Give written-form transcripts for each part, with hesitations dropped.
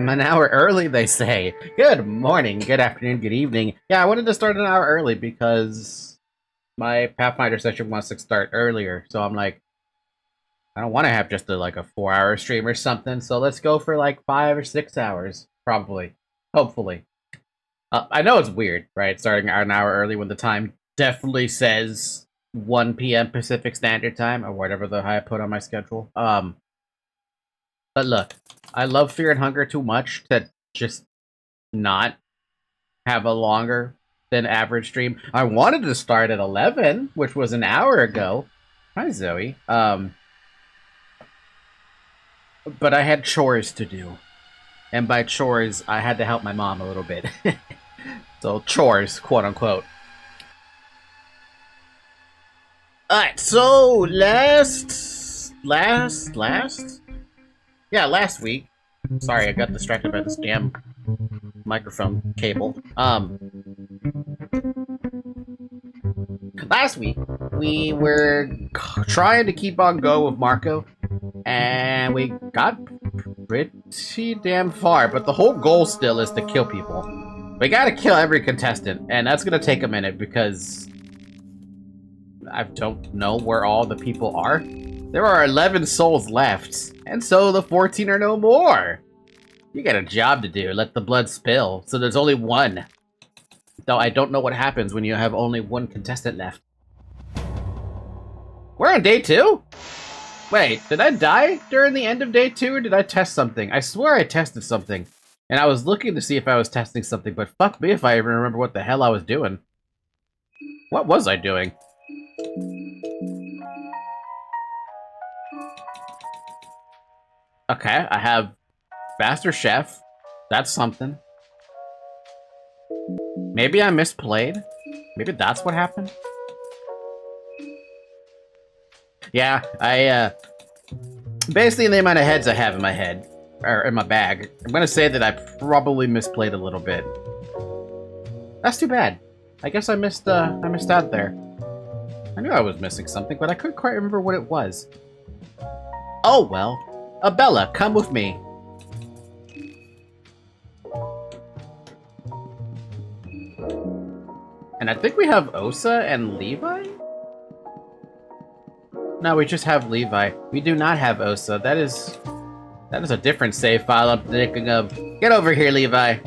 An hour early, they say. Good morning, good afternoon, good evening. Yeah, I wanted to start an hour early because my Pathfinder session wants to start earlier. So I'm like, I don't want to have just a 4-hour stream or something. So let's go for like 5 or 6 hours, probably, hopefully. I know it's weird, right? Starting an hour early when the time definitely says 1 p.m. Pacific Standard Time or whatever the high I put on my schedule. But look, I love Fear and Hunger too much to just not have a longer than average stream. I wanted to start at 11, which was an hour ago. Hi, Zoe. But I had chores to do. And by chores, I had to help my mom a little bit. So, chores, quote unquote. Alright, so last week. Sorry, I got distracted by this damn microphone cable. Last week, we were trying to keep on go with Marco, and we got pretty damn far, but the whole goal still is to kill people. We gotta kill every contestant, and that's gonna take a minute because I don't know where all the people are. There are 11 souls left, and so the 14 are no more. You got a job to do, let the blood spill, so there's only one. Though I don't know what happens when you have only one contestant left. We're on day 2? Wait, did I die during the end of day 2, or did I test something? I swear I tested something. And I was looking to see if I was testing something, but fuck me if I even remember what the hell I was doing. What was I doing? Okay, I have Master Chef. That's something. Maybe I misplayed. Maybe that's what happened. Yeah, basically the amount of heads I have in my head, or in my bag, I'm gonna say that I probably misplayed a little bit. That's too bad. I guess I missed out there. I knew I was missing something, but I couldn't quite remember what it was. Oh well. Abella, come with me. And I think we have Osa and Levi? No, we just have Levi. We do not have Osa. That is a different save file I'm thinking of. Get over here, Levi.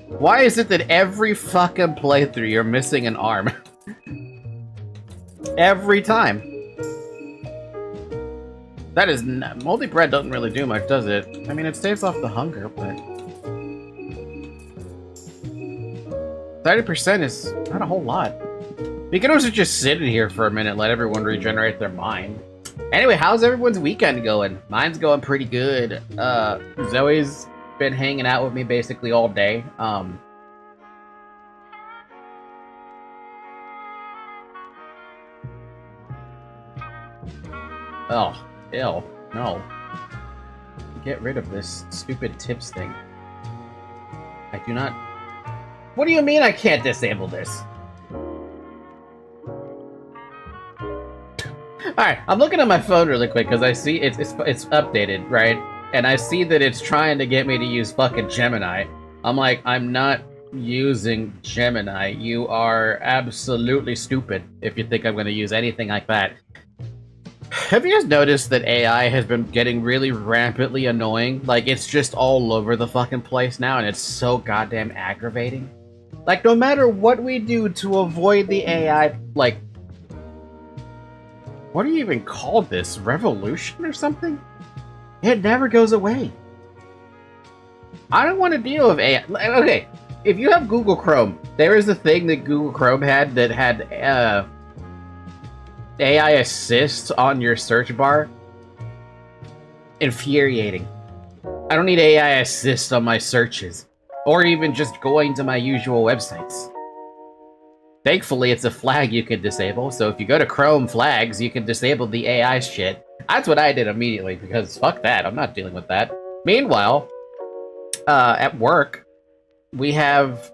Why is it that every fucking playthrough you're missing an arm? Every time. That is moldy bread doesn't really do much, does it? I mean, it staves off the hunger, but 30% is not a whole lot. We can also just sit in here for a minute, let everyone regenerate their mind. Anyway, how's everyone's weekend going? Mine's going pretty good. Zoe's been hanging out with me basically all day. Oh, ew, no. Get rid of this stupid tips thing. I do not... What do you mean I can't disable this? Alright, I'm looking at my phone really quick because I see it's updated, right? And I see that it's trying to get me to use fucking Gemini. I'm like, I'm not using Gemini. You are absolutely stupid if you think I'm going to use anything like that. Have you guys noticed that AI has been getting really rampantly annoying? Like, it's just all over the fucking place now, and it's so goddamn aggravating. Like, no matter what we do to avoid the AI, like... What do you even call this? Revolution or something? It never goes away. I don't want to deal with AI. Okay, if you have Google Chrome, there is a thing that Google Chrome had that had AI assist on your search bar. Infuriating. I don't need AI assist on my searches, or even just going to my usual websites. Thankfully, it's a flag you can disable, so if you go to Chrome flags, you can disable the AI shit. That's what I did immediately, because fuck that, I'm not dealing with that. Meanwhile, at work, we have,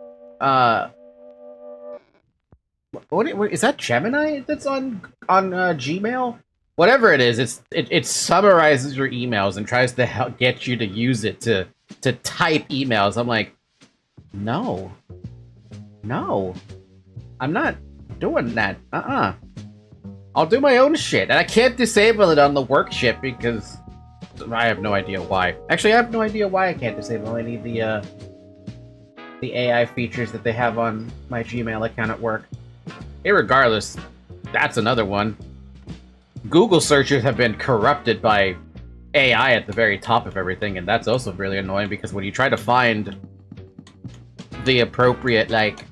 what is that Gemini that's on Gmail? whatever it is, it summarizes your emails and tries to help get you to use it to type emails. I'm like, no, I'm not doing that. I'll do my own shit, and I can't disable it on the work shit because I have no idea why. Actually, I have no idea why I can't disable any of the AI features that they have on my Gmail account at work. Irregardless, that's another one. Google searches have been corrupted by AI at the very top of everything, and that's also really annoying because when you try to find the appropriate, like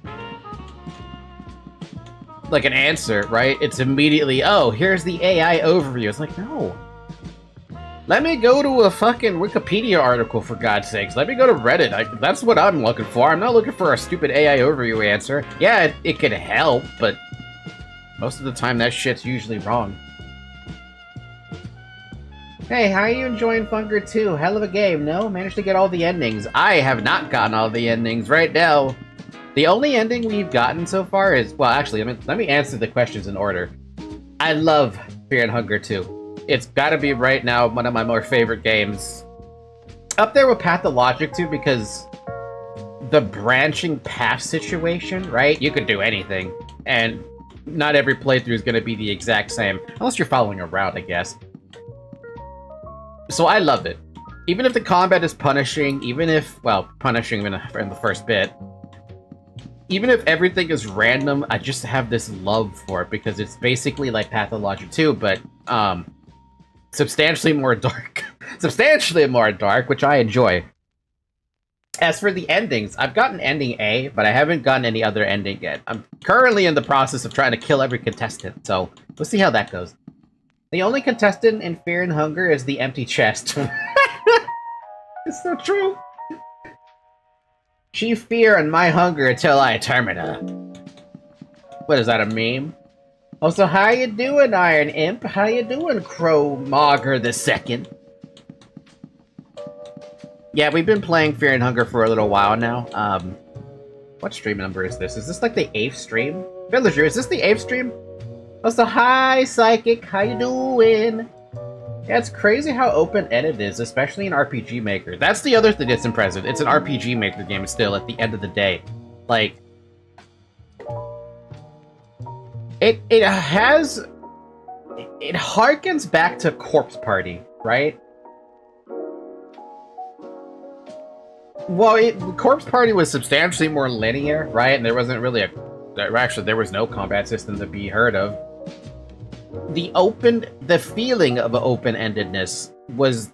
an answer, right? It's immediately, oh, here's the AI overview. It's like, no. Let me go to a fucking Wikipedia article, for God's sakes. Let me go to Reddit. That's what I'm looking for. I'm not looking for a stupid AI overview answer. Yeah, it could help, but most of the time that shit's usually wrong. Hey, how are you enjoying Funker 2? Hell of a game, no? Managed to get all the endings. I have not gotten all the endings right now. The only ending we've gotten so far is... Well, actually, let me answer the questions in order. I love Fear and Hunger 2. It's gotta be right now one of my more favorite games. Up there with Pathologic 2 because the branching path situation, right? You could do anything. And not every playthrough is gonna be the exact same. Unless you're following a route, I guess. So I love it. Even if the combat is punishing, even if... Well, punishing in the first bit. Even if everything is random, I just have this love for it because it's basically like Pathologic 2, but substantially more dark. Substantially more dark, which I enjoy. As for the endings, I've gotten ending A, but I haven't gotten any other ending yet. I'm currently in the process of trying to kill every contestant, so we'll see how that goes. The only contestant in Fear and Hunger is the empty chest. It's so true. She fear and my hunger until I Termina. What is that, a meme? Oh, so how you doing, Iron Imp? How you doing, Crow Mogger the Second? Yeah, we've been playing Fear and Hunger for a little while now. What stream number is this? Is this like the 8th stream? Villager, is this the 8th stream? Oh, so hi, Psychic. How you doing? Yeah, it's crazy how open-ended it is, especially in RPG Maker. That's the other thing that's impressive. It's an RPG Maker game still, at the end of the day. Like, it harkens back to Corpse Party, right? Well, Corpse Party was substantially more linear, right? And there wasn't really actually, there was no combat system to be heard of. The feeling of open-endedness was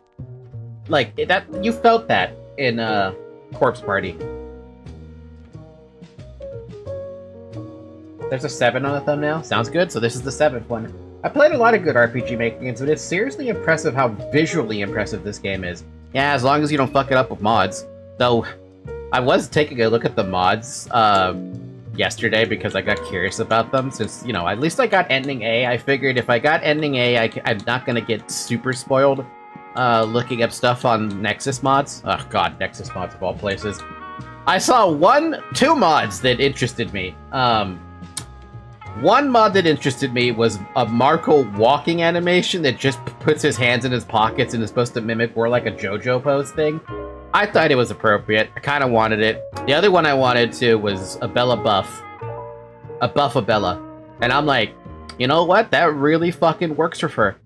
like that. You felt that in Corpse Party. There's a 7 on the thumbnail. Sounds good. So this is the 7th one. I played a lot of good RPG Maker games, but it's seriously impressive how visually impressive this game is. Yeah, as long as you don't fuck it up with mods. Though, I was taking a look at the mods yesterday because I got curious about them, since, you know, at least I got ending A. I figured if I got ending A, I'm not gonna get super spoiled looking up stuff on Nexus mods. Oh god, Nexus mods of all places. I saw two mods that interested me. One mod that interested me was a Marcoh walking animation that just puts his hands in his pockets and is supposed to mimic more like a JoJo pose thing. I thought it was appropriate. I kind of wanted it. The other one I wanted to was a Bella buff. A buff of Bella. And I'm like, you know what? That really fucking works for her.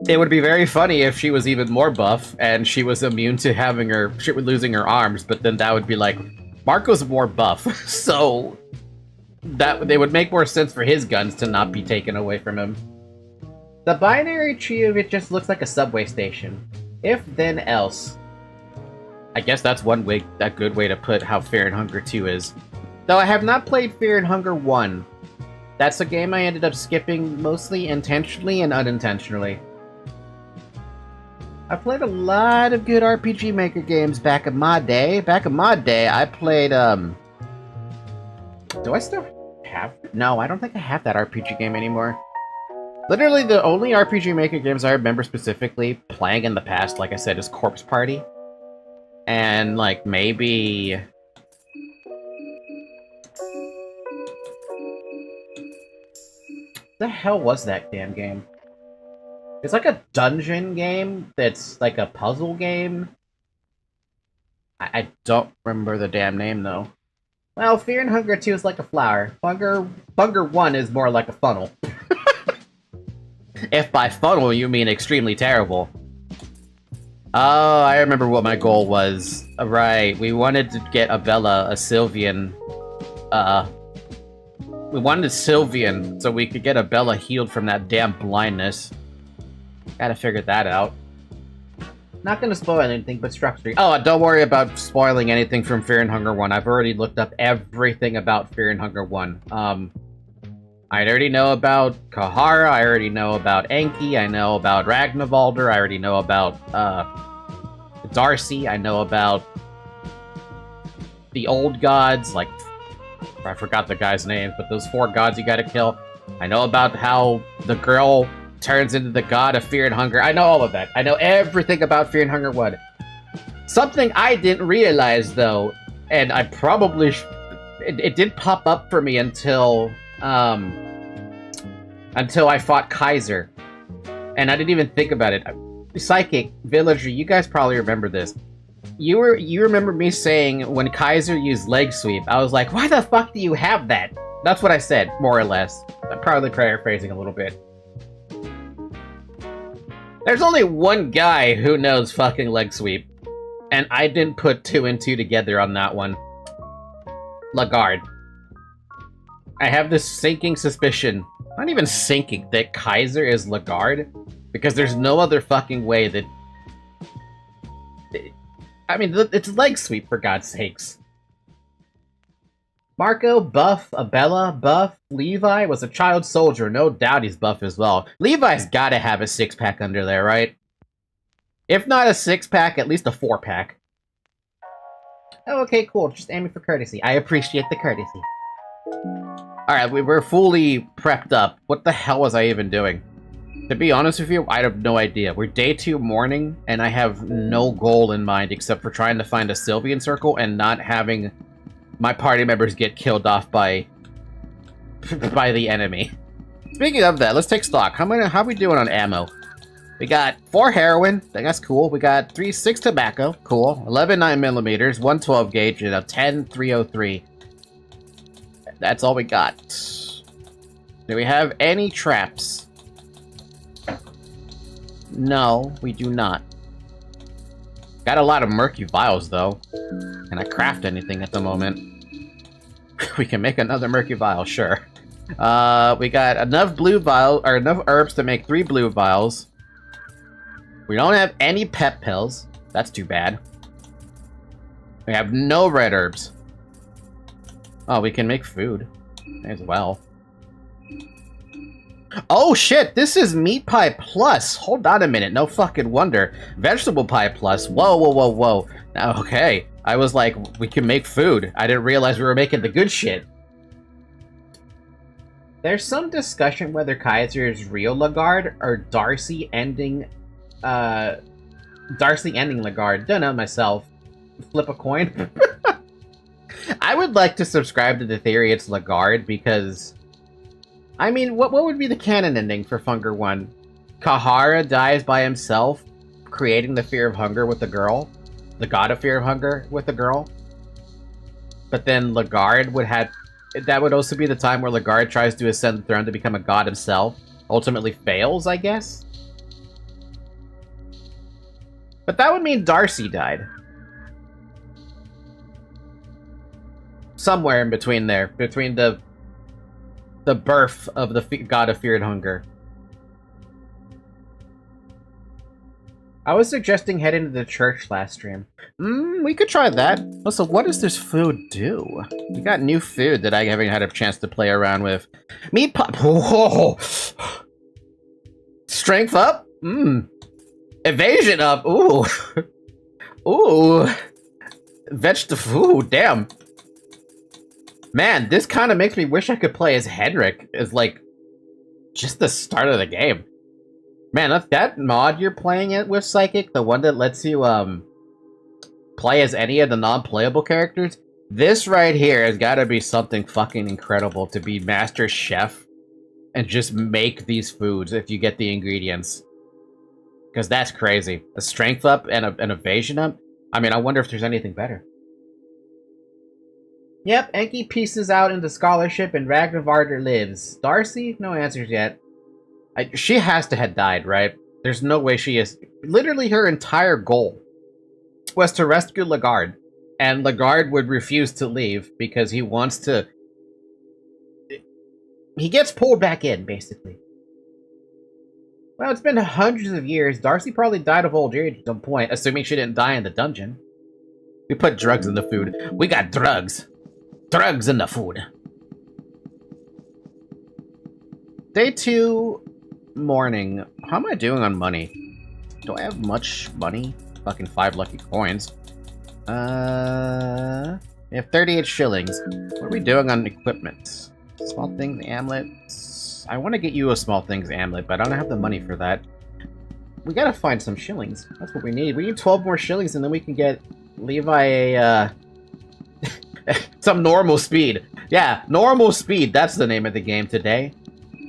It would be very funny if she was even more buff and she was immune to losing her arms, but then that would be like, Marco's more buff, so that they would make more sense for his guns to not be taken away from him. The binary tree of it just looks like a subway station. If then else. I guess that's a good way to put how Fear and Hunger 2 is. Though I have not played Fear and Hunger 1. That's a game I ended up skipping mostly intentionally and unintentionally. I played a lot of good RPG Maker games back in my day. Back in my day, I played, do I still have... No, I don't think I have that RPG game anymore. Literally, the only RPG Maker games I remember specifically playing in the past, like I said, is Corpse Party. And, like, maybe... the hell was that damn game? It's like a dungeon game that's like a puzzle game. I don't remember the damn name though. Well, Fear and Hunger 2 is like a flower. Hunger 1 is more like a funnel. If by funnel you mean extremely terrible. Oh, I remember what my goal was. Right, we wanted to get Abella a Sylvian. We wanted a Sylvian so we could get Abella healed from that damn blindness. Gotta figure that out. Not gonna spoil anything, but structure. Oh, don't worry about spoiling anything from Fear and Hunger 1. I've already looked up everything about Fear and Hunger 1. I already know about Kahara, I already know about Enki, I know about Ragnvaldr, I already know about, Darcy, I know about the old gods, like, I forgot the guy's name, but those 4 gods you gotta kill. I know about how the girl turns into the god of Fear and Hunger. I know all of that. I know everything about Fear and Hunger 1. Something I didn't realize, though, and I probably it didn't pop up for me until I fought Kaiser. And I didn't even think about it. Psychic, Villager, you guys probably remember this. You remember me saying when Kaiser used leg sweep, I was like, why the fuck do you have that? That's what I said, more or less. I'm probably paraphrasing a little bit. There's only one guy who knows fucking leg sweep, and I didn't put 2 and 2 together on that one. Lagarde. I have this sinking suspicion, not even sinking, that Kaiser is Lagarde, because there's no other fucking way that... I mean, it's leg sweep, for God's sakes. Marco, buff. Abella, buff. Levi was a child soldier. No doubt he's buff as well. Levi's gotta have a 6-pack under there, right? If not a 6-pack, at least a 4-pack. Oh, okay, cool. Just aiming for courtesy. I appreciate the courtesy. Alright, we're fully prepped up. What the hell was I even doing? To be honest with you, I have no idea. We're day 2 morning, and I have no goal in mind except for trying to find a Sylvian circle and not having my party members get killed off by the enemy. Speaking of that, let's take stock. How are we doing on ammo? We got 4 heroin, that's cool. We got 6 tobacco, cool. 11 9mm, 1 12 gauge, and a 10 303. That's all we got. Do we have any traps? No, we do not. Got a lot of murky vials, though. Can I craft anything at the moment? We can make another murky vial, sure. We got enough blue vial, or enough herbs to make 3 blue vials. We don't have any pep pills. That's too bad. We have no red herbs. Oh, we can make food as well. Oh shit, this is meat pie plus. Hold on a minute, no fucking wonder. Vegetable pie plus. Whoa, whoa, whoa, whoa. Now, okay. I was like, we can make food. I didn't realize we were making the good shit. There's some discussion whether Kaiser is real Lagarde or Darcy ending Lagarde. Don't know myself. Flip a coin. I would like to subscribe to the theory it's Lagarde because, I mean, what would be the canon ending for Hunger 1? Kahara dies by himself, creating the fear of hunger with the girl. The god of fear of hunger with the girl. But then Lagarde would have... That would also be the time where Lagarde tries to ascend the throne to become a god himself. Ultimately fails, I guess? But that would mean Darcy died. Somewhere in between there. Between the birth of the god of fear and hunger. I was suggesting heading to the church last stream. We could try that. Also, what does this food do? We got new food that I haven't had a chance to play around with. Meat pie. Whoa! Strength up? Evasion up. Ooh. Ooh. Vegetable. Ooh, damn. Man, this kind of makes me wish I could play as Henrik as, like, just the start of the game. Man, that mod you're playing it with, Psychic, the one that lets you, play as any of the non-playable characters, this right here has got to be something fucking incredible to be Master Chef and just make these foods if you get the ingredients. Because that's crazy. A strength up and an evasion up? I mean, I wonder if there's anything better. Yep, Enki pieces out into scholarship and Ragnarvarder lives. Darcy? No answers yet. She has to have died, right? There's no way she is. Literally, her entire goal was to rescue Lagarde. And Lagarde would refuse to leave because he wants to... He gets pulled back in, basically. Well, it's been hundreds of years. Darcy probably died of old age at some point, assuming she didn't die in the dungeon. We put drugs in the food. We got drugs. Drugs in the food. Day 2, morning. How am I doing on money? Do I have much money? Fucking 5 lucky coins. We have 38 shillings. What are we doing on equipment? Small things, amulets. I want to get you a small things amulet, but I don't have the money for that. We gotta find some shillings. That's what we need. We need 12 more shillings, and then we can get Levi a, some normal speed. Yeah, normal speed. That's the name of the game today.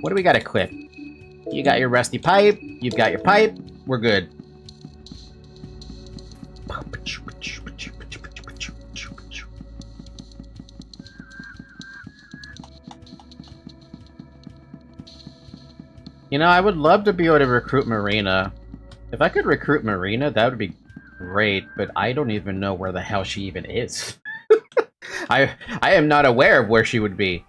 What do we got equipped? You got your rusty pipe. You've got your pipe. We're good. You know, I would love to be able to recruit Marina. If I could recruit Marina, that would be great, but I don't even know where the hell she even is. I am not aware of where she would be.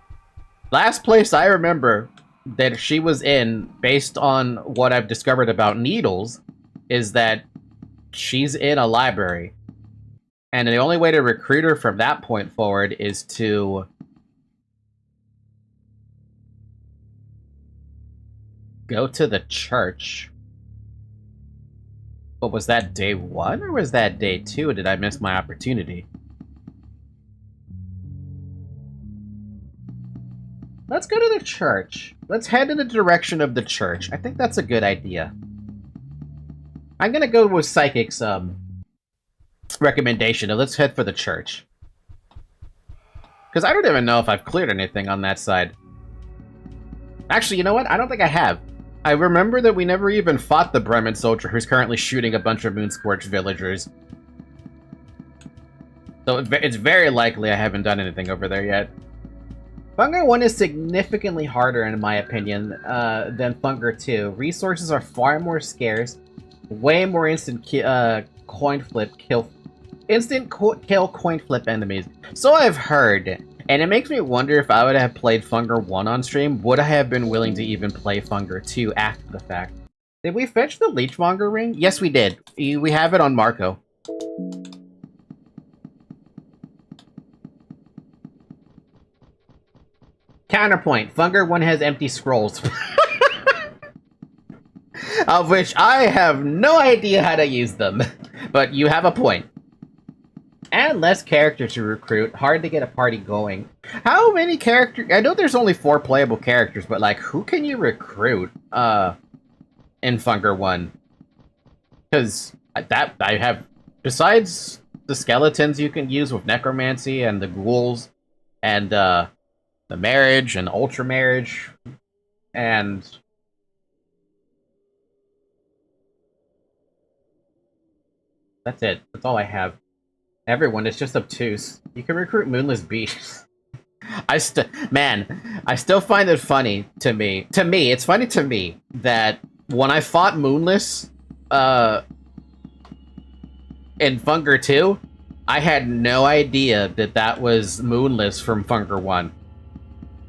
Last place I remember that she was in, based on what I've discovered about needles, is that she's in a library. And the only way to recruit her from that point forward is to go to the church. But was that day 1 or was that day 2? Did I miss my opportunity? Let's go to the church. Let's head in the direction of the church. I think that's a good idea. I'm gonna go with Psychic's recommendation. Let's head for the church. Because I don't even know if I've cleared anything on that side. Actually, you know what? I don't think I have. I remember that we never even fought the Bremen soldier who's currently shooting a bunch of Moonscorch villagers. So it's very likely I haven't done anything over there yet. Fungar 1 is significantly harder, in my opinion, than Fungar 2. Resources are far more scarce. Way more instant coin flip kill... Instant kill coin flip enemies. So I've heard. And it makes me wonder if I would have played Fungar 1 on stream, would I have been willing to even play Fungar 2 after the fact? Did we fetch the Leechmonger ring? Yes, we did. We have it on Marcoh. Counterpoint. Fungar 1 has empty scrolls. Of which I have no idea how to use them. But you have a point. And less characters to recruit. Hard to get a party going. How many characters? I know there's only 4 playable characters, but like, who can you recruit in Fungar 1? Because that I have, besides the skeletons you can use with necromancy and the ghouls and the marriage and ultra marriage and that's it. That's all I have. Everyone is just obtuse. You can recruit Moonless Beasts. I still find it funny to me. It's funny to me that when I fought Moonless, in Fungar 2, I had no idea that that was Moonless from Fungar 1.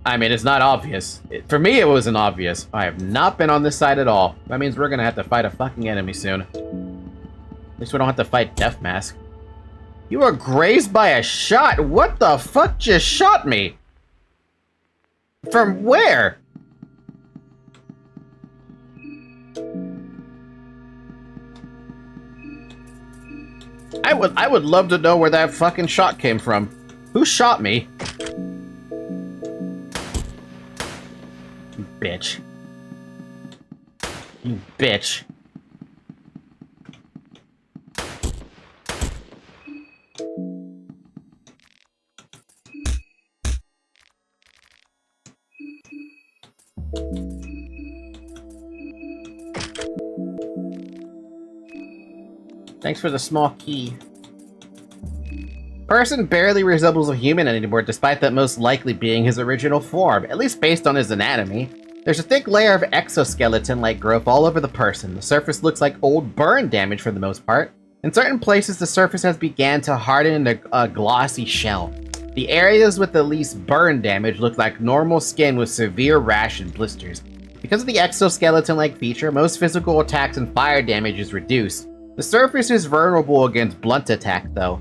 I mean, it's not obvious. For me, it wasn't obvious. I have not been on this side at all. That means we're gonna have to fight a fucking enemy soon. At least we don't have to fight Death Mask. You were grazed by a shot? What the fuck just shot me? From where? I would love to know where that fucking shot came from. Who shot me? You bitch. You bitch. Thanks for the small key. Person barely resembles a human anymore, despite that most likely being his original form, at least based on his anatomy. There's a thick layer of exoskeleton-like growth all over the person. The surface looks like old burn damage for the most part. In certain places, the surface has began to harden into a glossy shell. The areas with the least burn damage look like normal skin with severe rash and blisters. Because of the exoskeleton-like feature, most physical attacks and fire damage is reduced. The surface is vulnerable against blunt attack, though.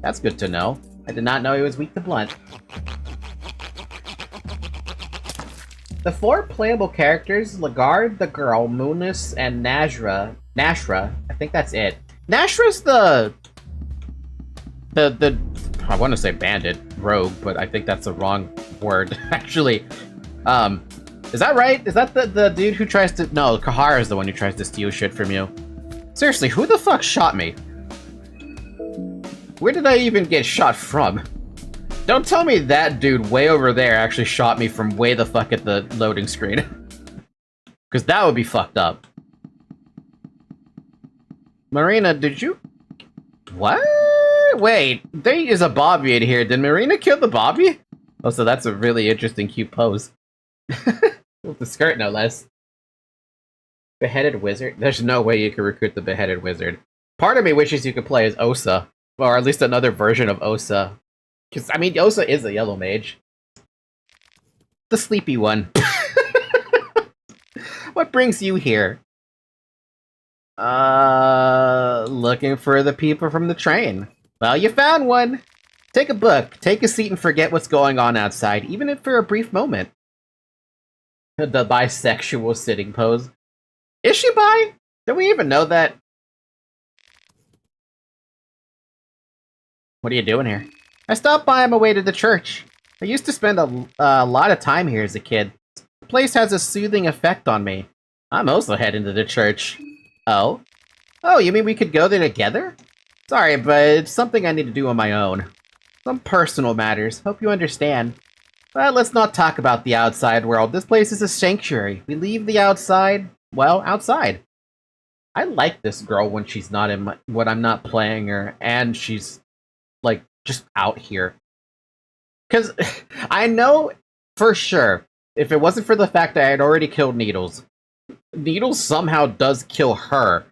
That's good to know. I did not know he was weak to blunt. The 4 playable characters, Lagarde, the girl, Moonis, and Nashra, I think that's it. Nashra's the I want to say bandit, rogue, but I think that's the wrong word, actually. Is that right? Is that the dude who tries to... No, Kahara is the one who tries to steal shit from you. Seriously, who the fuck shot me? Where did I even get shot from? Don't tell me that dude way over there actually shot me from way the fuck at the loading screen. Because that would be fucked up. Marina, did you... What? Wait, there is a Bobby in here. Did Marina kill the Bobby? Oh, so that's a really interesting, cute pose. With the skirt, no less. Beheaded Wizard? There's no way you can recruit the Beheaded Wizard. Part of me wishes you could play as Osa. Or at least another version of Osa. Because, I mean, Osa is a yellow mage. The sleepy one. What brings you here? Looking for the people from the train. Well, you found one! Take a book, take a seat, and forget what's going on outside, even if for a brief moment. The bisexual sitting pose. Is she bi? Do we even know that? What are you doing here? I stopped by on my way to the church. I used to spend a lot of time here as a kid. The place has a soothing effect on me. I'm also heading to the church. Oh? Oh, you mean we could go there together? Sorry, but it's something I need to do on my own. Some personal matters. Hope you understand. But let's not talk about the outside world. This place is a sanctuary. We leave the outside, well, outside. I like this girl when she's not in when I'm not playing her, and she's, like, just out here. Because I know for sure, if it wasn't for the fact that I had already killed Needles, Needles somehow does kill her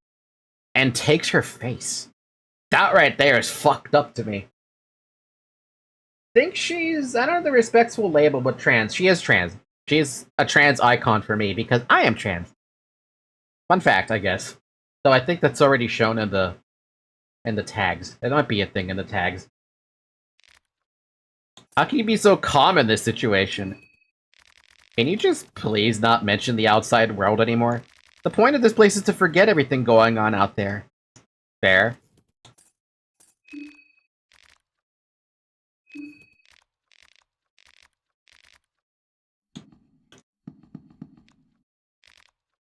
and takes her face. That right there is fucked up to me. Think she's, I don't know the respectful label, but trans. She is trans. She's a trans icon for me because I am trans. Fun fact, I guess. So I think that's already shown in the tags. It might be a thing in the tags. How can you be so calm in this situation? Can you just please not mention the outside world anymore? The point of this place is to forget everything going on out there. Fair.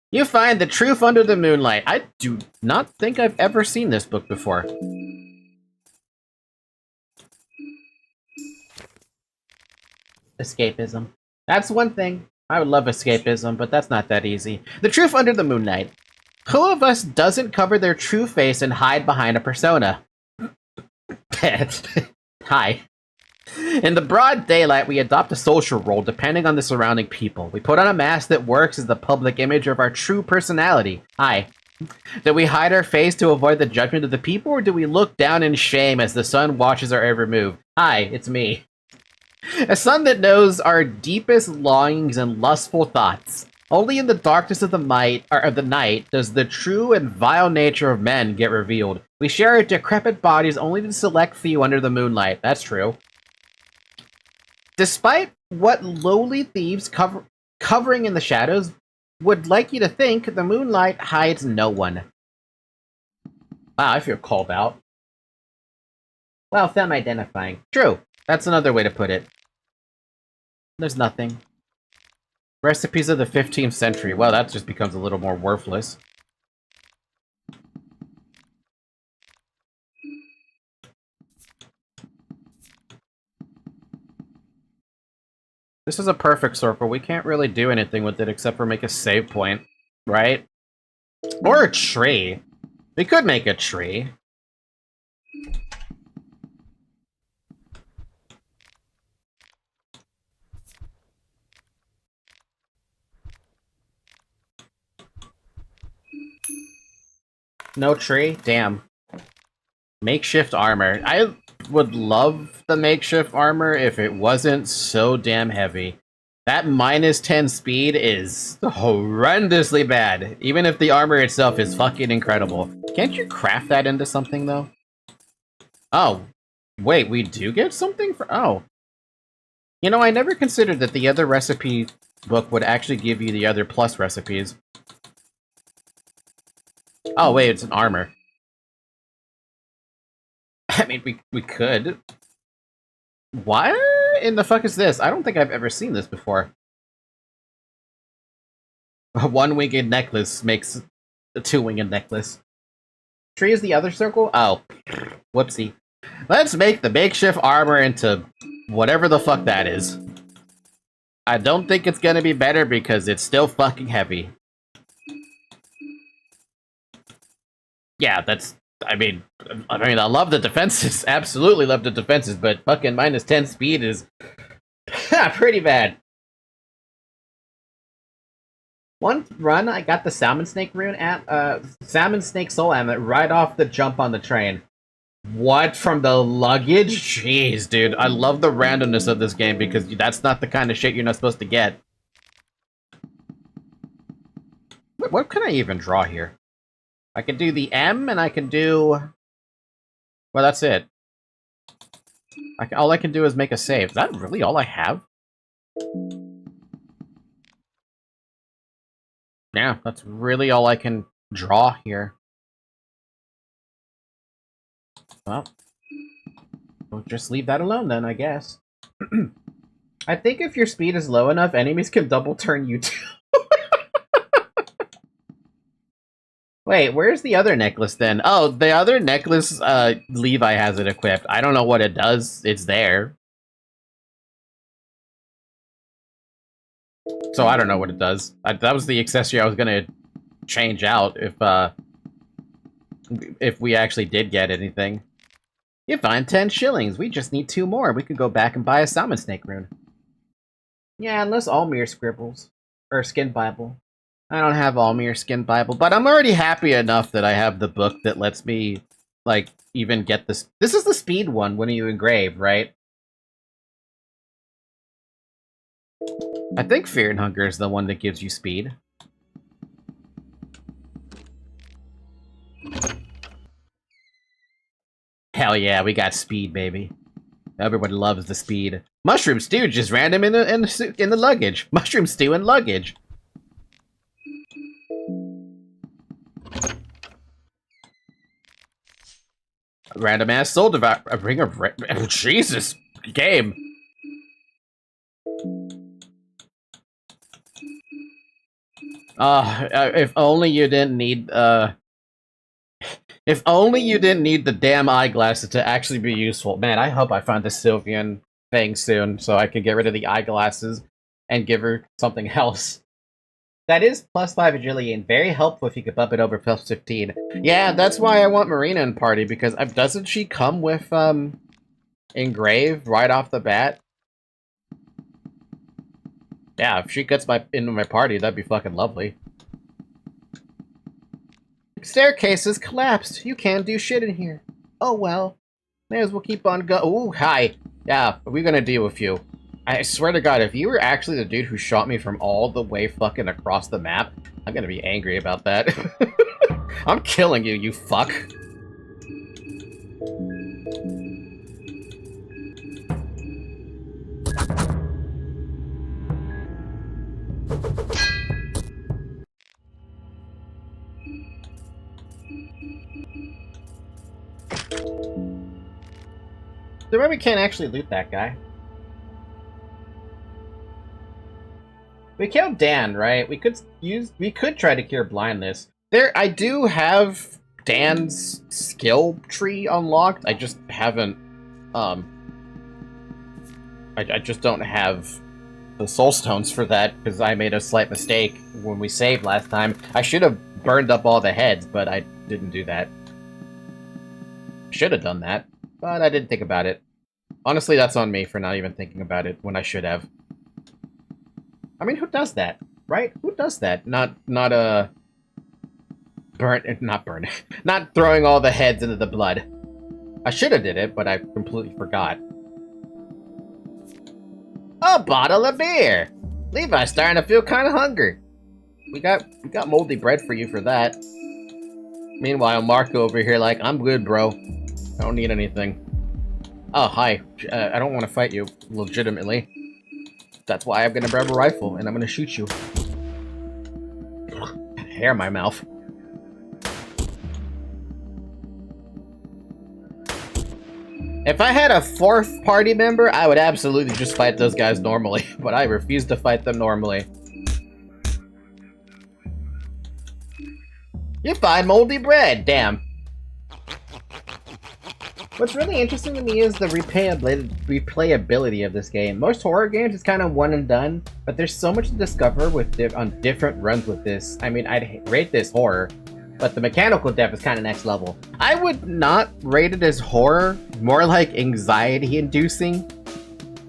You find the truth under the moonlight. I do not think I've ever seen this book before. Escapism. That's one thing. I would love escapism, but that's not that easy. The truth under the moonlight. Who of us doesn't cover their true face and hide behind a persona? Hi. In the broad daylight, we adopt a social role depending on the surrounding people. We put on a mask that works as the public image of our true personality. Hi. Do we hide our face to avoid the judgment of the people, or do we look down in shame as the sun watches our every move? Hi, it's me. A sun that knows our deepest longings and lustful thoughts. Only in the darkness of the night does the true and vile nature of men get revealed. We share our decrepit bodies only to select few under the moonlight. That's true. Despite what lowly thieves covering in the shadows would like you to think, the moonlight hides no one. Wow, I feel called out. Well, femme-identifying. True. That's another way to put it. There's nothing. Recipes of the 15th century. Well, that just becomes a little more worthless. This is a perfect circle. We can't really do anything with it except for make a save point, right? Or a tree. We could make a tree. No tree? Damn. Makeshift armor. I would love the makeshift armor if it wasn't so damn heavy. That -10 speed is horrendously bad, even if the armor itself is fucking incredible. Can't you craft that into something, though? Oh. Wait, we do get something for... Oh. You know, I never considered that the other recipe book would actually give you the other plus recipes. Oh, wait, it's an armor. I mean, we could. What in the fuck is this? I don't think I've ever seen this before. A one-winged necklace makes a two-winged necklace. Tree is the other circle? Oh. Whoopsie. Let's make the makeshift armor into whatever the fuck that is. I don't think it's gonna be better because it's still fucking heavy. Yeah, that's... I mean, I love the defenses. Absolutely love the defenses, but fucking -10 speed is pretty bad. One run, I got the Salmon Snake rune at Salmon Snake Soul Amulet right off the jump on the train. What, from the luggage? Jeez, dude. I love the randomness of this game because that's not the kind of shit you're not supposed to get. What can I even draw here? I can do the M, and I can do... Well, that's it. All I can do is make a save. Is that really all I have? Yeah, that's really all I can draw here. Well, we'll just leave that alone then, I guess. I think if your speed is low enough, enemies can double turn you too. Wait, where's the other necklace then? Oh, the other necklace, Levi has it equipped. I don't know what it does. It's there. So I don't know what it does. That was the accessory I was gonna change out if we actually did get anything. You find 10 shillings. We just need 2 more. We could go back and buy a Salmon Snake rune. Yeah, unless Almir scribbles. Or Skin Bible. I don't have Almir Skin Bible, but I'm already happy enough that I have the book that lets me, like, even get this. This is the speed one when you engrave, right? I think Fear and Hunger is the one that gives you speed. Hell yeah, we got speed, baby. Everybody loves the speed. Mushroom stew just random in the luggage. Mushroom stew and luggage. Random ass soul devour. A ring of Jesus, game. If only you didn't need if only you didn't need the damn eyeglasses to actually be useful. Man, I hope I find the Sylvian thing soon so I can get rid of the eyeglasses and give her something else. That is +5 agility and very helpful if you could bump it over +15. Yeah, that's why I want Marina in party, because doesn't she come with engrave right off the bat? Yeah, if she gets into my party, that'd be fucking lovely. Staircase has collapsed. You can't do shit in here. Oh well. May as well keep on go. Ooh, hi. Yeah, we're gonna deal with you. I swear to God, if you were actually the dude who shot me from all the way fucking across the map, I'm gonna be angry about that. I'm killing you, you fuck. So maybe we can't actually loot that guy. We killed Dan, right? We could try to cure blindness. I do have Dan's skill tree unlocked. I just haven't I just don't have the soul stones for that because I made a slight mistake when we saved last time. I should have burned up all the heads, but I didn't do that. Should have done that, but I didn't think about it. Honestly, that's on me for not even thinking about it when I should have. I mean, who does that, right? Who does that? Not not burn, not throwing all the heads into the blood. I should have did it, but I completely forgot. A bottle of beer! Levi's starting to feel kind of hungry. We got moldy bread for you for that. Meanwhile, Marco over here like, I'm good, bro. I don't need anything. Oh, hi. I don't want to fight you, legitimately. That's why I'm gonna grab a rifle, and I'm gonna shoot you. Hair in my mouth. If I had a fourth party member, I would absolutely just fight those guys normally, but I refuse to fight them normally. You find moldy bread, damn. What's really interesting to me is the replayability of this game. Most horror games is kind of one and done, but there's so much to discover on different runs with this. I mean, I'd rate this horror, but the mechanical depth is kind of next level. I would not rate it as horror, more like anxiety-inducing,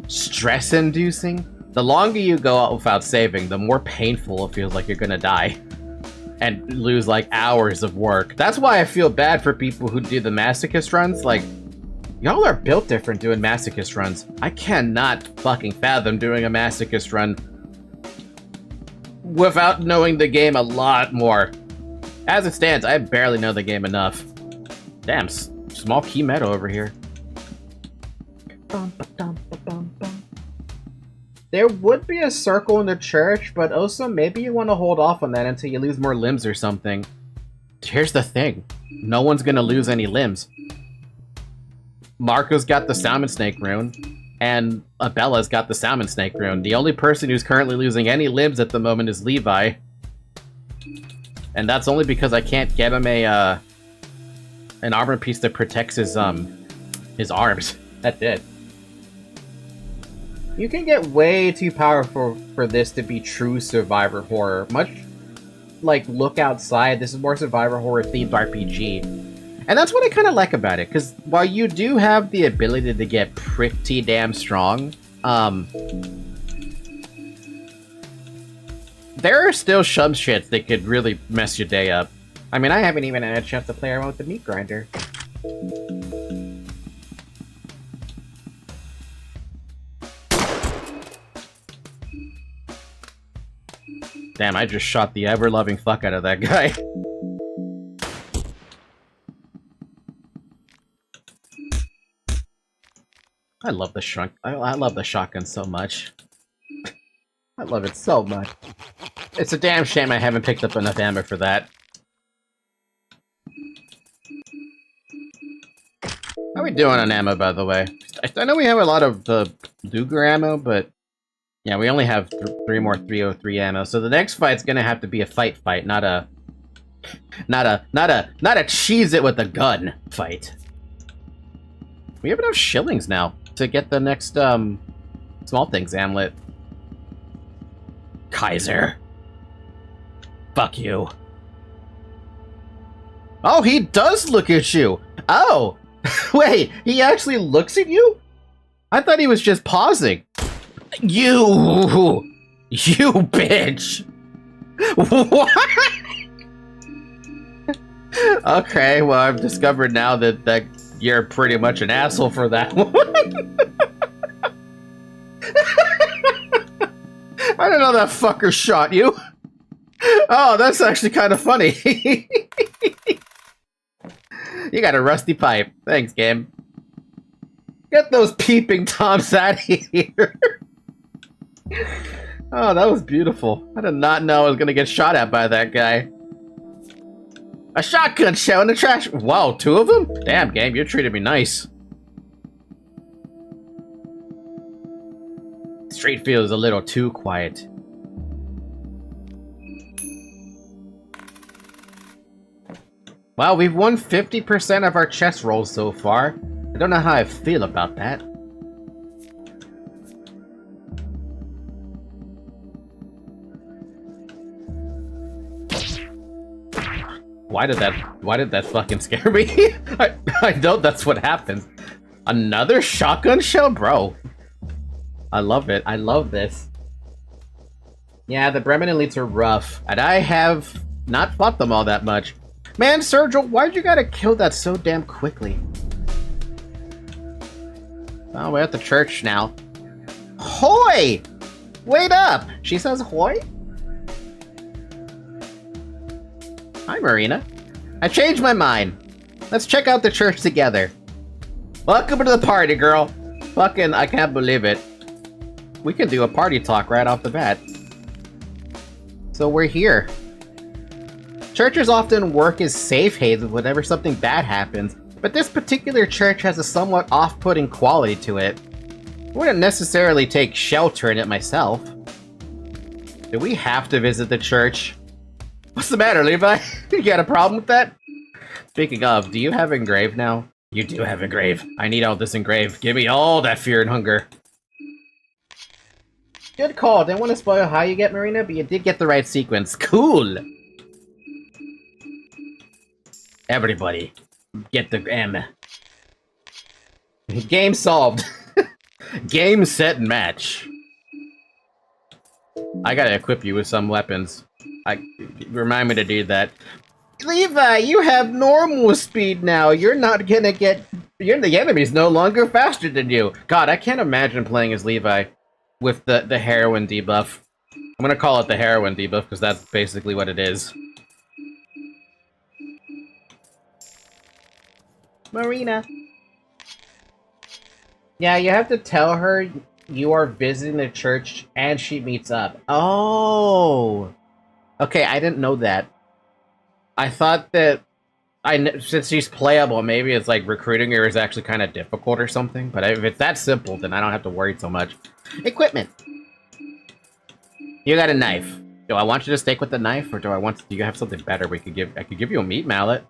stress-inducing. The longer you go out without saving, the more painful it feels like you're gonna die and lose like hours of work. That's why I feel bad for people who do the masochist runs. Like, y'all are built different doing masochist runs. I cannot fucking fathom doing a masochist run without knowing the game a lot more. As it stands, I barely know the game enough. Damn, small key metal over here. There would be a circle in the church, but also maybe you want to hold off on that until you lose more limbs or something. Here's the thing. No one's gonna lose any limbs. Marco's got the salmon snake rune, and Abella's got the salmon snake rune. The only person who's currently losing any limbs at the moment is Levi. And that's only because I can't get him an armor piece that protects his arms. That's it. You can get way too powerful for this to be true survivor horror. Much like Look Outside, this is more survivor horror themed RPG. And that's what I kind of like about it, because while you do have the ability to get pretty damn strong, there are still some shits that could really mess your day up. I mean, I haven't even had a chance to play around with the meat grinder. Damn, I just shot the ever-loving fuck out of that guy. I love the I love the shotgun so much. I love it so much. It's a damn shame I haven't picked up enough ammo for that. How are we doing on ammo, by the way? I know we have a lot of the Luger ammo, but yeah, we only have 3 more 303 ammo. So the next fight's gonna have to be a fight, not a cheese it with a gun fight. We have enough shillings now to get the next small things amulet. Kaiser. Fuck you. Oh, he does look at you. Oh, wait, he actually looks at you? I thought he was just pausing. You bitch. What? Okay, well, I've discovered now that you're pretty much an asshole for that one. I didn't know that fucker shot you. Oh, that's actually kind of funny. You got a rusty pipe. Thanks, game. Get those peeping toms out of here. Oh, that was beautiful. I did not know I was gonna get shot at by that guy. A shotgun shell in the trash. Wow, 2 of them? Damn, game, you're treating me nice. Street feels a little too quiet. Well, we've won 50% of our chest rolls so far. I don't know how I feel about that. Why did that fucking scare me? I know that's what happens. Another shotgun shell? Bro. I love it. I love this. Yeah, the Bremen elites are rough, and I have not fought them all that much. Man, Sergio, why'd you gotta kill that so damn quickly? Oh, we're at the church now. Hoy! Wait up! She says hoy? Hi, Marina. I changed my mind. Let's check out the church together. Welcome to the party, girl. Fucking, I can't believe it. We can do a party talk right off the bat. So we're here. Churches often work as safe havens whenever something bad happens, but this particular church has a somewhat off-putting quality to it. I wouldn't necessarily take shelter in it myself. Do we have to visit the church? What's the matter, Levi? You got a problem with that? Speaking of, do you have engrave now? You do have engrave. I need all this engrave. Give me all that fear and hunger. Good call. Didn't want to spoil how you get Marina, but you did get the right sequence. Cool! Everybody, get the M. Game solved. Game, set, match. I gotta equip you with some weapons. Remind me to do that. Levi, you have normal speed now. You're not gonna get... the enemy's no longer faster than you. God, I can't imagine playing as Levi with the heroin debuff. I'm gonna call it the heroin debuff because that's basically what it is. Marina. Yeah, you have to tell her you are visiting the church and she meets up. Oh! Okay, I didn't know that. I thought that since she's playable, maybe it's like recruiting her is actually kind of difficult or something. But if it's that simple, then I don't have to worry so much. Equipment. You got a knife. Do I want you to stick with the knife, or do I want? Do you have something better? I could give you a meat mallet.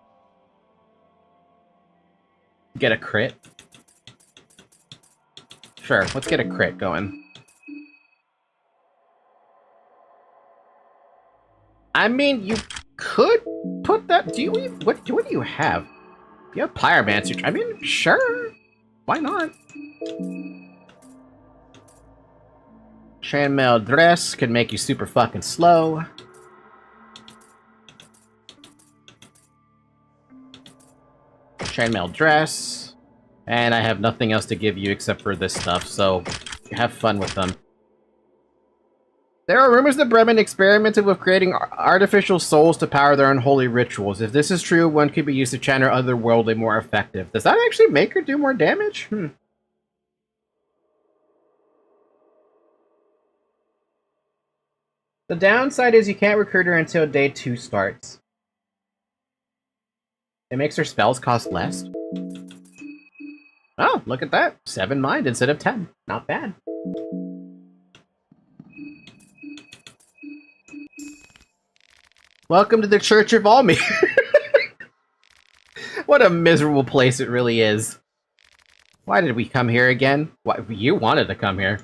Get a crit. Sure, let's get a crit going. I mean, you could put that. Do you even, what do you have? You have pyromancer. I mean, sure. Why not? Chainmail dress can make you super fucking slow. Chainmail dress. And I have nothing else to give you except for this stuff, so have fun with them. There are rumors that Bremen experimented with creating artificial souls to power their unholy rituals. If this is true, one could be used to channel otherworldly more effective. Does that actually make her do more damage? The downside is you can't recruit her until day 2 starts. It makes her spells cost less. Oh, look at that. 7 mind instead of 10. Not bad. Welcome to the Church of Almi. What a miserable place it really is. Why did we come here again? Why, you wanted to come here.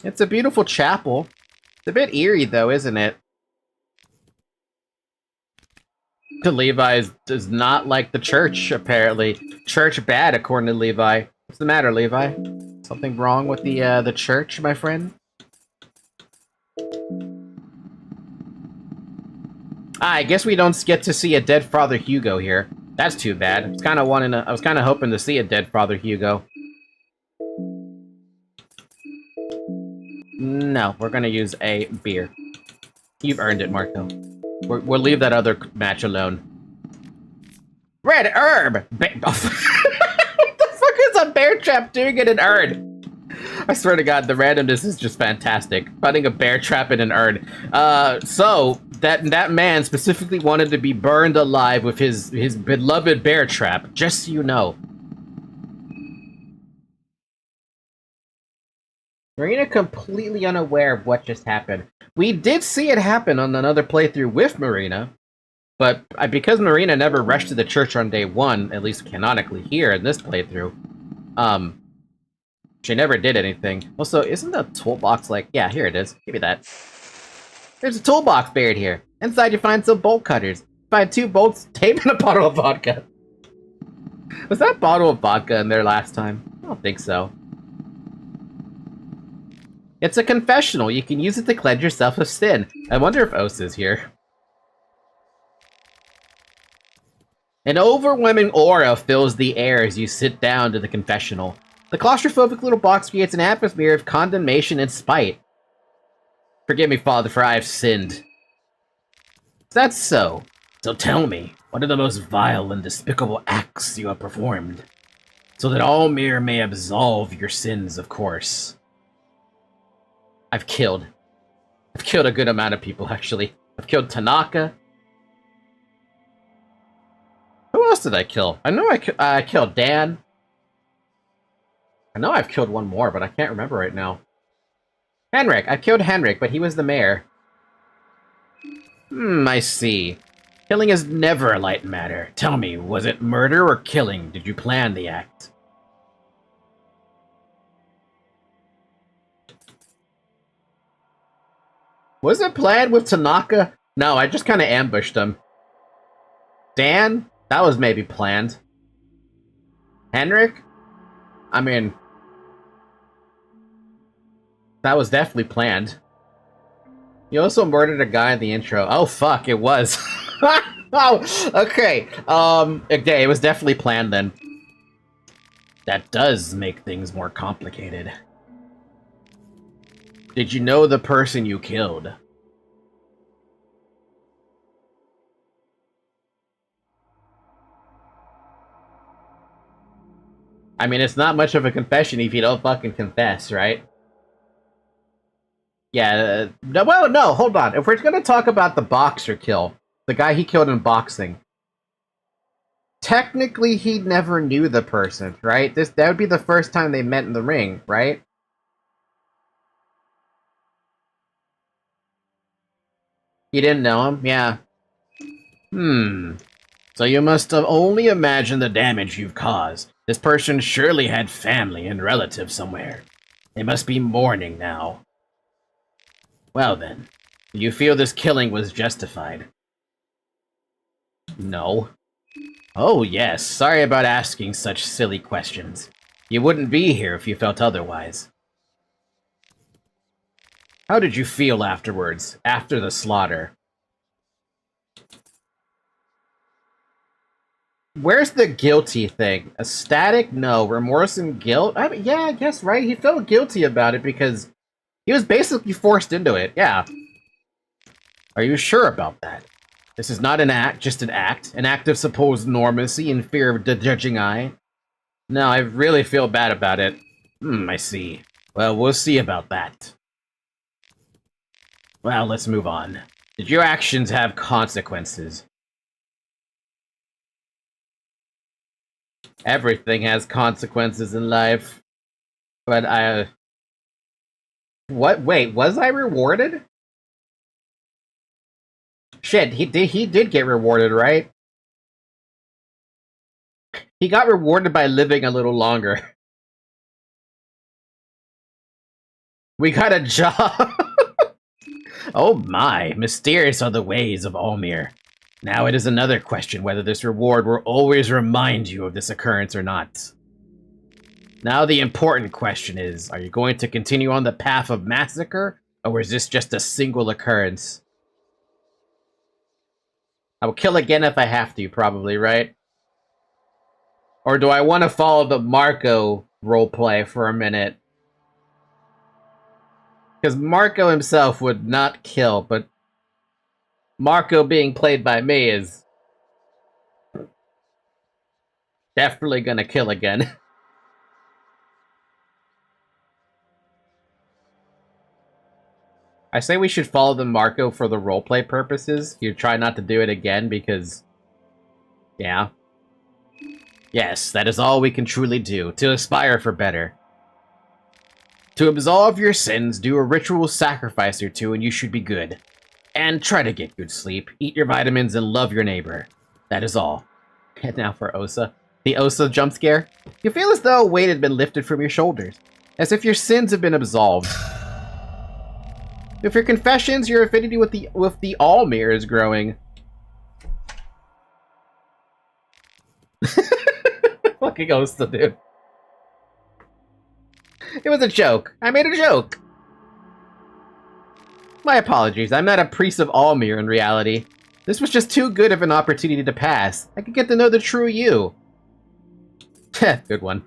It's a beautiful chapel. It's a bit eerie, though, isn't it? The Levi does not like the church, apparently. Church bad, according to Levi. What's the matter, Levi? Something wrong with the church, my friend? I guess we don't get to see a dead Father Hugo here. That's too bad. I was kind of hoping to see a dead Father Hugo. No, we're gonna use a beer. You've earned it, Marco. We'll leave that other match alone. Red herb! What the fuck is a bear trap doing in an urn? I swear to God, the randomness is just fantastic. Putting a bear trap in an urn. So that man specifically wanted to be burned alive with his beloved bear trap, just so you know. Marina completely unaware of what just happened. We did see it happen on another playthrough with Marina, but because Marina never rushed to the church on day 1, at least canonically here in this playthrough, she never did anything. Also, isn't the toolbox like... Yeah, here it is. Give me that. There's a toolbox buried here. Inside you find some bolt cutters. Find 2 bolts taped in a bottle of vodka. Was that bottle of vodka in there last time? I don't think so. It's a confessional. You can use it to cleanse yourself of sin. I wonder if Os is here. An overwhelming aura fills the air as you sit down to the confessional. The claustrophobic little box creates an atmosphere of condemnation and spite. Forgive me, Father, for I have sinned. That's so. So tell me, what are the most vile and despicable acts you have performed? So that Almir may absolve your sins, of course. I've killed a good amount of people, actually. I've killed Tanaka. Who else did I kill? I know I killed Dan. I know I've killed one more, but I can't remember right now. Henrik. I killed Henrik, but he was the mayor. I see. Killing is never a light matter. Tell me, was it murder or killing? Did you plan the act? Was it planned with Tanaka? No, I just kind of ambushed him. Dan? That was maybe planned. Henrik? I mean... that was definitely planned. You also murdered a guy in the intro. Oh, fuck, it was. Oh, okay. Okay, it was definitely planned then. That does make things more complicated. Did you know the person you killed? I mean, it's not much of a confession if you don't fucking confess, right? Yeah, well, no, hold on. If we're gonna talk about the boxer kill, the guy he killed in boxing, technically he never knew the person, right? That would be the first time they met in the ring, right? You didn't know him? Yeah. So you must have only imagined the damage you've caused. This person surely had family and relatives somewhere. They must be mourning now. Well then, do you feel this killing was justified? No. Oh yes, sorry about asking such silly questions. You wouldn't be here if you felt otherwise. How did you feel afterwards, after the slaughter? Where's the guilty thing? Ecstatic? No. Remorse and guilt? I mean, yeah, I guess, right? He felt guilty about it because he was basically forced into it, yeah. Are you sure about that? This is not an act, just an act of supposed normacy and fear of the judging eye. No, I really feel bad about it. I see. Well, we'll see about that. Well, let's move on. Did your actions have consequences? Everything has consequences in life. But what? Wait, was I rewarded? Shit, he did get rewarded, right? He got rewarded by living a little longer. We got a job. Oh my, mysterious are the ways of Almir. Now it is another question whether this reward will always remind you of this occurrence or not. Now the important question is, are you going to continue on the path of massacre, or is this just a single occurrence? I will kill again if I have to, probably, right? Or do I want to follow the Marcoh roleplay for a minute? Because Marcoh himself would not kill, but Marcoh being played by me is definitely gonna kill again. I say we should follow the Marcoh for the roleplay purposes. You try not to do it again because... yeah. Yes, that is all we can truly do, to aspire for better. To absolve your sins, do a ritual sacrifice or two and you should be good. And try to get good sleep, eat your vitamins, and love your neighbor. That is all. And now for Osa. The Osa jump scare. You feel as though a weight had been lifted from your shoulders, as if your sins have been absolved. With your confessions, your affinity with the Almir is growing. Fucking Osa, dude. It was a joke. I made a joke. My apologies. I'm not a priest of Almir in reality. This was just too good of an opportunity to pass. I could get to know the true you. Good one.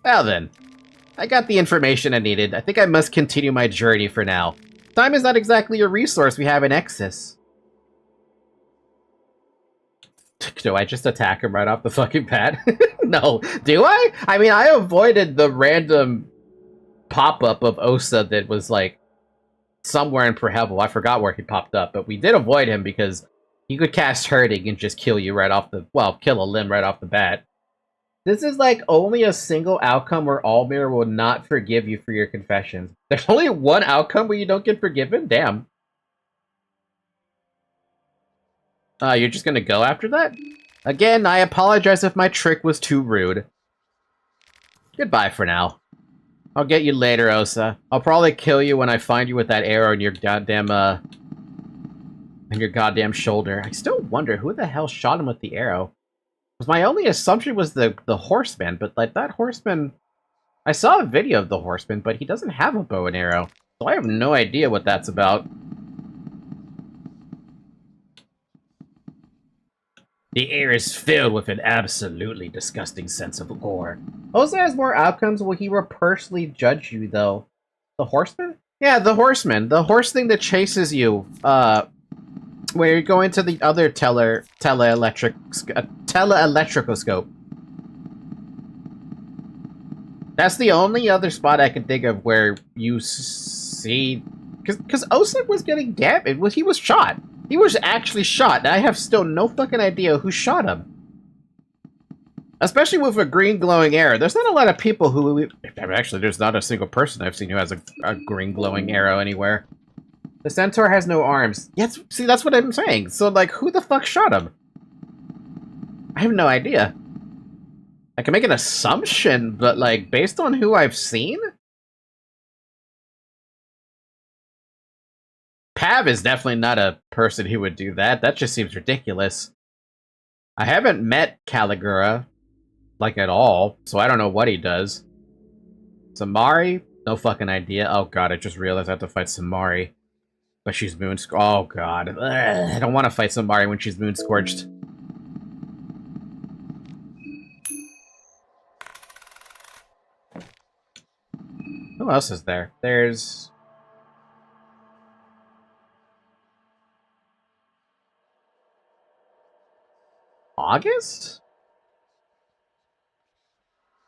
Well then, I got the information I needed. I think I must continue my journey for now. Time is not exactly a resource we have in excess. Do I just attack him right off the fucking bat? No. Do I? I mean, I avoided the random pop-up of Osa that was, like, somewhere in Prehevel. I forgot where he popped up, but we did avoid him because he could cast Hurting and just kill you right off the... Well, kill a limb right off the bat. This is, like, only a single outcome where Almir will not forgive you for your confessions. There's only one outcome where you don't get forgiven? Damn. You're just gonna go after that? Again, I apologize if my trick was too rude. Goodbye for now. I'll get you later, Osa. I'll probably kill you when I find you with that arrow in your goddamn, shoulder. I still wonder who the hell shot him with the arrow. Because my only assumption was the horseman, but, like, that horseman... I saw a video of the horseman, but he doesn't have a bow and arrow. So I have no idea what that's about. The air is filled with an absolutely disgusting sense of gore. Osa has more outcomes where he will personally judge you, though. The horseman? Yeah, the horseman. The horse thing that chases you, where you're going to the other teleelectroscope. That's the only other spot I can think of where you see... Because Osa was getting damaged. He was shot. He was actually shot, and I have still no fucking idea who shot him. Especially with a green glowing arrow. There's not a lot of people who... Actually, there's not a single person I've seen who has a green glowing arrow anywhere. The centaur has no arms. Yes, see, that's what I'm saying. So, like, who the fuck shot him? I have no idea. I can make an assumption, but, like, based on who I've seen? Pav is definitely not a person who would do that. That just seems ridiculous. I haven't met Caligura, like, at all, so I don't know what he does. Samari? No fucking idea. Oh god, I just realized I have to fight Samari. But she's moon-scorched. Oh god. Ugh, I don't want to fight Samari when she's moon-scorched. Who else is there? There's... August?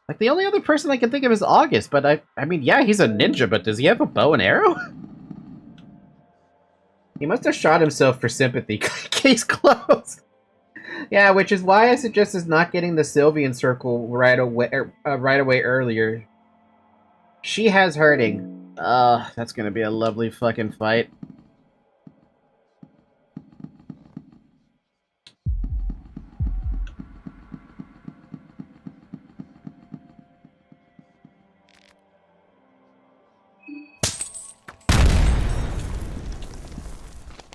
Like, the only other person I can think of is August, but I mean, yeah, he's a ninja, but does he have a bow and arrow? He must have shot himself for sympathy. Case closed. Yeah, which is why I suggested not getting the Sylvian circle right away earlier. She has hurting. That's gonna be a lovely fucking fight.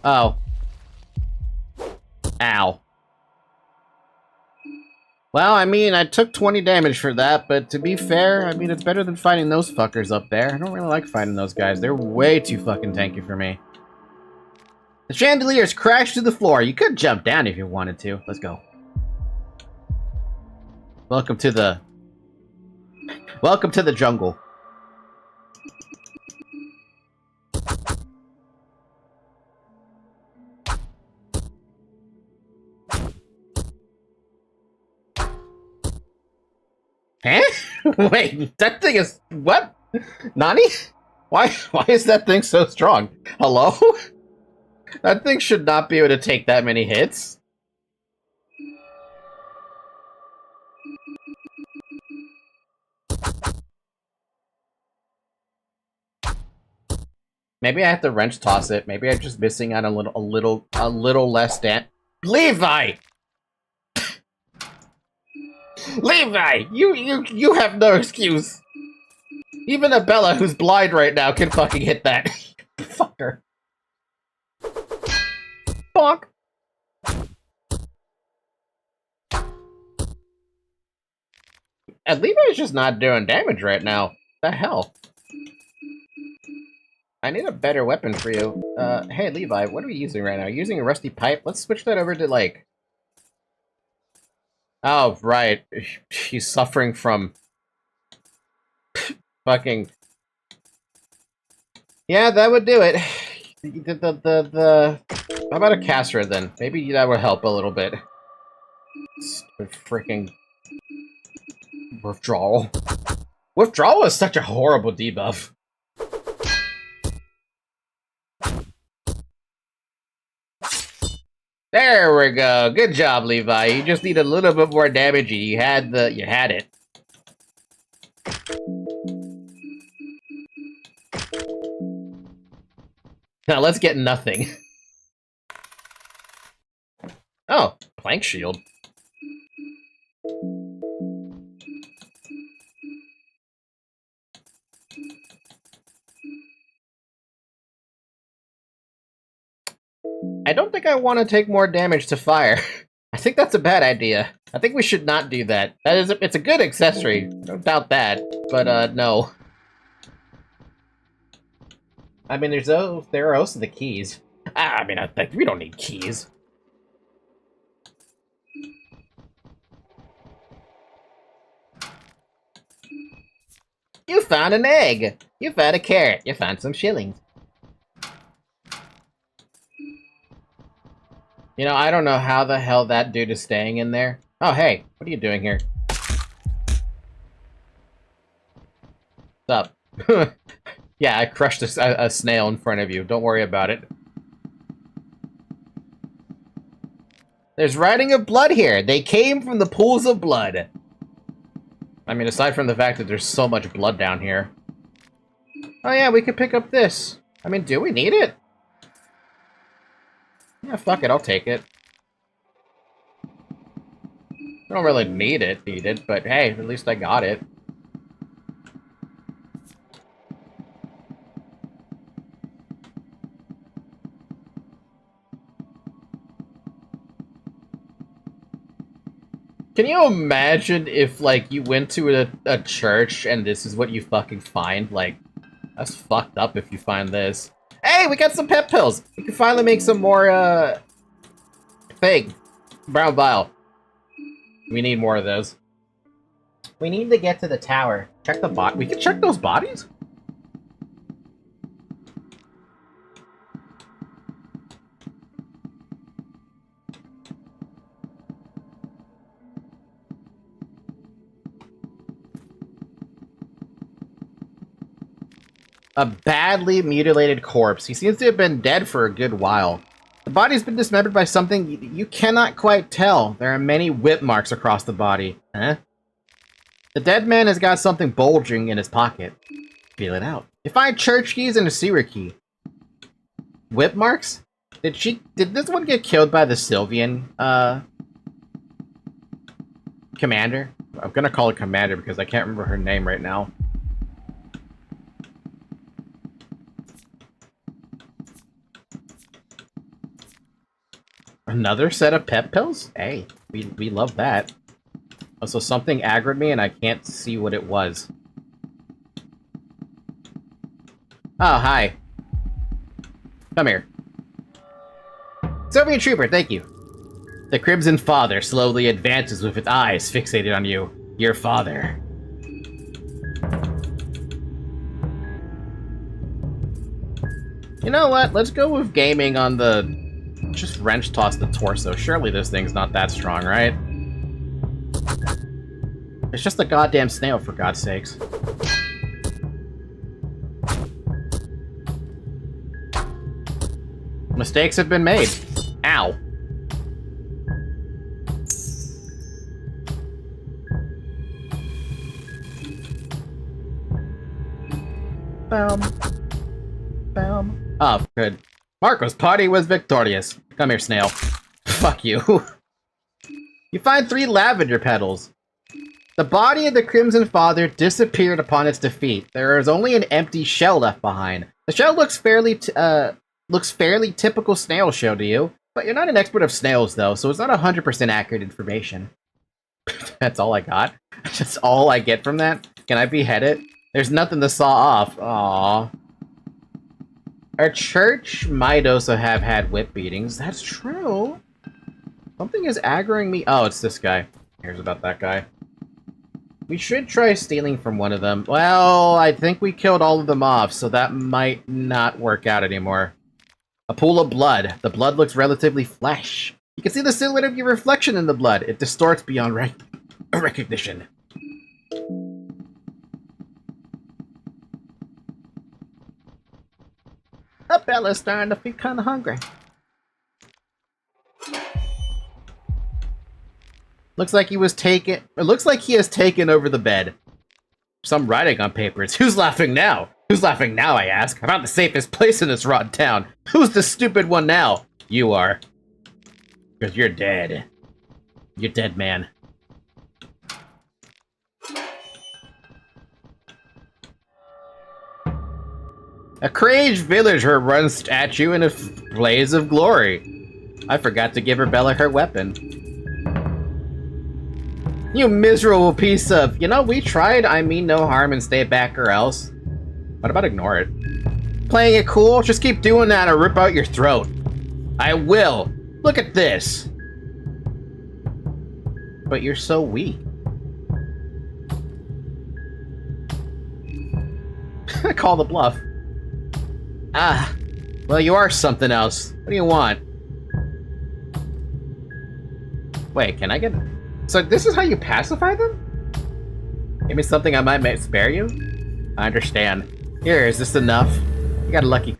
Oh. Ow. Well, I mean, I took 20 damage for that, but to be fair, I mean, it's better than fighting those fuckers up there. I don't really like fighting those guys. They're way too fucking tanky for me. The chandeliers crashed to the floor. You could jump down if you wanted to. Let's go. Welcome to the jungle. Huh? Wait, that thing is... What? Nani? Why is that thing so strong? Hello? That thing should not be able to take that many hits. Maybe I have to wrench toss it. Maybe I'm just missing out a little less damage. Levi! Levi! You have no excuse. Even Abella, who's blind right now, can fucking hit that. Fucker. Bonk. And Levi's just not doing damage right now. The hell? I need a better weapon for you. Hey, Levi, what are we using right now? You're using a rusty pipe? Let's switch that over to, like... Oh, right. He's suffering from... fucking... Yeah, that would do it. How about a caster, then? Maybe that would help a little bit. Freaking... Withdrawal. Withdrawal is such a horrible debuff. There we go. Good job, Levi. You just need a little bit more damage. You had it. Now let's get nothing. Oh, plank shield. I don't think I want to take more damage to fire. I think that's a bad idea. I think we should not do that. It's a good accessory. Don't doubt that. But, no. I mean, there are also the keys. I mean, we don't need keys. You found an egg! You found a carrot! You found some shillings. You know, I don't know how the hell that dude is staying in there. Oh, hey, what are you doing here? What's up? Yeah, I crushed a snail in front of you. Don't worry about it. There's writing of blood here. They came from the pools of blood. I mean, aside from the fact that there's so much blood down here. Oh yeah, we could pick up this. I mean, do we need it? Yeah, fuck it, I'll take it. I don't really need it, but hey, at least I got it. Can you imagine if, like, you went to a church and this is what you fucking find? Like, that's fucked up if you find this. Hey, we got some pep pills! We can finally make some more, brown bile. We need more of those. We need to get to the tower. Check the bot. We can check those bodies? A badly mutilated corpse. He seems to have been dead for a good while. The body's been dismembered by something you cannot quite tell. There are many whip marks across the body. Huh? The dead man has got something bulging in his pocket. Feel it out. You find church keys and a sewer key. Whip marks? Did this one get killed by the Sylvian, commander? I'm gonna call it commander because I can't remember her name right now. Another set of pep pills? Hey, we love that. Also, something aggroed me and I can't see what it was. Oh, hi. Come here. Soviet trooper, thank you. The Crimson Father slowly advances with its eyes fixated on you. Your father. You know what? Let's go with gaming on the... Just wrench toss the torso. Surely this thing's not that strong, right? It's just a goddamn snail, for God's sakes. Mistakes have been made. Ow. Bam. Bam. Oh, good. Marco's party was victorious. Come here, snail. Fuck you. You find 3 lavender petals. The body of the Crimson Father disappeared upon its defeat. There is only an empty shell left behind. The shell looks fairly typical snail shell to you, but you're not an expert of snails, though, so it's not 100% accurate information. That's all I got. That's all I get from that. Can I behead it? There's nothing to saw off. Aww. Our church might also have had whip beatings. That's true. Something is aggroing me. Oh, it's this guy. Here's about that guy. We should try stealing from one of them. Well, I think we killed all of them off, so that might not work out anymore. A pool of blood. The blood looks relatively flesh. You can see the silhouette of your reflection in the blood. It distorts beyond recognition. Bella's starting to feel kind of hungry. Looks like he was taken. It looks like he has taken over the bed. Some writing on papers. Who's laughing now? Who's laughing now, I ask? I found the safest place in this rotten town. Who's the stupid one now? You are. Because you're dead. You're dead, man. A crazed villager runs at you in a blaze of glory. I forgot to give her Bella her weapon. You miserable piece of... You know, we tried I mean no harm and stay back or else. What about ignore it? Playing it cool? Just keep doing that or rip out your throat. I will. Look at this. But you're so weak. I call the bluff. Ah, well, you are something else. What do you want? Wait, can I get... So this is how you pacify them? Give me something I might spare you? I understand. Here, is this enough? You got a lucky...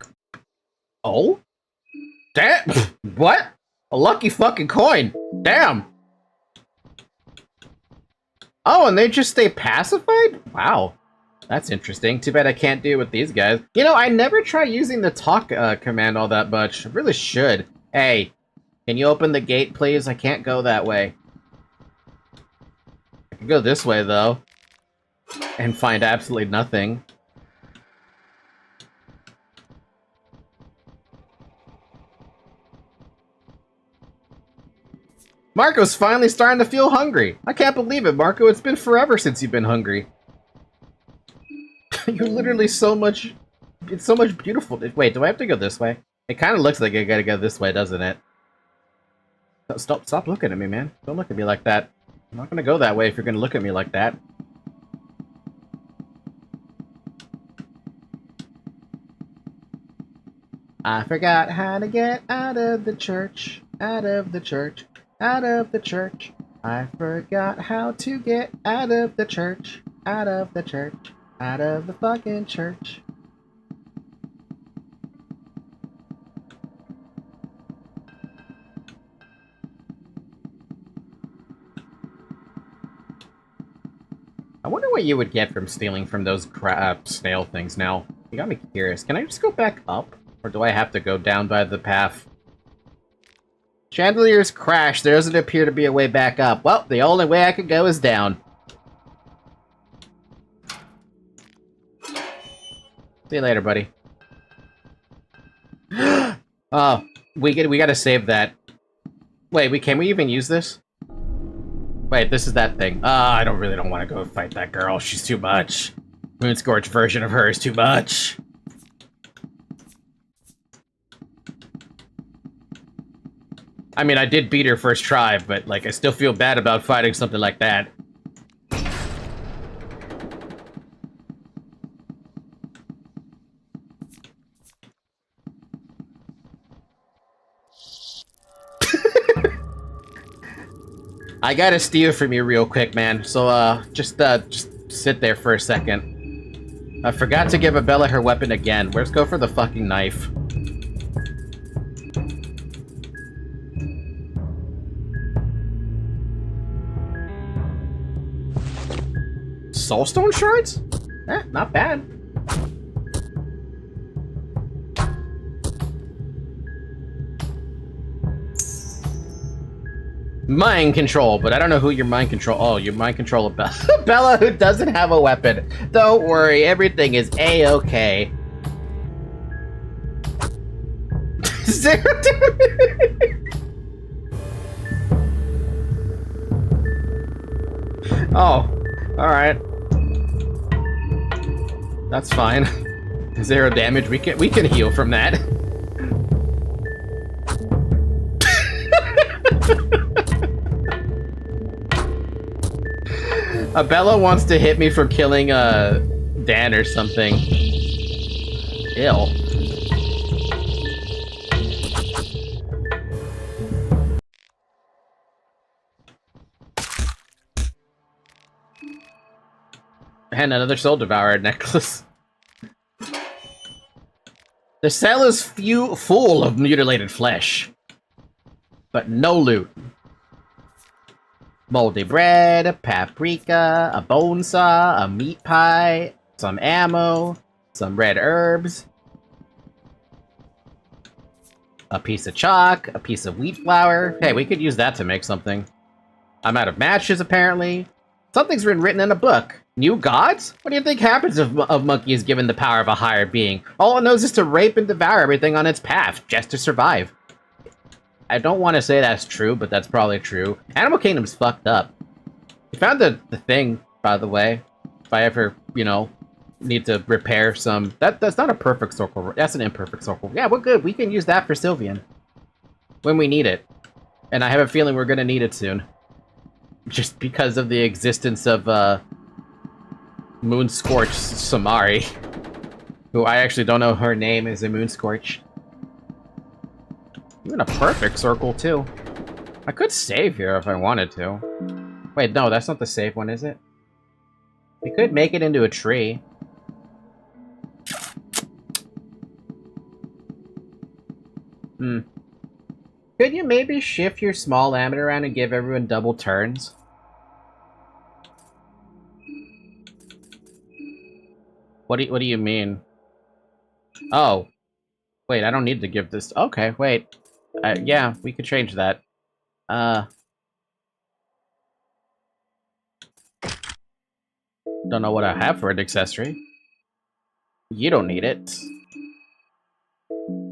Oh? Damn! What? A lucky fucking coin! Damn! Oh, and they just stay pacified? Wow. That's interesting. Too bad I can't do it with these guys. You know, I never try using the talk command all that much. I really should. Hey, can you open the gate, please? I can't go that way. I can go this way, though. And find absolutely nothing. Marco's finally starting to feel hungry. I can't believe it, Marco. It's been forever since you've been hungry. You're literally so much... It's so much beautiful. Wait, do I have to go this way? It kind of looks like I gotta go this way, doesn't it? Stop looking at me, man. Don't look at me like that. I'm not gonna go that way if you're gonna look at me like that. I forgot how to get out of the church. Out of the church. Out of the church. I forgot how to get out of the church. Out of the church. Out of the fucking church. I wonder what you would get from stealing from those snail things now. You got me curious. Can I just go back up? Or do I have to go down by the path? Chandelier's crashed. There doesn't appear to be a way back up. Well, the only way I could go is down. See you later, buddy. Oh, we gotta save that. Wait, can we even use this? Wait, this is that thing. I really don't want to go fight that girl. She's too much. Moonscorch version of her is too much. I mean, I did beat her first try, but, like, I still feel bad about fighting something like that. I gotta steal from you real quick, man. So, just sit there for a second. I forgot to give Abella her weapon again. Let's go for the fucking knife. Soulstone shards? Not bad. Mind control, but I don't know who your mind control. Oh, you mind control Bella. Bella, who doesn't have a weapon. Don't worry, everything is a-okay. Oh, alright. That's fine. 0 damage. We can heal from that. Bella wants to hit me for killing Dan or something. Ew. And another Soul Devourer necklace. The cell is full of mutilated flesh, but no loot. Moldy bread, paprika, a bone saw, a meat pie, some ammo, some red herbs, a piece of chalk, a piece of wheat flour. Hey, we could use that to make something. I'm out of matches, apparently. Something's been written in a book. New gods? What do you think happens if a monkey is given the power of a higher being? All it knows is to rape and devour everything on its path, just to survive. I don't want to say that's true, but that's probably true. Animal Kingdom's fucked up. We found the thing, by the way. If I ever, you know, need to repair some... That's not a perfect circle. That's an imperfect circle. Yeah, we're good. We can use that for Sylvian. When we need it. And I have a feeling we're gonna need it soon. Just because of the existence of, Moonscorched Samari. Who I actually don't know her name is a Moonscorched. Even a perfect circle, too. I could save here if I wanted to. Wait, no, that's not the save one, is it? We could make it into a tree. Could you maybe shift your small lamb around and give everyone double turns? What do you mean? Oh. Wait, I don't need to give this... Okay, wait. Yeah, we could change that. Don't know what I have for an accessory. You don't need it.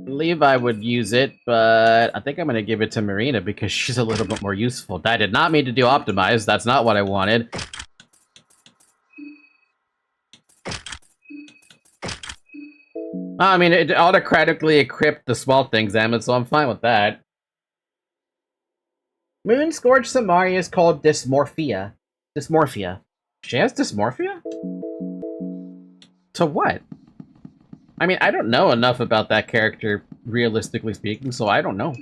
Levi would use it, but I think I'm gonna give it to Marina because she's a little bit more useful. I did not mean to do optimize. That's not what I wanted. I mean, it autocratically equipped the small things, Emmett, so I'm fine with that. Moonscorched Samari is called Dysmorphia. Dysmorphia. She has dysmorphia? To what? I mean, I don't know enough about that character, realistically speaking, so I don't know.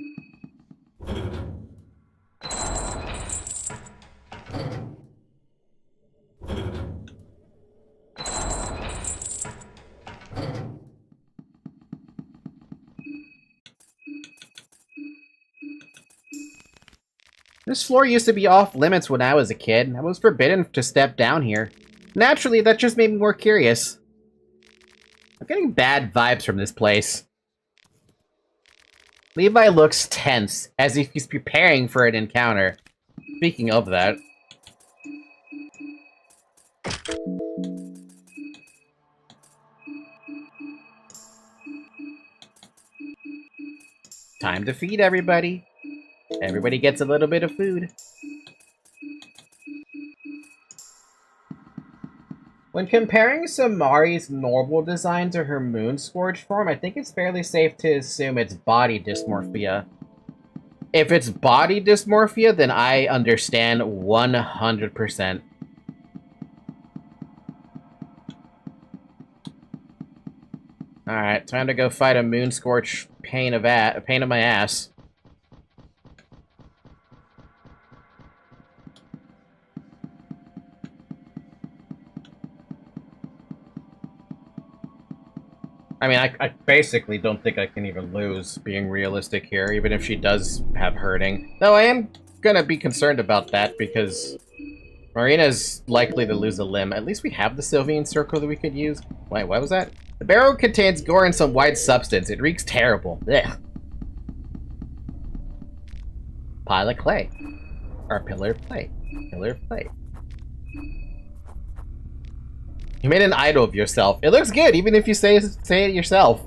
This floor used to be off limits when I was a kid. I was forbidden to step down here. Naturally, that just made me more curious. I'm getting bad vibes from this place. Levi looks tense, as if he's preparing for an encounter. Speaking of that... Time to feed everybody. Everybody gets a little bit of food. When comparing Samari's normal design to her Moonscorched form, I think it's fairly safe to assume it's body dysmorphia. If it's body dysmorphia, then I understand 100%. Alright, time to go fight a Moonscorched pain of my ass. I mean, I basically don't think I can even lose, being realistic here, even if she does have hurting. Though I am gonna be concerned about that, because Marina's likely to lose a limb. At least we have the Sylvian circle that we could use. Wait, what was that? The barrel contains gore and some white substance. It reeks terrible. Ugh. Pile of clay. Or pillar of clay. Pillar of clay. You made an idol of yourself. It looks good, even if you say it yourself.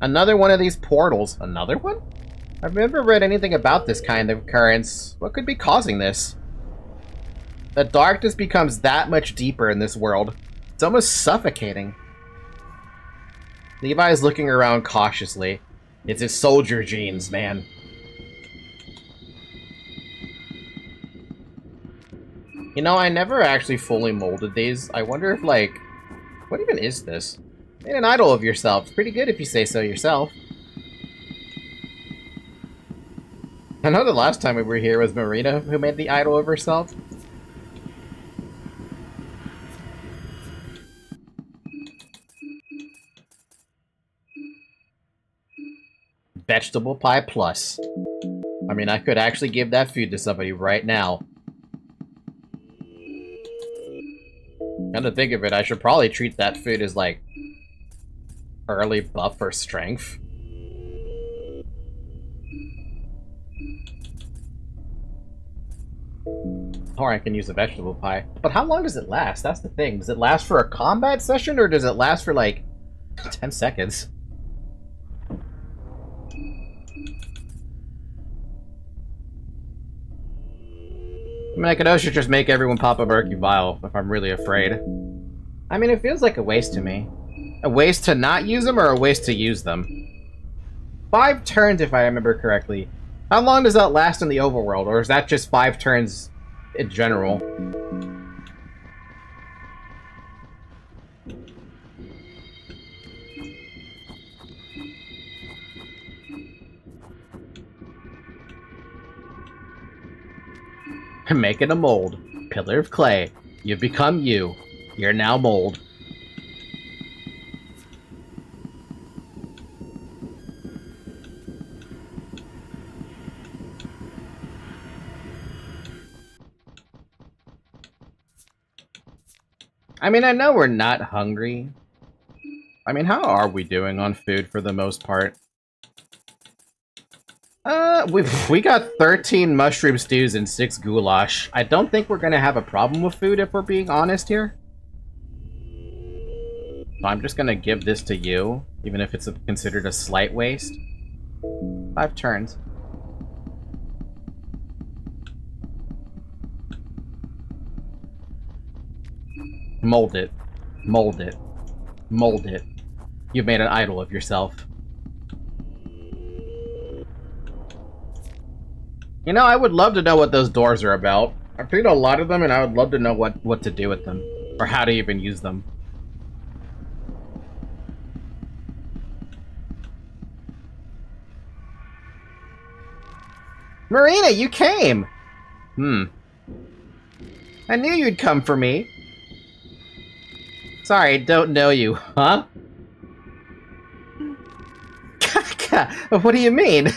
Another one of these portals. Another one? I've never read anything about this kind of occurrence. What could be causing this? The darkness becomes that much deeper in this world. It's almost suffocating. Levi's looking around cautiously. It's his soldier genes, man. You know, I never actually fully molded these. I wonder if, like... What even is this? Made an idol of yourself. It's pretty good if you say so yourself. I know the last time we were here was Marina who made the idol of herself. Vegetable pie plus. I mean, I could actually give that food to somebody right now. Come to think of it, I should probably treat that food as, like, early buff for strength. Or I can use a vegetable pie. But how long does it last? That's the thing. Does it last for a combat session, or does it last for, like, 10 seconds? I mean, I could also just make everyone pop a Murky Vial if I'm really afraid. I mean, it feels like a waste to me. A waste to not use them, or a waste to use them? 5 turns, if I remember correctly. How long does that last in the overworld, or is that just 5 turns in general? Making a mold. Pillar of clay. You've become you. You're now mold. I mean, I know we're not hungry. I mean, how are we doing on food for the most part? We got 13 mushroom stews and 6 goulash. I don't think we're gonna have a problem with food if we're being honest here. So I'm just gonna give this to you, even if it's considered a slight waste. 5 turns. Mold it. Mold it. Mold it. You've made an idol of yourself. You know, I would love to know what those doors are about. I've played a lot of them, and I would love to know what to do with them. Or how to even use them. Marina, you came! I knew you'd come for me. Sorry, don't know you, huh? What do you mean?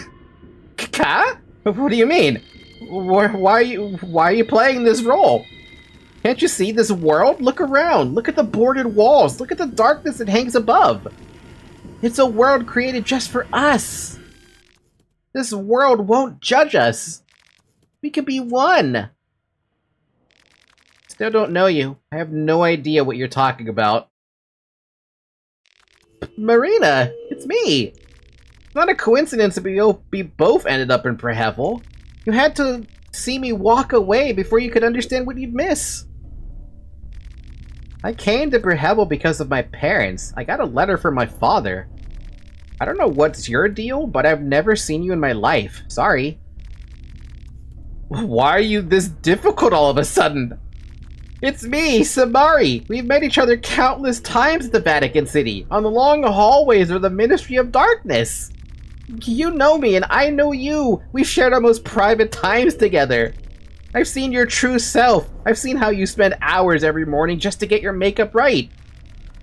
Kaka? What do you mean? Why are you playing this role? Can't you see this world? Look around. Look at the boarded walls. Look at the darkness that hangs above. It's a world created just for us. This world won't judge us. We can be one. Still don't know you. I have no idea what you're talking about. Marina, it's me. It's not a coincidence that we both ended up in Prehevel. You had to see me walk away before you could understand what you'd miss. I came to Prehevel because of my parents. I got a letter from my father. I don't know what's your deal, but I've never seen you in my life. Sorry. Why are you this difficult all of a sudden? It's me, Samari! We've met each other countless times at the Vatican City, on the long hallways of the Ministry of Darkness. You know me, and I know you. We've shared our most private times together. I've seen your true self. I've seen how you spend hours every morning just to get your makeup right.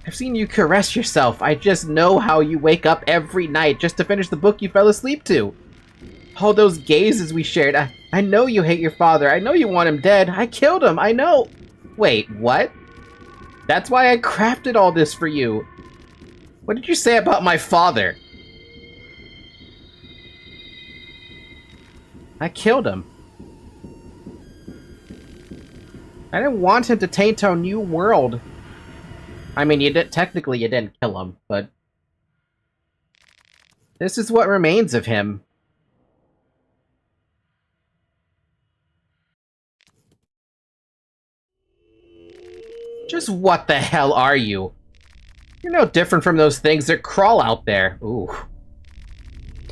I've seen you caress yourself. I just know how you wake up every night just to finish the book you fell asleep to. All those gazes we shared. I know you hate your father. I know you want him dead. I killed him. I know. Wait, what? That's why I crafted all this for you. What did you say about my father? I killed him. I didn't want him to taint our new world. I mean, technically you didn't kill him, but... this is what remains of him. Just what the hell are you? You're no different from those things that crawl out there. Ooh.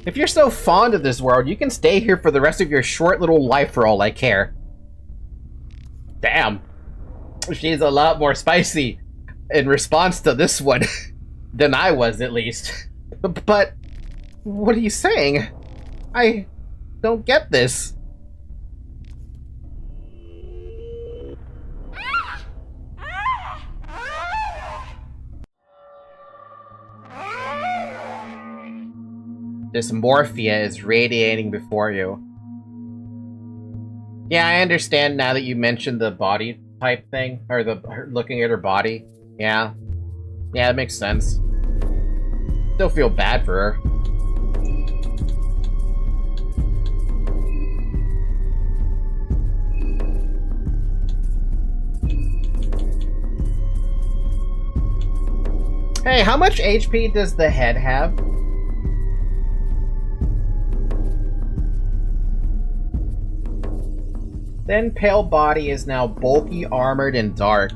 If you're so fond of this world, you can stay here for the rest of your short little life for all I care. Damn. She's a lot more spicy in response to this one than I was, at least. But what are you saying? I don't get this. Dysmorphia is radiating before you. Yeah, I understand now that you mentioned the body type thing, or her looking at her body. Yeah. Yeah, that makes sense. Still feel bad for her. Hey, how much HP does the head have? Thin, pale body is now bulky, armored, and dark.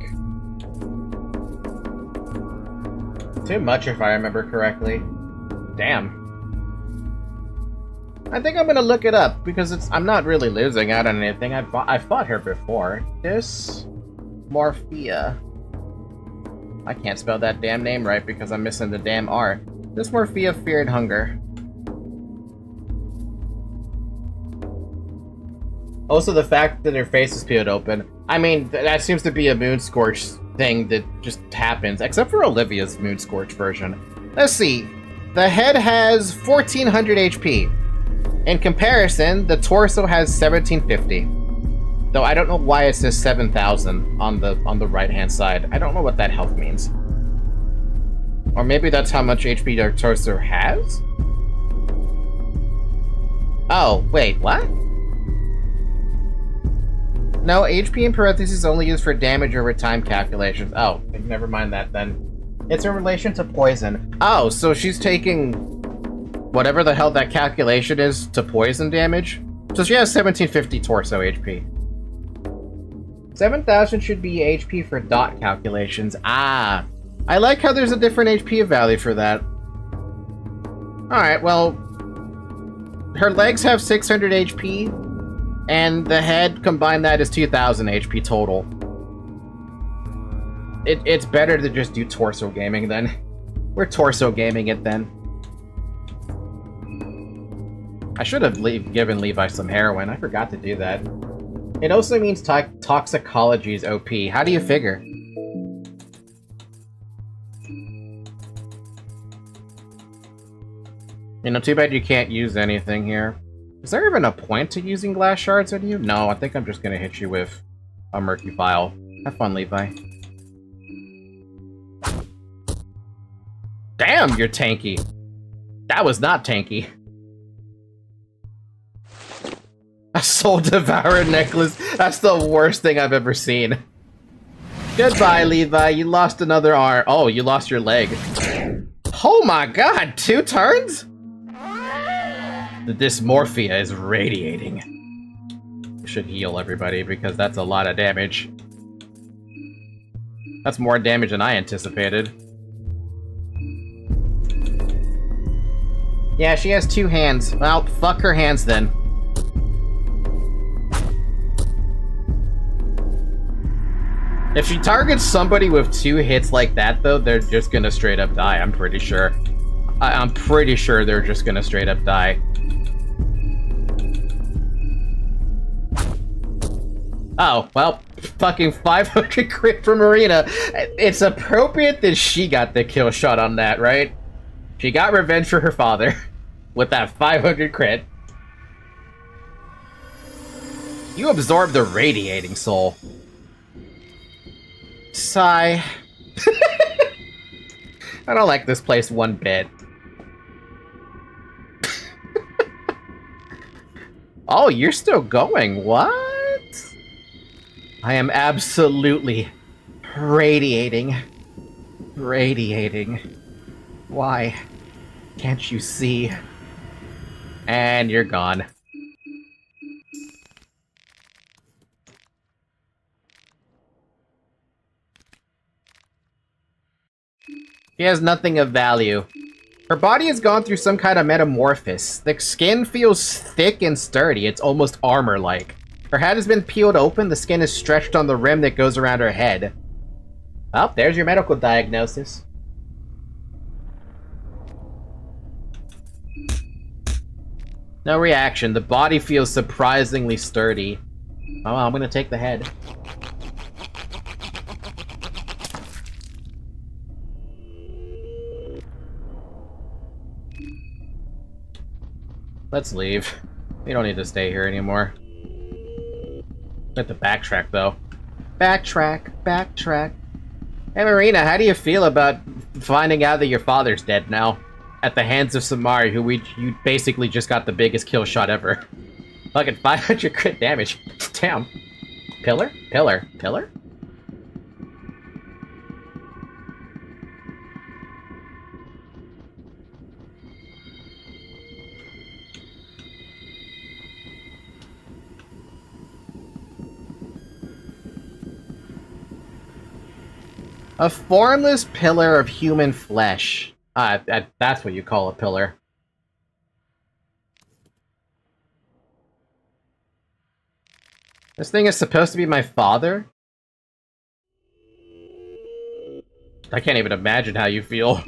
Too much if I remember correctly. Damn. I think I'm gonna look it up, because I'm not really losing out on anything. I fought her before. Dysmorphia. I can't spell that damn name right because I'm missing the damn R. Dysmorphia, fear, and hunger. Also, the fact that her face is peeled open. I mean, that seems to be a Moon Scorch thing that just happens, except for Olivia's Moon Scorch version. Let's see. The head has 1400 HP. In comparison, the torso has 1750. Though I don't know why it says 7000 on the right-hand side. I don't know what that health means. Or maybe that's how much HP their torso has? Oh, wait, what? No, HP in parentheses only used for damage over time calculations. Oh, never mind that then. It's in relation to poison. Oh, so she's taking whatever the hell that calculation is to poison damage? So she has 1750 torso HP. 7000 should be HP for dot calculations. Ah, I like how there's a different HP value for that. Alright, well, her legs have 600 HP, and the head, combined that, is 2000 HP total. It's better to just do torso gaming then. We're torso gaming it then. I should have given Levi some heroin. I forgot to do that. It also means toxicology is OP. How do you figure? You know, too bad you can't use anything here. Is there even a point to using glass shards on you? No, I think I'm just gonna hit you with a murky vial. Have fun, Levi. Damn, you're tanky. That was not tanky. A soul devourer necklace. That's the worst thing I've ever seen. Goodbye, Levi. You lost another arm. Oh, you lost your leg. Oh my god, 2 turns? The dysmorphia is radiating. We should heal everybody because that's a lot of damage. That's more damage than I anticipated. Yeah, she has 2 hands. Well, fuck her hands then. If she targets somebody with 2 hits like that, though, they're just gonna straight up die, I'm pretty sure. I'm pretty sure they're just gonna straight up die. Oh, well, fucking 500 crit for Marina. It's appropriate that she got the kill shot on that, right? She got revenge for her father with that 500 crit. You absorbed the radiating soul. Sigh. I don't like this place one bit. Oh, you're still going. What? I am absolutely radiating. Radiating. Why can't you see? And you're gone. She has nothing of value. Her body has gone through some kind of metamorphosis. The skin feels thick and sturdy. It's almost armor-like. Her head has been peeled open. The skin is stretched on the rim that goes around her head. Oh, there's your medical diagnosis. No reaction. The body feels surprisingly sturdy. Oh, I'm gonna take the head. Let's leave. We don't need to stay here anymore. We have to backtrack, though. Backtrack, backtrack. Hey, Marina, how do you feel about finding out that your father's dead now? At the hands of Samari, who you basically just got the biggest kill shot ever. Fucking 500 crit damage. Damn. Pillar? Pillar? Pillar? A formless pillar of human flesh. That's what you call a pillar. This thing is supposed to be my father? I can't even imagine how you feel.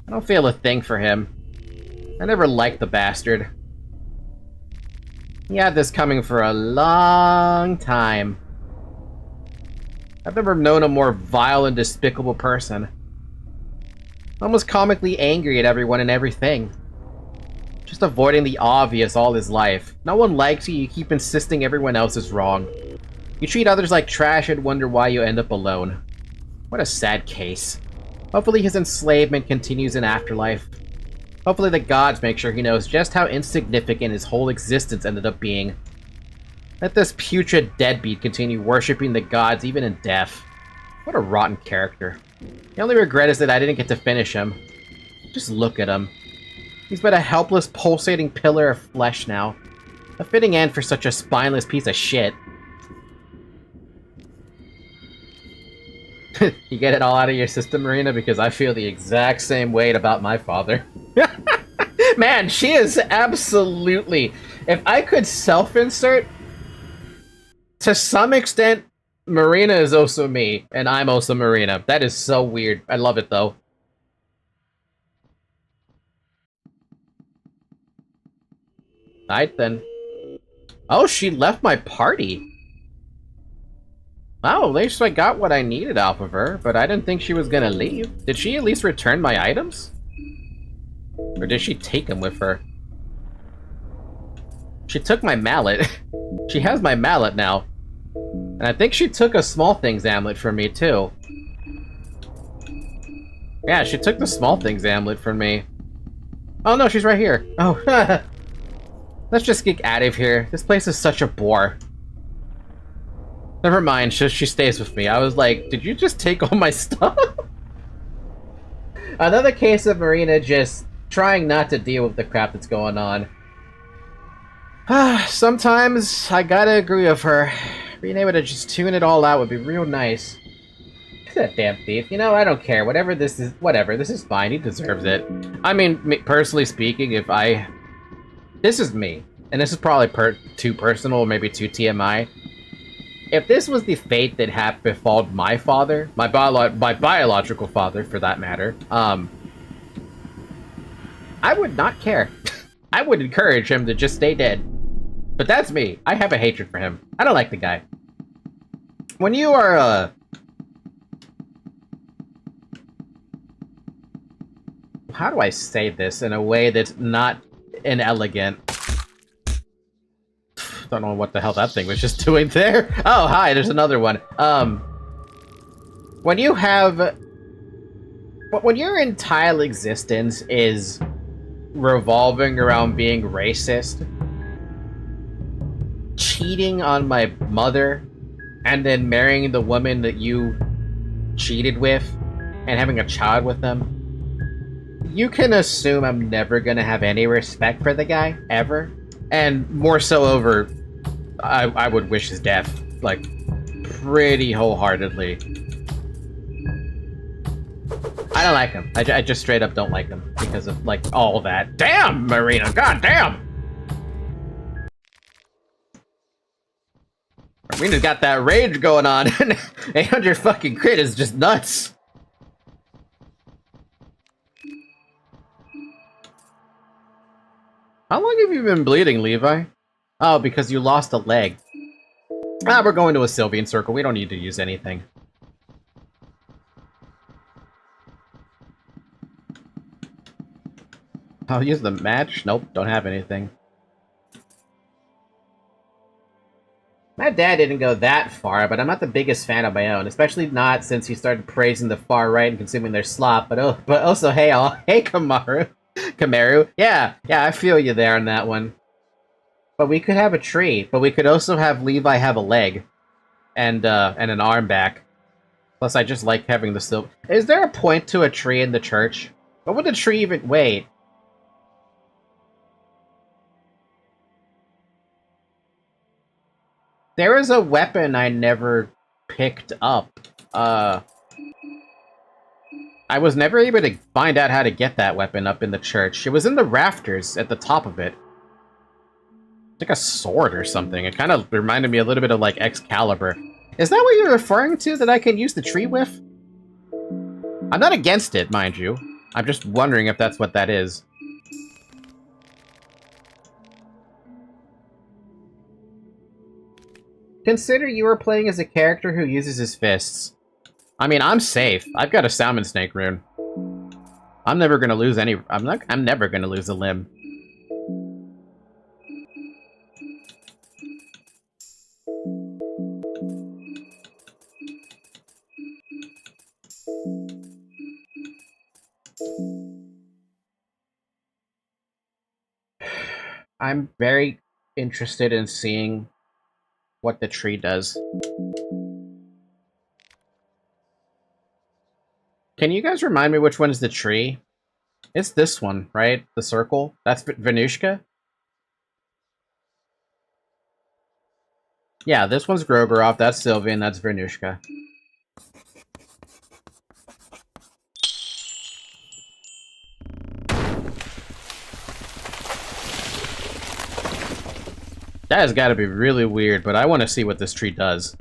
I don't feel a thing for him. I never liked the bastard. He had this coming for a long time. I've never known a more vile and despicable person. Almost comically angry at everyone and everything. Just avoiding the obvious all his life. No one likes you, you keep insisting everyone else is wrong. You treat others like trash and wonder why you end up alone. What a sad case. Hopefully his enslavement continues in afterlife. Hopefully the gods make sure he knows just how insignificant his whole existence ended up being. Let this putrid deadbeat continue worshipping the gods even in death. What a rotten character. The only regret is that I didn't get to finish him. Just look at him. He's but a helpless, pulsating pillar of flesh now. A fitting end for such a spineless piece of shit. You get it all out of your system, Marina? Because I feel the exact same way about my father. Man, she is absolutely... If I could self-insert... To some extent, Marina is also me, and I'm also Marina. That is so weird. I love it, though. Alright, then. Oh, she left my party. Wow, at least I got what I needed off of her, but I didn't think she was gonna leave. Did she at least return my items? Or did she take them with her? She took my mallet. She has my mallet now. And I think she took a small things amulet from me, too. Yeah, she took the small things amulet from me. Oh no, she's right here. Oh, let's just get out of here. This place is such a bore. Never mind, she stays with me. I was like, did you just take all my stuff? Another case of Marina just trying not to deal with the crap that's going on. Sometimes I gotta agree with her. Being able to just tune it all out would be real nice. That damn thief. You know, I don't care. Whatever this is, whatever. This is fine. He deserves it. I mean, personally speaking, if I... This is me. And this is probably too personal, maybe too TMI. If this was the fate that had befalled my father, my biological father, for that matter, I would not care. I would encourage him to just stay dead. But that's me. I have a hatred for him. I don't like the guy. When you are, how do I say this in a way that's not inelegant? Don't know what the hell that thing was just doing there. Oh, hi, there's another one. When you have... When your entire existence is revolving around being racist, cheating on my mother, and then marrying the woman that you cheated with, and having a child with them, you can assume I'm never gonna have any respect for the guy, ever. And more so over... I would wish his death, like, pretty wholeheartedly. I don't like him. I just straight up don't like him because of, like, all that. Damn, Marina! God damn! Marina's got that rage going on, and 800 fucking crit is just nuts. How long have you been bleeding, Levi? Oh, because you lost a leg. Ah, we're going to a Sylvian circle. We don't need to use anything. I'll use the match. Nope, don't have anything. My dad didn't go that far, but I'm not the biggest fan of my own, especially not since he started praising the far right and consuming their slop. But also, hey Kamaru. Yeah, I feel you there on that one. But we could have a tree, but we could also have Levi have a leg, and an arm back. Plus, I just like having the silver. Is there a point to a tree in the church? What would the tree even wait? There is a weapon I never picked up. I was never able to find out how to get that weapon up in the church. It was in the rafters at the top of it. It's like a sword or something. It kind of reminded me a little bit of, like, Excalibur. Is that what you're referring to, that I can use the tree with? I'm not against it, mind you. I'm just wondering if that's what that is. Consider you are playing as a character who uses his fists. I mean, I'm safe. I've got a salmon snake rune. I'm never gonna lose any. I'm never gonna lose a limb. I'm very interested in seeing what the tree does. Can you guys remind me which one is the tree? It's this one, right? The circle? That's Venushka? Yeah, this one's Grogorov, that's Sylvian, that's Venushka. That has got to be really weird, but I want to see what this tree does.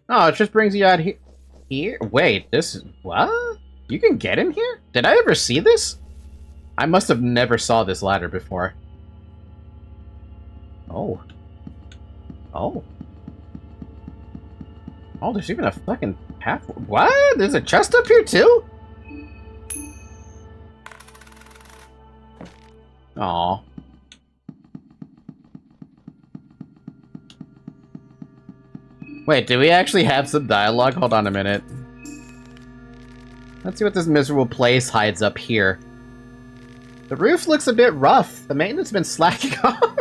Oh, it just brings you out here? Wait, this is... What? You can get in here? Did I ever see this? I must have never saw this ladder before. Oh. Oh. Oh, there's even a fucking path. What? There's a chest up here too? Aw. Wait, do we actually have some dialogue? Hold on a minute. Let's see what this miserable place hides up here. The roof looks a bit rough. The maintenance has been slacking off.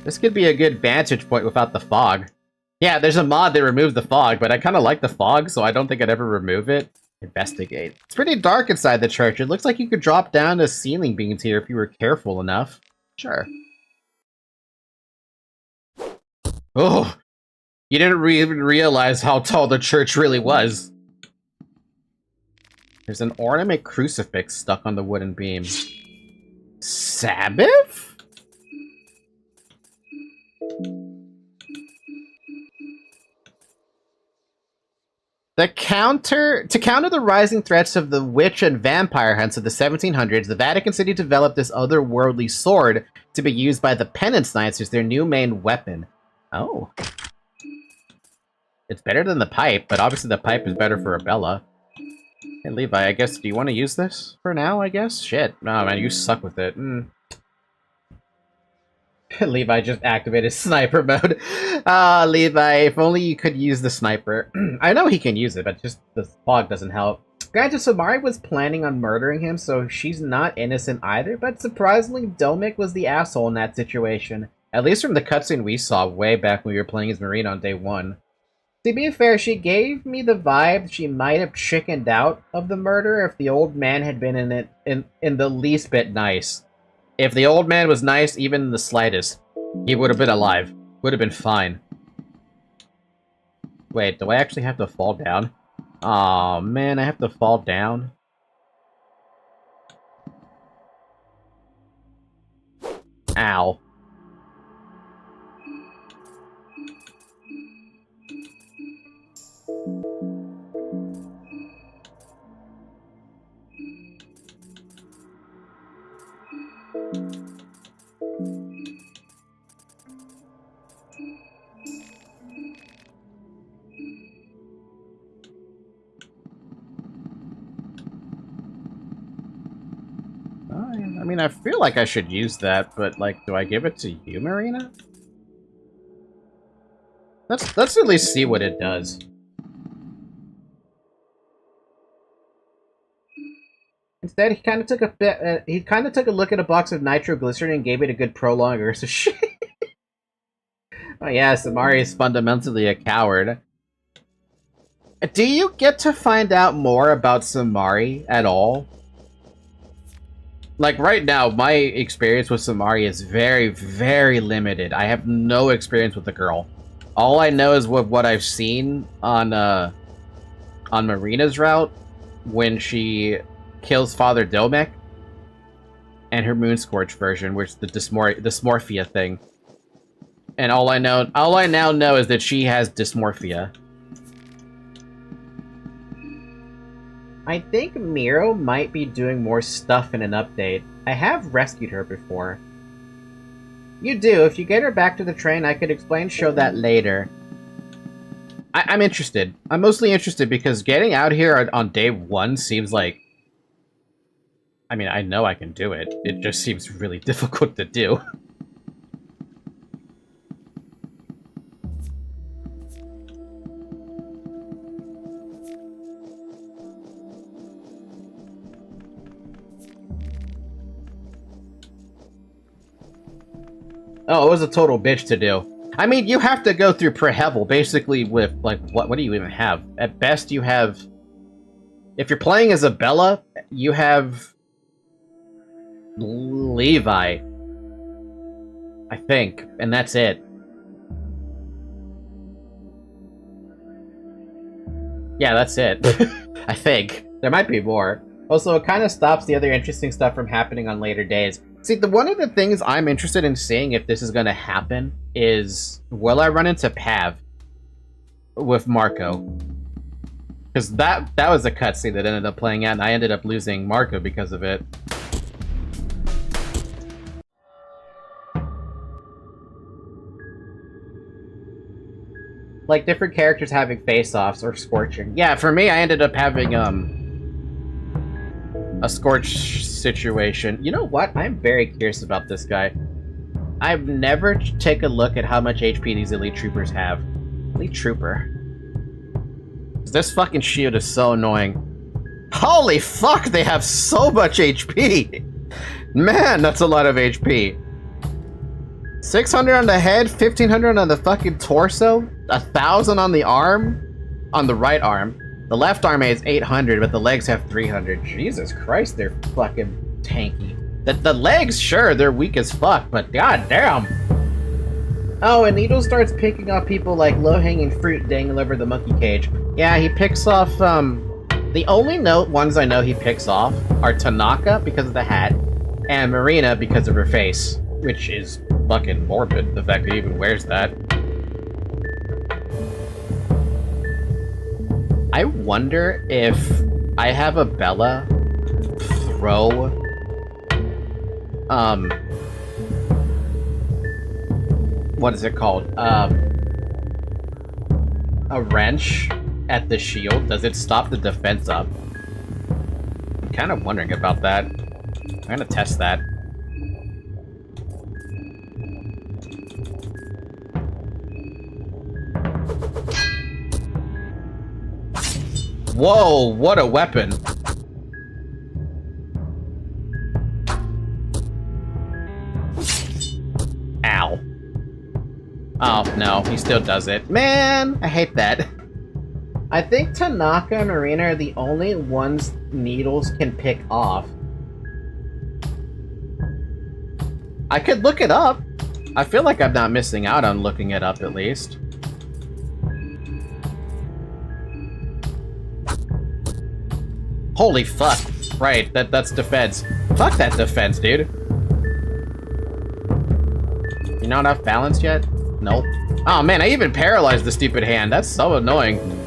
This could be a good vantage point without the fog. Yeah, there's a mod that removes the fog, but I kind of like the fog, so I don't think I'd ever remove it. Investigate. It's pretty dark inside the church. It looks like you could drop down to ceiling beams here if you were careful enough. Sure. Oh! You didn't even realize how tall the church really was. There's an ornament crucifix stuck on the wooden beam. Sabbath? To counter the rising threats of the witch and vampire hunts of the 1700s, the Vatican City developed this otherworldly sword to be used by the Penance Knights as their new main weapon. Oh. It's better than the pipe, but obviously the pipe is better for Abella. Hey, Levi, I guess, do you want to use this for now, I guess? Shit. No, man, you suck with it. Levi just activated sniper mode. Ah, Levi, if only you could use the sniper. I know he can use it, but just the fog doesn't help. Granted, Samari was planning on murdering him, so she's not innocent either, but surprisingly, Domik was the asshole in that situation. At least from the cutscene we saw way back when we were playing as Marina on day 1. To be fair, she gave me the vibe she might have chickened out of the murder if the old man had been in the least bit nice. If the old man was nice, even the slightest, he would have been alive. Would have been fine. Wait, do I actually have to fall down? Aw, man, I have to fall down. Ow. I mean, I feel like I should use that, but, like, do I give it to you, Marina? Let's at least see what it does. Instead, he kind of took a look at a box of nitroglycerin and gave it a good prolonger. So shit. Oh yeah, Samari is fundamentally a coward. Do you get to find out more about Samari at all? Like, right now, my experience with Samari is very, very limited. I have no experience with the girl. All I know is what I've seen on Marina's route when she kills Father Domek and her Moonscorch version, which is the dysmorphia thing. And all I now know is that she has dysmorphia. I think Miro might be doing more stuff in an update. I have rescued her before. You do. If you get her back to the train, I could explain show that later. I'm interested. I'm mostly interested because getting out here on day 1 seems like... I mean, I know I can do it. It just seems really difficult to do. Oh, it was a total bitch to do. I mean, you have to go through Prehevel, basically with, like, what do you even have? At best, you have... If you're playing as a Bella, you have... Levi. I think. And that's it. Yeah, that's it. I think. There might be more. Also, it kind of stops the other interesting stuff from happening on later days. See, one of the things I'm interested in seeing if this is going to happen is, will I run into Pav with Marcoh? Because that was a cutscene that ended up playing out, and I ended up losing Marcoh because of it. Like, different characters having face-offs or scorching. Yeah, for me, I ended up having, a Scorch situation. You know what? I'm very curious about this guy. I've never taken a look at how much HP these Elite Troopers have. Elite Trooper. This fucking shield is so annoying. Holy fuck, they have so much HP! Man, that's a lot of HP. 600 on the head, 1500 on the fucking torso, 1000 on the arm, on the right arm. The left arm has 800, but the legs have 300. Jesus Christ, they're fucking tanky. The legs, sure, they're weak as fuck, but goddamn. Oh, and Needle starts picking off people like low-hanging fruit dangling over the monkey cage. Yeah, he picks off, the only ones I know he picks off are Tanaka because of the hat, and Marina because of her face, which is fucking morbid, the fact that he even wears that. I wonder if I have a Bella throw, what is it called? A wrench at the shield. Does it stop the defense up? I'm kind of wondering about that. I'm gonna test that. Whoa, what a weapon. Ow. Oh, no, he still does it. Man, I hate that. I think Tanaka and Marina are the only ones Needles can pick off. I could look it up. I feel like I'm not missing out on looking it up, at least. Holy fuck. Right, that's defense. Fuck that defense, dude. You not enough balance yet? Nope. Oh man, I even paralyzed the stupid hand. That's so annoying.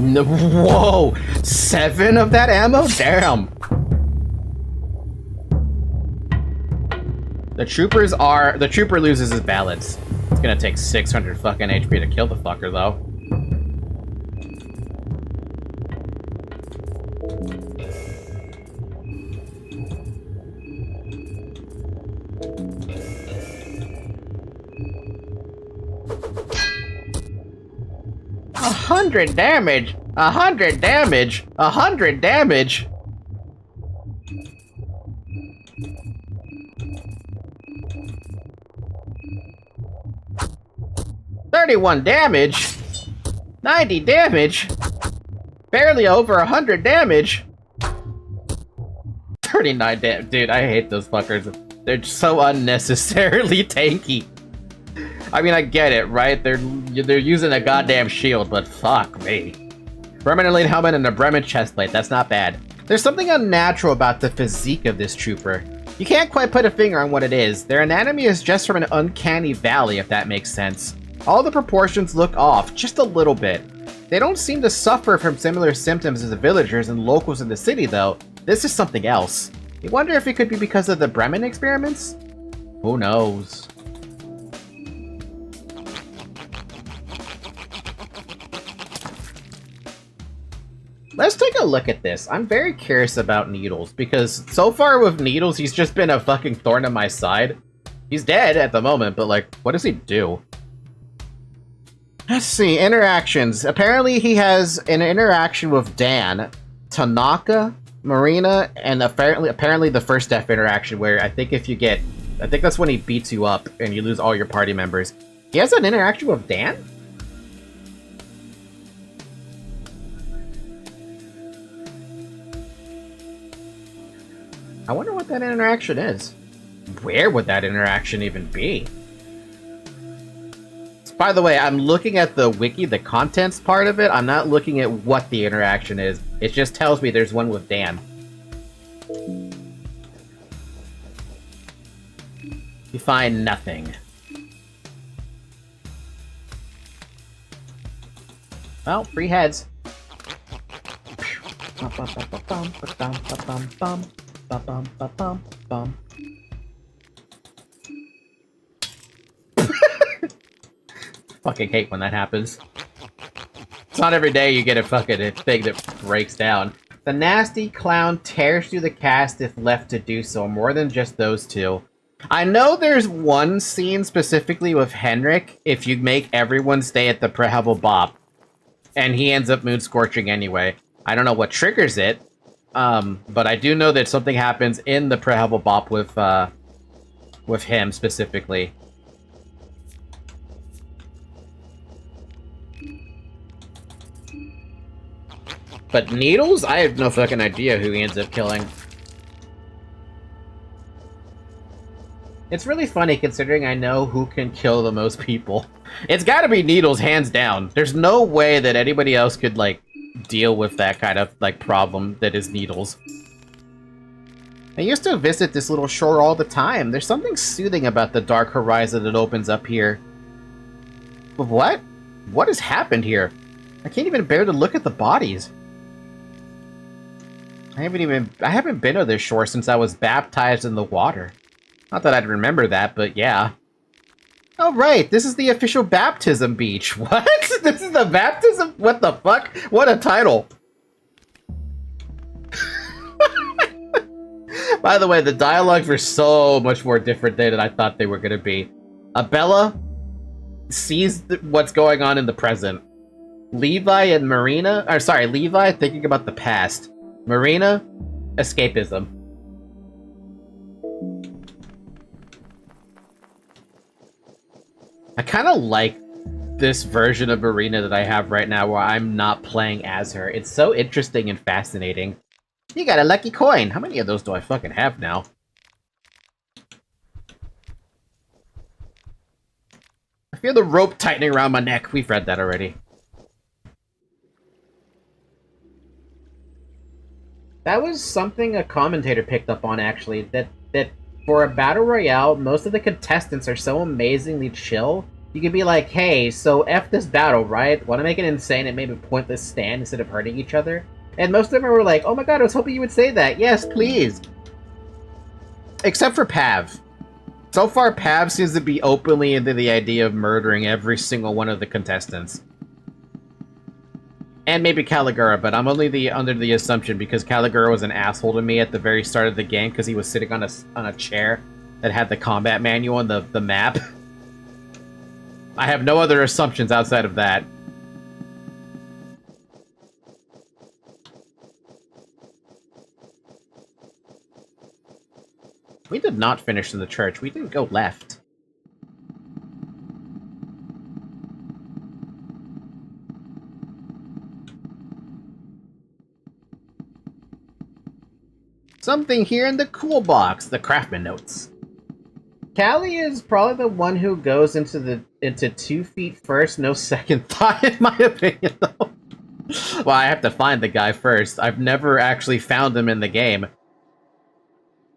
No, whoa! 7 of that ammo? Damn! The trooper loses his balance. It's gonna take 600 fucking HP to kill the fucker, though. $100 damage! 100 damage! 100 damage! $31 damage! 90 damage! Barely over 100 damage! 39 damage. Dude, I hate those fuckers. They're so unnecessarily tanky. I mean, I get it, right? They're using a goddamn shield, but fuck me. Bremen lead helmet and a Bremen chestplate. That's not bad. There's something unnatural about the physique of this trooper. You can't quite put a finger on what it is. Their anatomy is just from an uncanny valley, if that makes sense. All the proportions look off, just a little bit. They don't seem to suffer from similar symptoms as the villagers and locals in the city, though. This is something else. You wonder if it could be because of the Bremen experiments? Who knows? Let's take a look at this. I'm very curious about Needles, because so far with Needles, he's just been a fucking thorn in my side. He's dead at the moment, but like, what does he do? Let's see, interactions. Apparently he has an interaction with Dan, Tanaka, Marina, and apparently the first death interaction where I think that's when he beats you up and you lose all your party members. He has an interaction with Dan? I wonder what that interaction is. Where would that interaction even be? By the way, I'm looking at the wiki, the contents part of it. I'm not looking at what the interaction is. It just tells me there's one with Dan. You find nothing. Well, free heads. Fucking hate when that happens. It's not every day you get a fucking thing that breaks down. The nasty clown tears through the cast if left to do so, more than just those two. I know there's one scene specifically with Henrik, if you make everyone stay at the Prehevel Bop, and he ends up mood scorching anyway. I don't know what triggers it, but I do know that something happens in the Prehevel Bop with him specifically. But Needles? I have no fucking idea who he ends up killing. It's really funny considering I know who can kill the most people. It's gotta be Needles, hands down. There's no way that anybody else could, like, deal with that kind of, like, problem that is Needles. I used to visit this little shore all the time. There's something soothing about the dark horizon that opens up here. But what? What has happened here? I can't even bear to look at the bodies. I haven't been to this shore since I was baptized in the water. Not that I'd remember that, but yeah. Oh right, this is the official baptism beach. What? This is the baptism? What the fuck? What a title. By the way, the dialogues were so much more different than I thought they were gonna be. Abella sees what's going on in the present. Levi and Marina, Levi thinking about the past. Marina, escapism. I kind of like this version of Marina that I have right now where I'm not playing as her. It's so interesting and fascinating. You got a lucky coin! How many of those do I fucking have now? I feel the rope tightening around my neck. We've read that already. That was something a commentator picked up on, actually. That for a battle royale, most of the contestants are so amazingly chill. You could be like, hey, so F this battle, right? Want to make it insane and maybe pointless stand instead of hurting each other? And most of them were like, oh my god, I was hoping you would say that. Yes, please. Except for Pav. So far, Pav seems to be openly into the idea of murdering every single one of the contestants. And maybe Caligura, but I'm only under the assumption because Caligura was an asshole to me at the very start of the game because he was sitting on a chair that had the combat manual and the map. I have no other assumptions outside of that. We did not finish in the church. We didn't go left. Something here in the cool box, the Craftsman notes. Callie is probably the one who goes into 2 feet first, no second thought, in my opinion, though. Well, I have to find the guy first. I've never actually found him in the game.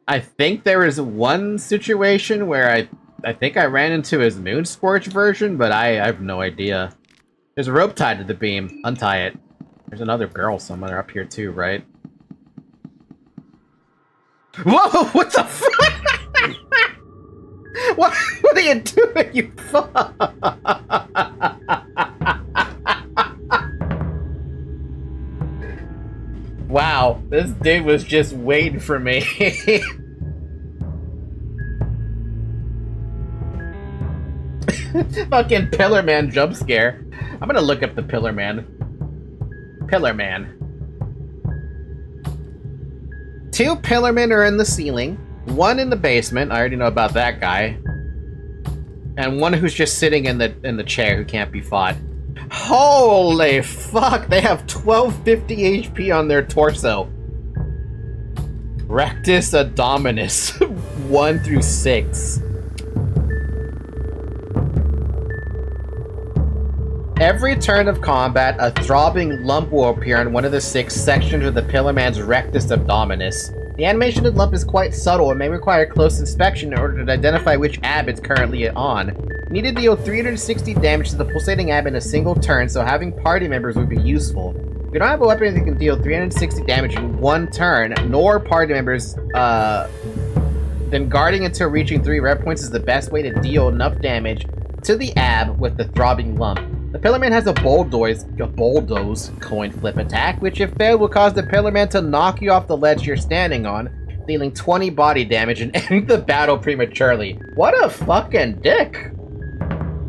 I think there is one situation where I think I ran into his Moonscorch version, but I have no idea. There's a rope tied to the beam. Untie it. There's another girl somewhere up here too, right? Whoa! What the fuck? What are you doing, you fuck? Wow, this dude was just waiting for me. Fucking Pillar Man jump scare. I'm gonna look up the Pillar Man. Pillar Man. 2 Pillarmen are in the ceiling, 1 in the basement, I already know about that guy, and 1 who's just sitting in the chair who can't be fought. Holy fuck, they have 1250 HP on their torso. Rectus Abdominis, 1 through 6. Every turn of combat, a throbbing lump will appear on one of the 6 sections of the Pillarman's rectus abdominis. The animation of the lump is quite subtle and may require close inspection in order to identify which ab it's currently on. You need to deal 360 damage to the pulsating ab in a single turn, so having party members would be useful. If you don't have a weapon that can deal 360 damage in 1 turn, nor party members, then guarding until reaching 3 rep points is the best way to deal enough damage to the ab with the throbbing lump. The Pillarman has a bulldoze coin flip attack, which if failed will cause the Pillarman to knock you off the ledge you're standing on, dealing 20 body damage and ending the battle prematurely. What a fucking dick!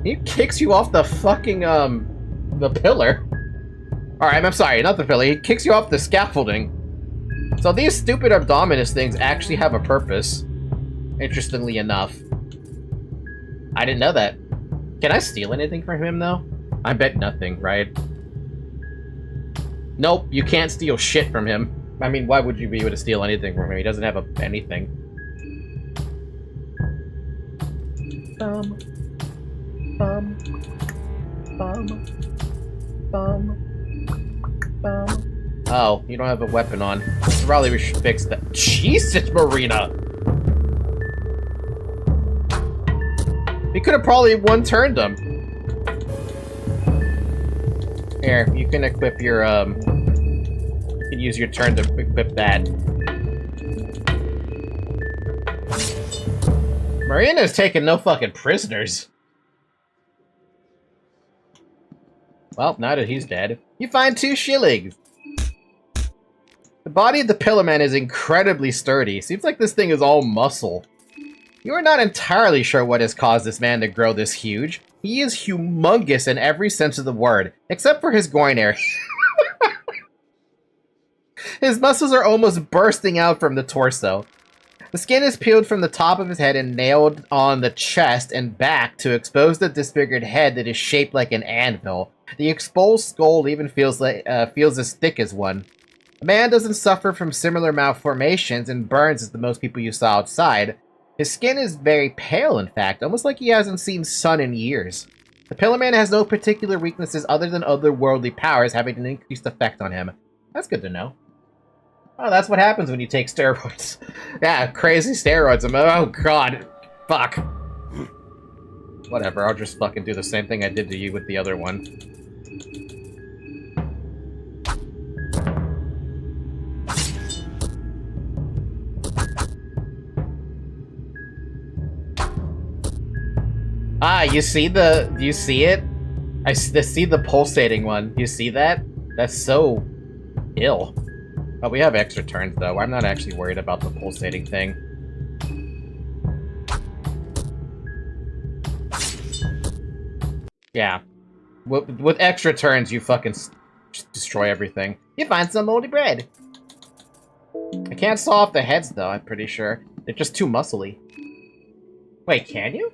He kicks you off the fucking, the pillar. Alright, I'm sorry, not the pillar. He kicks you off the scaffolding. So these stupid abdominis things actually have a purpose. Interestingly enough. I didn't know that. Can I steal anything from him, though? I bet nothing, right? Nope, you can't steal shit from him. I mean, why would you be able to steal anything from him? He doesn't have anything. Bum. Bum. Bum. Bum. Bum. Oh, you don't have a weapon on. Probably we should fix that. Jesus, Marina! He could have probably one-turned him. Here, you can equip your, you can use your turn to equip that. Marina's taking no fucking prisoners. Well, now that he's dead, you find 2 shillings. The body of the Pillarman is incredibly sturdy. Seems like this thing is all muscle. You are not entirely sure what has caused this man to grow this huge. He is humongous in every sense of the word, except for his groin area. His muscles are almost bursting out from the torso. The skin is peeled from the top of his head and nailed on the chest and back to expose the disfigured head that is shaped like an anvil. The exposed skull even feels as thick as one. The man doesn't suffer from similar malformations and burns as the most people you saw outside. His skin is very pale, in fact, almost like he hasn't seen sun in years. The Pillar Man has no particular weaknesses other than otherworldly powers having an increased effect on him. That's good to know. Oh, that's what happens when you take steroids. Yeah, crazy steroids. Oh, God. Fuck. Whatever, I'll just fucking do the same thing I did to you with the other one. Ah, you see the... Do you see it? I see the pulsating one. You see that? That's so... ill. Oh, we have extra turns, though. I'm not actually worried about the pulsating thing. Yeah. With extra turns, you fucking just destroy everything. You find some moldy bread. I can't saw off the heads, though, I'm pretty sure. They're just too muscly. Wait, can you?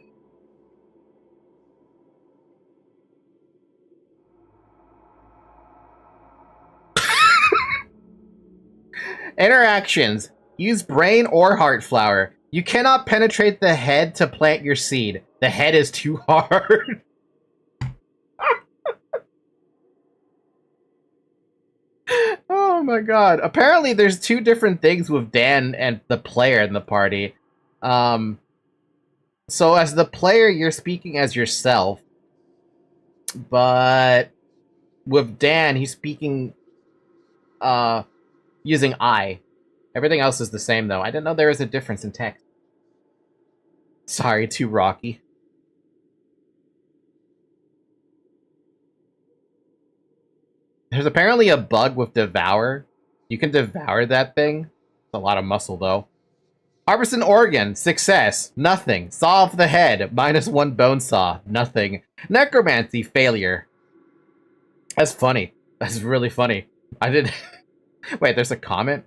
Interactions. Use brain or heart flower. You cannot penetrate the head to plant your seed. The head is too hard. Oh my god. Apparently there's two different things with Dan and the player in the party. So as the player, you're speaking as yourself. But with Dan, he's speaking using I. Everything else is the same, though. I didn't know there was a difference in text. Sorry, too rocky. There's apparently a bug with Devour. You can devour that thing. It's a lot of muscle, though. Harvest an organ. Success. Nothing. Saw off the head. -1 bone saw. Nothing. Necromancy. Failure. That's funny. That's really funny. I did... Wait, there's a comment?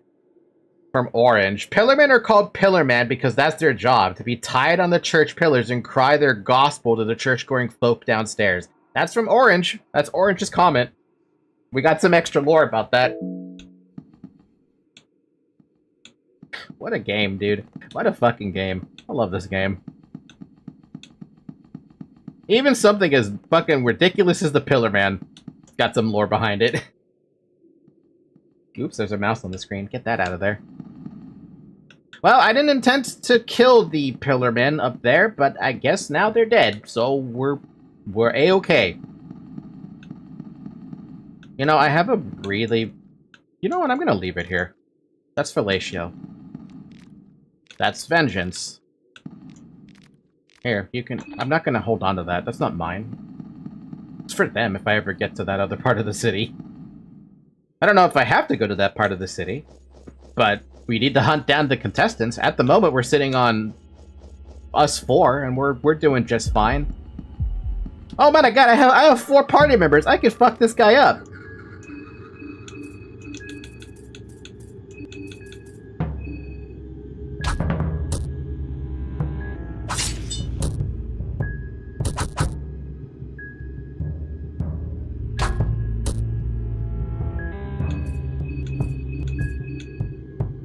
From Orange. Pillarmen are called Pillarman because that's their job, to be tied on the church pillars and cry their gospel to the church-going folk downstairs. That's from Orange. That's Orange's comment. We got some extra lore about that. What a game, dude. What a fucking game. I love this game. Even something as fucking ridiculous as the Pillarman got some lore behind it. Oops, there's a mouse on the screen. Get that out of there. Well, I didn't intend to kill the Pillarmen up there, but I guess now they're dead, so we're A-okay. You know, I have a really... You know what? I'm gonna leave it here. That's fellatio. That's vengeance. Here, you can... I'm not gonna hold on to that. That's not mine. It's for them if I ever get to that other part of the city. I don't know if I have to go to that part of the city, but we need to hunt down the contestants. At the moment, we're sitting on us 4, and we're doing just fine. Oh my god, I have 4 party members. I could fuck this guy up.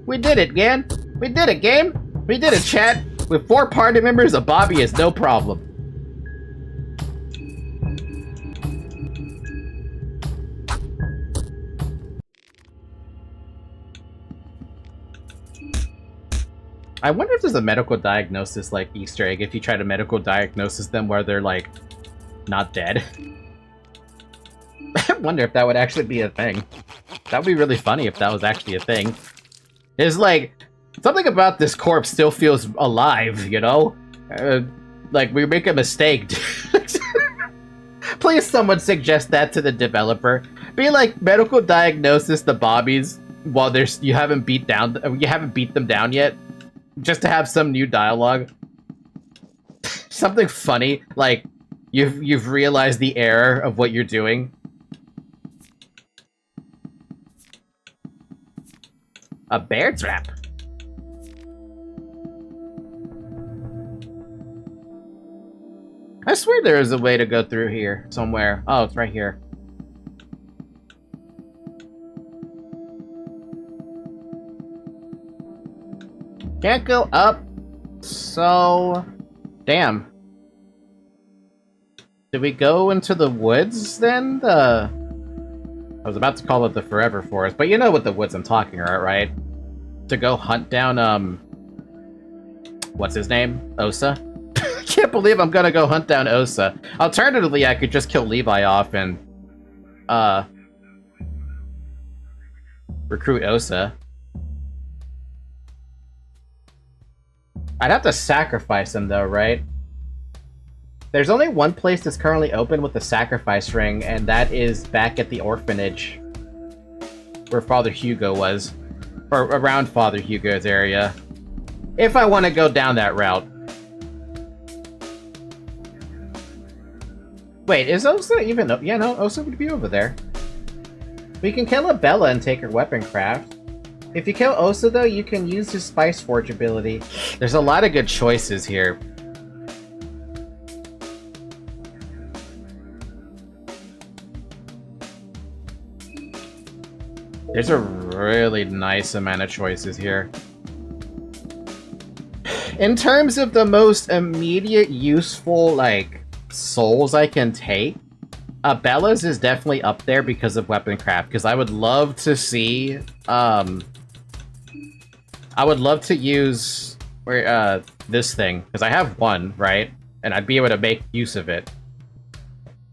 We did it, Gan! We did it, game! We did it, chat! With 4 party members, a Bobby is no problem. I wonder if there's a medical diagnosis, like, Easter egg, if you try to medical diagnosis them where they're, like, not dead. I wonder if that would actually be a thing. That would be really funny if that was actually a thing. It's like, something about this corpse still feels alive, you know? Like, we make a mistake. Please someone suggest that to the developer. Be like, medical diagnosis the Bobbies while you haven't beat them down yet. Just to have some new dialogue. Something funny, like, you've realized the error of what you're doing. A bear trap. I swear there is a way to go through here somewhere. Oh, it's right here. Can't go up. So... Damn. Did we go into the woods, then? I was about to call it the Forever Forest, but you know what the woods I'm talking about, right? To go hunt down, what's his name? Osa? I can't believe I'm gonna go hunt down Osa. Alternatively, I could just kill Levi off and, recruit Osa. I'd have to sacrifice him, though, right? There's only one place that's currently open with the sacrifice ring, and that is back at the orphanage. Where Father Hugo was. Or around Father Hugo's area. If I want to go down that route. Wait, is Osa even... Yeah, no, Osa would be over there. We can kill a Bella and take her weapon craft. If you kill Osa, though, you can use his Spice Forge ability. There's a lot of good choices here. There's a really nice amount of choices here. In terms of the most immediate useful, like, souls I can take, Bella's is definitely up there because of weapon craft, because I would love to see, I would love to use this thing, because I have one, right? And I'd be able to make use of it.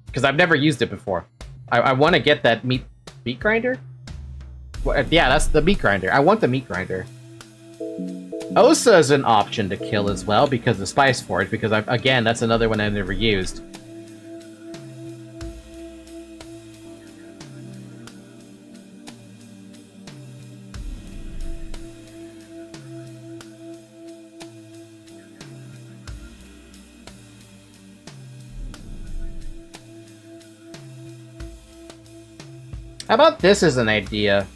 Because I've never used it before. I want to get that meat grinder? Yeah, that's the meat grinder. I want the meat grinder. Osa is an option to kill as well because of Spice Forge, because again, that's another one I never used. How about this as an idea?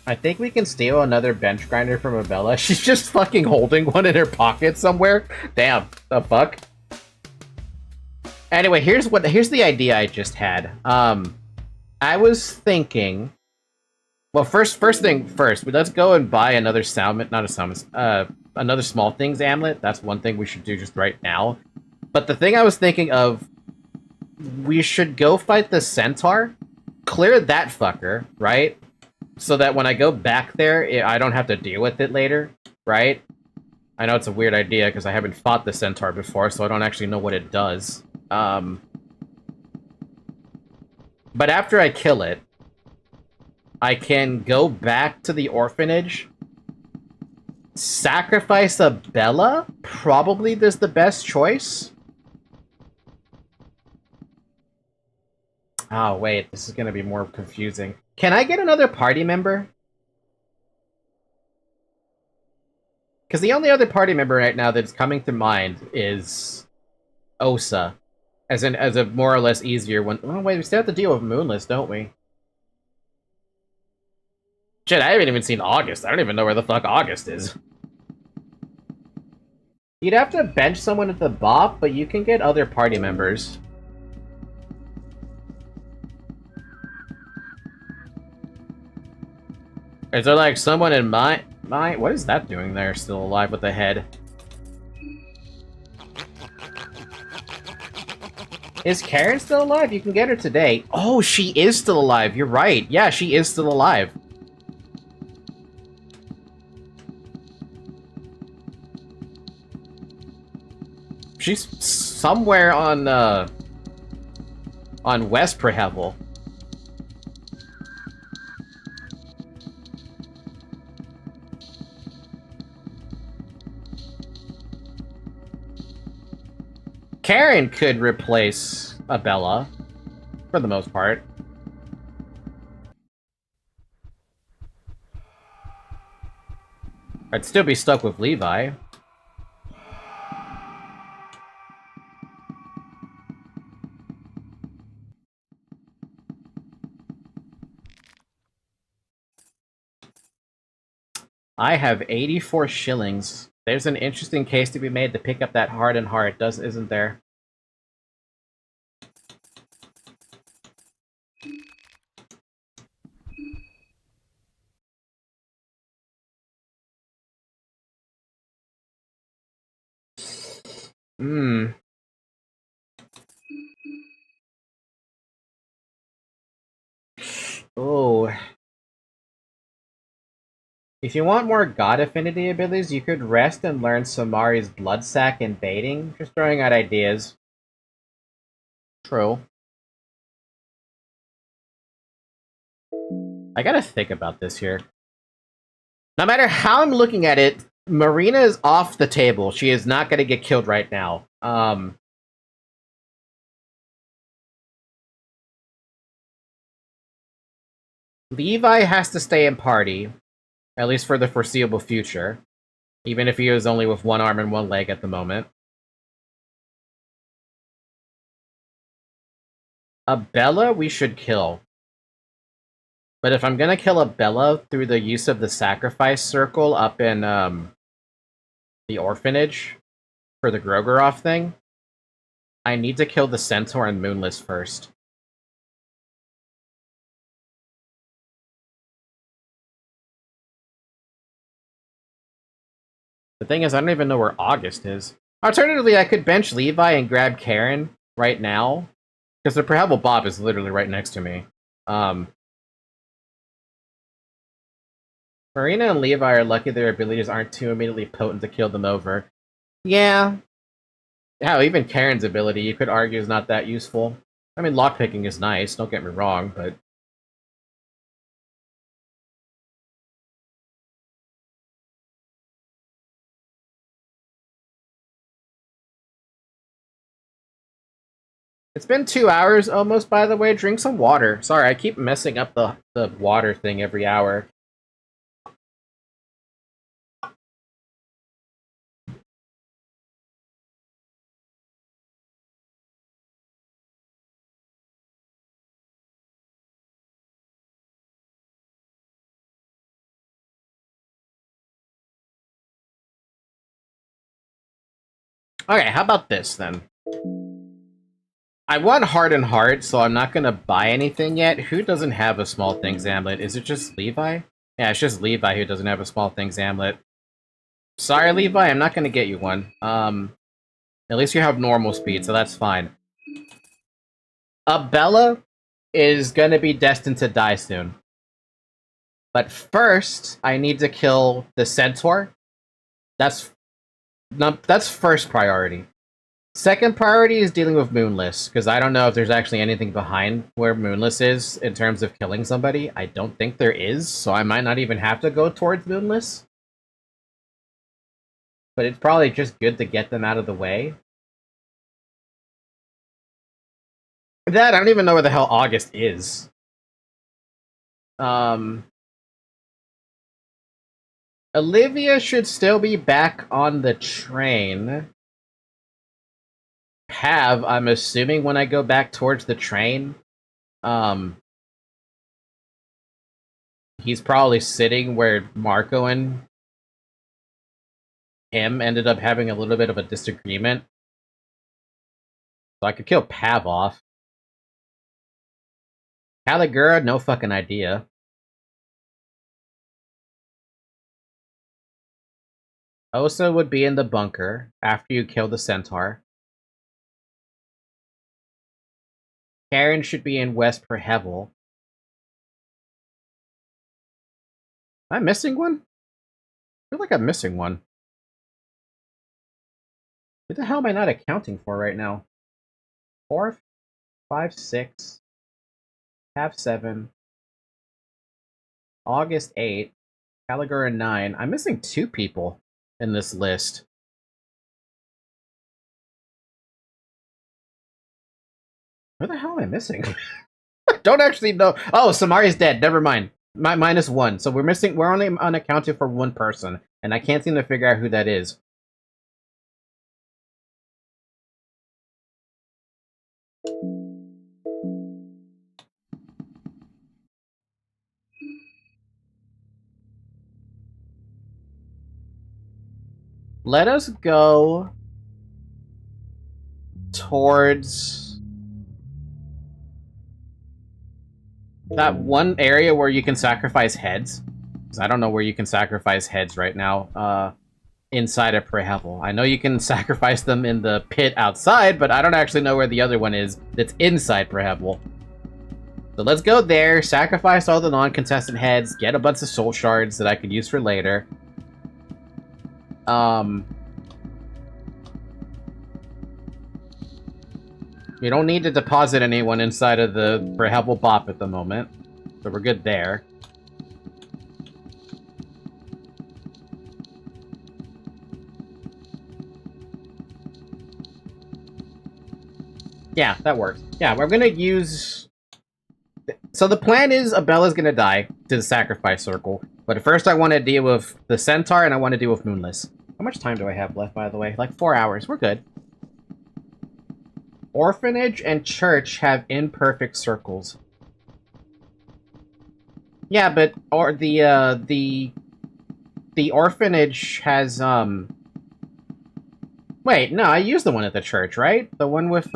I think we can steal another bench grinder from Abella. She's just fucking holding one in her pocket somewhere. Damn, the fuck? Anyway, here's the idea I just had. I was thinking... Well, first thing first, let's go and buy another another Small Things amulet. That's one thing we should do just right now. But the thing I was thinking of, we should go fight the centaur, clear that fucker, right? So that when I go back there, I don't have to deal with it later, right? I know it's a weird idea because I haven't fought the centaur before, so I don't actually know what it does. But after I kill it, I can go back to the orphanage, sacrifice a Bella, probably is the best choice. Oh, wait, this is gonna be more confusing. Can I get another party member? Because the only other party member right now that's coming to mind is Osa. As a more or less easier one. Oh, wait, we still have to deal with Moonless, don't we? Shit, I haven't even seen August. I don't even know where the fuck August is. You'd have to bench someone at the BOP, but you can get other party members. Is there, like, someone in my... What is that doing there, still alive with the head? Is Karen still alive? You can get her today. Oh, she is still alive. You're right. Yeah, she is still alive. She's somewhere on West Prehevel. Karen could replace Abella, for the most part. I'd still be stuck with Levi. I have 84 shillings. There's an interesting case to be made to pick up that hardened heart, isn't there? Hmm. Oh. If you want more god affinity abilities, you could rest and learn Samari's blood sac and baiting. Just throwing out ideas. True. I gotta think about this here. No matter how I'm looking at it, Marina is off the table. She is not gonna get killed right now. Levi has to stay in party, at least for the foreseeable future. Even if he is only with one arm and one leg at the moment. A Bella we should kill. But if I'm gonna kill a Bella through the use of the sacrifice circle up in the orphanage for the Grogeroth thing, I need to kill the Centaur and Moonless first. The thing is, I don't even know where August is. Alternatively, I could bench Levi and grab Karen right now, because the Prehevel Bob is literally right next to me. Marina and Levi are lucky their abilities aren't too immediately potent to kill them over. Yeah. Hell, even Karen's ability, you could argue, is not that useful. I mean, lockpicking is nice, don't get me wrong, but... It's been 2 hours almost, by the way. Drink some water. Sorry, I keep messing up the water thing every hour. Okay, how about this, then? I want Heart and Heart, so I'm not gonna buy anything yet. Who doesn't have a Small Things Amulet? Is it just Levi? Yeah, it's just Levi who doesn't have a Small Things Amulet. Sorry, Levi, I'm not gonna get you one. At least you have normal speed, so that's fine. Bella is gonna be destined to die soon. But first, I need to kill the Centaur. That's first priority. Second priority is dealing with Moonless, because I don't know if there's actually anything behind where Moonless is in terms of killing somebody. I don't think there is, so I might not even have to go towards Moonless. But it's probably just good to get them out of the way. That, I don't even know where the hell August is. Olivia should still be back on the train. Pav, I'm assuming when I go back towards the train, he's probably sitting where Marco and him ended up having a little bit of a disagreement. So I could kill Pav off. Caligura, no fucking idea. Osa would be in the bunker after you kill the centaur. Karen should be in West Perhevel. Am I missing one? I feel like I'm missing one. Who the hell am I not accounting for right now? 4, 5, 6, Pav 7, August 8, Caligura 9. I'm missing 2 people in this list. Who the hell am I missing? Don't actually know. Oh, Samari's dead. Never mind. -1. So we're only unaccounted for 1 person, and I can't seem to figure out who that is. let us go towards that one area where you can sacrifice heads. Because I don't know where you can sacrifice heads right now. Inside of Prehevel. I know you can sacrifice them in the pit outside, but I don't actually know where the other one is that's inside Prehevel. So let's go there, sacrifice all the non-contestant heads, get a bunch of soul shards that I could use for later. We don't need to deposit anyone inside of the Prehevel Bop at the moment, so we're good there. Yeah, that works. Yeah, we're gonna use... So the plan is Abella's gonna die to the sacrifice circle, but first I want to deal with the Centaur and I want to deal with Moonless. How much time do I have left, by the way? Like 4 hours. We're good. Orphanage and church have imperfect circles. Yeah, but the orphanage has Wait, no, I used the one at the church, right? The one with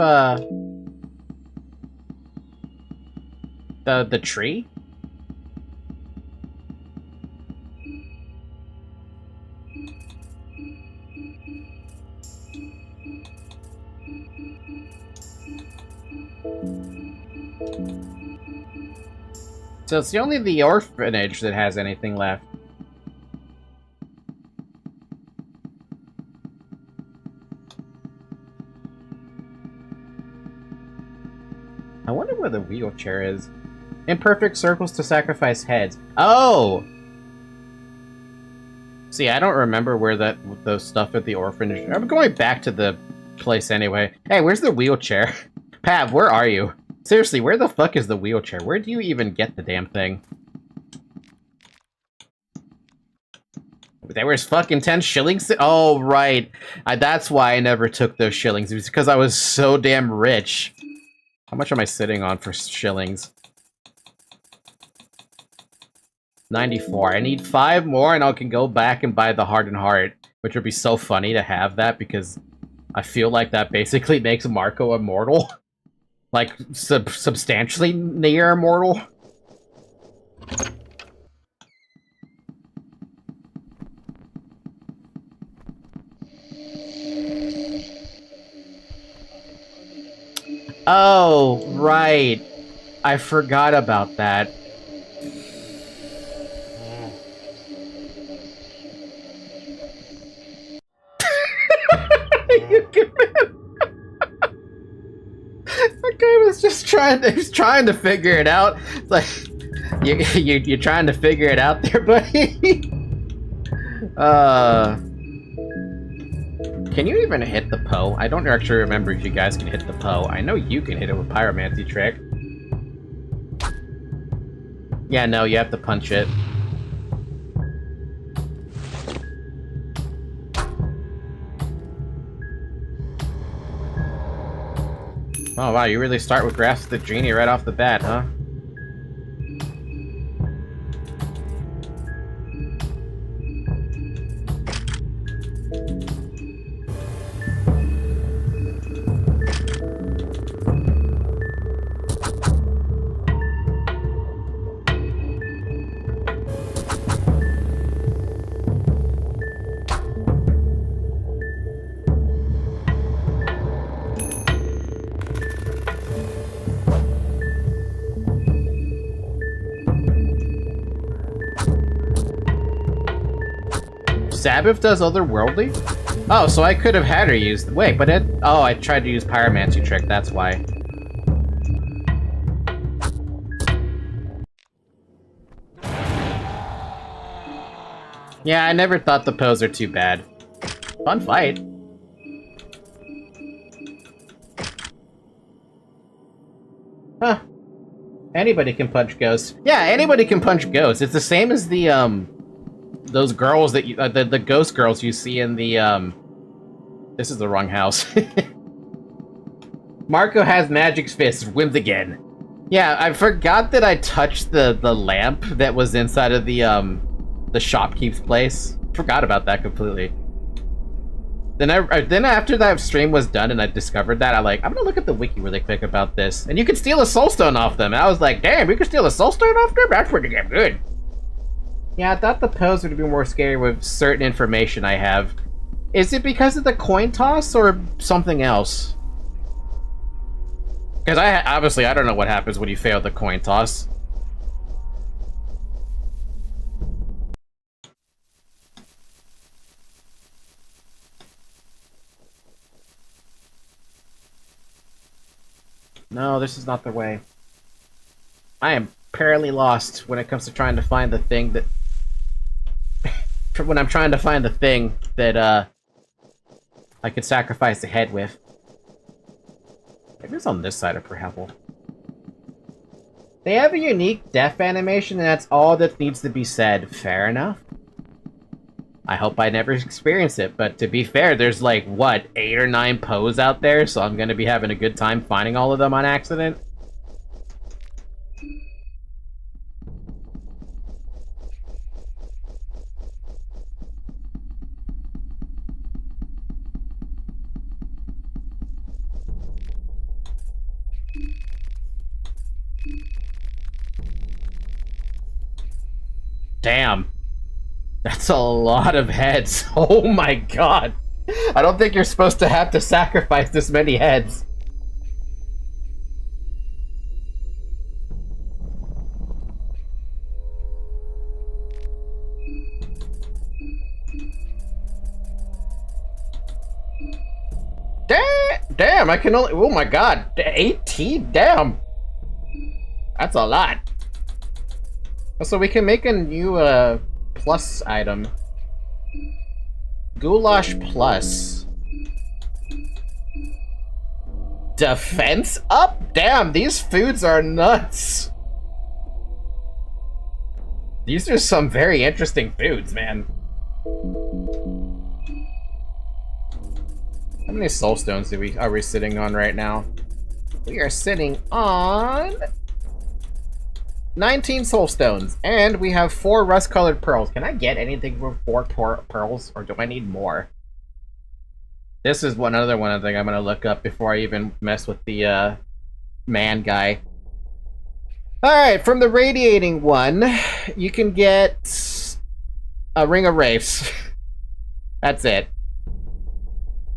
the tree? So it's only the orphanage that has anything left. I wonder where the wheelchair is. Imperfect circles to sacrifice heads. Oh! See, I don't remember where those stuff at the orphanage... I'm going back to the place anyway. Hey, where's the wheelchair? Pav, where are you? Seriously, where the fuck is the wheelchair? Where do you even get the damn thing? There was fucking 10 shillings? Oh, right. That's why I never took those shillings. It was because I was so damn rich. How much am I sitting on for shillings? 94. I need 5 more and I can go back and buy the Hardened Heart, which would be so funny to have that because I feel like that basically makes Marcoh immortal. Like, substantially near immortal. Oh, right. I forgot about that. That guy was just trying to figure it out. It's like, you're trying to figure it out there, buddy? Can you even hit the Poe? I don't actually remember if you guys can hit the Poe. I know you can hit it with Pyromancy Trick. Yeah, no, you have to punch it. Oh wow, you really start with Grasp the Genie right off the bat, huh? Sabbath does otherworldly? Oh, so I could have had her use... Wait, but it... Oh, I tried to use Pyromancy Trick, that's why. Yeah, I never thought the Poes are too bad. Fun fight. Huh. Anybody can punch ghosts. Yeah, anybody can punch ghosts. It's the same as the, those girls that you, the ghost girls you see in the, this is the wrong house. Marcoh has Magic's Fist, wins again. Yeah, I forgot that I touched the lamp that was inside of the shopkeep's place. Forgot about that completely. Then after that stream was done and I discovered that, I'm gonna look at the wiki really quick about this. And you can steal a soulstone off them. And I was like, damn, you can steal a soulstone off them? That's pretty damn good. Yeah, I thought the pose would be more scary with certain information I have. Is it because of the coin toss or something else? Because obviously I don't know what happens when you fail the coin toss. No, this is not the way. I am apparently lost when it comes to trying to find the thing that... when I'm trying to find the thing that, I could sacrifice the head with. Maybe it's on this side of Perhaple. They have a unique death animation, and that's all that needs to be said. Fair enough. I hope I never experience it, but to be fair, there's like, what, 8 or 9 pose out there, so I'm gonna be having a good time finding all of them on accident. Damn. That's a lot of heads. Oh my god. I don't think you're supposed to have to sacrifice this many heads. Damn, I can only... Oh my god. 18? Damn. That's a lot. So we can make a new, plus item. Goulash plus. Defense up? Damn, these foods are nuts. These are some very interesting foods, man. How many soul stones are we sitting on right now? We are sitting on 19 soul stones, and we have 4 rust-colored pearls. Can I get anything for 4 pearls, or do I need more? This is another one I think I'm gonna look up before I even mess with the man guy. Alright, from the radiating one, you can get a ring of wraiths. That's it.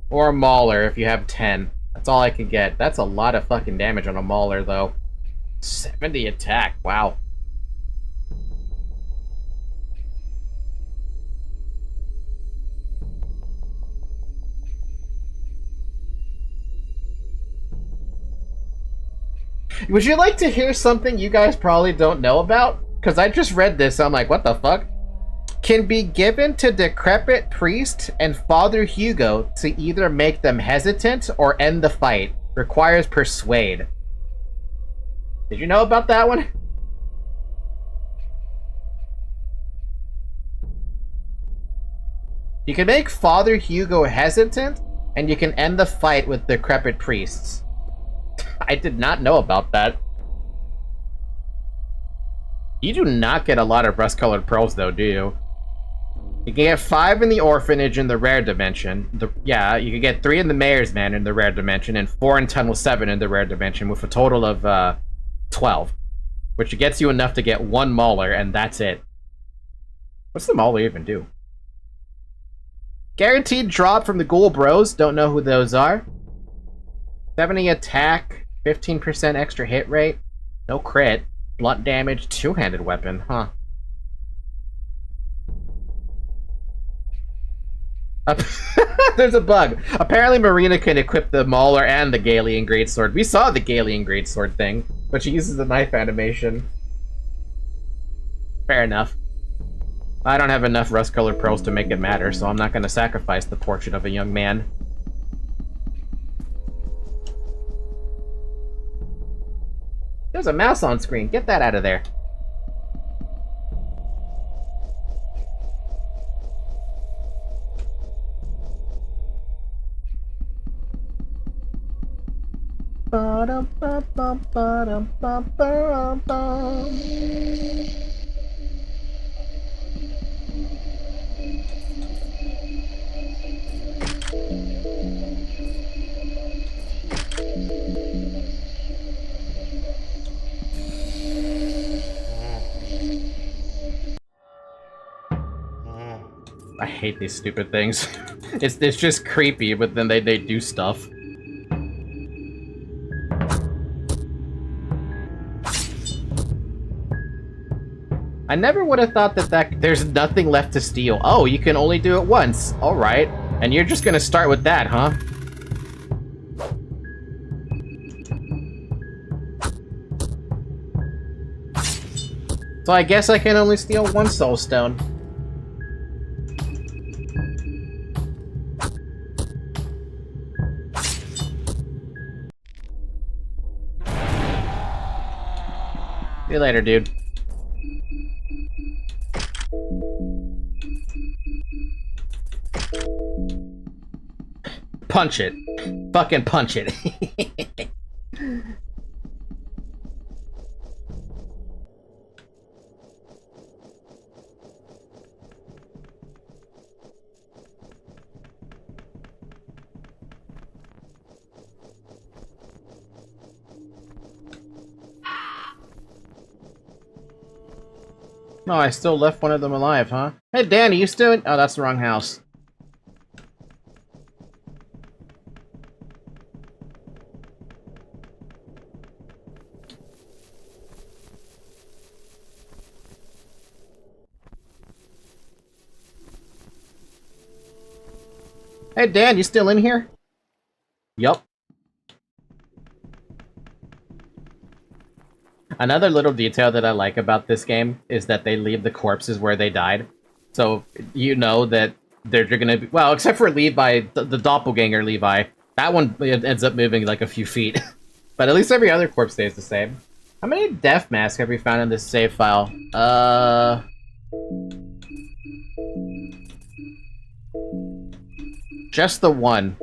Or a mauler if you have 10. That's all I can get. That's a lot of fucking damage on a mauler, though. 70 attack, wow. Would you like to hear something you guys probably don't know about? Because I just read this, I'm like, what the fuck? Can be given to decrepit priest and Father Hugo to either make them hesitant or end the fight. Requires persuade. Did you know about that one? You can make Father Hugo hesitant, and you can end the fight with decrepit priests. I did not know about that. You do not get a lot of rust-colored pearls, though, do you? You can get 5 in the orphanage in the rare dimension. Yeah, you can get 3 in the mayor's manor in the rare dimension, and 4 in Tunnel 7 in the rare dimension, with a total of, 12, which gets you enough to get 1 mauler, and that's it. What's the mauler even do? Guaranteed drop from the Ghoul Bros. Don't know who those are. 70 attack, 15% extra hit rate, no crit, blunt damage, 2-handed weapon, huh? There's a bug. Apparently Marina can equip the Mauler and the Galian Greatsword. We saw the Galian Greatsword thing, but she uses the knife animation. Fair enough. I don't have enough rust-colored pearls to make it matter, so I'm not going to sacrifice the portrait of a young man. There's a mouse on screen. Get that out of there. I hate these stupid things. It's just creepy, but then they do stuff. I never would have thought that there's nothing left to steal. Oh, you can only do it once. Alright. And you're just gonna start with that, huh? So I guess I can only steal one soul stone. See you later, dude. Punch it. Fucking punch it. No, I still left one of them alive, huh? Hey, Dan, are you still in? Oh, that's the wrong house. Hey, Dan, you still in here? Yup. Another little detail that I like about this game is that they leave the corpses where they died. So, you know that they're gonna be... Well, except for Levi, the doppelganger Levi. That one ends up moving like a few feet. But at least every other corpse stays the same. How many death masks have we found in this save file? Just the one.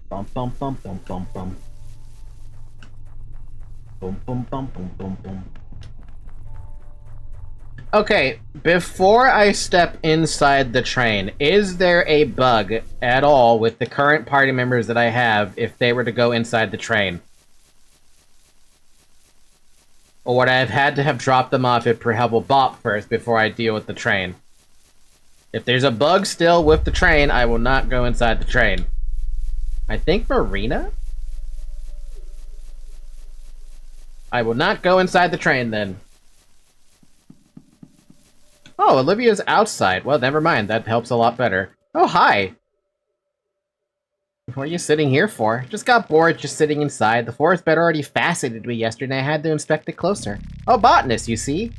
Bum bum bum bum bum bum. Boom boom bum boom boom boom. Okay, before I step inside the train, is there a bug at all with the current party members that I have if they were to go inside the train? Or would I have had to have dropped them off at Perhelble Bop first before I deal with the train? If there's a bug still with the train, I will not go inside the train. I think Marina? I will not go inside the train then. Oh, Olivia's outside. Well, never mind. That helps a lot better. Oh, hi! What are you sitting here for? Just got bored just sitting inside. The forest bed already fascinated me yesterday. I had to inspect it closer. Oh, botanist, you see?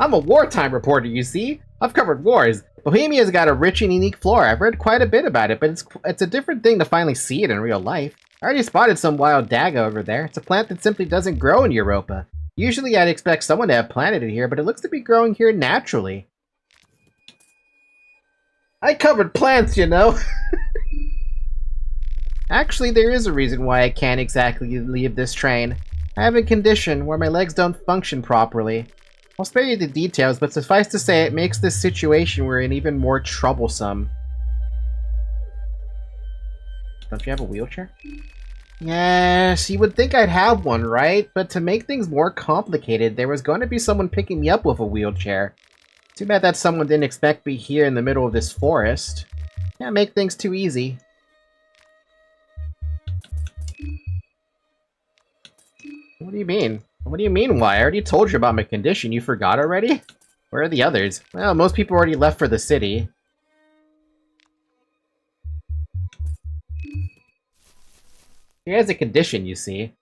I'm a wartime reporter, you see? I've covered wars. Bohemia's got a rich and unique flora. I've read quite a bit about it, but it's a different thing to finally see it in real life. I already spotted some wild daga over there. It's a plant that simply doesn't grow in Europa. Usually I'd expect someone to have planted it here, but it looks to be growing here naturally. I covered plants, you know! Actually, there is a reason why I can't exactly leave this train. I have a condition where my legs don't function properly. I'll spare you the details, but suffice to say it makes this situation we're in even more troublesome. Don't you have a wheelchair? Yes, you would think I'd have one, right? But to make things more complicated, there was going to be someone picking me up with a wheelchair. Too bad that someone didn't expect me here in the middle of this forest. Can't make things too easy. What do you mean? What do you mean, why? I already told you about my condition. You forgot already? Where are the others? Well, most people already left for the city. She has a condition, you see.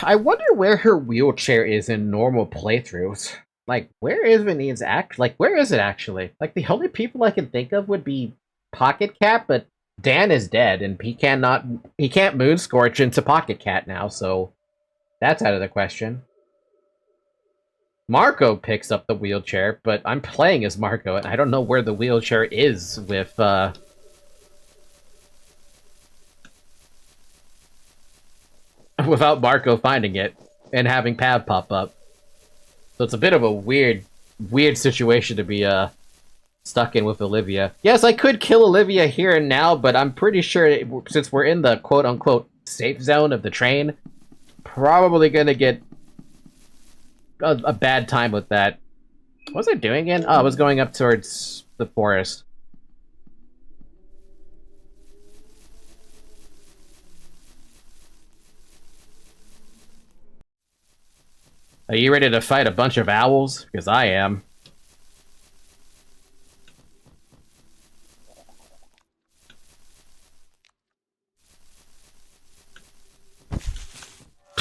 I wonder where her wheelchair is in normal playthroughs. Like, where is Vanine's where is it actually? Like, the only people I can think of would be Pocket Cat, but Dan is dead, and he can't Moonscorch into Pocket Cat now, so that's out of the question. Marco picks up the wheelchair, but I'm playing as Marco, and I don't know where the wheelchair is with, without Marco finding it and having Pav pop up. So it's a bit of a weird situation to be stuck in with Olivia. Yes, I could kill Olivia here and now, but I'm pretty sure since we're in the quote-unquote safe zone of the train, probably gonna get a bad time with that. What was I doing again? Oh, I was going up towards the forest. Are you ready to fight a bunch of owls? Because I am.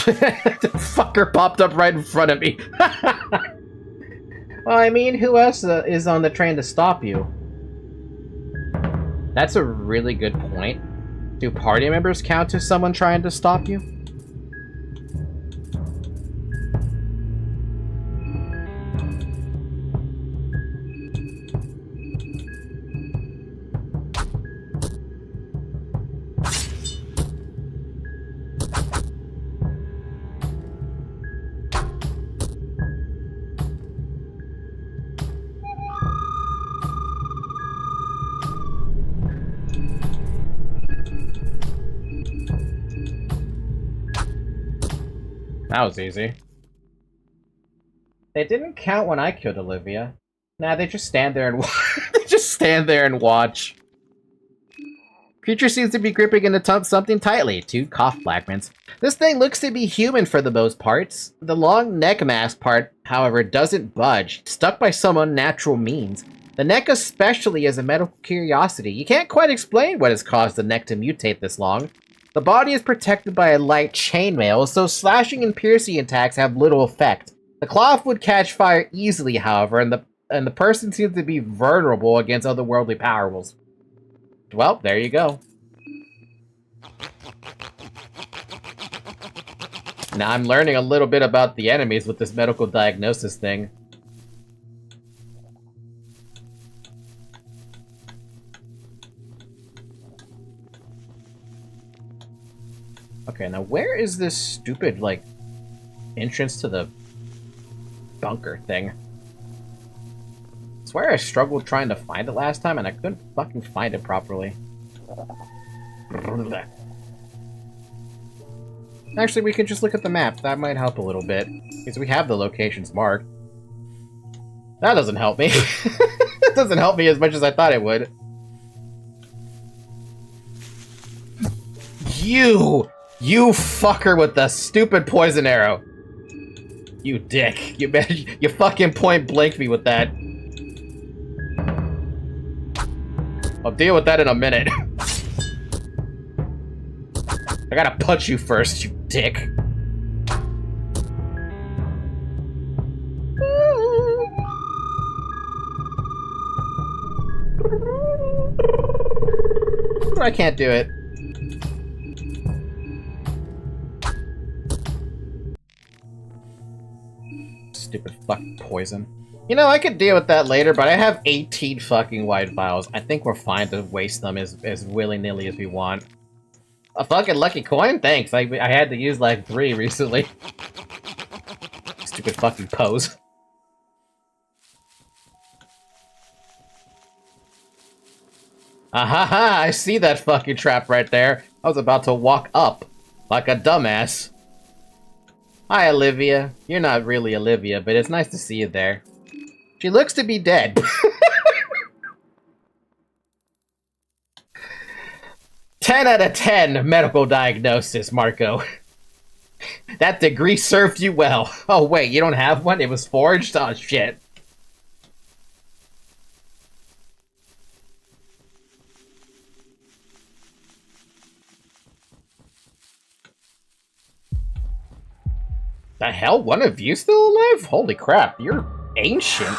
The fucker popped up right in front of me. Well, I mean, who else is on the train to stop you? That's a really good point. Do party members count as someone trying to stop you? That was easy. They didn't count when I killed Olivia. Nah, they just stand there and they just stand there and watch. Creature seems to be gripping into something tightly. 2 cough fragments. This thing looks to be human for the most parts. The long neck mask part, however, doesn't budge, stuck by some unnatural means. The neck especially is a medical curiosity. You can't quite explain what has caused the neck to mutate this long. The body is protected by a light chainmail, so slashing and piercing attacks have little effect. The cloth would catch fire easily, however, and the person seems to be vulnerable against otherworldly powers. Well, there you go. Now I'm learning a little bit about the enemies with this medical diagnosis thing. Okay, now where is this stupid, like, entrance to the bunker thing? I swear I struggled trying to find it last time and I couldn't fucking find it properly. Actually, we could just look at the map. That might help a little bit. Because we have the locations marked. That doesn't help me. It doesn't help me as much as I thought it would. You fucker with the stupid poison arrow. You dick. You fucking point blank me with that. I'll deal with that in a minute. I gotta punch you first, you dick. I can't do it. Stupid fucking poison. You know, I could deal with that later, but I have 18 fucking white vials. I think we're fine to waste them as willy-nilly as we want. A fucking lucky coin? Thanks. I had to use like 3 recently. Stupid fucking pose. Ahaha! I see that fucking trap right there. I was about to walk up like a dumbass. Hi, Olivia. You're not really Olivia, but it's nice to see you there. She looks to be dead. 10 out of 10 medical diagnosis, Marco. That degree served you well. Oh, wait, you don't have one? It was forged? Oh, shit. The hell? One of you still alive? Holy crap, you're ancient.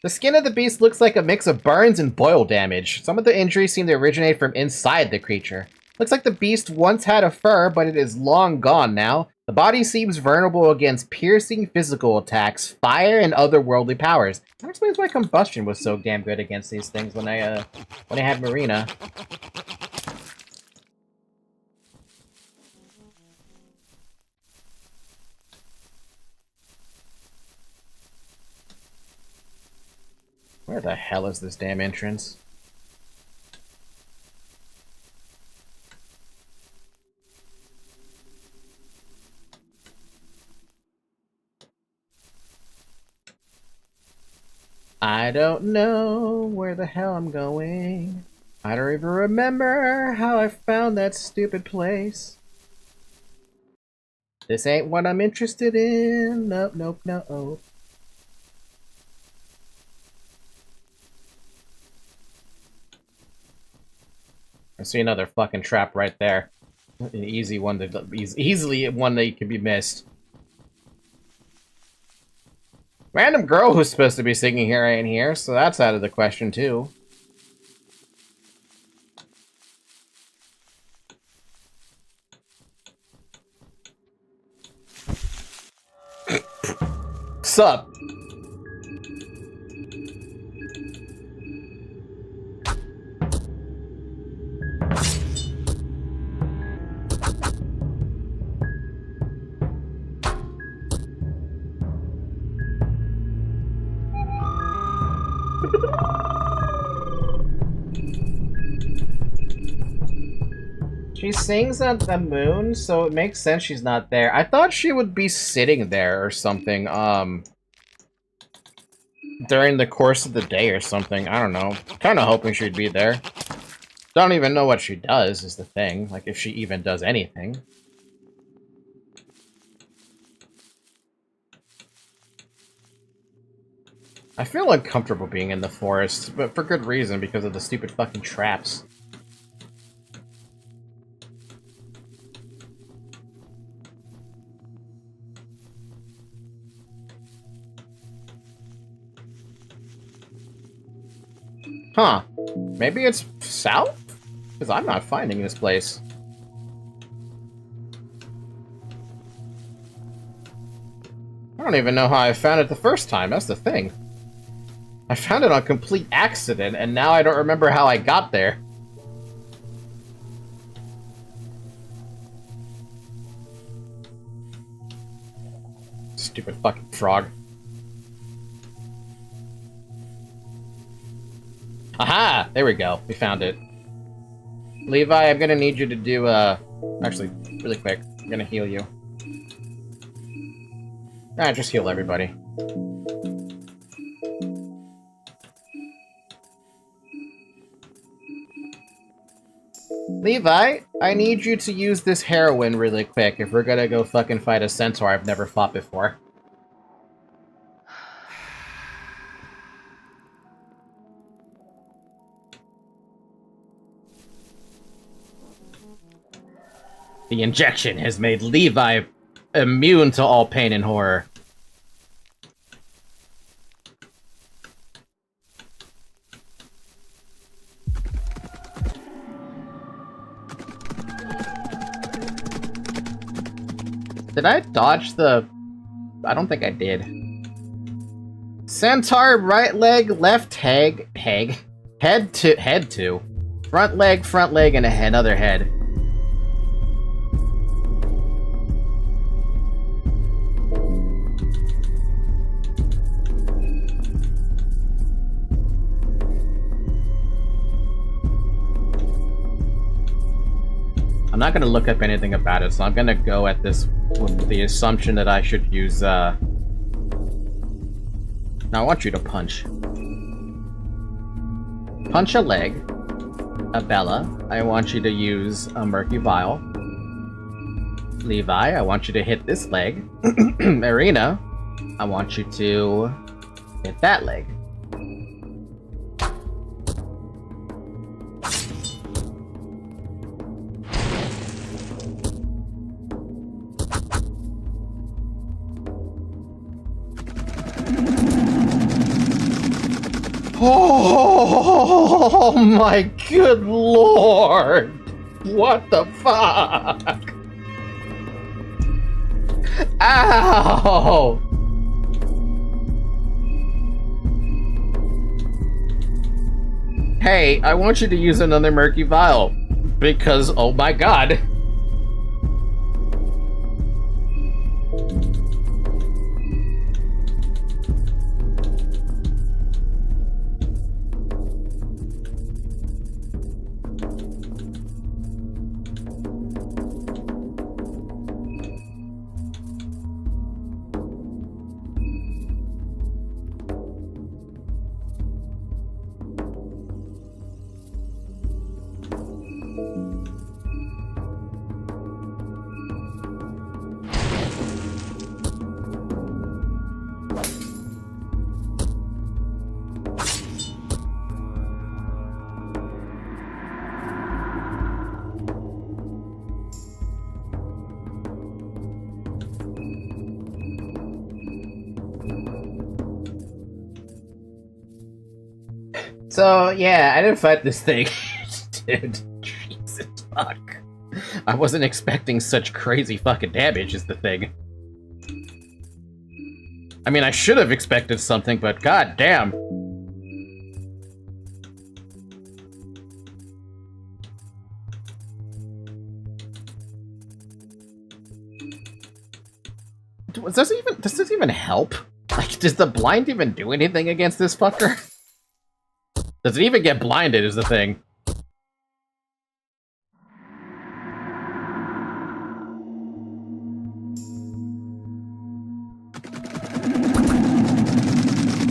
The skin of the beast looks like a mix of burns and boil damage. Some of the injuries seem to originate from inside the creature. Looks like the beast once had a fur, but it is long gone now. The body seems vulnerable against piercing physical attacks, fire, and otherworldly powers. That explains why combustion was so damn good against these things when I had Marina. Where the hell is this damn entrance? I don't know where the hell I'm going. I don't even remember how I found that stupid place. This ain't what I'm interested in. Nope, nope, nope. I see another fucking trap right there. An easy one that easily one that can be missed. Random girl who's supposed to be singing here ain't here, so that's out of the question too. Sup? She sings at the moon, so it makes sense she's not there. I thought she would be sitting there or something, during the course of the day or something. I don't know. Kinda hoping she'd be there. Don't even know what she does, is the thing. Like, if she even does anything. I feel uncomfortable being in the forest, but for good reason, because of the stupid fucking traps. Huh. Maybe it's south? Because I'm not finding this place. I don't even know how I found it the first time, that's the thing. I found it on complete accident, and now I don't remember how I got there. Stupid fucking frog. Aha! There we go. We found it. Levi, I'm gonna need you to do, actually, really quick. I'm gonna heal you. Ah, just heal everybody. Levi, I need you to use this heroin really quick if we're gonna go fucking fight a centaur I've never fought before. The injection has made Levi immune to all pain and horror. Did I dodge the... I don't think I did. Centaur, right leg, left head to. Front leg, and another head. I'm not gonna look up anything about it, so I'm gonna go at this with the assumption that I should use, Now I want you to punch. Punch a leg. A Bella. I want you to use a Murky Vial. Levi, I want you to hit this leg. Marina, I want you to hit that leg. Oh my good lord! What the fuck? Ow! Hey, I want you to use another murky vial. Because, oh my god. So, yeah, I didn't fight this thing. Dude, Jesus fuck. I wasn't expecting such crazy fucking damage is the thing. I mean, I should have expected something, but god damn. Does this even help? Like, does the blind even do anything against this fucker? Does it even get blinded is the thing.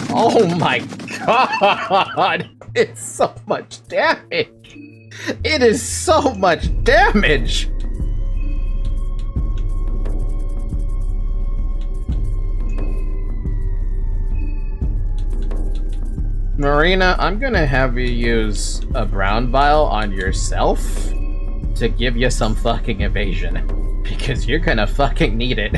Oh my god! It's so much damage! It is so much damage! Marina, I'm gonna have you use a brown vial on yourself to give you some fucking evasion. Because you're gonna fucking need it.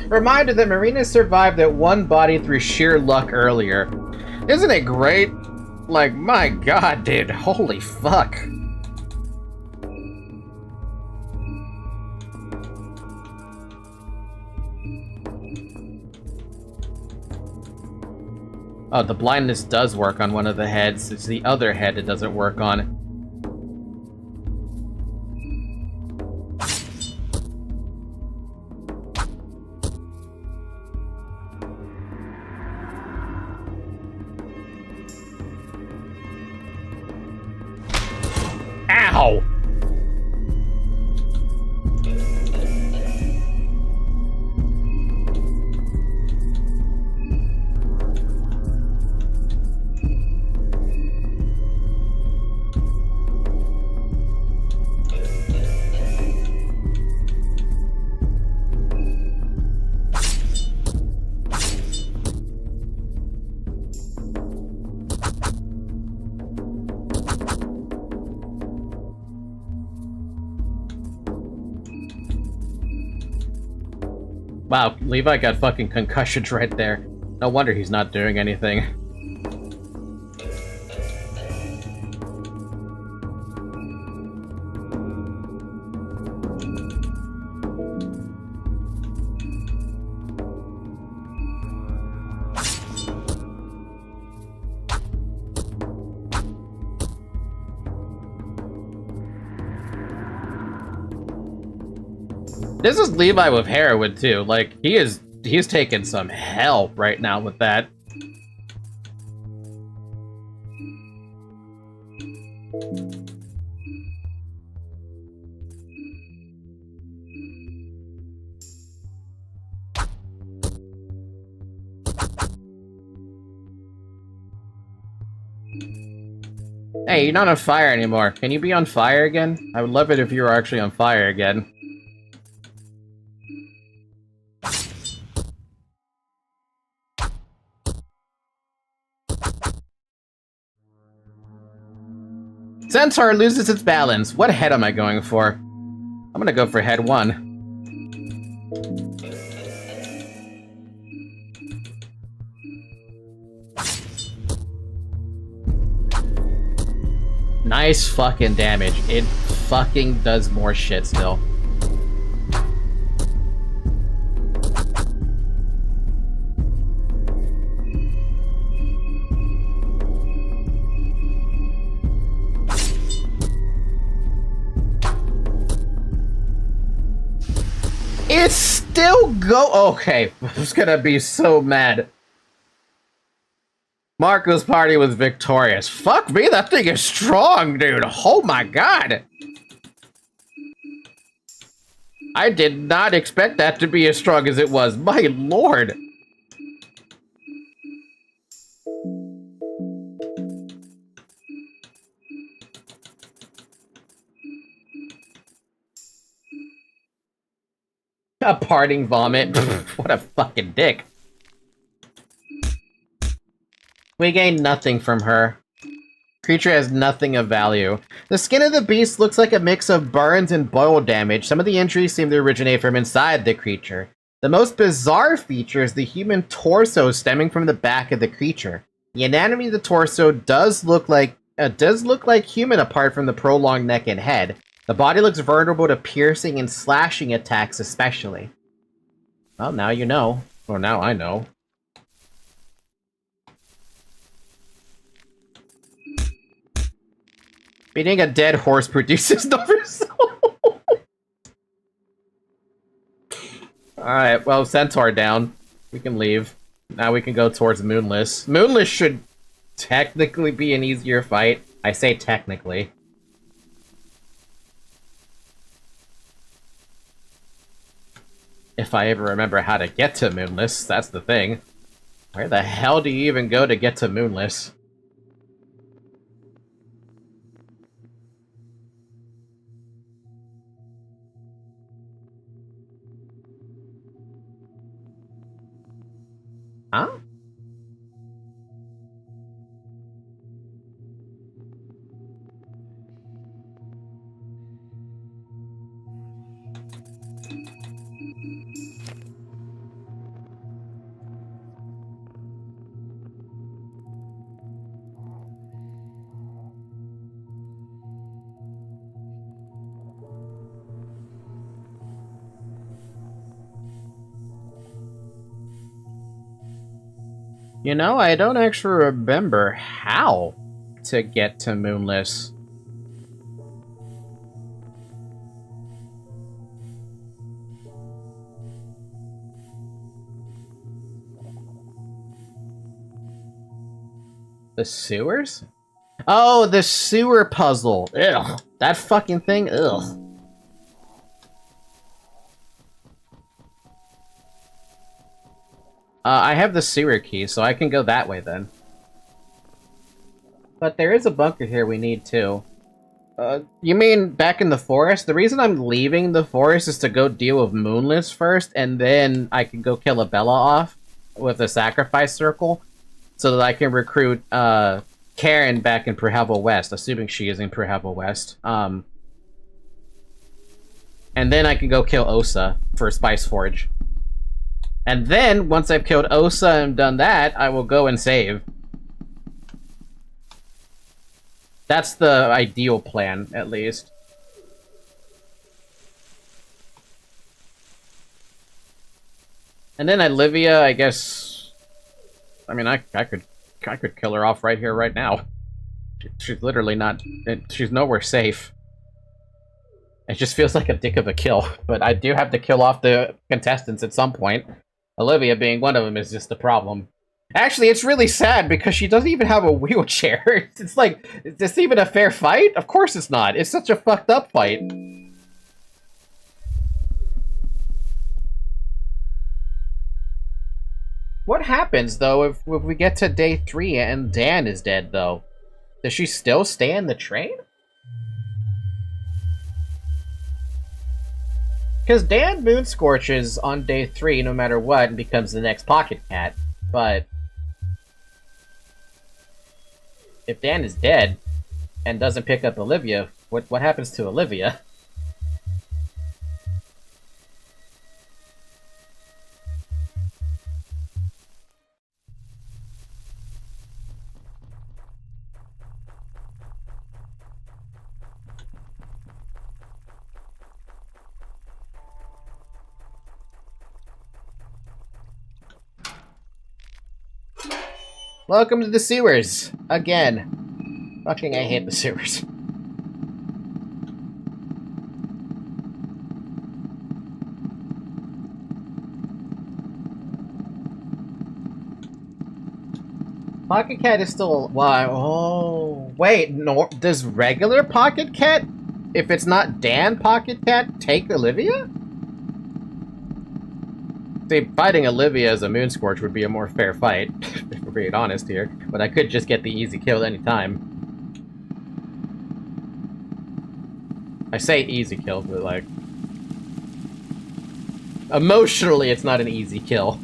Reminder that Marina survived that one body through sheer luck earlier. Isn't it great? Like, my god, dude, holy fuck. Oh, the blindness does work on one of the heads. It's the other head it doesn't work on. Ow! Wow, Levi got fucking concussions right there. No wonder he's not doing anything. This is Levi with heroin too. Like, he's taking some hell right now with that. Hey, you're not on fire anymore. Can you be on fire again? I would love it if you were actually on fire again. Centaur loses its balance. What head am I going for? I'm gonna go for head 1. Nice fucking damage. It fucking does more shit still. It's still okay, I was gonna be so mad. Marco's party was victorious. Fuck me, that thing is strong, dude. Oh my god. I did not expect that to be as strong as it was. My lord. A parting vomit. What a fucking dick. We gained nothing from her. Creature has nothing of value. The skin of the beast looks like a mix of burns and boil damage. Some of the injuries seem to originate from inside the creature. The most bizarre feature is the human torso stemming from the back of the creature. The anatomy of the torso does look like human apart from the prolonged neck and head. The body looks vulnerable to piercing and slashing attacks especially. Well, now you know. Or now I know. Beating a dead horse produces no result. Alright, well, Centaur down. We can leave. Now we can go towards Moonless. Moonless should technically be an easier fight. I say technically. If I ever remember how to get to Moonless, that's the thing. Where the hell do you even go to get to Moonless? Huh? You know, I don't actually remember how to get to Moonless. The sewers? Oh, the sewer puzzle. Ugh. That fucking thing? Ugh. I have the sewer key, so I can go that way then. But there is a bunker here we need too. You mean back in the forest? The reason I'm leaving the forest is to go deal with Moonless first, and then I can go kill Abella off with a sacrifice circle, so that I can recruit Karen back in Prehavel West, assuming she is in Prehavel West. And then I can go kill Osa for Spice Forge. And then, once I've killed Osa and done that, I will go and save. That's the ideal plan, at least. And then Olivia, I guess... I mean, I could kill her off right here, right now. She's literally not... She's nowhere safe. It just feels like a dick of a kill. But I do have to kill off the contestants at some point. Olivia being one of them is just the problem. Actually, it's really sad because she doesn't even have a wheelchair. It's like, is this even a fair fight? Of course it's not. It's such a fucked up fight. What happens, though, if we get to day 3 and Dan is dead, though? Does she still stay in the train? Because Dan Moonscorches on day 3 no matter what and becomes the next Pocket Cat, but... if Dan is dead and doesn't pick up Olivia, what happens to Olivia? Welcome to the sewers again. Fucking, I hate the sewers. Pocket Cat is still... Why? Oh... Wait, no... Does regular Pocket Cat, if it's not Dan Pocket Cat, take Olivia? See, fighting Olivia as a Moonscorch would be a more fair fight, if we're being honest here. But I could just get the easy kill any time. I say easy kill, but like... Emotionally, it's not an easy kill.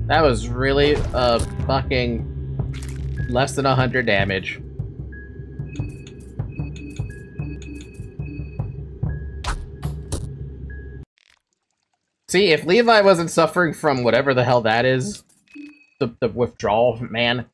That was really, fucking less than 100 damage. See, if Levi wasn't suffering from whatever the hell that is, the withdrawal, man.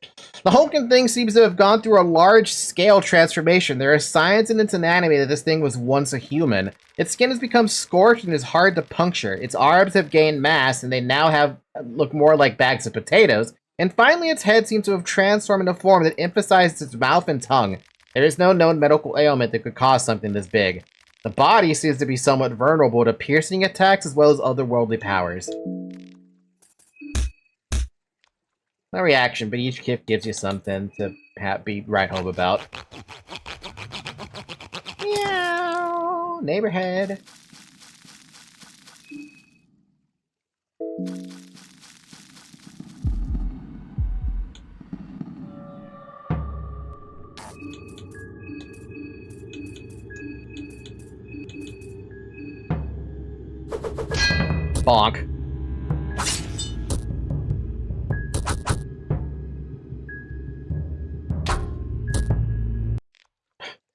The Hulkin thing seems to have gone through a large-scale transformation. There is science in its anatomy that this thing was once a human. Its skin has become scorched and is hard to puncture. Its arms have gained mass, and they now look more like bags of potatoes. And finally, its head seems to have transformed into a form that emphasizes its mouth and tongue. There is no known medical ailment that could cause something this big. The body seems to be somewhat vulnerable to piercing attacks as well as otherworldly powers. No reaction, but each gift gives you something to be right home about. Meow! Neighborhood. Bonk.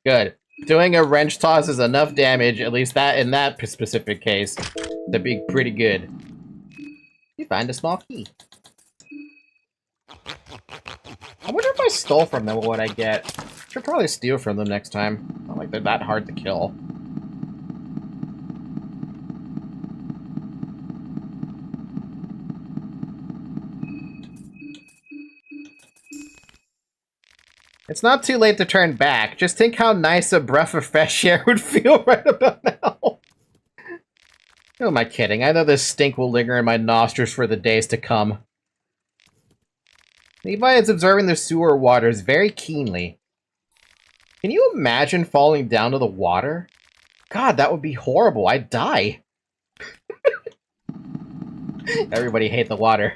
Good. Doing a wrench toss is enough damage, at least that in that specific case, to be pretty good. You find a small key. I wonder if I stole from them, what would I get? Should probably steal from them next time. Not like they're that hard to kill. It's not too late to turn back. Just think how nice a breath of fresh air would feel right about now. Who am I kidding? I know this stink will linger in my nostrils for the days to come. Levi is observing the sewer waters very keenly. Can you imagine falling down to the water? God, that would be horrible. I'd die. Everybody hate the water.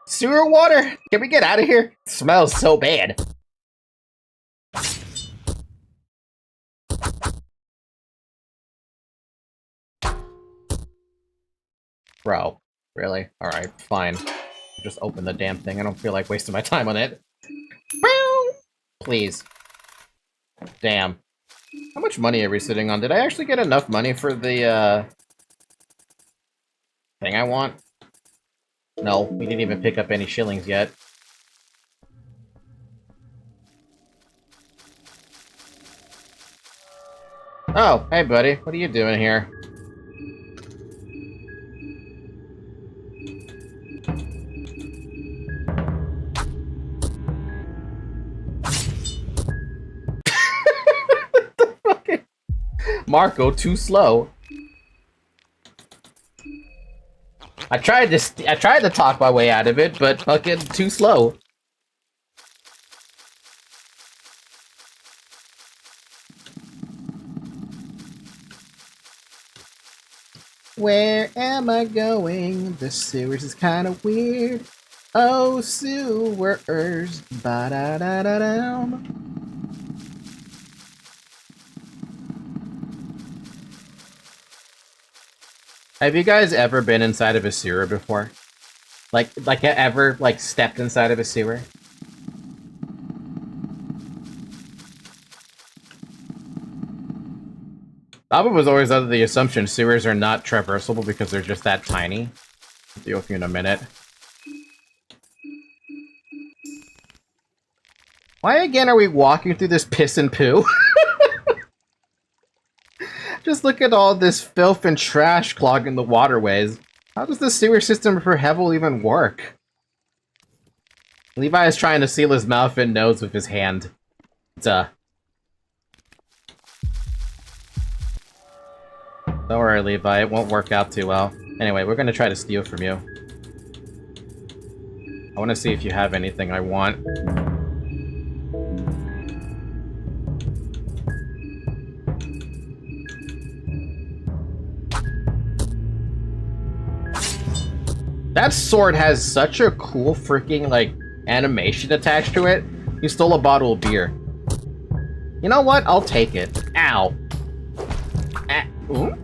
Sewer water? Can we get out of here? It smells so bad. Bro, really? Alright, fine. Just open the damn thing. I don't feel like wasting my time on it. Please. Damn. How much money are we sitting on? Did I actually get enough money for the, thing I want? No, we didn't even pick up any shillings yet. Oh, hey buddy, what are you doing here? Marco, too slow. I tried to talk my way out of it, but fucking too slow. Where am I going? The sewers is kind of weird. Oh, sewers. Ba-da-da-da-dum. Have you guys ever been inside of a sewer before? Like ever, like, stepped inside of a sewer? I was always under the assumption sewers are not traversable because they're just that tiny. I'll deal with you in a minute. Why again are we walking through this piss and poo? Just look at all this filth and trash clogging the waterways. How does the sewer system for Hevel even work? Levi is trying to seal his mouth and nose with his hand. Duh. Don't worry, Levi, it won't work out too well. Anyway, we're gonna try to steal from you. I wanna see if you have anything I want. That sword has such a cool freaking, like, animation attached to it. You stole a bottle of beer. You know what? I'll take it. Ow. Ooh?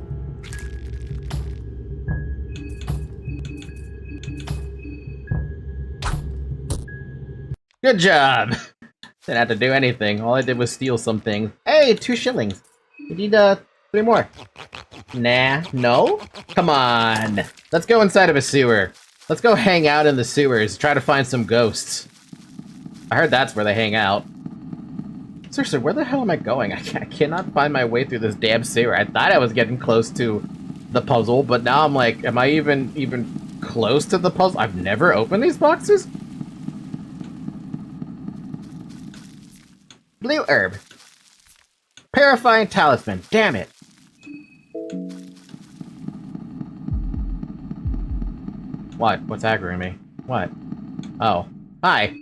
Good job! Didn't have to do anything. All I did was steal some things. Hey, 2 shillings. You need, 3 more. Nah, no? Come on. Let's go inside of a sewer. Let's go hang out in the sewers, try to find some ghosts. I heard that's where they hang out. Seriously, where the hell am I going? I cannot find my way through this damn sewer. I thought I was getting close to the puzzle, but now I'm like, am I even close to the puzzle? I've never opened these boxes? Blue herb. Purifying talisman. Damn it. What? What's aggroing me? What? Oh. Hi.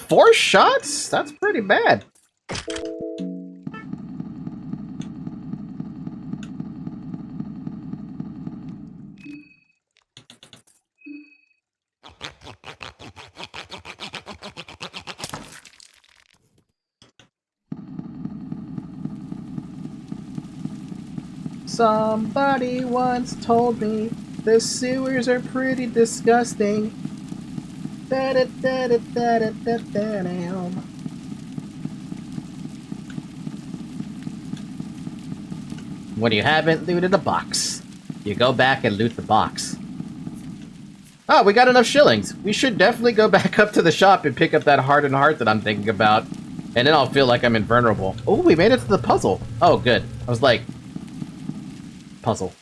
Four shots? That's pretty bad. Somebody once told me the sewers are pretty disgusting. When you haven't looted a box, you go back and loot the box. Oh, we got enough shillings. We should definitely go back up to the shop and pick up that hardened heart that I'm thinking about. And then I'll feel like I'm invulnerable. Oh, we made it to the puzzle. Oh, good. I was like... puzzle.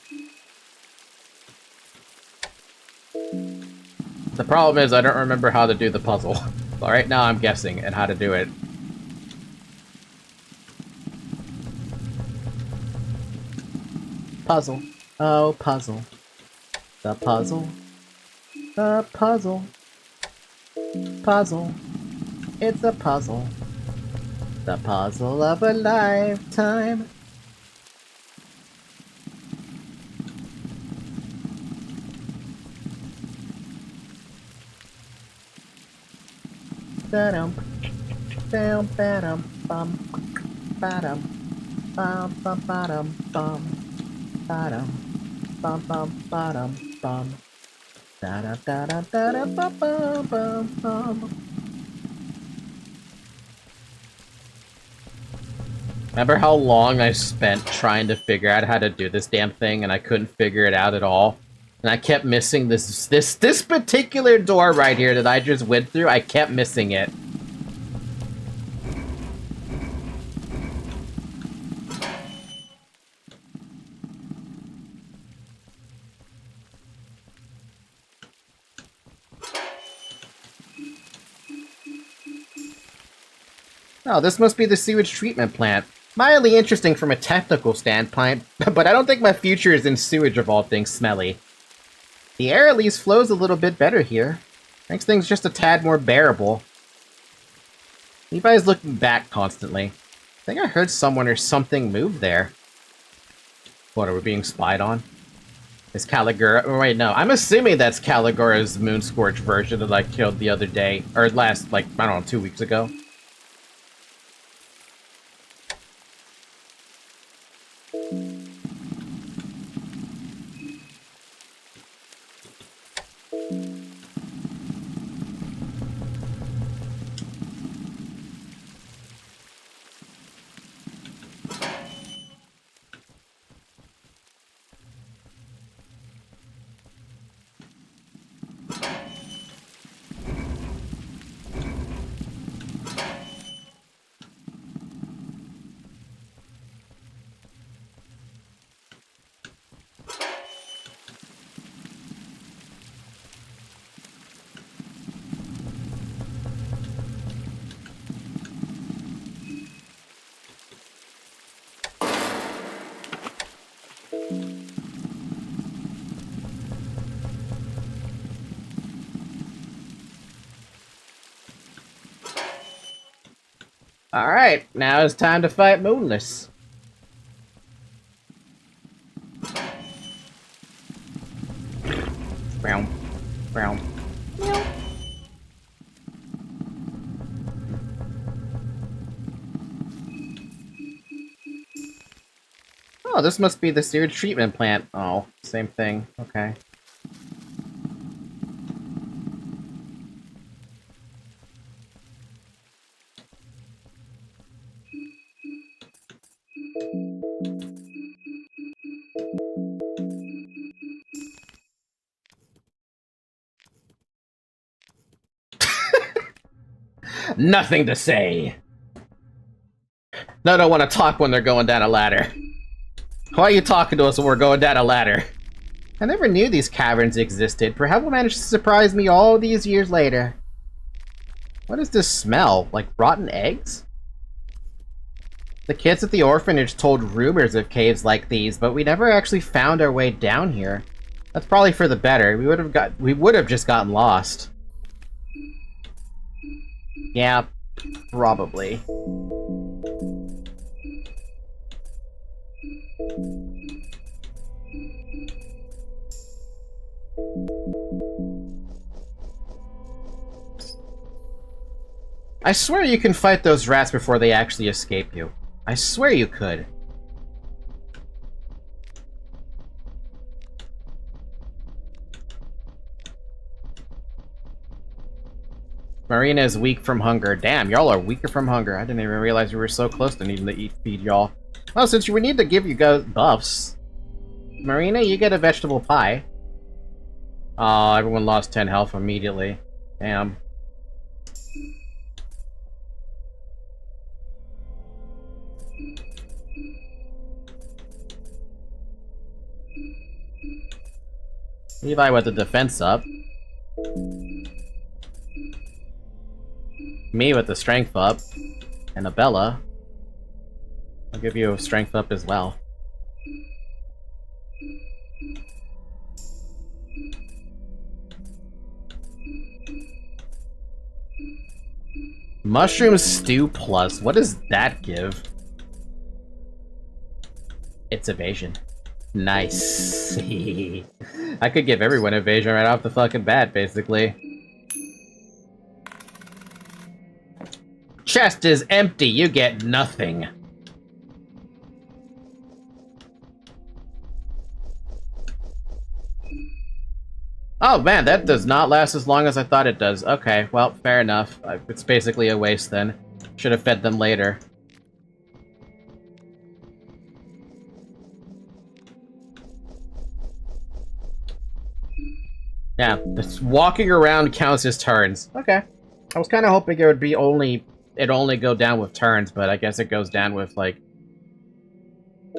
The problem is I don't remember how to do the puzzle. But right now I'm guessing and how to do it. Puzzle. Oh, puzzle. The puzzle. The puzzle. Puzzle. It's a puzzle. The puzzle of a lifetime. Ba-dum. Bam, ba-dum, bum. Ba-dum. Bum, bum, ba-dum, bum. Ba-dum. Bum, bum, ba-dum, bum. Da-da, da-da, da-da, bum, bum, bum, bum. Remember how long I spent trying to figure out how to do this damn thing and I couldn't figure it out at all? And I kept missing this particular door right here that I just went through. I kept missing it. Oh, this must be the sewage treatment plant. Mildly interesting from a technical standpoint, but I don't think my future is in sewage of all things smelly. The air at least flows a little bit better here. Makes things just a tad more bearable. Levi's looking back constantly. I think I heard someone or something move there. What, are we being spied on? Is Caligura... Oh, wait, no. I'm assuming that's Caligura's Moonscorch version that I killed the other day. Or last, like, I don't know, 2 weeks ago. Alright, now it's time to fight Moonless. Brown. Brown. Oh, this must be the sewage treatment plant. Oh, same thing. Okay. Nothing to say. No, don't want to talk when they're going down a ladder. Why are you talking to us when we're going down a ladder? I never knew these caverns existed. Perhaps will manage to surprise me all these years later. What is this smell? Like rotten eggs? The kids at the orphanage told rumors of caves like these, but we never actually found our way down here. That's probably for the better. We would have just gotten lost. Yeah, probably. I swear you can fight those rats before they actually escape you. I swear you could. Marina is weak from hunger. Damn, y'all are weaker from hunger. I didn't even realize we were so close to needing to feed y'all. Well, since we need to give you guys buffs, Marina, you get a vegetable pie. Oh, everyone lost 10 health immediately. Damn. Levi with the defense up. Me with the strength up. And Abella. I'll give you a strength up as well. Mushroom Stew Plus. What does that give? It's evasion. Nice. I could give everyone evasion right off the fucking bat, basically. Chest is empty, you get nothing. Oh man, that does not last as long as I thought it does. Okay, well, fair enough. It's basically a waste then. Should have fed them later. Yeah, just walking around counts as turns. Okay. I was kind of hoping it would be it'd only go down with turns, but I guess it goes down with, like,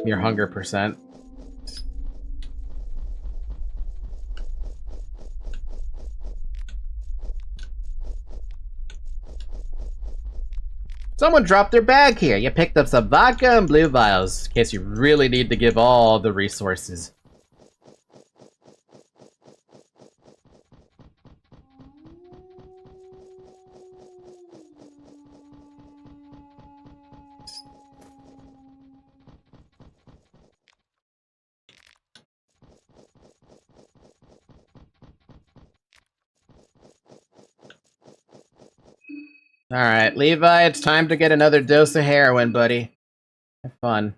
your hunger percent. Someone dropped their bag here. You picked up some vodka and blue vials, in case you really need to give all the resources. Alright, Levi, it's time to get another dose of heroin, buddy. Have fun.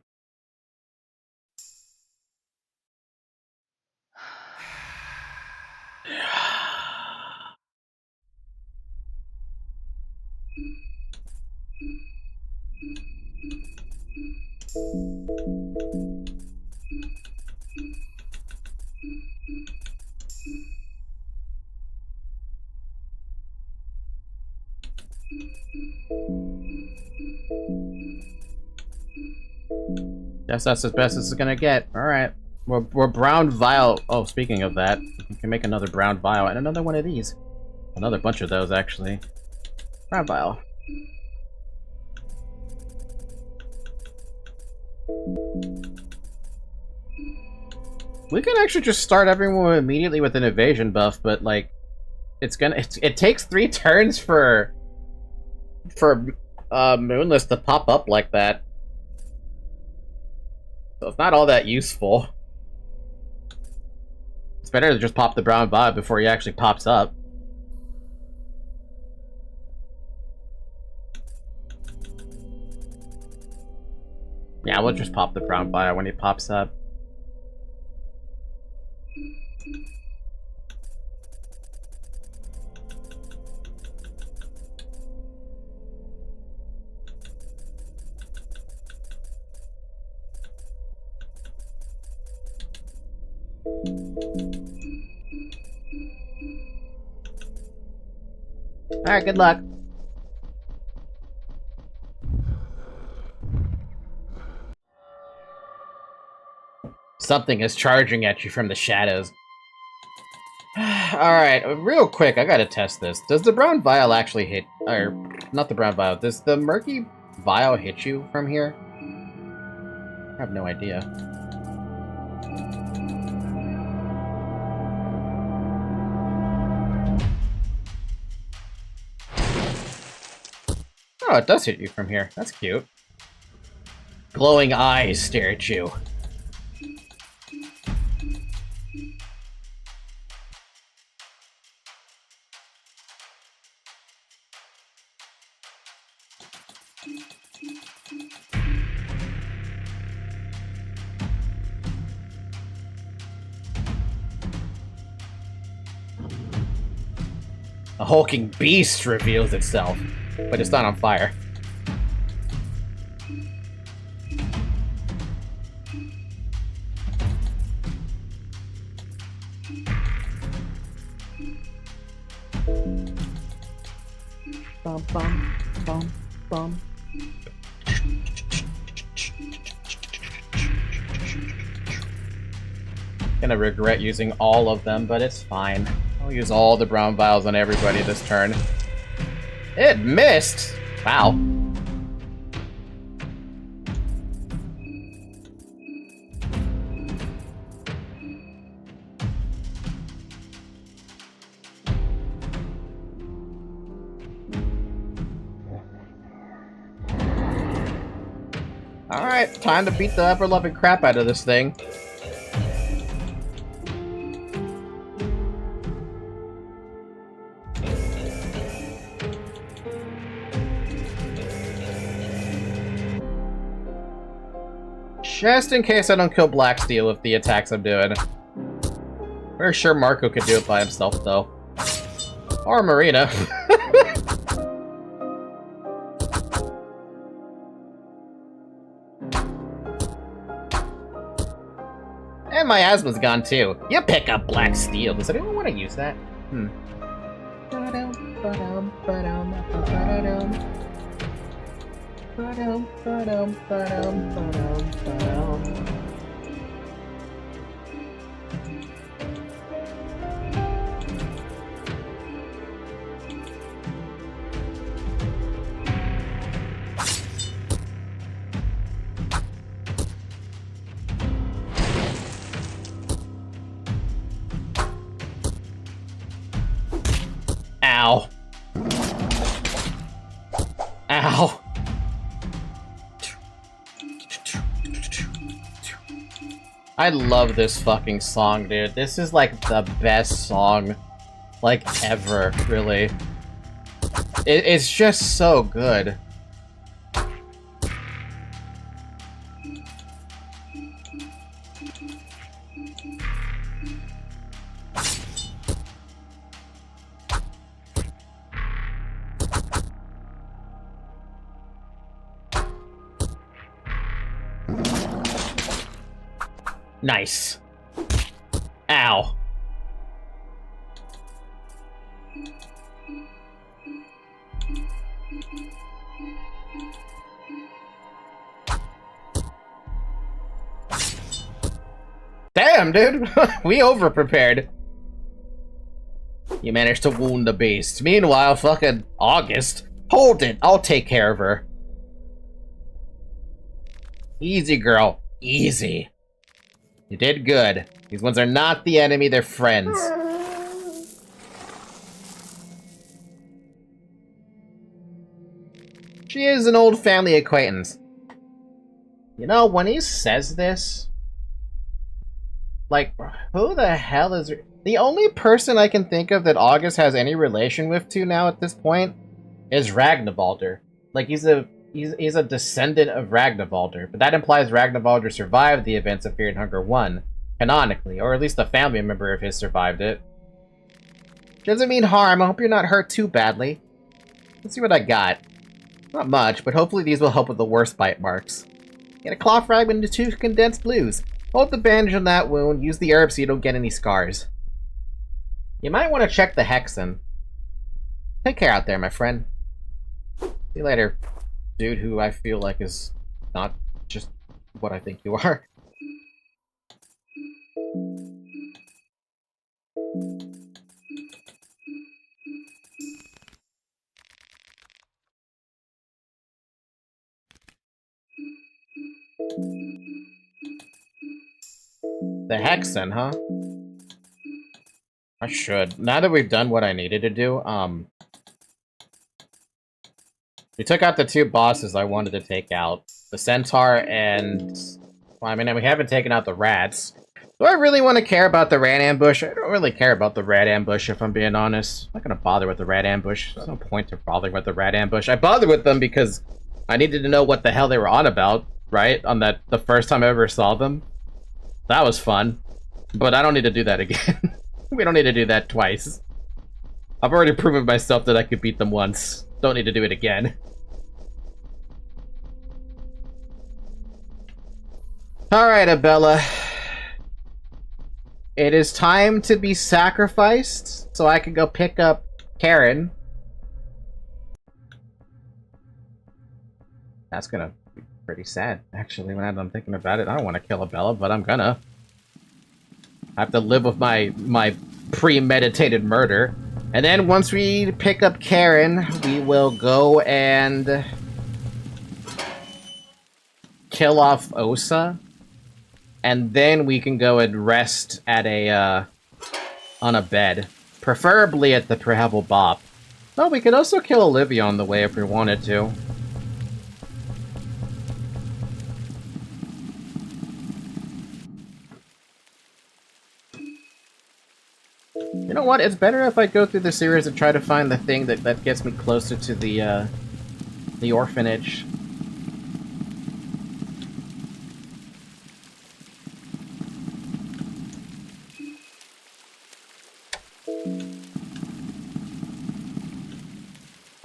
Guess that's as best as it's gonna get. Alright. We're brown vial. Oh, speaking of that, we can make another brown vial and another one of these. Another bunch of those, actually. Brown vial. We could actually just start everyone immediately with an evasion buff, but like, it takes 3 turns for Moonless to pop up like that. So it's not all that useful. It's better to just pop the brown vial before he actually pops up. Yeah, we'll just pop the brown vial when he pops up. Alright, good luck. Something is charging at you from the shadows. Alright, real quick, I gotta test this. Does the brown vial actually hit... or, not the brown vial. Does the murky vial hit you from here? I have no idea. Oh, it does hit you from here. That's cute. Glowing eyes stare at you. A hulking beast reveals itself, but it's not on fire. Bum, bum, bum, bum. Gonna regret using all of them, but it's fine. I'll use all the brown vials on everybody this turn. It missed! Wow. Alright, time to beat the ever-loving crap out of this thing. Just in case I don't kill Blacksteel with the attacks I'm doing. Very sure Marco could do it by himself, though. Or Marina. And my asthma's gone, too. You pick up Blacksteel. Does anyone want to use that? Ow. Ow. I love this fucking song, dude. This is like the best song, like, ever, really. It's just so good. Nice. Ow. Damn, dude! We over-prepared. You managed to wound the beast. Meanwhile, fucking August. Hold it, I'll take care of her. Easy, girl. Easy. You did good. These ones are not the enemy, they're friends. She is an old family acquaintance. You know, when he says this... Like, who the hell is... The only person I can think of that August has any relation with to now at this point is Ragnvaldr. Like, he's a descendant of Ragnvaldr. But that implies Ragnvaldr survived the events of Fear and Hunger 1, canonically. Or at least a family member of his survived it. Doesn't mean harm. I hope you're not hurt too badly. Let's see what I got. Not much, but hopefully these will help with the worst bite marks. Get a claw fragment into 2 condensed blues. Hold the bandage on that wound, use the herb so you don't get any scars. You might want to check the hexen. Take care out there, my friend. See you later, dude who I feel like is not just what I think you are. The hexen, huh? I should. Now that we've done what I needed to do, we took out the 2 bosses I wanted to take out. The centaur and... Well, I mean, we haven't taken out the rats. Do I really want to care about the rat ambush? I don't really care about the rat ambush, if I'm being honest. I'm not gonna bother with the rat ambush. There's no point to bothering with the rat ambush. I bothered with them because I needed to know what the hell they were on about, right? On the first time I ever saw them. That was fun. But I don't need to do that again. We don't need to do that twice. I've already proven myself that I could beat them once. Don't need to do it again. Alright, Abella. It is time to be sacrificed, so I can go pick up Karen. That's gonna be pretty sad, actually, when I'm thinking about it. I don't want to kill Abella, but I'm gonna. I have to live with my premeditated murder. And then once we pick up Karen, we will go and kill off Osa. And then we can go and rest at a, on a bed. Preferably at the Travel Bop. Well, we could also kill Olivia on the way if we wanted to. You know what? It's better if I go through the series and try to find the thing that gets me closer to the orphanage.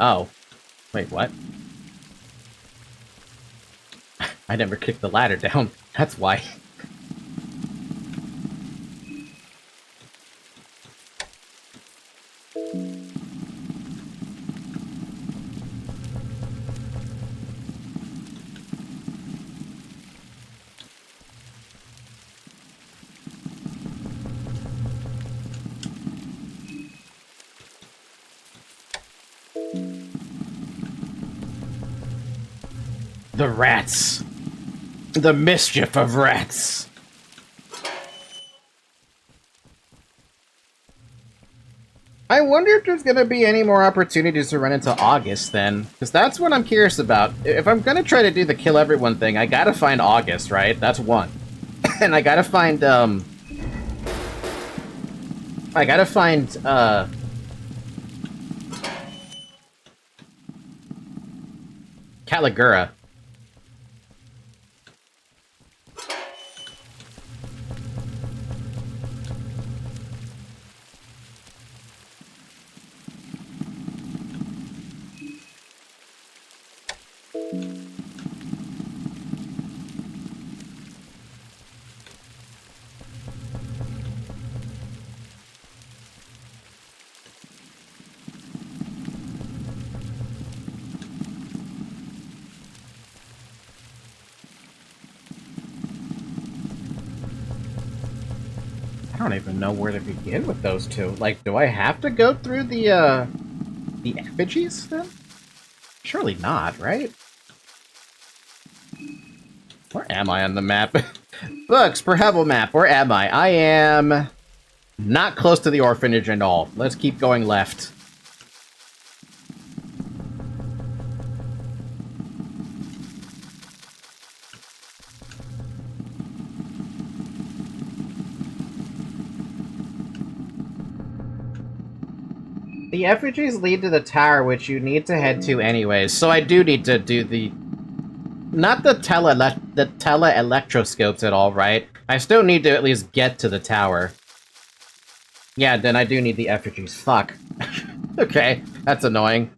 Oh. Wait, what? I never kicked the ladder down. That's why. The rats. The mischief of rats. I wonder if there's gonna be any more opportunities to run into August then. Because that's what I'm curious about. If I'm gonna try to do the kill everyone thing, I gotta find August, right? That's one. And I gotta find, Caligura. I don't even know where to begin with those two. Like, do I have to go through the effigies then? Surely not, right? Where am I on the map? Books, per Hevel map, where am I? I am not close to the orphanage at all. Let's keep going left. The effigies lead to the tower, which you need to head to anyways, so I do need to do the... Not the tele-electroscopes at all, right? I still need to at least get to the tower. Yeah, then I do need the effigies. Fuck. Okay, that's annoying.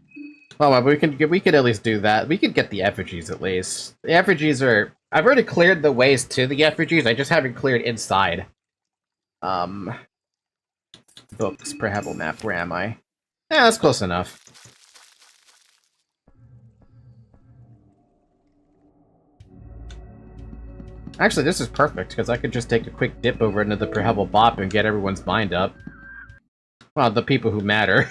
Well, we could at least do that. We could get the effigies at least. The effigies are... I've already cleared the ways to the effigies, I just haven't cleared inside. Books, per Hevel map, where am I? Yeah, that's close enough. Actually, this is perfect, because I could just take a quick dip over into the per Hevel bop and get everyone's mind up. Well, the people who matter.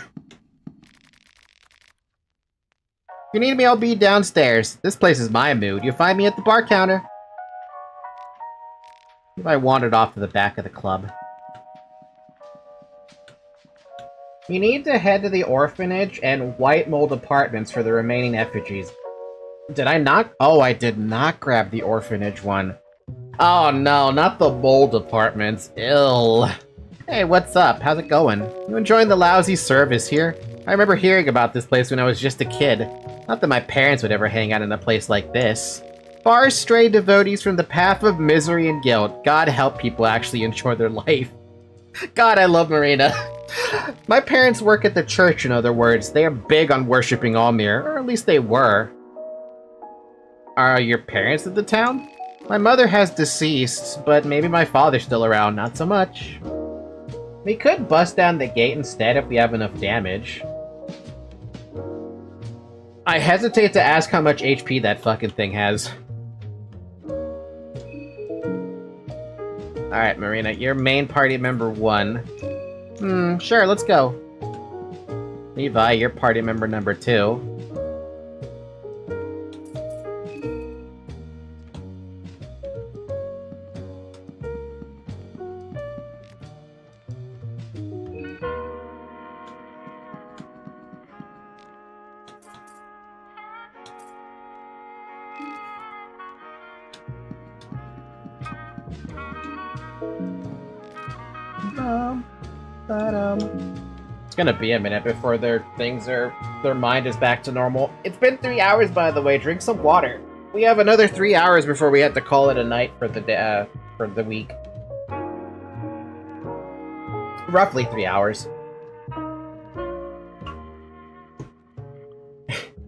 If you need me, I'll be downstairs. This place is my mood. You'll find me at the bar counter. If I wandered off to the back of the club. You need to head to the orphanage and White Mold Apartments for the remaining effigies. Did I not? Oh, I did not grab the orphanage one. Oh no, not the mold apartments. Ill. Hey, what's up? How's it going? You enjoying the lousy service here? I remember hearing about this place when I was just a kid. Not that my parents would ever hang out in a place like this. Far stray devotees from the path of misery and guilt. God help people actually enjoy their life. God, I love Marina. My parents work at the church, in other words. They are big on worshipping Almir, or at least they were. Are your parents at the town? My mother has deceased, but maybe my father's still around, not so much. We could bust down the gate instead if we have enough damage. I hesitate to ask how much HP that fucking thing has. Alright, Marina, you're main party member 1. Sure, let's go. Levi, you're party member number 2. It's gonna be a minute before their mind is back to normal. It's been 3 hours, by the way. Drink some water. We have another 3 hours before we have to call it a night for the week. Roughly 3 hours.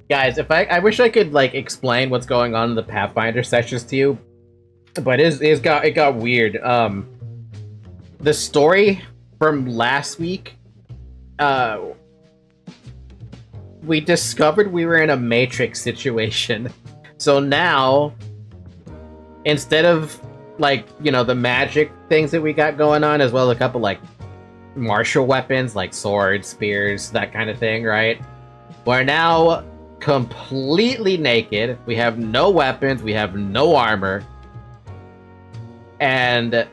Guys, I wish I could like explain what's going on in the Pathfinder sessions to you, but it got weird. The story from last week, we discovered we were in a Matrix situation. So now, instead of, like, you know, the magic things that we got going on, as well as a couple, like, martial weapons, like swords, spears, that kind of thing, right? We're now completely naked. We have no weapons, we have no armor. And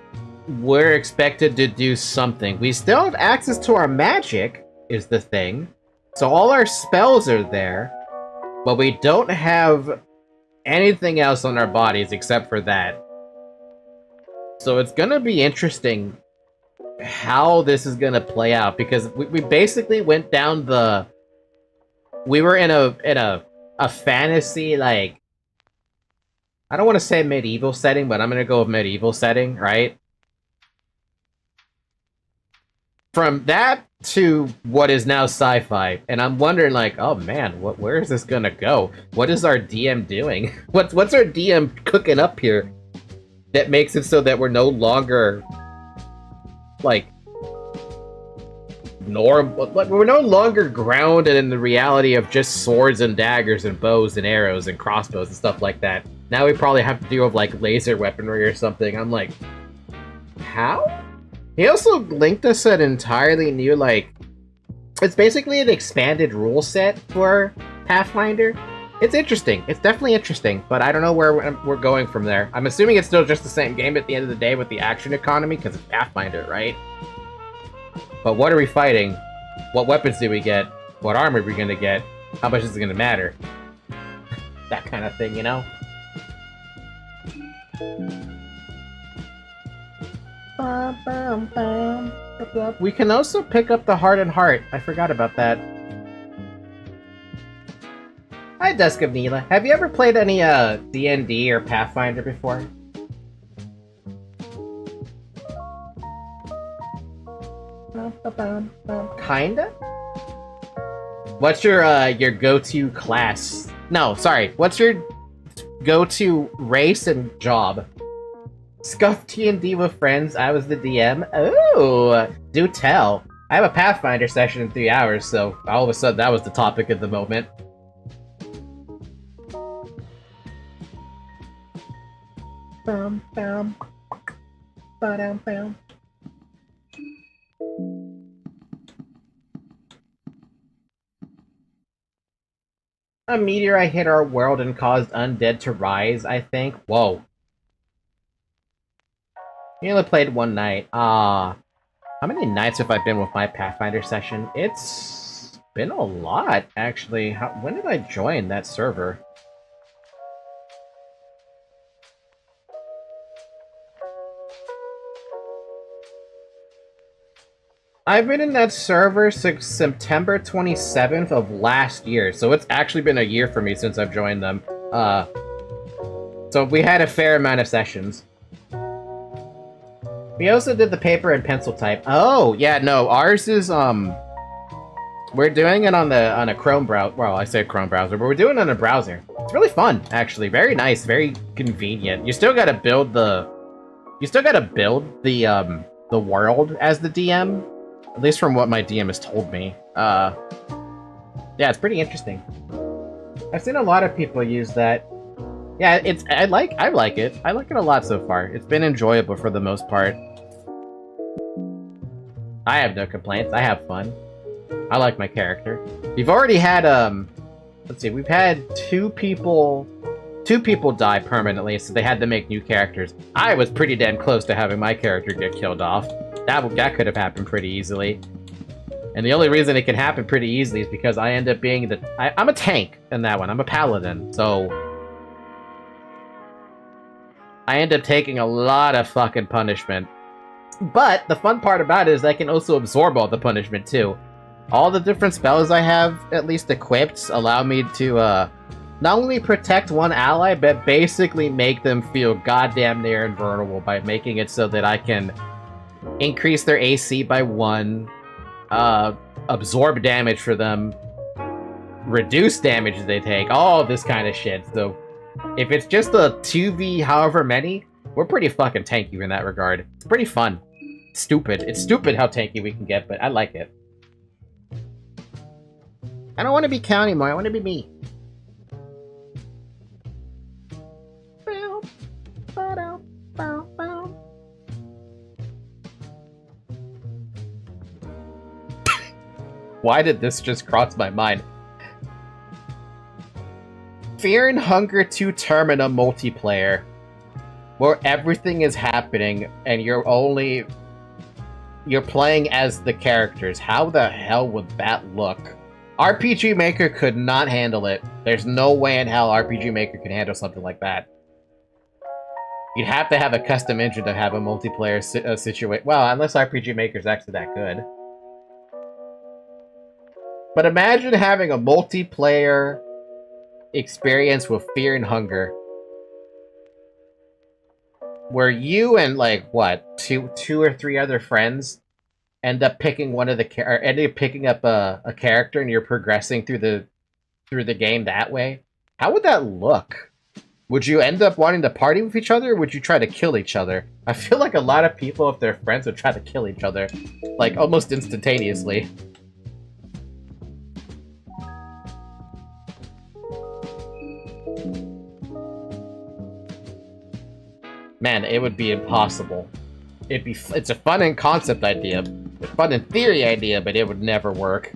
we're expected to do something. We still have access to our magic, is the thing. So all our spells are there, but we don't have anything else on our bodies except for that. So it's gonna be interesting how this is gonna play out, because we basically went down the... We were in a a fantasy, like, I don't want to say medieval setting, but I'm gonna go with medieval setting, right? From that to what is now sci-fi, and I'm wondering, like, oh man, where is this gonna go? What is our DM doing? What's our DM cooking up here that makes it so that we're no longer like we're no longer grounded in the reality of just swords and daggers and bows and arrows and crossbows and stuff like that. Now we probably have to deal with like laser weaponry or something. I'm like, how? He also linked us an entirely new, like, it's basically an expanded rule set for Pathfinder. It's interesting. It's definitely interesting, but I don't know where we're going from there. I'm assuming it's still just the same game at the end of the day with the action economy, because it's Pathfinder, right? But what are we fighting? What weapons do we get? What armor are we gonna get? How much is it gonna matter? That kind of thing, you know? We can also pick up the Heart and Heart. I forgot about that. Hi, Dusk of Neela. Have you ever played any D&D or Pathfinder before? Kinda? What's your go-to class? No, sorry. What's your go-to race and job? Scuff T&D with friends. I was the DM. Oh, do tell. I have a Pathfinder session in 3 hours, so all of a sudden that was the topic of the moment. Bum, bum. Ba-dum, bum. A meteorite hit our world and caused undead to rise, I think. Whoa. You only played one night. How many nights have I been with my Pathfinder session? It's been a lot, actually. When did I join that server? I've been in that server since September 27th of last year, so it's actually been a year for me since I've joined them. So we had a fair amount of sessions. We also did the paper and pencil type. Oh, yeah, no, ours is, we're doing it on a Chrome browser. Well, I say Chrome browser, but we're doing it on a browser. It's really fun, actually. Very nice, very convenient. You still gotta build the world as the DM. At least from what my DM has told me. Yeah, it's pretty interesting. I've seen a lot of people use that. Yeah, I like it. I like it a lot so far. It's been enjoyable for the most part. I have no complaints. I have fun. I like my character. We've already had let's see, we've had two people die permanently, so they had to make new characters. I was pretty damn close to having my character get killed off. That could have happened pretty easily. And the only reason it can happen pretty easily is because I end up being I'm a tank in that one. I'm a paladin, so I end up taking a lot of fucking punishment. But the fun part about it is I can also absorb all the punishment too. All the different spells I have at least equipped allow me to not only protect one ally, but basically make them feel goddamn near invulnerable by making it so that I can increase their AC by 1, absorb damage for them, reduce damage they take, all this kind of shit. So if it's just a 2v however many, we're pretty fucking tanky in that regard. It's pretty fun. Stupid. It's stupid how tanky we can get, but I like it. I don't want to be Cal anymore, I want to be me. Why did this just cross my mind? Fear and Hunger 2 Termina multiplayer, where everything is happening and you're playing as the characters. How the hell would that look? RPG Maker could not handle it. There's no way in hell RPG Maker could handle something like that. You'd have to have a custom engine to have a multiplayer situation. Well, unless RPG Maker's actually that good. But imagine having a multiplayer experience with fear and hunger, where you and like what two or three other friends end up picking end up picking up a character, and you're progressing through the game that way. How would that look? Would you end up wanting to party with each other, or would you try to kill each other? I feel like a lot of people, if they're friends, would try to kill each other, like, almost instantaneously. Man, it would be impossible. It's a fun in concept idea, a fun in theory idea, but it would never work.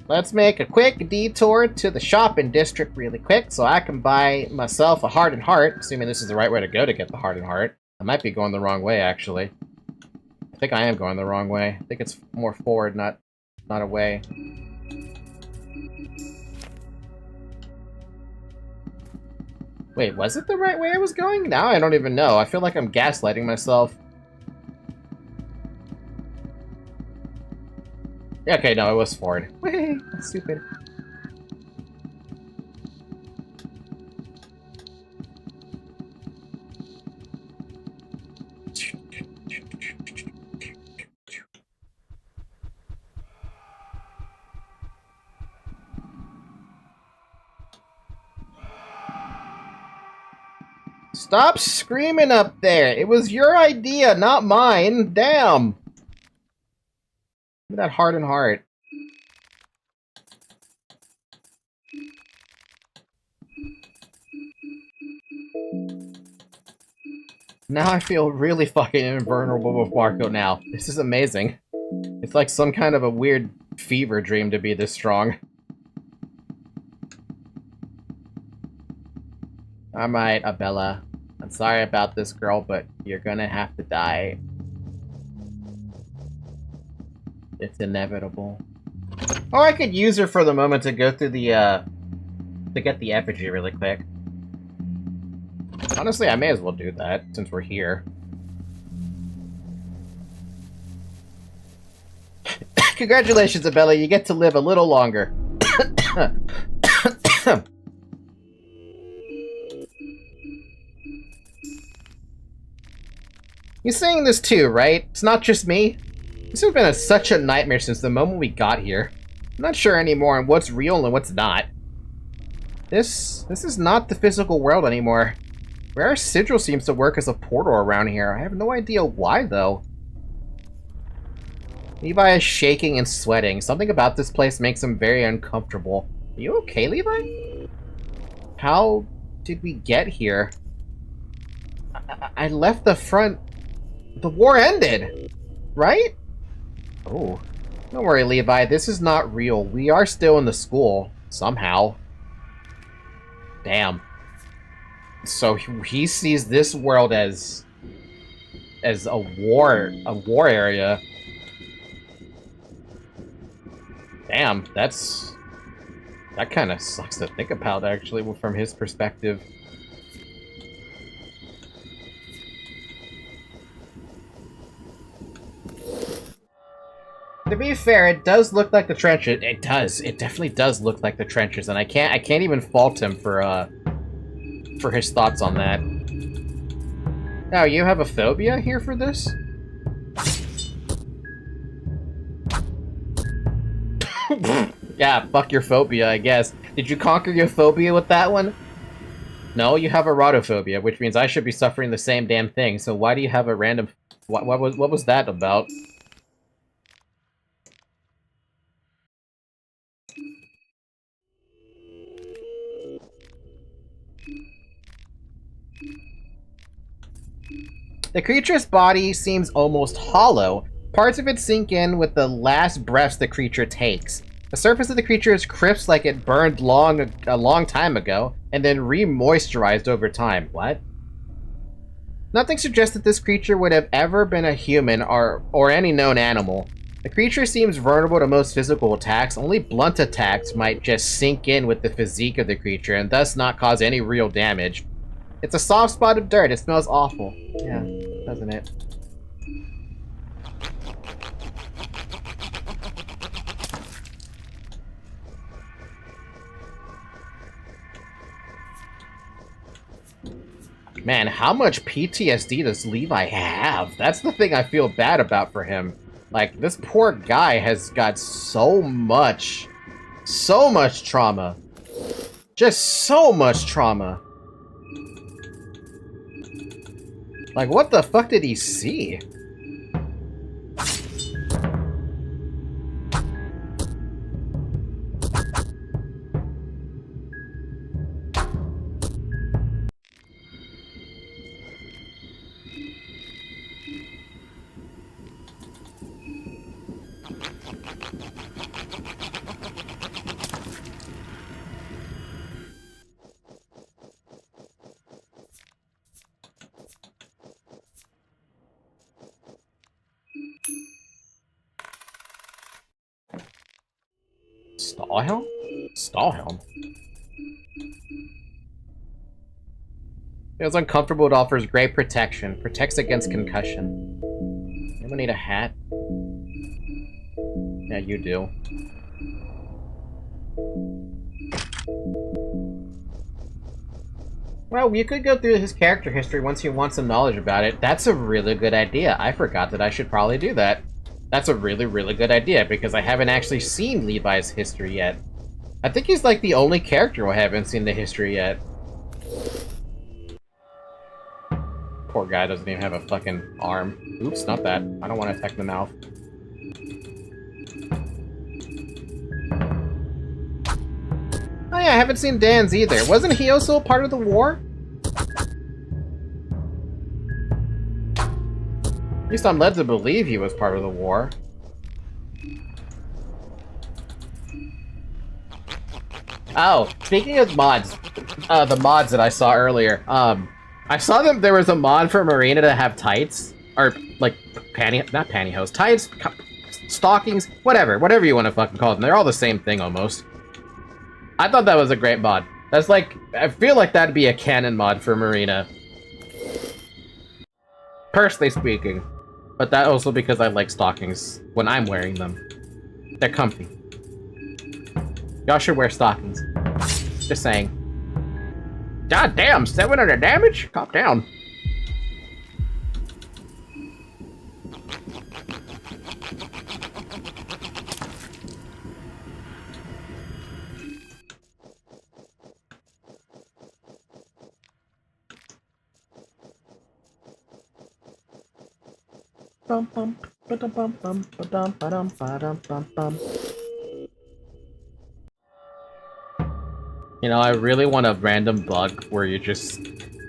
Let's make a quick detour to the shopping district really quick so I can buy myself a heart and heart, assuming this is the right way to go to get the heart and heart. I might be going the wrong way, actually. I think I am going the wrong way. I think it's more forward, not away. Wait, was it the right way I was going? Now I don't even know. I feel like I'm gaslighting myself. Okay, no, it was forward. Whee! That's stupid. Stop screaming up there! It was your idea, not mine! Damn! Look at that heart and heart. Now I feel really fucking invulnerable with Marcoh now. This is amazing. It's like some kind of a weird fever dream to be this strong. Alright, Abella. I'm sorry about this, girl, but you're gonna have to die. It's inevitable. Or I could use her for the moment to go through the, to get the effigy really quick. Honestly, I may as well do that, since we're here. Congratulations, Abella, you get to live a little longer. You're saying this too, right? It's not just me? This has been such a nightmare since the moment we got here. I'm not sure anymore on what's real and what's not. This is not the physical world anymore. Rare Sigil seems to work as a portal around here. I have no idea why, though. Levi is shaking and sweating. Something about this place makes him very uncomfortable. Are you okay, Levi? How did we get here? I left the front... The war ended, right? Oh, don't worry, Levi. This is not real. We are still in the school, somehow. Damn. So he sees this world as a war area. Damn, that kind of sucks to think about, actually, from his perspective. To be fair, it does look like the trenches. It does. It definitely does look like the trenches, and I can't even fault him for his thoughts on that. Now, you have a phobia here for this? Yeah, fuck your phobia, I guess. Did you conquer your phobia with that one? No, you have erotophobia, which means I should be suffering the same damn thing. So why do you have a random... What was that about? The creature's body seems almost hollow. Parts of it sink in with the last breaths the creature takes. The surface of the creature is crisp like it burned a long time ago, and then re-moisturized over time. What? Nothing suggests that this creature would have ever been a human or any known animal. The creature seems vulnerable to most physical attacks. Only blunt attacks might just sink in with the physique of the creature, and thus not cause any real damage. It's a soft spot of dirt. It smells awful. Yeah, doesn't it? Man, how much PTSD does Levi have? That's the thing I feel bad about for him. Like, this poor guy has got so much trauma. Just so much trauma. Like, what the fuck did he see? Stahlhelm? Stahlhelm? Feels uncomfortable. It offers great protection. Protects against concussion. Anyone need a hat? Yeah, you do. Well, you could go through his character history once you want some knowledge about it. That's a really good idea. I forgot that I should probably do that. That's a really, really good idea, because I haven't actually seen Levi's history yet. I think he's like the only character I haven't seen the history yet. Poor guy doesn't even have a fucking arm. Oops, not that. I don't want to attack the mouth. Oh yeah, I haven't seen Dan's either. Wasn't he also a part of the war? At least I'm led to believe he was part of the war. Oh, speaking of mods, the mods that I saw earlier, I saw that there was a mod for Marina to have tights, or like not pantyhose, tights, stockings, whatever you want to fucking call them. They're all the same thing almost. I thought that was a great mod. That's like, I feel like that'd be a canon mod for Marina. Personally speaking. But that also because I like stockings when I'm wearing them. They're comfy. Y'all should wear stockings. Just saying. God damn, 700 damage? Calm down. Bum bum ba-dum bum bum ba-dum ba-dum ba-dum bum bum. You know, I really want a random bug where you just...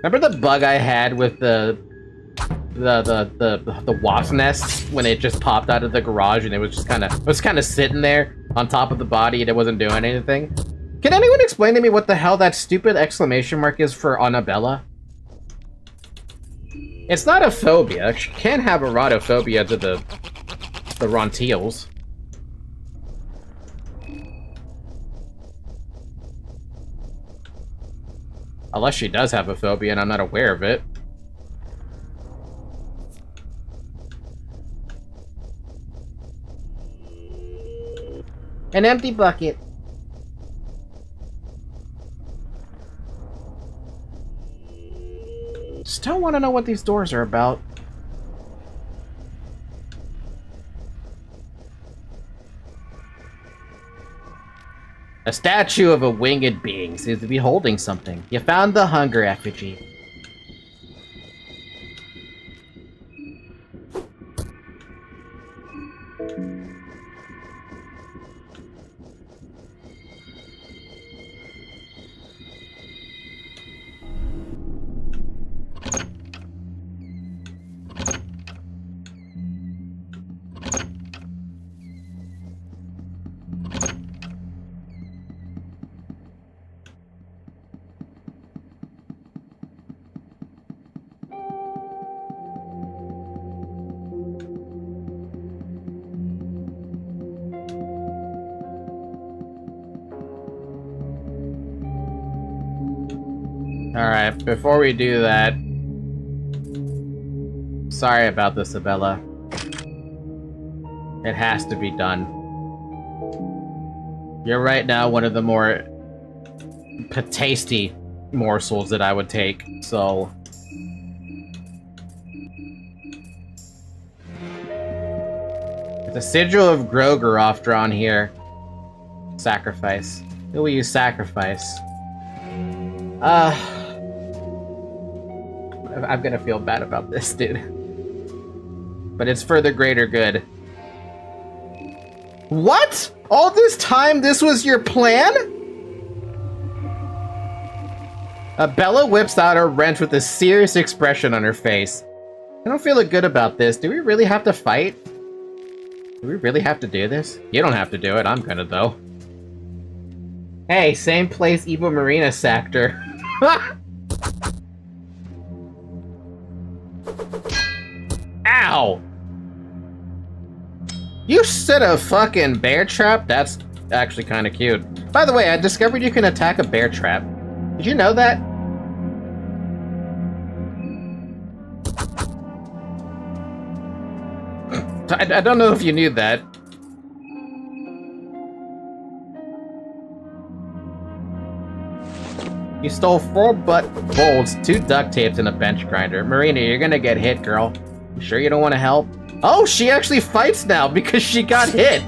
Remember the bug I had with the wasp nest when it just popped out of the garage and it was just kind of sitting there on top of the body and it wasn't doing anything? Can anyone explain to me what the hell that stupid exclamation mark is for Annabella? It's not a phobia. She can have erotophobia to the Rontiels. Unless she does have a phobia and I'm not aware of it. An empty bucket. Still want to know what these doors are about. A statue of a winged being seems to be holding something. You found the hunger effigy. Alright, before we do that... Sorry about this, Isabella. It has to be done. You're right now one of the more... tasty morsels that I would take, so... There's a sigil of Grogeroth drawn here. Sacrifice. Who will use sacrifice? I'm gonna feel bad about this, dude. But it's for the greater good. What? All this time this was your plan? Bella whips out her wrench with a serious expression on her face. I don't feel good about this. Do we really have to fight? Do we really have to do this? You don't have to do it. I'm gonna, though. Hey, same place Evo Marina sacked her. Ow! You set a fucking bear trap? That's actually kind of cute. By the way, I discovered you can attack a bear trap. Did you know that? I don't know if you knew that. You stole 4 butt bolts, 2 duct tapes, and a bench grinder. Marina, you're gonna get hit, girl. You sure you don't want to help? Oh, she actually fights now because she got hit!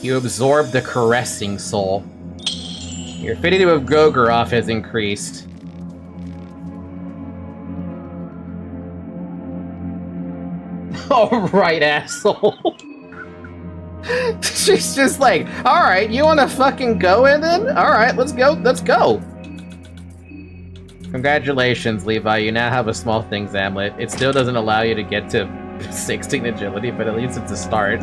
You absorb the caressing soul. Your affinity with Grogeroth has increased. Alright, asshole. She's just like, alright, you wanna fucking go in then? Alright, let's go, let's go. Congratulations, Levi, you now have a small things amulet. It still doesn't allow you to get to 16 agility, but at least it's a start.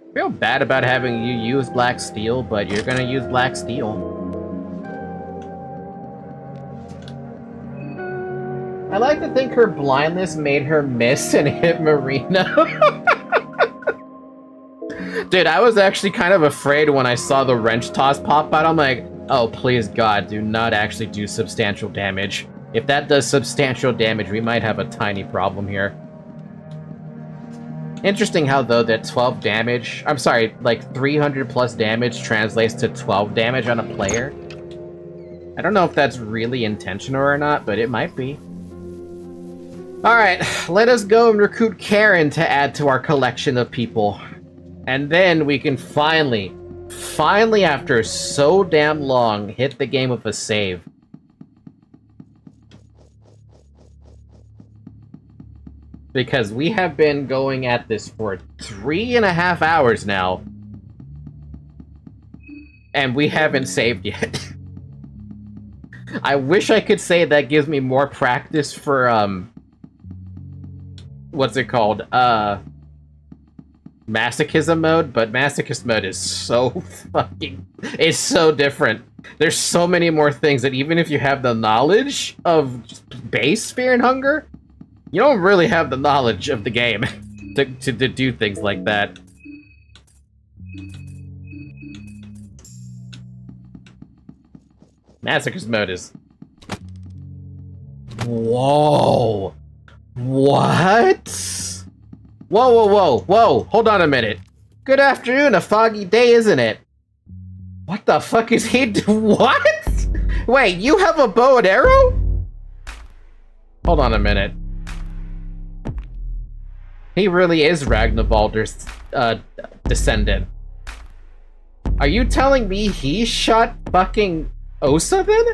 I feel bad about having you use black steel, but you're gonna use black steel. I like to think her blindness made her miss and hit Marina. Dude, I was actually kind of afraid when I saw the wrench toss pop out. I'm like, oh, please God, do not actually do substantial damage. If that does substantial damage, we might have a tiny problem here. Interesting how, though, that 12 damage... I'm sorry, like 300 plus damage translates to 12 damage on a player. I don't know if that's really intentional or not, but it might be. Alright, let us go and recruit Karen to add to our collection of people. And then we can finally, after so damn long, hit the game with a save. Because we have been going at this for 3.5 hours now. And we haven't saved yet. I wish I could say that gives me more practice for, what's it called? Masochism mode, but masochist mode is so fucking... It's so different. There's so many more things that even if you have the knowledge of base fear and hunger, you don't really have the knowledge of the game to do things like that. Masochist mode is... Whoa! What? Whoa, hold on a minute. Good afternoon, a foggy day, isn't it? What the fuck is he what? Wait, you have a bow and arrow? Hold on a minute. He really is Ragnavaldr's descendant. Are you telling me he shot fucking Osa then?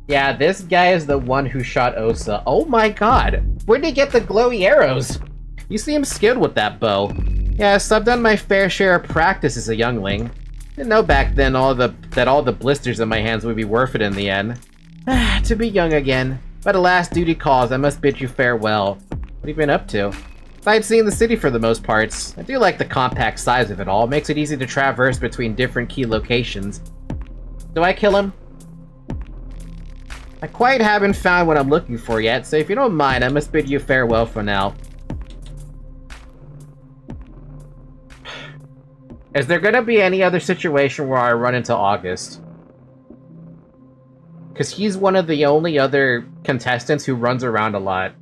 Yeah, this guy is the one who shot Osa. Oh my god! Where'd he get the glowy arrows? You seem skilled with that bow. Yes, I've done my fair share of practice as a youngling. Didn't know back then that all the blisters in my hands would be worth it in the end. To be young again. But alas, duty calls, I must bid you farewell. What have you been up to? Sightseeing the city for the most parts. I do like the compact size of it all. It makes it easy to traverse between different key locations. Do I kill him? I quite haven't found what I'm looking for yet, so if you don't mind, I must bid you farewell for now. Is there gonna be any other situation where I run into August? Because he's one of the only other contestants who runs around a lot.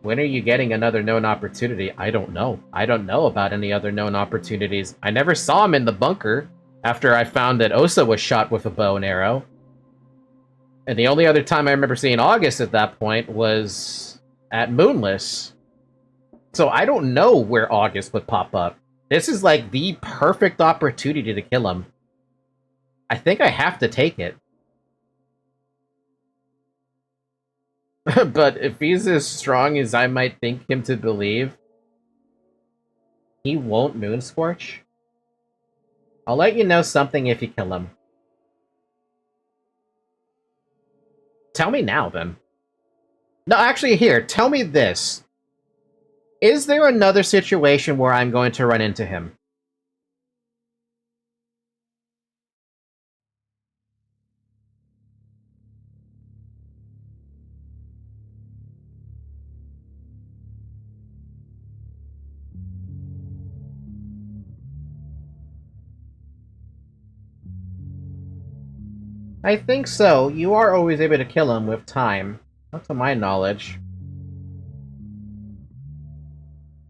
When are you getting another known opportunity? I don't know. I don't know about any other known opportunities. I never saw him in the bunker after I found that Osa was shot with a bow and arrow. And the only other time I remember seeing August at that point was at Moonless. So I don't know where August would pop up. This is like the perfect opportunity to kill him. I think I have to take it. But if he's as strong as I might think him to believe, he won't Moonscorch? I'll let you know something if you kill him. Tell me now, then. No, actually, here, tell me this. Is there another situation where I'm going to run into him? I think so. You are always able to kill him with time. Not to my knowledge.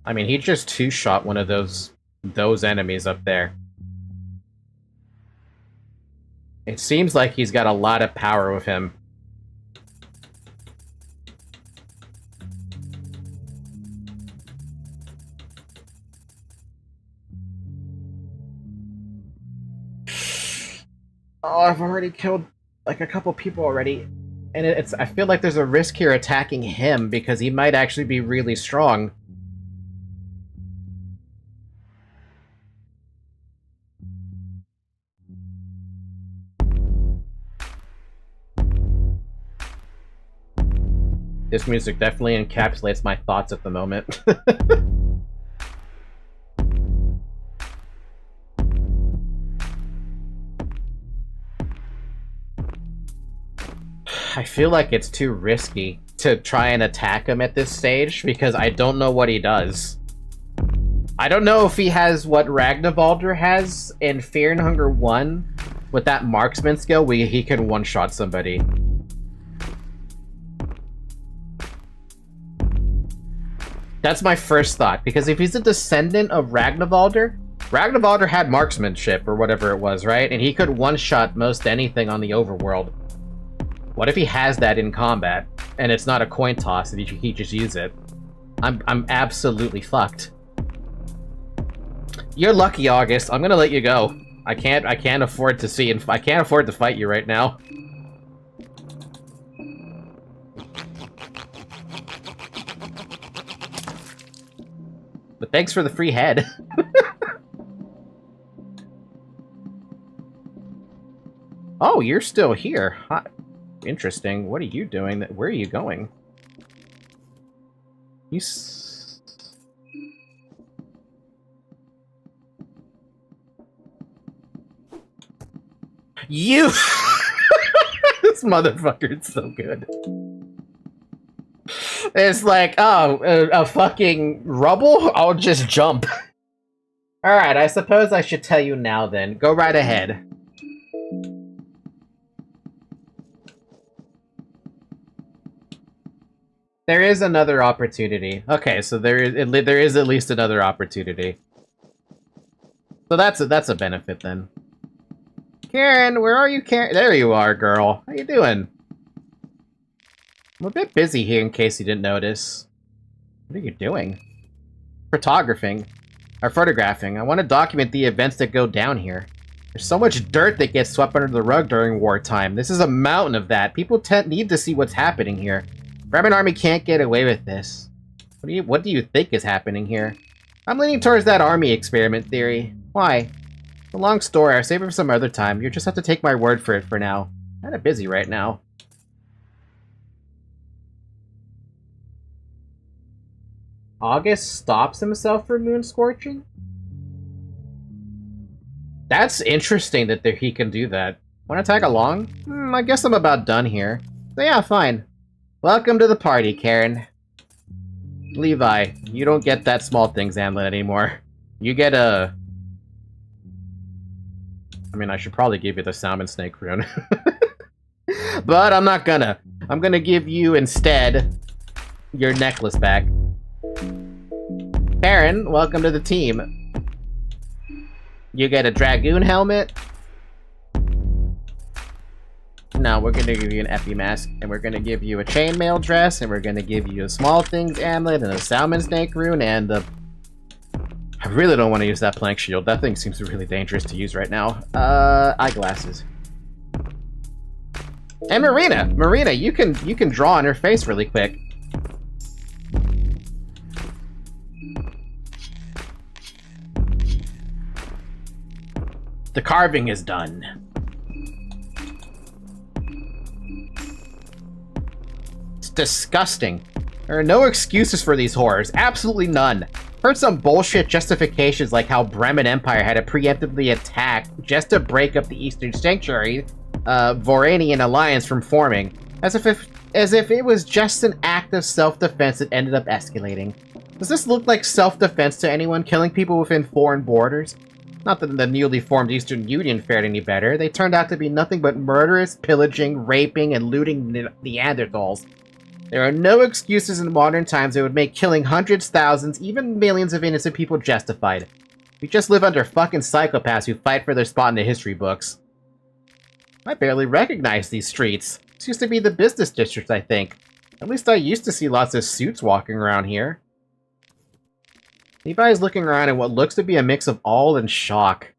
I mean, he just two-shot one of those enemies up there. It seems like he's got a lot of power with him. Oh, I've already killed, like, a couple people already. And I feel like there's a risk here attacking him, because he might actually be really strong. This music definitely encapsulates my thoughts at the moment. I feel like it's too risky to try and attack him at this stage, because I don't know what he does. I don't know if he has what Ragnavaldr has in Fear and Hunger 1, with that marksman skill where he can one-shot somebody. That's my first thought, because if he's a descendant of Ragnavaldr, Ragnavaldr had marksmanship, or whatever it was, right? And he could one-shot most anything on the overworld. What if he has that in combat, and it's not a coin toss, and he just use it? I'm absolutely fucked. You're lucky, August. I'm gonna let you go. I can't afford to see, and I can't afford to fight you right now. But thanks for the free head. Oh, you're still here. Huh. Interesting. What are you doing? Where are you going? You! This motherfucker is so good. It's like, oh, a fucking rubble? I'll just jump. Alright, I suppose I should tell you now then. Go right ahead. There is another opportunity. Okay, so there is at least another opportunity. So that's a benefit then. Karen, where are you, Karen? There you are, girl. How you doing? I'm a bit busy here in case you didn't notice. What are you doing? Photographing. Or photographing. I want to document the events that go down here. There's so much dirt that gets swept under the rug during wartime. This is a mountain of that. People need to see what's happening here. Bremen Army can't get away with this. What do you think is happening here? I'm leaning towards that army experiment theory. Why? It's a long story. I'll save it for some other time. You just have to take my word for it for now. Kinda busy right now. August stops himself from moon scorching? That's interesting that he can do that. Wanna tag along? I guess I'm about done here. So yeah, fine. Welcome to the party, Karen. Levi, you don't get that small things amulet anymore. You get a... I mean, I should probably give you the salmon snake rune. But I'm not gonna. I'm gonna give you, instead, your necklace back. Karen, welcome to the team. You get a dragoon helmet. Now we're gonna give you an epi mask, and we're gonna give you a chainmail dress, and we're gonna give you a small things amulet, and a salmon snake rune, and a... I really don't want to use that plank shield. That thing seems really dangerous to use right now. Eyeglasses. And Marina, you can draw on her face really quick. The carving is done. It's disgusting. There are no excuses for these horrors. Absolutely none. Heard some bullshit justifications like how Bremen Empire had to preemptively attack just to break up the Eastern Sanctuary Voranian alliance from forming, as if it was just an act of self-defense that ended up escalating. Does this look like self-defense to anyone, killing people within foreign borders? Not that the newly formed Eastern Union fared any better. They turned out to be nothing but murderous, pillaging, raping, and looting Neanderthals. There are no excuses in modern times that would make killing hundreds, thousands, even millions of innocent people justified. We just live under fucking psychopaths who fight for their spot in the history books. I barely recognize these streets. This used to be the business district, I think. At least I used to see lots of suits walking around here. Levi's looking around in what looks to be a mix of awe and shock.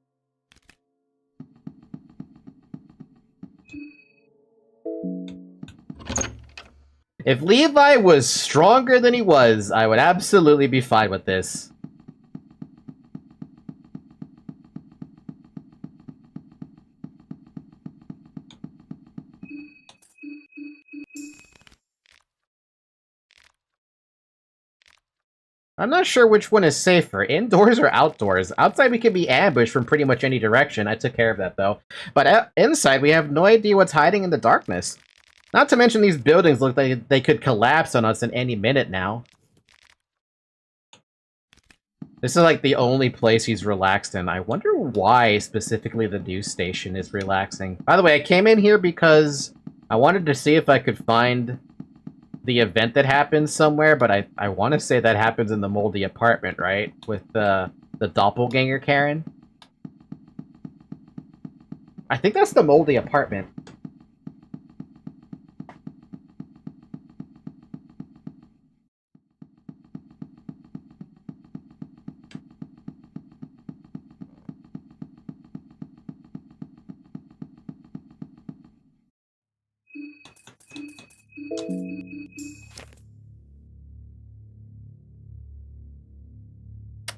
If Levi was stronger than he was, I would absolutely be fine with this. I'm not sure which one is safer, indoors or outdoors. Outside we can be ambushed from pretty much any direction. I took care of that, though. But inside, we have no idea what's hiding in the darkness. Not to mention these buildings look like they could collapse on us in any minute now. This is like the only place he's relaxed in. I wonder why specifically the news station is relaxing. By the way, I came in here because I wanted to see if I could find the event that happens somewhere, but I want to say that happens in the moldy apartment, right? With the doppelganger Karen. I think that's the moldy apartment.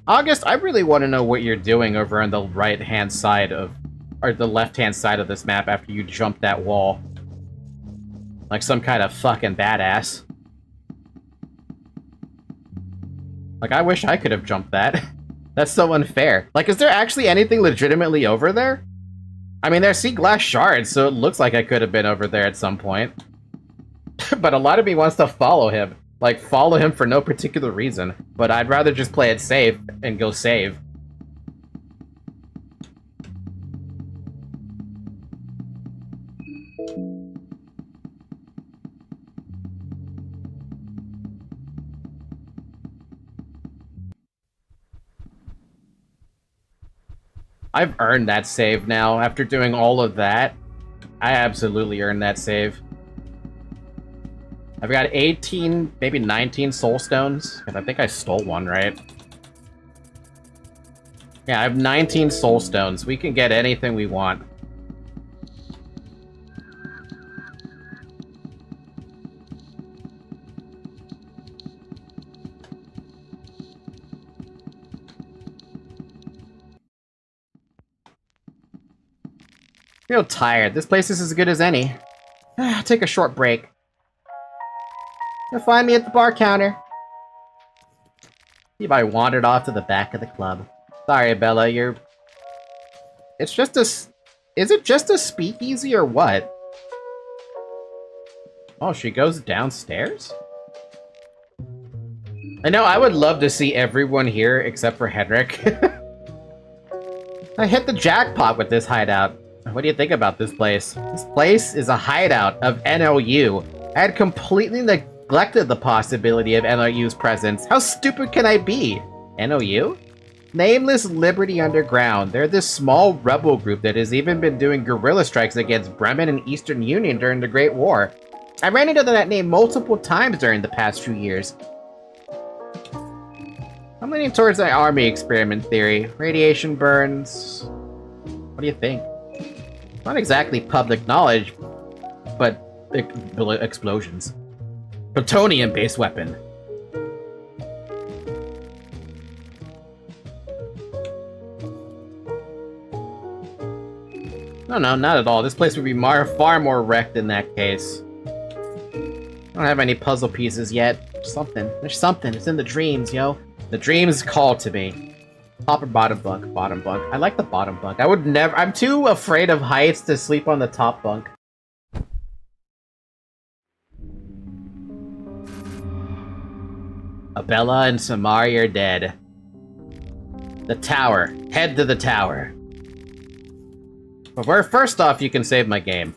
August, I really want to know what you're doing over on the right-hand side of... or the left-hand side of this map after you jump that wall. Like some kind of fucking badass. Like, I wish I could have jumped that. That's so unfair. Like, is there actually anything legitimately over there? I mean, there's sea glass shards, so it looks like I could have been over there at some point. But a lot of me wants to follow him. Like, follow him for no particular reason. But I'd rather just play it safe and go save. I've earned that save now. After doing all of that, I absolutely earned that save. I've got 18, maybe 19 soul stones, and I think I stole one, right? Yeah, I have 19 soul stones. We can get anything we want. I feel tired. This place is as good as any. Take a short break. You'll find me at the bar counter. I wandered off to the back of the club. Sorry, Bella, you're... It's just a... Is it just a speakeasy or what? Oh, she goes downstairs? I know, I would love to see everyone here except for Henrik. I hit the jackpot with this hideout. What do you think about this place? This place is a hideout of NLU. I had completely neglected the possibility of NLU's presence. How stupid can I be? NLU? Nameless Liberty Underground. They're this small rebel group that has even been doing guerrilla strikes against Bremen and Eastern Union during the Great War. I ran into that name multiple times during the past few years. I'm leaning towards the army experiment theory. Radiation burns. What do you think? Not exactly public knowledge, but explosions. Plutonium-based weapon. No, not at all. This place would be far more wrecked in that case. I don't have any puzzle pieces yet. There's something. It's in the dreams, yo. The dreams call to me. Top or bottom bunk? Bottom bunk. I like the bottom bunk. I would never... I'm too afraid of heights to sleep on the top bunk. Abella and Samari are dead. The tower. Head to the tower. But first off, you can save my game.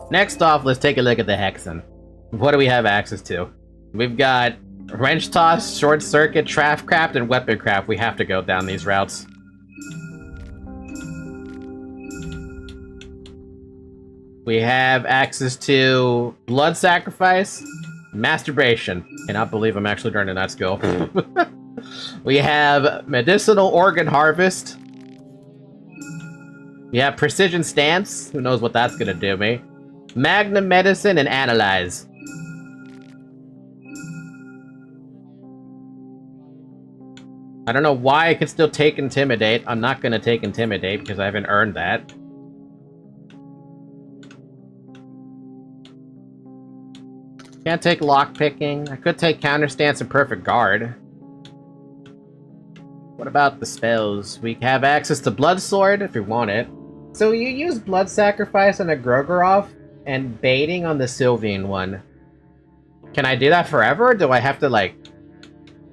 Next off, let's take a look at the Hexen. What do we have access to? We've got wrench toss, short circuit, craft, and weapon craft. We have to go down these routes. We have access to blood sacrifice, masturbation. Cannot believe I'm actually learning that skill. We have medicinal organ harvest. We have precision stance. Who knows what that's gonna do me? Magnum medicine and analyze. I don't know why I could still take intimidate. I'm not gonna take intimidate because I haven't earned that. Can't take lockpicking. I could take counterstance and perfect guard. What about the spells? We have access to blood sword if we want it. So you use blood sacrifice on a Grogorov and baiting on the Sylvian one. Can I do that forever, or do I have to, like,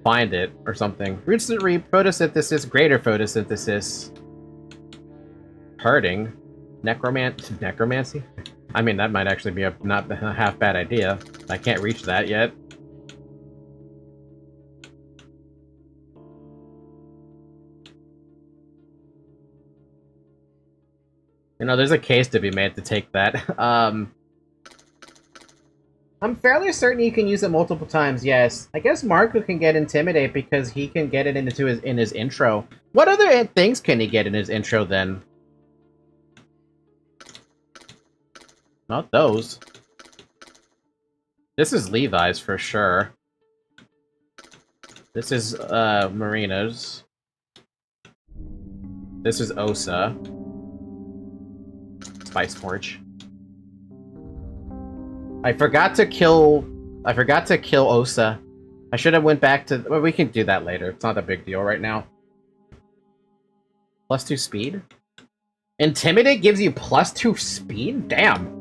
find it or something? Roots that read photosynthesis, greater photosynthesis. Hurting. Necromancy? I mean, that might actually be not a half bad idea. I can't reach that yet. You know, there's a case to be made to take that. I'm fairly certain you can use it multiple times, yes. I guess Marco can get Intimidate because he can get it into his intro. What other things can he get in his intro, then? Not those. This is Levi's for sure. This is, Marina's. This is Osa. Spice Forge. I forgot to kill Osa. I should have went back to... Well, we can do that later. It's not a big deal right now. +2 speed? Intimidate gives you +2 speed? Damn.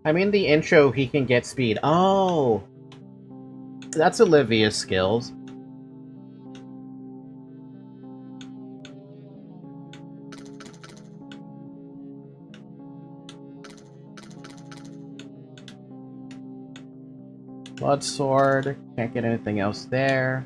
I mean, the intro, he can get speed. Oh! That's Olivia's skills. Blood sword. Can't get anything else there.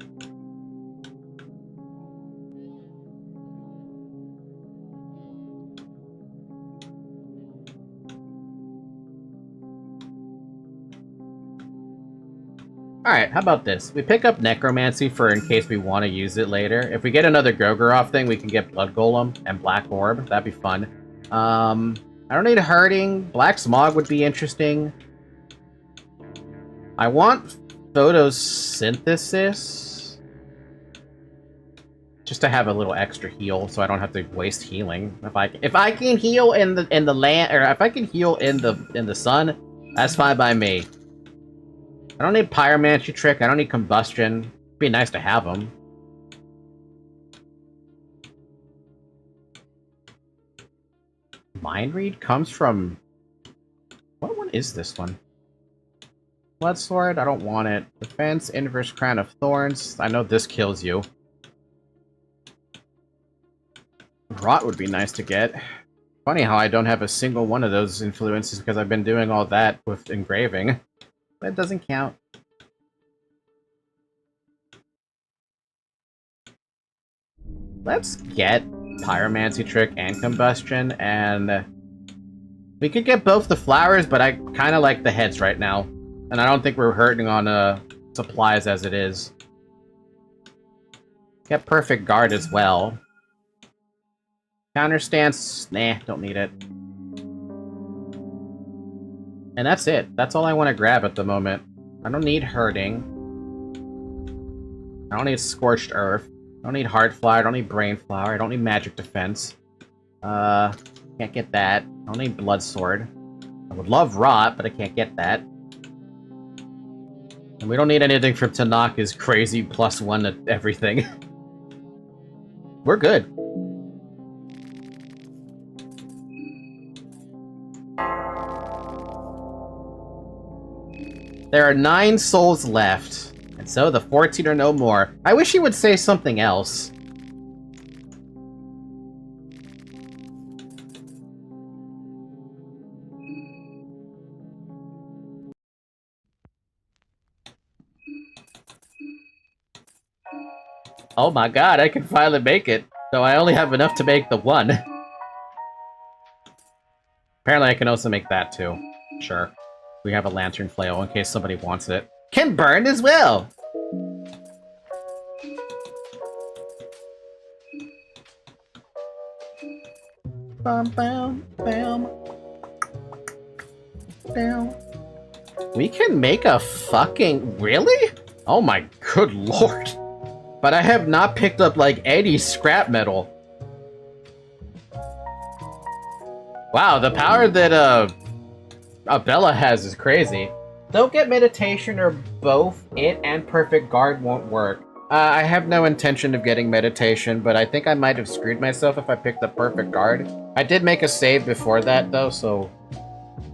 Alright, how about this? We pick up Necromancy for in case we want to use it later. If we get another Gogorov thing, we can get Blood Golem and Black Orb. That'd be fun. I don't need Hurting. Black Smog would be interesting. I want Photosynthesis. Just to have a little extra heal, so I don't have to waste healing. If I can heal in the land, or if I can heal in the sun, that's fine by me. I don't need pyromancy trick. I don't need combustion. It'd be nice to have them. Mind read comes from. What one is this one? Blood sword. I don't want it. Defense. Inverse crown of thorns. I know this kills you. Rot would be nice to get. Funny how I don't have a single one of those influences because I've been doing all that with engraving. That doesn't count. Let's get pyromancy trick and combustion, and we could get both the flowers, but I kind of like the heads right now, and I don't think we're hurting on supplies as it is. Get perfect guard as well. Counter stance, nah, don't need it. And that's it. That's all I want to grab at the moment. I don't need hurting. I don't need scorched earth. I don't need heart flower. I don't need brain flower. I don't need magic defense. Can't get that. I don't need blood sword. I would love rot, but I can't get that. And we don't need anything from Tanaka's crazy +1 to everything. We're good. There are 9 souls left, and so the 14 are no more. I wish he would say something else. Oh my god, I can finally make it, though I only have enough to make the one. Apparently I can also make that too. Sure. We have a lantern flail in case somebody wants it. Can burn as well! Bam, bam, bam. Down. We can make a fucking... Really? Oh my good lord. But I have not picked up, like, any scrap metal. Wow, the power that, Bella has is crazy. Don't get meditation or both it and perfect guard won't work. I have no intention of getting meditation, but I think I might have screwed myself if I picked up perfect guard. I did make a save before that though, so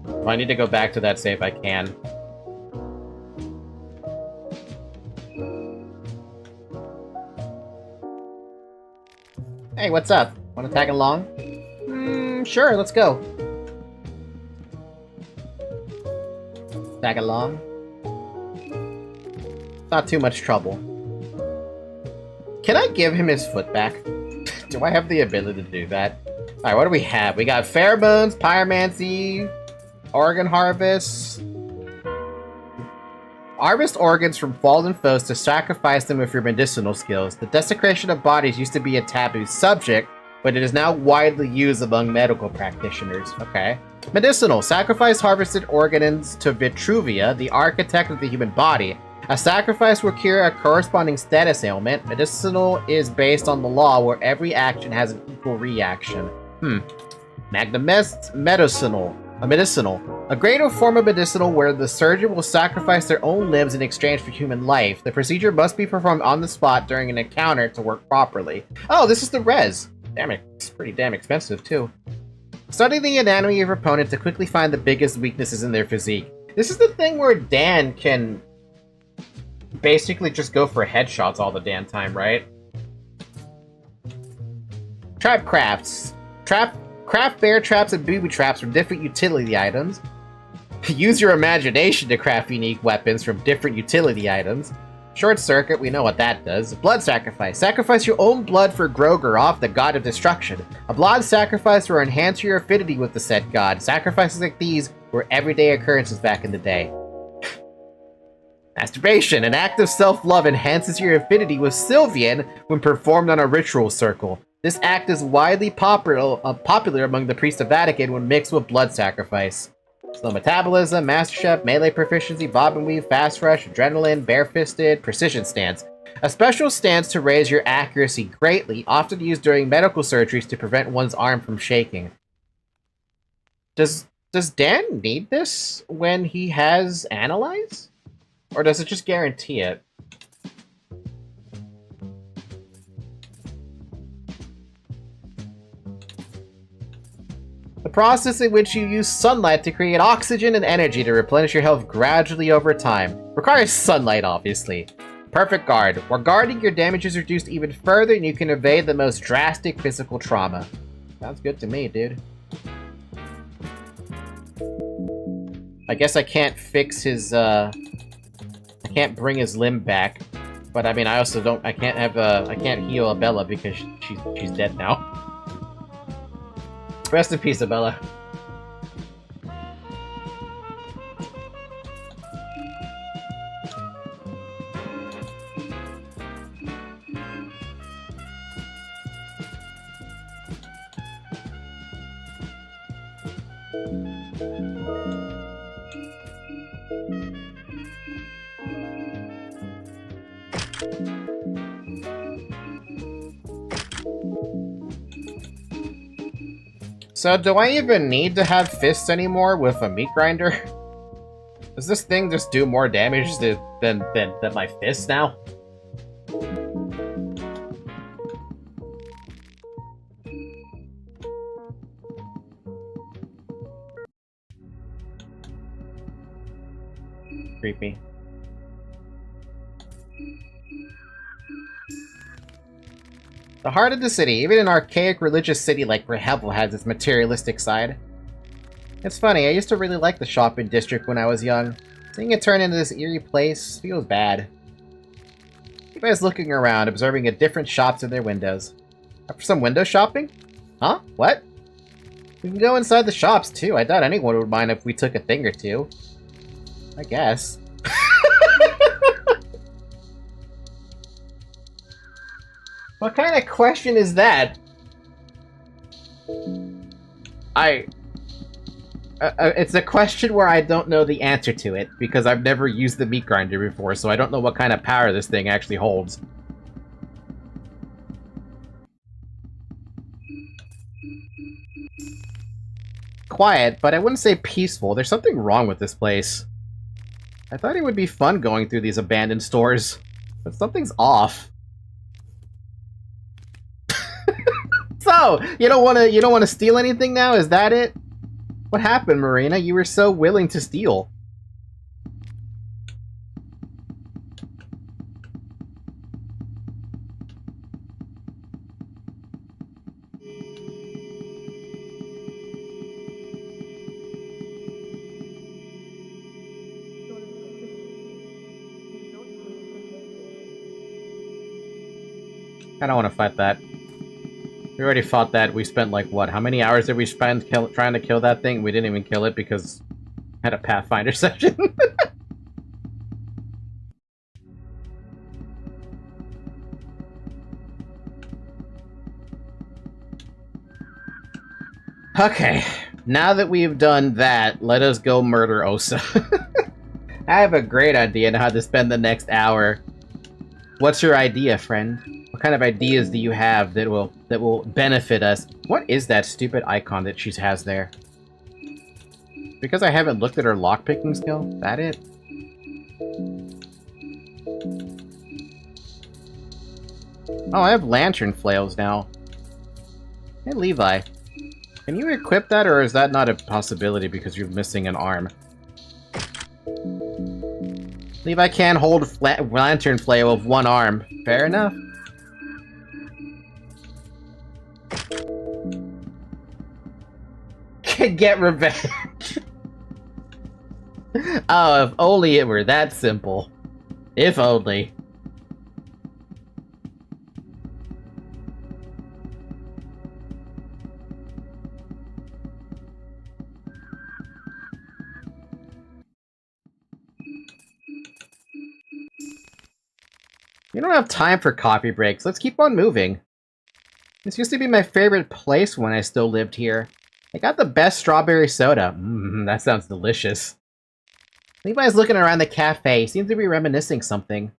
if I need to go back to that save, I can. Hey, what's up? Wanna tag along? Sure, let's go. Tag along. Not too much trouble. Can I give him his foot back? Do I have the ability to do that? Alright, what do we have? We got pheromones, pyromancy, organ harvest. Harvest organs from fallen foes to sacrifice them with your medicinal skills. The desecration of bodies used to be a taboo subject, but it is now widely used among medical practitioners. Okay. Medicinal. Sacrifice harvested organs to Vitruvia, the architect of the human body. A sacrifice will cure a corresponding status ailment. Medicinal is based on the law where every action has an equal reaction. Medicinal. A greater form of medicinal where the surgeon will sacrifice their own limbs in exchange for human life. The procedure must be performed on the spot during an encounter to work properly. Oh, this is the res. Damn it, it's pretty damn expensive too. Study the anatomy of your opponent to quickly find the biggest weaknesses in their physique. This is the thing where Dan can basically just go for headshots all the damn time, right? Trap crafts. Craft bear traps and booby traps from different utility items. Use your imagination to craft unique weapons from different utility items. Short circuit, we know what that does. Blood sacrifice. Sacrifice your own blood for Grogeroth, the god of destruction. A blood sacrifice will enhance your affinity with the said god. Sacrifices like these were everyday occurrences back in the day. Masturbation. An act of self-love enhances your affinity with Sylvian when performed on a ritual circle. This act is widely popular among the priests of Vatican when mixed with blood sacrifice. Slow metabolism, master chef, melee proficiency, bob and weave, fast rush, adrenaline, barefisted, precision stance. A special stands to raise your accuracy greatly, often used during medical surgeries to prevent one's arm from shaking. Does Dan need this when he has Analyze? Or does it just guarantee it? The process in which you use sunlight to create oxygen and energy to replenish your health gradually over time. Requires sunlight, obviously. Perfect guard. While guarding, your damage is reduced even further and you can evade the most drastic physical trauma. Sounds good to me, dude. I guess I can't fix his, I can't bring his limb back. But I mean, I also don't, I can't heal Abella because she's dead now. Rest in peace, Abella. So, do I even need to have fists anymore with a meat grinder? Does this thing just do more damage than my fists now? Creepy. The heart of the city. Even an archaic religious city like Rehevel has its materialistic side. It's funny, I used to really like the shopping district when I was young. Seeing it turn into this eerie place feels bad. Everybody's looking around, observing at different shops in their windows. Up for some window shopping? Huh? What? We can go inside the shops too. I doubt anyone would mind if we took a thing or two. I guess. What kind of question is that? It's a question where I don't know the answer to it, because I've never used the meat grinder before, so I don't know what kind of power this thing actually holds. Quiet, but I wouldn't say peaceful. There's something wrong with this place. I thought it would be fun going through these abandoned stores, but something's off. So, you don't want to steal anything now? Is that it? What happened, Marina? You were so willing to steal. I don't want to fight that. We already fought that. We spent, like, what? How many hours did we spend trying to kill that thing? We didn't even kill it because I had a Pathfinder session. Okay. Now that we've done that, let us go murder Osa. I have a great idea on how to spend the next hour. What's your idea, friend? What kind of ideas do you have that will benefit us? What is that stupid icon that she has there? Because I haven't looked at her lockpicking skill? Is that it? Oh, I have lantern flails now. Hey, Levi. Can you equip that, or is that not a possibility because you're missing an arm? Levi can hold lantern flail with one arm. Fair enough. Get revenge. Oh, if only it were that simple. If only. We don't have time for coffee breaks. Let's keep on moving. This used to be my favorite place when I still lived here. I got the best strawberry soda. That sounds delicious. Levi's looking around the cafe. He seems to be reminiscing something.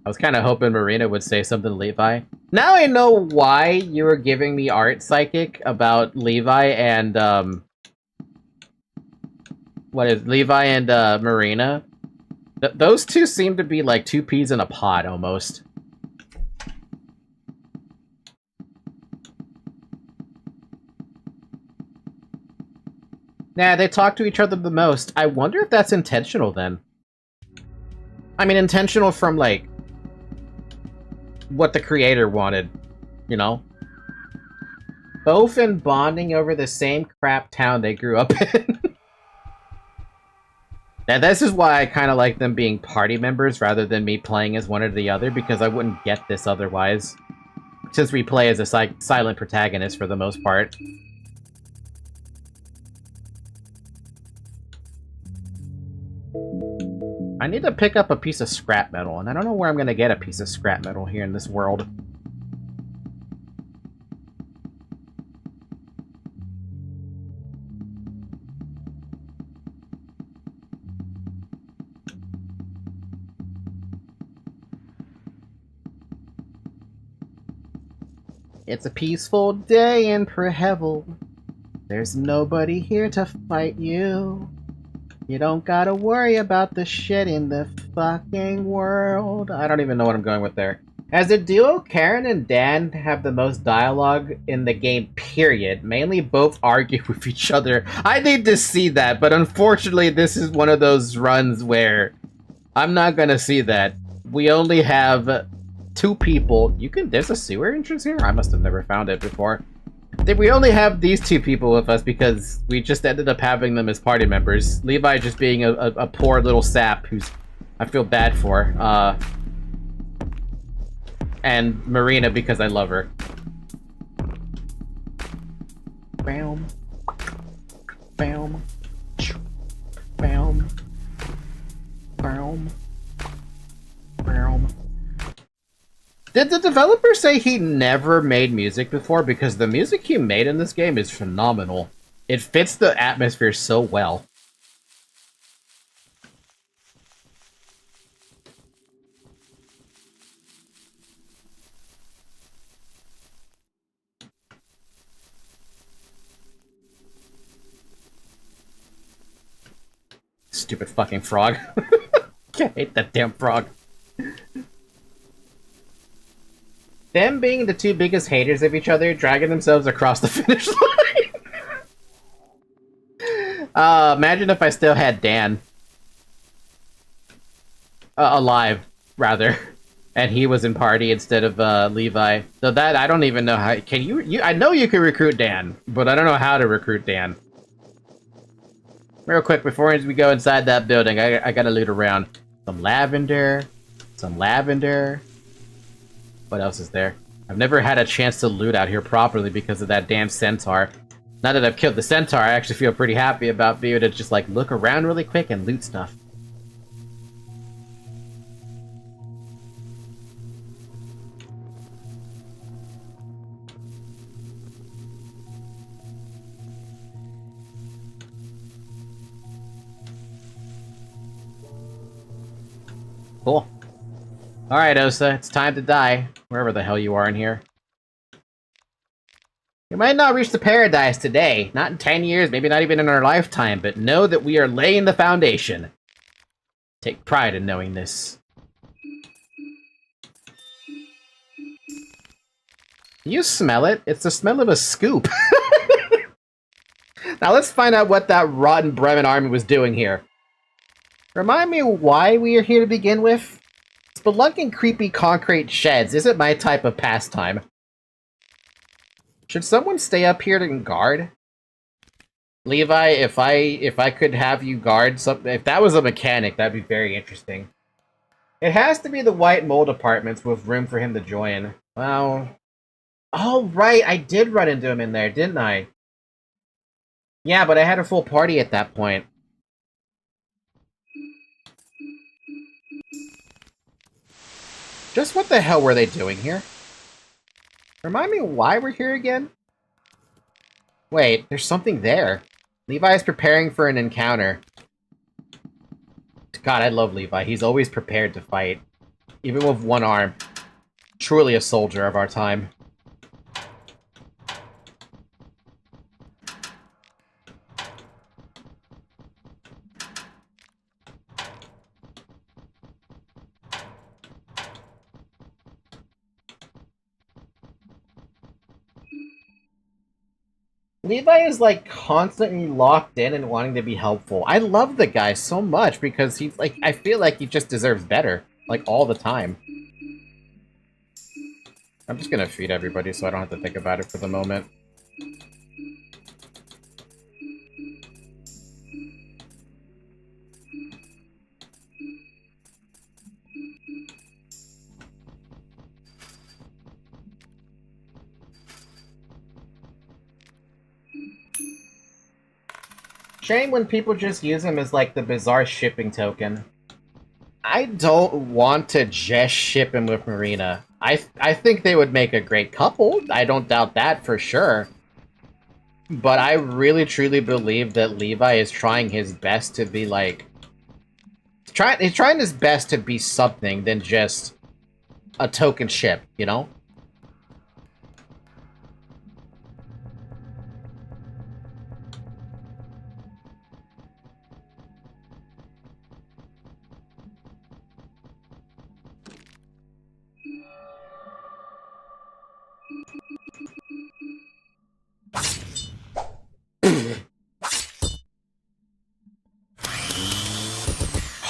I was kind of hoping Marina would say something to Levi. Now I know why you were giving me art psychic about Levi and, Levi and, Marina? Those two seem to be like two peas in a pod, almost. Nah, they talk to each other the most. I wonder if that's intentional, then. I mean, intentional from, like, what the creator wanted, you know? Both in bonding over the same crap town they grew up in. Now, this is why I kind of like them being party members rather than me playing as one or the other, because I wouldn't get this otherwise. Since we play as a silent protagonist for the most part. I need to pick up a piece of scrap metal, and I don't know where I'm going to get a piece of scrap metal here in this world. It's a peaceful day in Prehevel. There's nobody here to fight you. You don't gotta worry about the shit in the fucking world. I don't even know what I'm going with there. As a duo, Karen and Dan have the most dialogue in the game, period. Mainly both argue with each other. I need to see that, but unfortunately this is one of those runs where I'm not gonna see that. We only have two people. There's a sewer entrance here? I must have never found it before. We only have these two people with us because we just ended up having them as party members. Levi just being a poor little sap who's I feel bad for. And Marina because I love her. Bam. Bam. Bam. Bam. Bam. Did the developer say he never made music before? Because the music he made in this game is phenomenal. It fits the atmosphere so well. Stupid fucking frog. I hate that damn frog. Them being the two biggest haters of each other, dragging themselves across the finish line. Imagine if I still had Dan. Alive, rather. And he was in party instead of, Levi. So that, I don't even know how... Can you... I know you can recruit Dan, but I don't know how to recruit Dan. Real quick, before we go inside that building, I gotta loot around. Some lavender. Some lavender. What else is there? I've never had a chance to loot out here properly because of that damn centaur. Now that I've killed the centaur, I actually feel pretty happy about being able to just, like, look around really quick and loot stuff. Cool. Alright, Osa, it's time to die. Wherever the hell you are in here. You might not reach the paradise today. Not in 10 years, maybe not even in our lifetime, but know that we are laying the foundation. Take pride in knowing this. Can you smell it? It's the smell of a scoop. Now let's find out what that rotten Bremen army was doing here. Remind me why we are here to begin with? Spelunking creepy concrete sheds isn't my type of pastime. Should someone stay up here to guard? Levi, if I could have you guard something, if that was a mechanic, that'd be very interesting. It has to be the white mold apartments with room for him to join. Well... Oh, right, I did run into him in there, didn't I? Yeah, but I had a full party at that point. Just what the hell were they doing here? Remind me why we're here again? Wait, there's something there. Levi is preparing for an encounter. God, I love Levi. He's always prepared to fight. Even with one arm. Truly a soldier of our time. Levi is like constantly locked in and wanting to be helpful. I love the guy so much because he's like, I feel like he just deserves better, like all the time. I'm just gonna feed everybody so I don't have to think about it for the moment. Shame when people just use him as like the bizarre shipping token. I don't want to just ship him with Marina. I think they would make a great couple. I don't doubt that for sure. But I really truly believe that Levi is trying his best to be like... He's trying his best to be something than just a token ship, you know?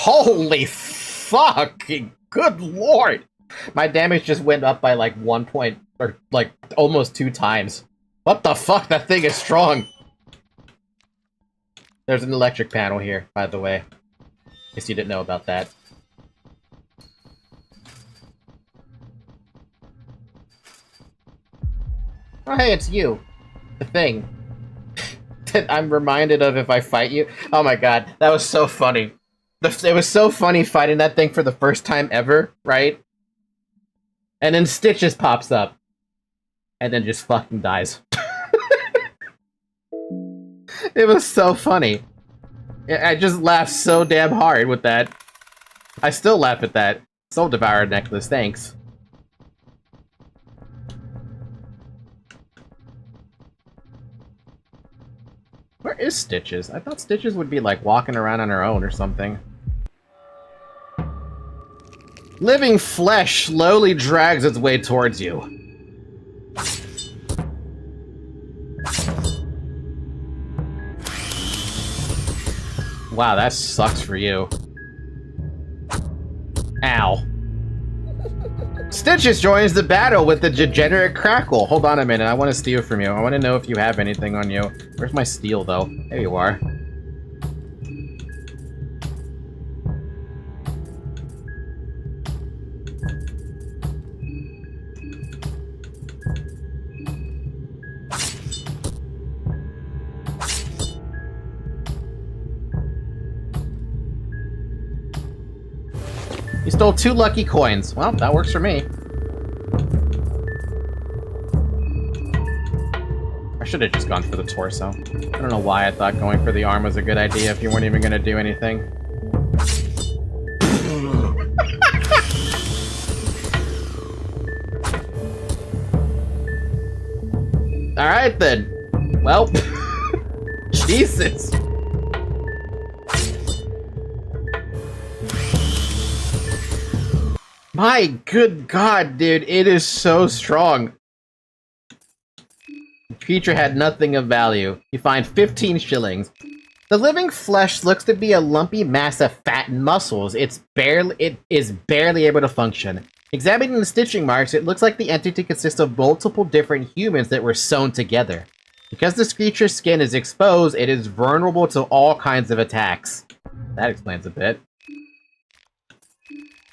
Holy fucking good lord! My damage just went up by like 1 point, or like almost 2 times. What the fuck? That thing is strong! There's an electric panel here, by the way. Guess you didn't know about that. Oh hey, it's you. The thing. That I'm reminded of if I fight you. Oh my god, that was so funny. It was so funny fighting that thing for the first time ever, right? And then Stitches pops up. And then just fucking dies. It was so funny. I just laughed so damn hard with that. I still laugh at that. Soul Devourer necklace, thanks. Where is Stitches? I thought Stitches would be like walking around on her own or something. Living flesh slowly drags its way towards you. Wow, that sucks for you. Ow. Stitches joins the battle with the degenerate Crackle. Hold on a minute, I want to steal from you. I want to know if you have anything on you. Where's my steel, though? There you are. You stole 2 lucky coins. Well, that works for me. I should have just gone for the torso. I don't know why I thought going for the arm was a good idea if you weren't even going to do anything. Alright then. Well, Jesus. My good god, dude, it is so strong. The creature had nothing of value. You find 15 shillings. The living flesh looks to be a lumpy mass of fat and muscles. It is barely able to function. Examining the stitching marks, it looks like the entity consists of multiple different humans that were sewn together. Because this creature's skin is exposed, it is vulnerable to all kinds of attacks. That explains a bit.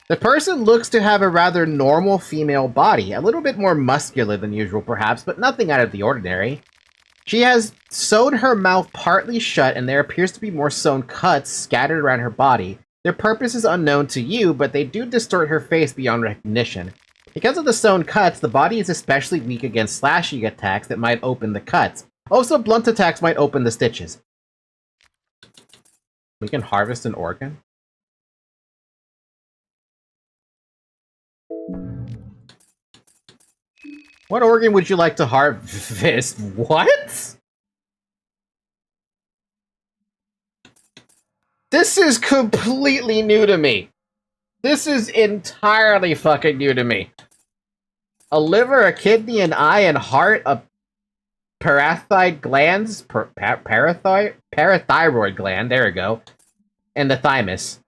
The person looks to have a rather normal female body, a little bit more muscular than usual perhaps, but nothing out of the ordinary. She has sewn her mouth partly shut, and there appears to be more sewn cuts scattered around her body. Their purpose is unknown to you, but they do distort her face beyond recognition. Because of the sewn cuts, the body is especially weak against slashing attacks that might open the cuts. Also, blunt attacks might open the stitches. We can harvest an organ? What organ would you like to harvest? What? This is completely new to me. This is entirely fucking new to me. A liver, a kidney, an eye, and heart, a parathyroid glands, parathyroid gland, there we go, and the thymus.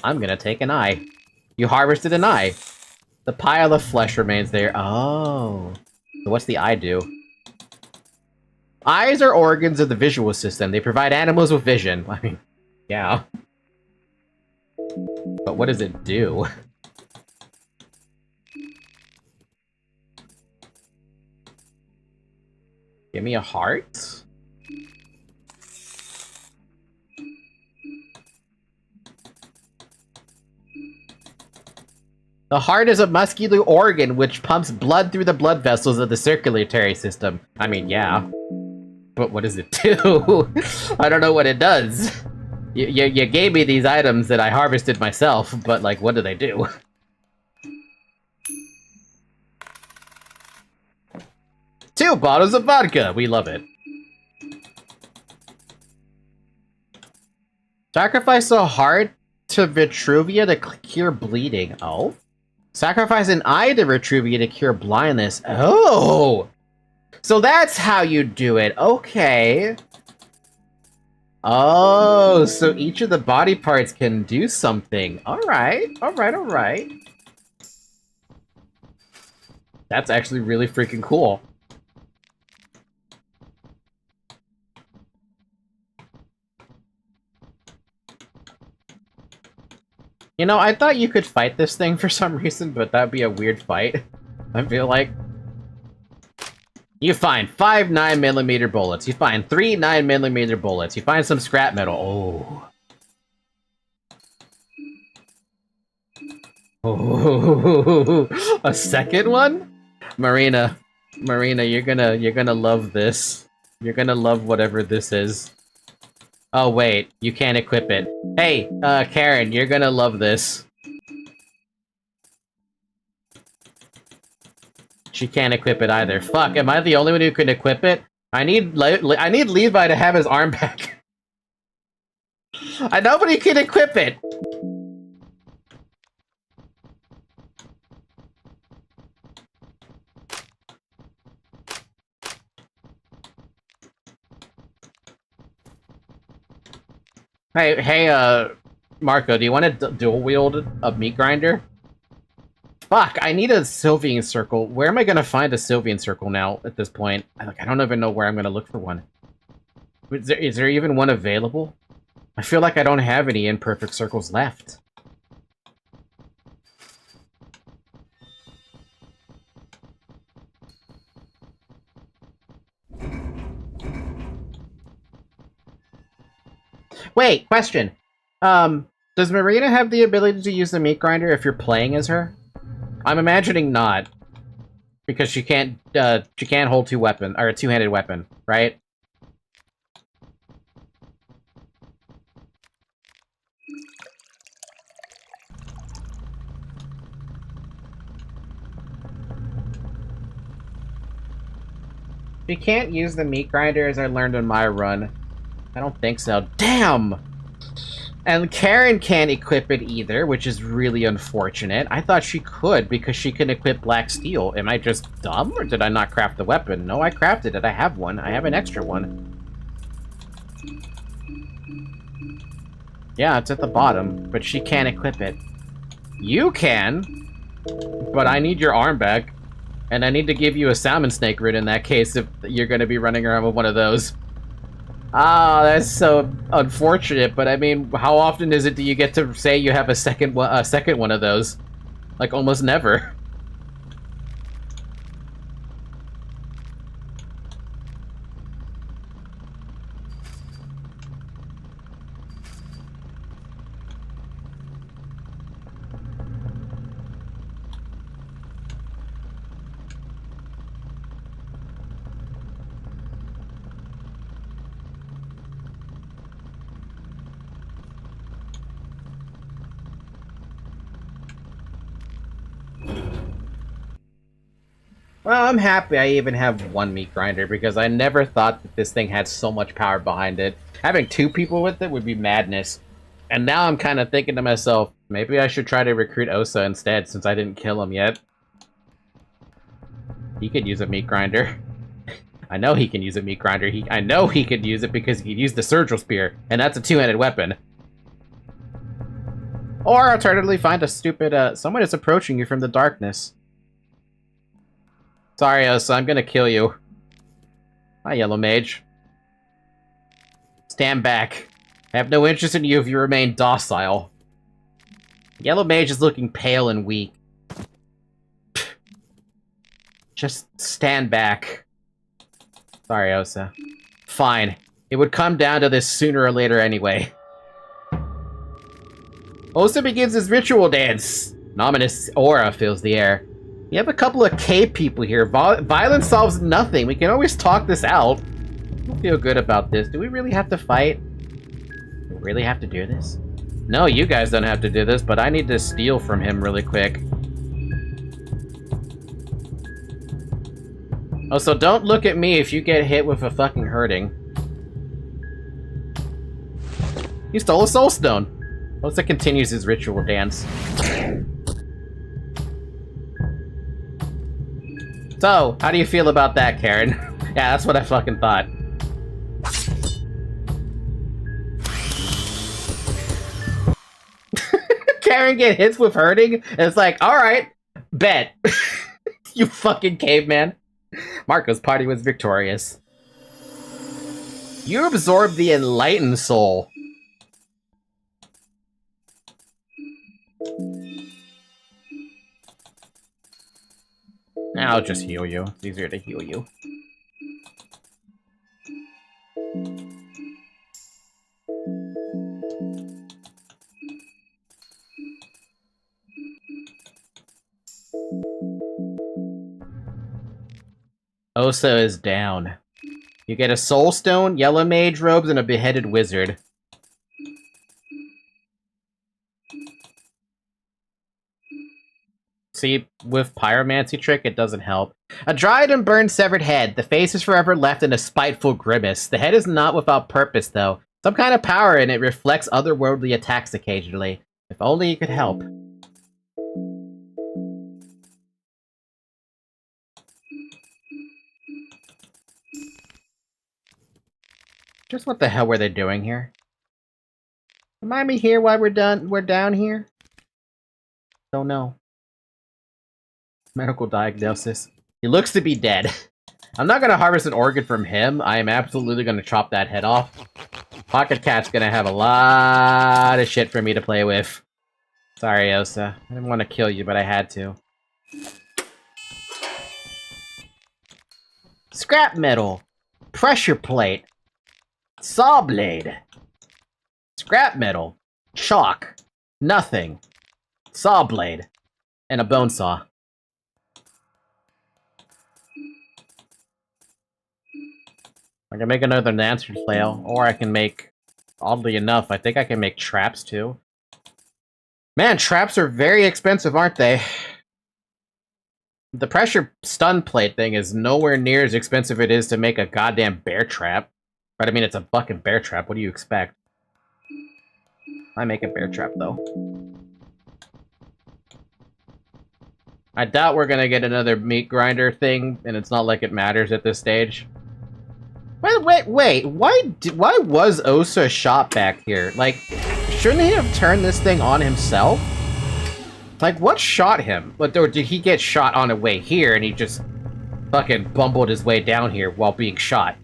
I'm gonna take an eye. You harvested an eye. The pile of flesh remains there. Oh. So what's the eye do? Eyes are organs of the visual system. They provide animals with vision. I mean, yeah. But what does it do? Give me a heart? The heart is a muscular organ which pumps blood through the blood vessels of the circulatory system. I mean, yeah. But what does it do? I don't know what it does. You gave me these items that I harvested myself, but, like, what do they do? Two bottles of vodka! We love it. Sacrifice a heart to Vitruvia to cure bleeding. Oh? Sacrifice an eye to Vitruvia to cure blindness. Oh! So that's how you do it. Okay. Oh, so each of the body parts can do something. Alright, alright. That's actually really freaking cool. You know, I thought you could fight this thing for some reason, but that'd be a weird fight. I feel like. You find 5 9mm bullets. You find 3 9mm bullets. You find some scrap metal. Oh. A second one? Marina, you're gonna love this. You're gonna love whatever this is. Oh wait, you can't equip it. Hey, Karen, you're gonna love this. She can't equip it either. Fuck, am I the only one who can equip it? I need Levi to have his arm back. Nobody can equip it! Hey, Marco, do you want to dual wield a meat grinder? Fuck, I need a Sylvian circle. Where am I gonna find a Sylvian circle now, at this point? I don't even know where I'm gonna look for one. Is there even one available? I feel like I don't have any imperfect circles left. Wait, question. Does Marina have the ability to use the meat grinder if you're playing as her? I'm imagining not. Because she can't hold a two-handed weapon, right? She can't use the meat grinder as I learned on my run. I don't think so. Damn! And Karen can't equip it either, which is really unfortunate. I thought she could, because she can equip Black Steel. Am I just dumb, or did I not craft the weapon? No, I crafted it. I have one. I have an extra one. Yeah, it's at the bottom, but she can't equip it. You can, but I need your arm back. And I need to give you a salmon snake root in that case if you're going to be running around with one of those. Ah, that's so unfortunate, but I mean, how often is it do you get to say you have a second one of those? Like, almost never. Well, I'm happy I even have one meat grinder, because I never thought that this thing had so much power behind it. Having two people with it would be madness. And now I'm kind of thinking to myself, maybe I should try to recruit Osa instead, since I didn't kill him yet. He could use a meat grinder. I know he can use a meat grinder. I know he could use it because he could use the surgical spear, and that's a two-handed weapon. Or alternatively, find a stupid, someone is approaching you from the darkness. Sorry, Osa, I'm gonna kill you. Hi, Yellow Mage. Stand back. I have no interest in you if you remain docile. Yellow Mage is looking pale and weak. Just stand back. Sorry, Osa. Fine. It would come down to this sooner or later anyway. Osa begins his ritual dance. An ominous aura fills the air. We have a couple of cave people here. Violence solves nothing. We can always talk this out. I don't feel good about this. Do we really have to fight? Do we really have to do this? No, you guys don't have to do this, but I need to steal from him really quick. Oh, so don't look at me if you get hit with a fucking hurting. He stole a soul stone. Osa continues his ritual dance. So, how do you feel about that, Karen? Yeah, that's what I fucking thought. Karen get hits with hurting, and it's like, alright, bet. You fucking caveman. Marco's party was victorious. You absorbed the enlightened soul. I'll just heal you. It's easier to heal you. Osa is down. You get a soul stone, yellow mage robes, and a beheaded wizard. See, with pyromancy trick, it doesn't help. A dried and burned severed head. The face is forever left in a spiteful grimace. The head is not without purpose, though. Some kind of power in it reflects otherworldly attacks occasionally. If only you could help. Just what the hell were they doing here? Remind me here why we're down here? Don't know. Medical diagnosis. He looks to be dead. I'm not gonna harvest an organ from him. I am absolutely gonna chop that head off. Pocket Cat's gonna have a lot of shit for me to play with. Sorry, Osa. I didn't want to kill you, but I had to. Scrap metal. Pressure plate. Saw blade. Scrap metal. Chalk. Nothing. Saw blade. And a bone saw. I can make another lantern flail, or I can make, oddly enough, I think I can make traps too. Man, traps are very expensive, aren't they? The pressure stun plate thing is nowhere near as expensive it is to make a goddamn bear trap. But I mean, it's a fucking bear trap. What do you expect? I make a bear trap, though. I doubt we're gonna get another meat grinder thing, and it's not like it matters at this stage. Wait, why was Osa shot back here? Like, shouldn't he have turned this thing on himself? Like, what shot him? Or did he get shot on the way here, and he just fucking bumbled his way down here while being shot?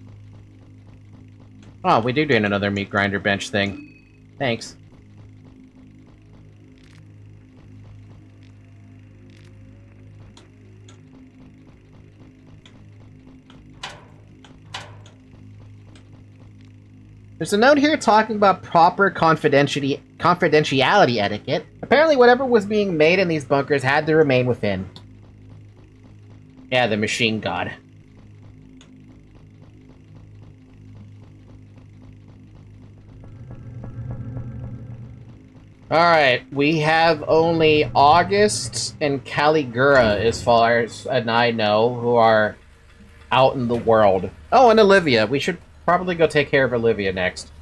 Oh, we do doing another meat grinder bench thing. Thanks. There's a note here talking about proper confidentiality etiquette. Apparently whatever was being made in these bunkers had to remain within. Yeah, the machine god. Alright, we have only August and Caligura, as far as I know, who are out in the world. Oh, and Olivia. We should probably go take care of Olivia next.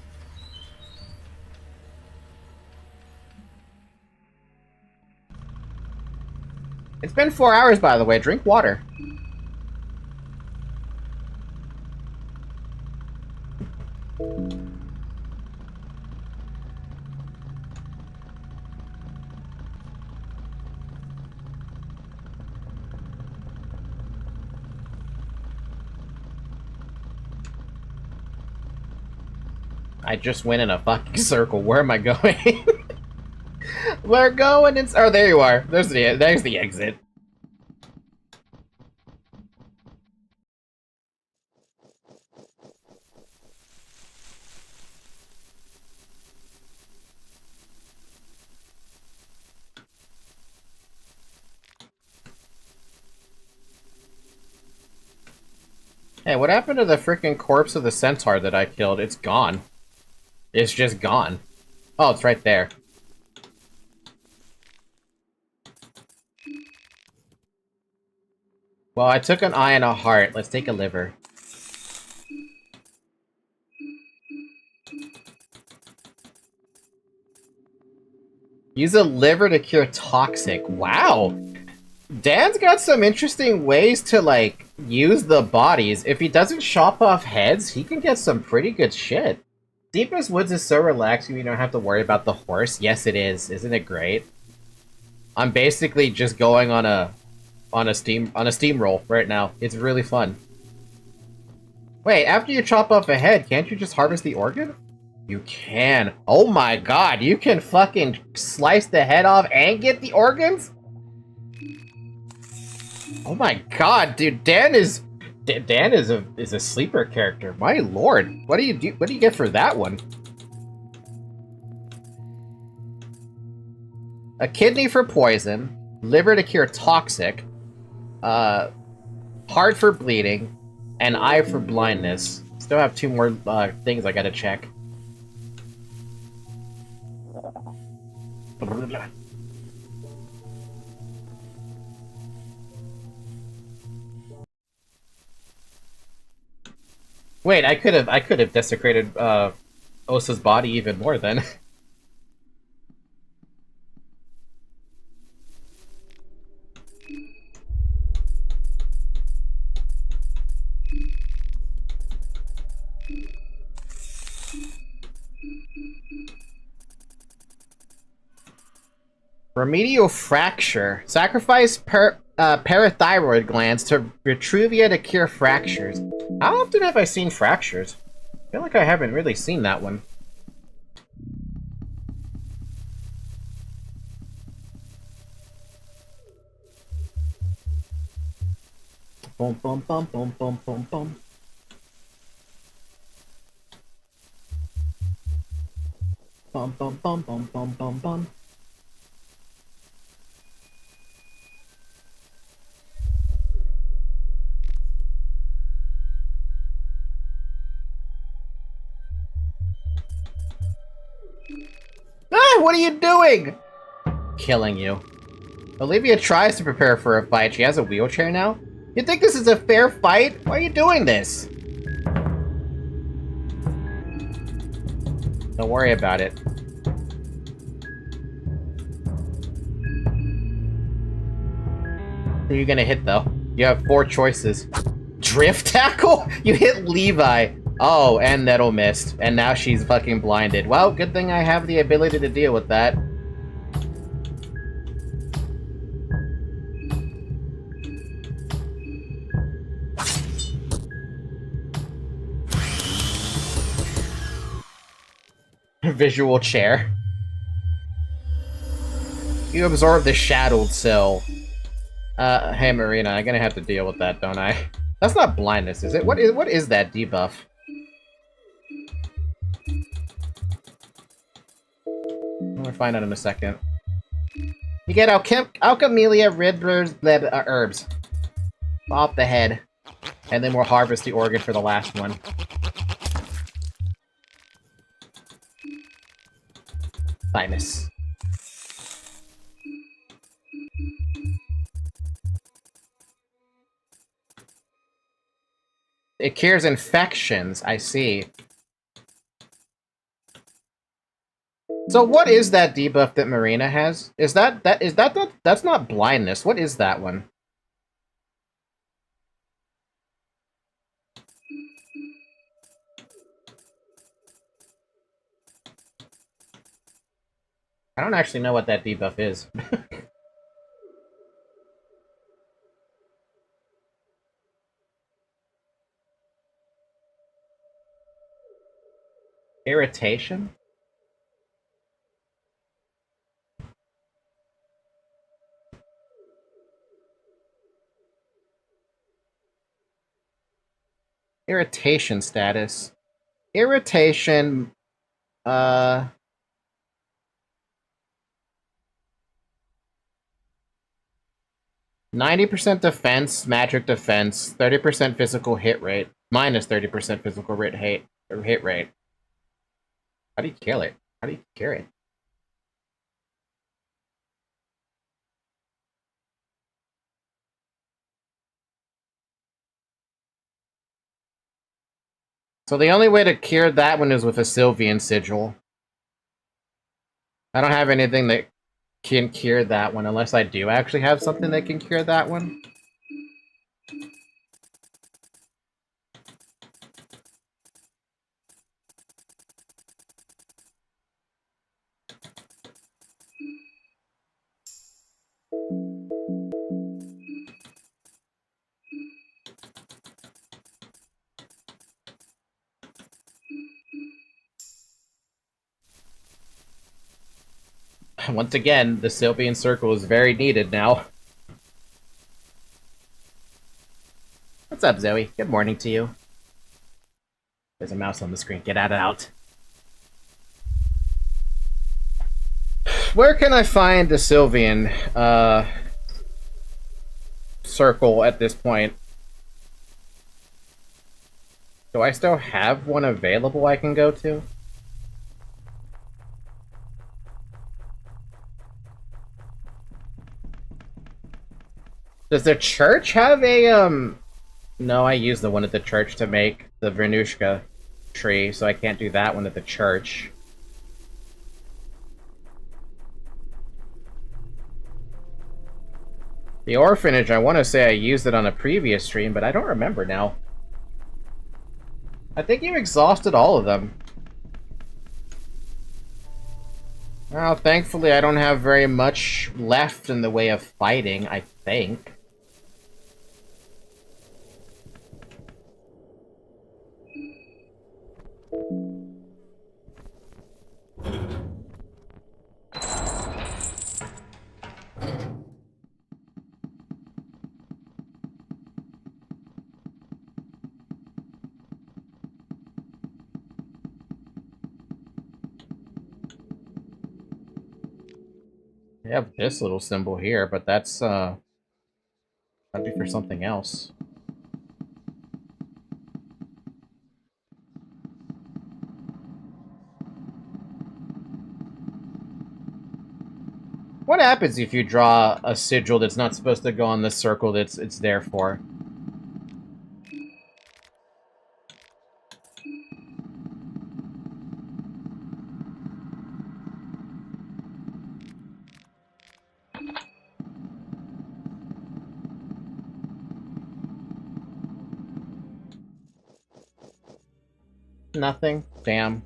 It's been 4 hours, by the way. Drink water. I just went in a fucking circle. Where am I going? We're going in... Oh, there you are. There's the exit. Hey, what happened to the freaking corpse of the centaur that I killed? It's gone. It's just gone. Oh, it's right there. Well, I took an eye and a heart. Let's take a liver. Use a liver to cure toxic. Wow! Dan's got some interesting ways to, like, use the bodies. If he doesn't chop off heads, he can get some pretty good shit. Deepest Woods is so relaxing you don't have to worry about the horse. Yes, it is. Isn't it great? I'm basically just going on a steamroll right now. It's really fun. Wait, after you chop off a head, can't you just harvest the organ? You can. Oh my god, you can fucking slice the head off and get the organs? Oh my god, dude, Dan is a sleeper character. My lord, what do you get for that one? A kidney for poison, liver to cure toxic, heart for bleeding, and eye for blindness. Still have 2 more things I gotta check. Wait, I could have desecrated Osa's body even more then. Remedial fracture. Sacrifice parathyroid glands to Retruvia to cure fractures. How often have I seen fractures? I feel like I haven't really seen that one. Boom, boom, boom, boom, boom, boom, boom. Bum, bum, bum, bum, bum, bum, bum. Ah, what are you doing? Killing you. Olivia tries to prepare for a fight. She has a wheelchair now? You think this is a fair fight? Why are you doing this? Don't worry about it. Who are you gonna hit, though? You have 4 choices. Drift tackle? You hit Levi. Oh, and Nettle missed. And now she's fucking blinded. Well, good thing I have the ability to deal with that. Visual chair. You absorb the shadowed cell. Hey Marina, I'm gonna have to deal with that, don't I? That's not blindness, is it? What is that debuff? We'll find out in a second. You get Alchemelia Riddler's herbs off the head, and then we'll harvest the organ for the last one. Thymus. It cures infections, I see. So what is that debuff that Marina has? That's not blindness. What is that one? I don't actually know what that debuff is. Irritation? Irritation status. Irritation, 90% defense, magic defense, 30% physical hit rate, minus 30% physical hit rate. How do you kill it? How do you cure it? So the only way to cure that one is with a Sylvian Sigil. I don't have anything that can cure that one, unless I do actually have something that can cure that one. Once again, the Sylvian Circle is very needed now. What's up, Zoe? Good morning to you. There's a mouse on the screen. Get out. Where can I find the Sylvian circle at this point? Do I still have one available I can go to? Does the church have a, No, I used the one at the church to make the Vernushka tree, so I can't do that one at the church. The orphanage, I want to say I used it on a previous stream, but I don't remember now. I think you exhausted all of them. Well, thankfully I don't have very much left in the way of fighting, I think. I have this little symbol here, but that'd be for something else. What happens if you draw a sigil that's not supposed to go on the circle it's there for? Nothing? Damn.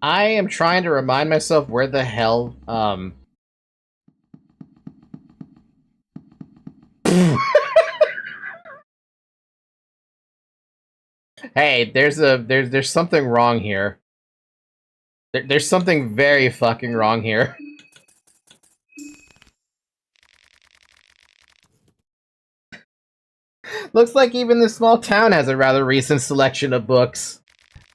I am trying to remind myself where the hell, Hey, there's something wrong here. There's something very fucking wrong here. Looks like even this small town has a rather recent selection of books.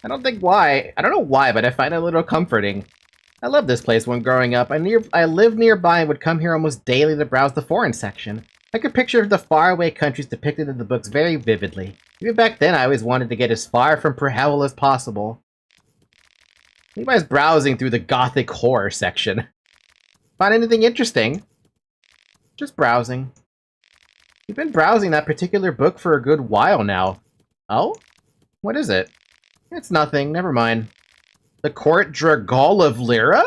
I don't know why, but I find it a little comforting. I loved this place when growing up. I lived nearby and would come here almost daily to browse the foreign section. I could picture the faraway countries depicted in the books very vividly. Even back then, I always wanted to get as far from hell as possible. Levi's browsing through the gothic horror section. Find anything interesting? Just browsing. You've been browsing that particular book for a good while now. Oh? What is it? It's nothing, never mind. The Court Dragal of Lyra?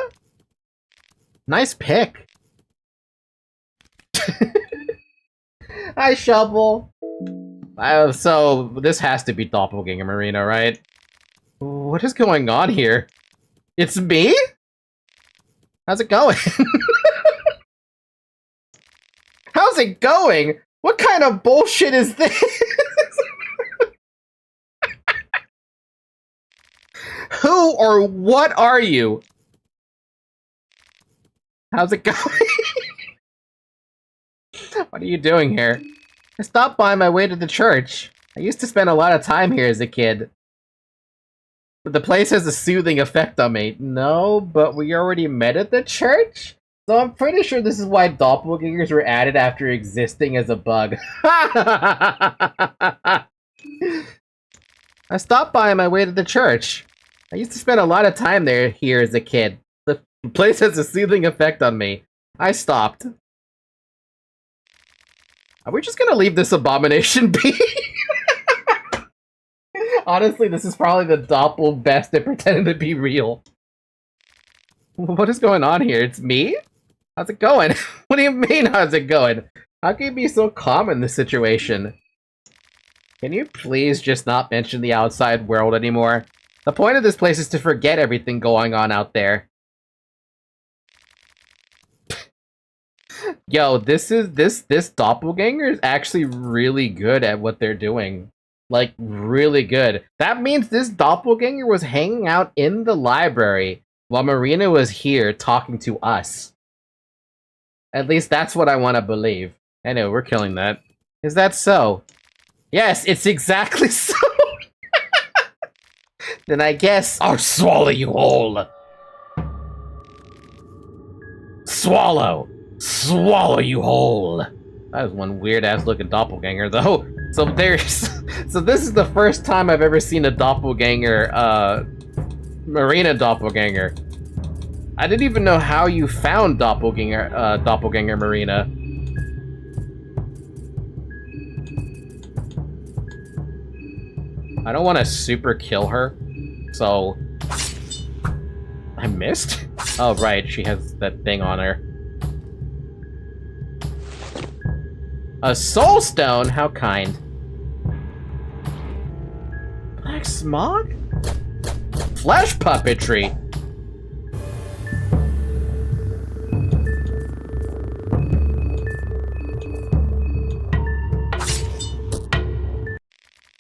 Nice pick. Hi, Shovel. So, this has to be Doppelganger Marina, right? What is going on here? It's me? How's it going? How's it going? What kind of bullshit is this? Who or what are you? How's it going? What are you doing here? I stopped by my way to the church. I used to spend a lot of time here as a kid. But the place has a soothing effect on me. No, but we already met at the church? So I'm pretty sure this is why doppelgangers were added after existing as a bug. I stopped by on my way to the church. I used to spend a lot of time here as a kid. The place has a soothing effect on me. I stopped. Are we just gonna leave this abomination be? Honestly, this is probably the doppel best at pretending to be real. What is going on here? It's me? How's it going? What do you mean, how's it going? How can you be so calm in this situation? Can you please just not mention the outside world anymore? The point of this place is to forget everything going on out there. Yo, this doppelganger is actually really good at what they're doing. Like, really good. That means this doppelganger was hanging out in the library while Marina was here talking to us. At least that's what I want to believe. Anyway, we're killing that. Is that so? Yes, it's exactly so! Then I guess I'll swallow you whole! Swallow! Swallow you whole! That was one weird-ass looking doppelganger, though. So this is the first time I've ever seen a doppelganger, Marina doppelganger. I didn't even know how you found doppelganger Marina. I don't want to super kill her, so... I missed? Oh, right, she has that thing on her. A soul stone? How kind. Black smog? Flesh puppetry?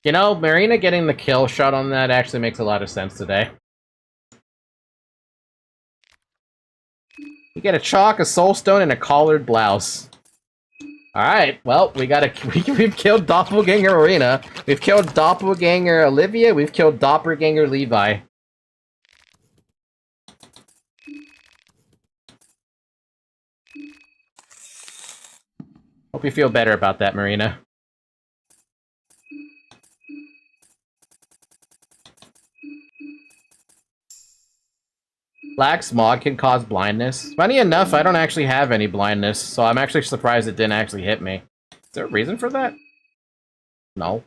You know, Marina getting the kill shot on that actually makes a lot of sense today. You get a chalk, a soul stone, and a collared blouse. Alright, well, we've killed Doppelganger Marina. We've killed Doppelganger Olivia. We've killed Doppelganger Levi. Hope you feel better about that, Marina. Black smog can cause blindness. Funny enough, I don't actually have any blindness, so I'm actually surprised it didn't actually hit me. Is there a reason for that? No.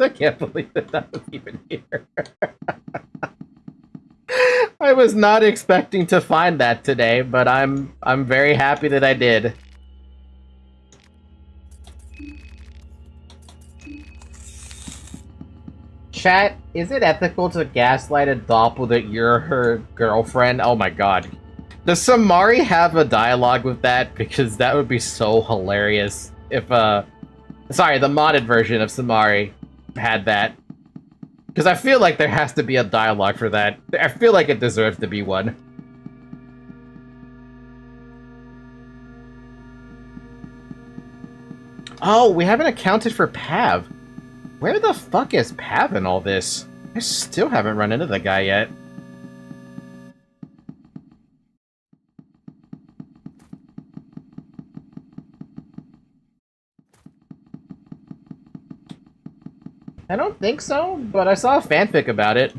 I can't believe that was even here. I was not expecting to find that today, but I'm very happy that I did. Chat, is it ethical to gaslight a doppel that you're her girlfriend? Oh my god. Does Samari have a dialogue with that? Because that would be so hilarious if, sorry, the modded version of Samari had that. Because I feel like there has to be a dialogue for that. I feel like it deserves to be one. Oh, we haven't accounted for Pav. Where the fuck is Pav in all this? I still haven't run into the guy yet. I don't think so, but I saw a fanfic about it.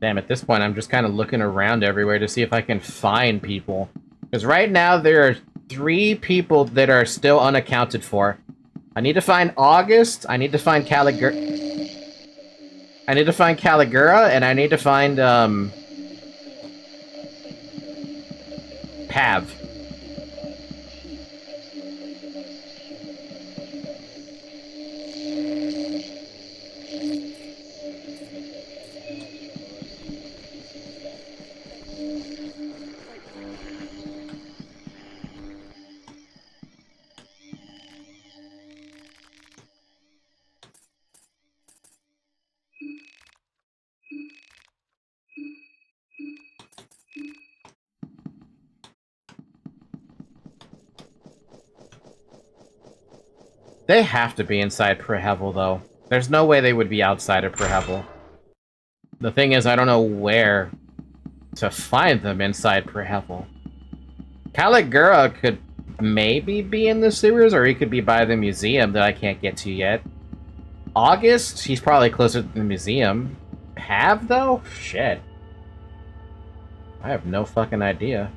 Damn, at this point I'm just kind of looking around everywhere to see if I can find people. Because right now there are 3 people that are still unaccounted for. I need to find August, I need to find Caligura, and I need to find, Pav. They have to be inside Prehevel, though. There's no way they would be outside of Prehevel. The thing is, I don't know where to find them inside Prehevel. Caligura could maybe be in the sewers, or he could be by the museum that I can't get to yet. August? He's probably closer to the museum. Pav, though? Shit. I have no fucking idea.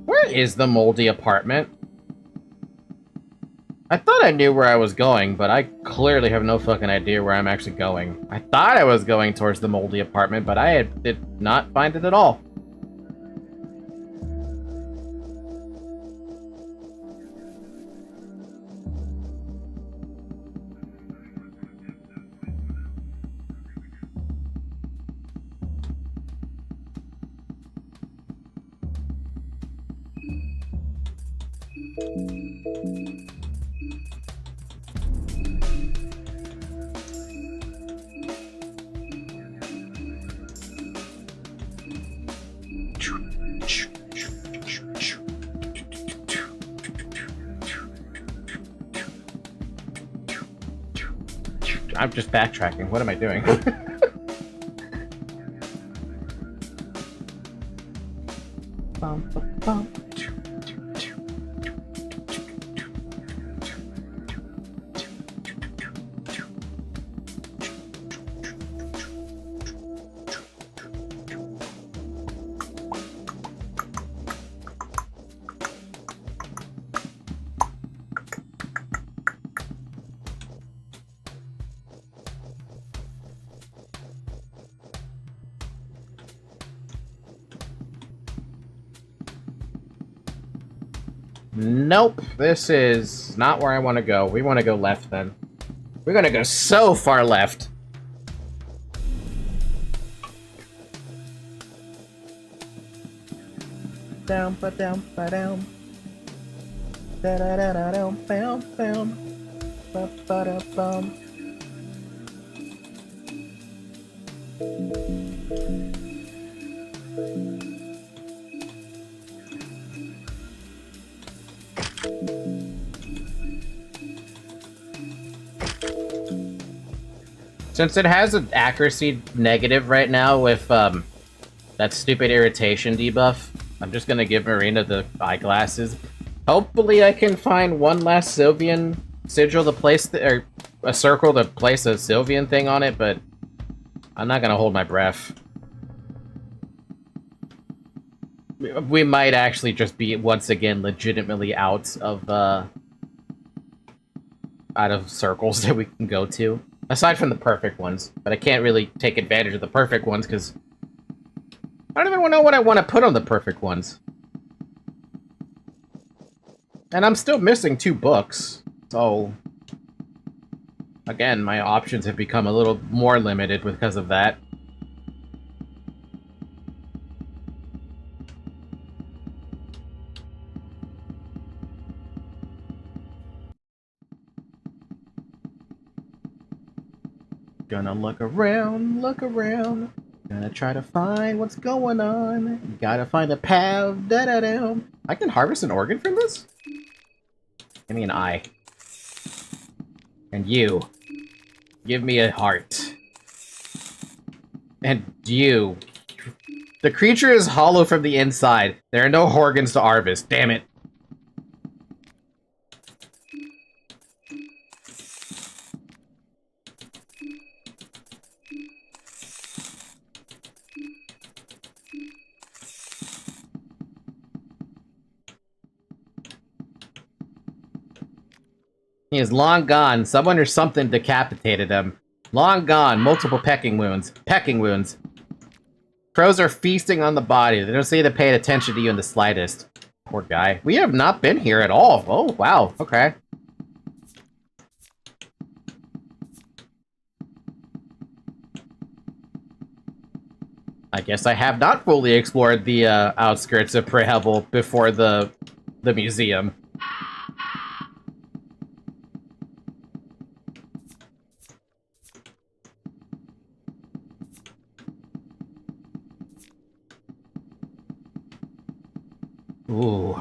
Where is the moldy apartment? I thought I knew where I was going, but I clearly have no fucking idea where I'm actually going. I thought I was going towards the moldy apartment, but I did not find it at all. I'm just backtracking. What am I doing? Nope, this is not where I want to go. We want to go left, then. We're gonna go so far left. Down, ba down, ba down. Since it has an accuracy negative right now with that stupid irritation debuff, I'm just gonna give Marina the eyeglasses. Hopefully I can find one last Sylvian sigil to place, or a circle to place a Sylvian thing on it, but I'm not gonna hold my breath. We might actually just be, once again, legitimately out of circles that we can go to. Aside from the perfect ones. But I can't really take advantage of the perfect ones, because I don't even know what I want to put on the perfect ones. And I'm still missing 2 books, so... Again, my options have become a little more limited because of that. Gonna look around, gonna try to find what's going on. Gotta find a path, da-da-da. I can harvest an organ from this? Give me an eye. And you. Give me a heart. And you. The creature is hollow from the inside. There are no organs to harvest. Damn it. He is long gone. Someone or something decapitated him. Long gone. Multiple pecking wounds. Pecking wounds. Crows are feasting on the body. They don't seem to pay attention to you in the slightest. Poor guy. We have not been here at all. Oh, wow. Okay. I guess I have not fully explored the outskirts of Prehevel before the museum. Ooh.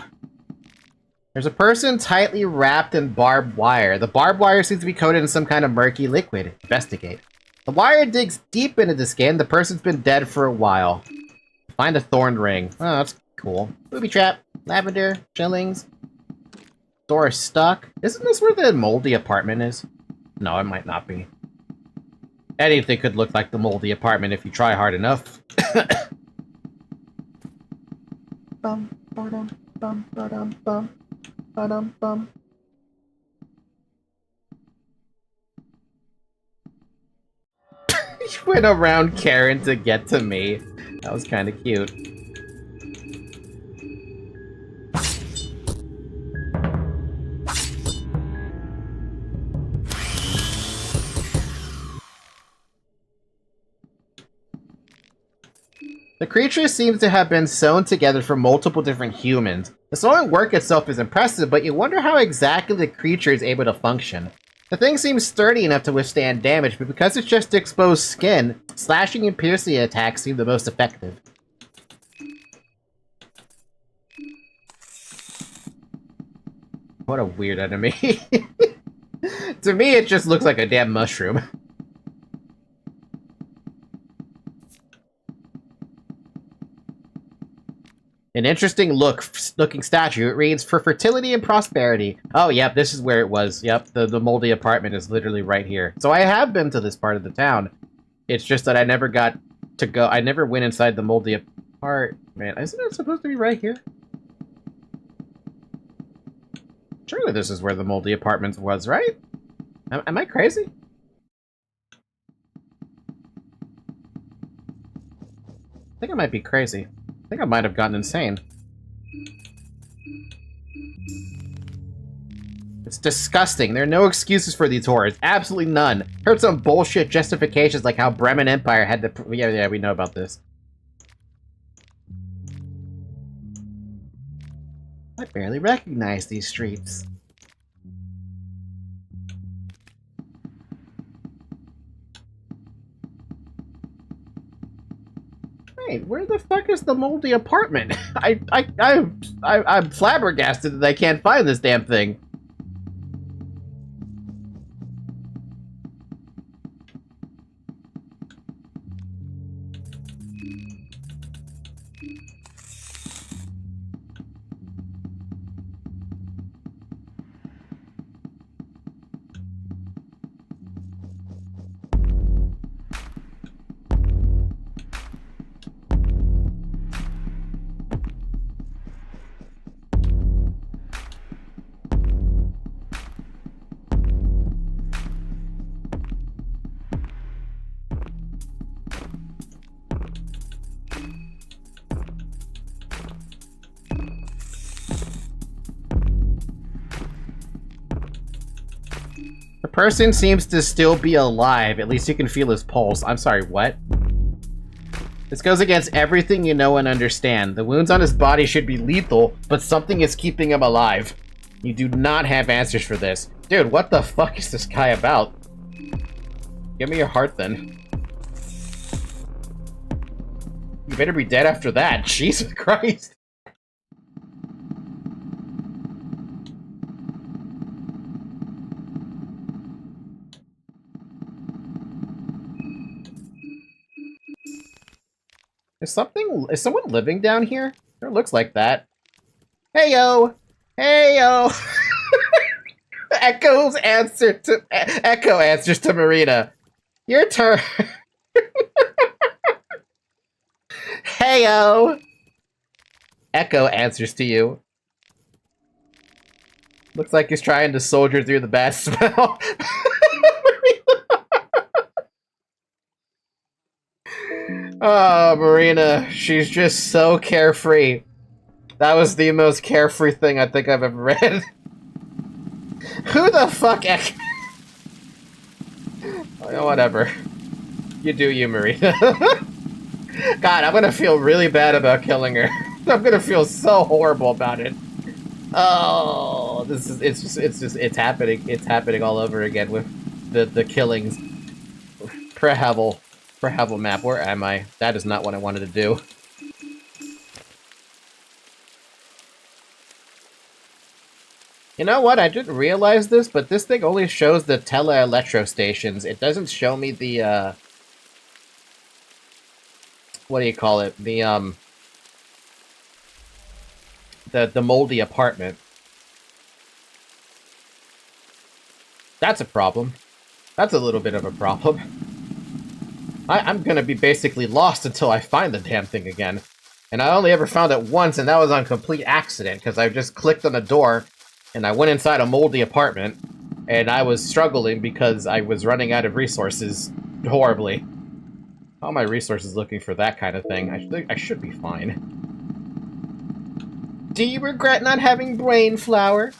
There's a person tightly wrapped in barbed wire. The barbed wire seems to be coated in some kind of murky liquid. Investigate. The wire digs deep into the skin. The person's been dead for a while. Find a thorn ring. Oh, that's cool. Booby trap. Lavender. Shillings. Door is stuck. Isn't this where the moldy apartment is? No, it might not be. Anything could look like the moldy apartment if you try hard enough. Bum, ba-dum, bum, ba-dum, bum, ba-dum, bum. He went around Karen to get to me. That was kind of cute. The creature seems to have been sewn together from multiple different humans. The sewing work itself is impressive, but you wonder how exactly the creature is able to function. The thing seems sturdy enough to withstand damage, but because it's just exposed skin, slashing and piercing attacks seem the most effective. What a weird enemy. To me, it just looks like a damn mushroom. An interesting looking statue. It reads, "For fertility and prosperity." Oh, yep, this is where it was. Yep, the moldy apartment is literally right here. So I have been to this part of the town. It's just that I never got to go. I never went inside the moldy apartment. Isn't it supposed to be right here? Surely this is where the moldy apartment was, right? Am I crazy? I think I might be crazy. I think I might have gotten insane. It's disgusting. There are no excuses for these horrors. Absolutely none. Heard some bullshit justifications like how Bremen Empire had to... Yeah, we know about this. I barely recognize these streets. Wait, where the fuck is the moldy apartment? I'm flabbergasted that I can't find this damn thing. The person seems to still be alive. At least you can feel his pulse. I'm sorry, what? This goes against everything you know and understand. The wounds on his body should be lethal, but something is keeping him alive. You do not have answers for this. Dude, what the fuck is this guy about? Give me your heart, then. You better be dead after that. Jesus Christ. Is someone living down here? It looks like that. Hey-yo! Hey-yo! Echo answers to Marina. Your turn. Heyo! Echo answers to you. Looks like he's trying to soldier through the bad smell. Oh, Marina, she's just so carefree. That was the most carefree thing I think I've ever read. Who the fuck, Echo? Oh, whatever. You do you, Marina. God, I'm gonna feel really bad about killing her. I'm gonna feel so horrible about it. Oh, it's happening. It's happening all over again with the killings. Prehavel map. Where am I? That is not what I wanted to do. You know what? I didn't realize this, but this thing only shows the tele-electro stations. It doesn't show me the what do you call it? The moldy apartment. That's a problem. That's a little bit of a problem. I'm gonna be basically lost until I find the damn thing again. And I only ever found it once, and that was on complete accident, because I just clicked on the door, and I went inside a moldy apartment, and I was struggling because I was running out of resources horribly. All my resources looking for that kind of thing. I should be fine. Do you regret not having brain flower?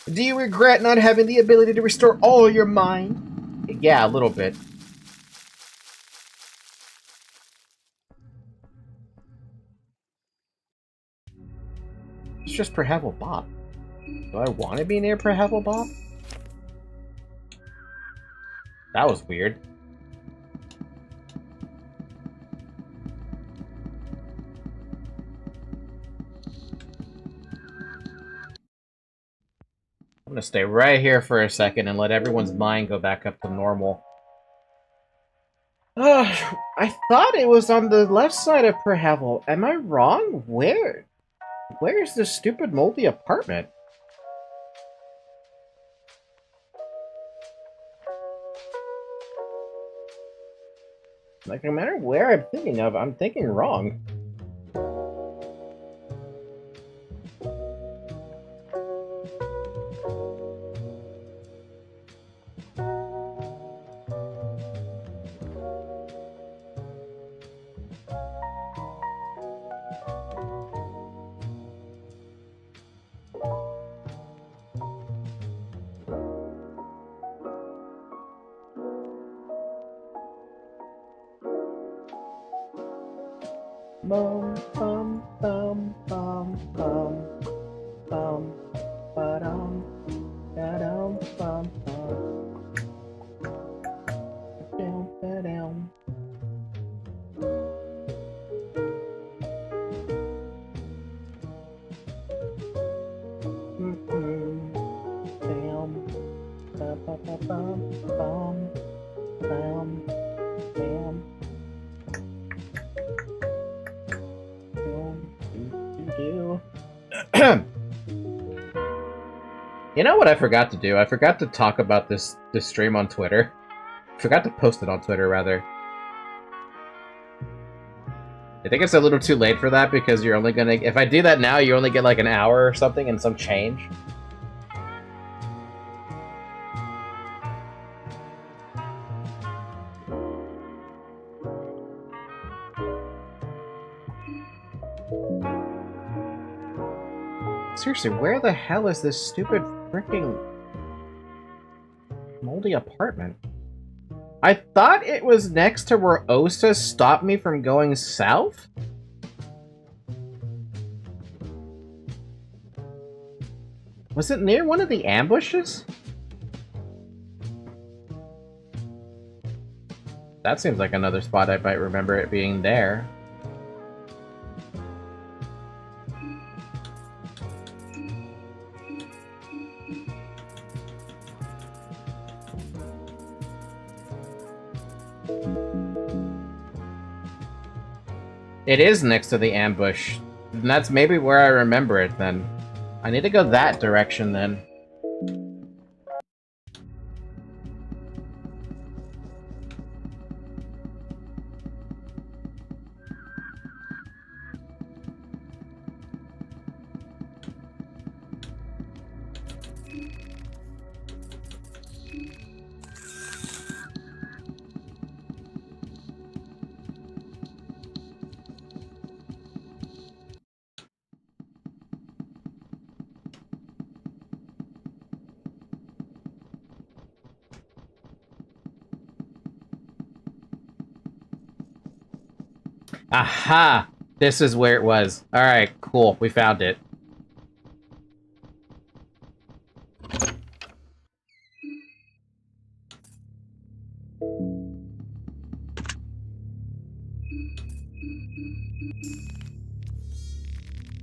Do you regret not having the ability to restore all your mind? Yeah, a little bit. It's just Prehavel Bob. Do I want to be near Prehavel Bob? That was weird. I'm gonna stay right here for a second and let everyone's mind go back up to normal. I thought it was on the left side of Prehavel. Am I wrong? Where's this stupid moldy apartment? Like, no matter where I'm thinking of, I'm thinking wrong. Bum, bum, bum, bum, bum. bum, ba-dum, ba-dum, bum, bum, ba-dum. Bam, ba-ba-ba-bum, bum, bam, bam. Do. You know what I forgot to do? I forgot to talk about this stream on Twitter. I forgot to post it on Twitter, rather. I think it's a little too late for that because you're only gonna... If I do that now, you only get like an hour or something and some change. Seriously, where the hell is this stupid freaking moldy apartment? I thought it was next to where Osta stopped me from going south? Was it near one of the ambushes? That seems like another spot I might remember it being there. It is next to the ambush. And that's maybe where I remember it, then. I need to go that direction, then. Aha! This is where it was. Alright, cool. We found it.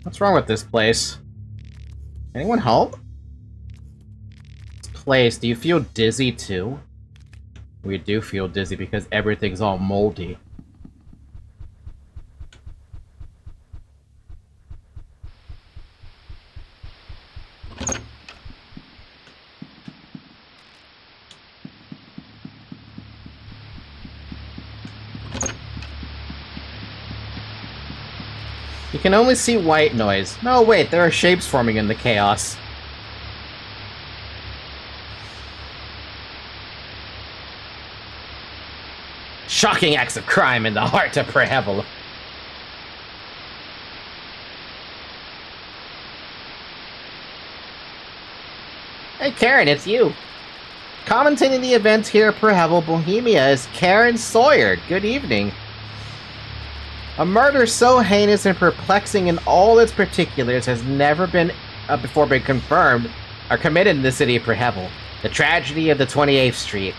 What's wrong with this place? Anyone home? This place, do you feel dizzy too? We do feel dizzy because everything's all moldy. You can only see white noise. No, wait, there are shapes forming in the chaos. Shocking acts of crime in the heart of Prehevel. Hey Karen, it's you. Commentating the events here at Prehevel, Bohemia is Karen Sawyer. Good evening. A murder so heinous and perplexing in all its particulars has never been before been confirmed or committed in the city of Prehevel. The tragedy of the 28th Street.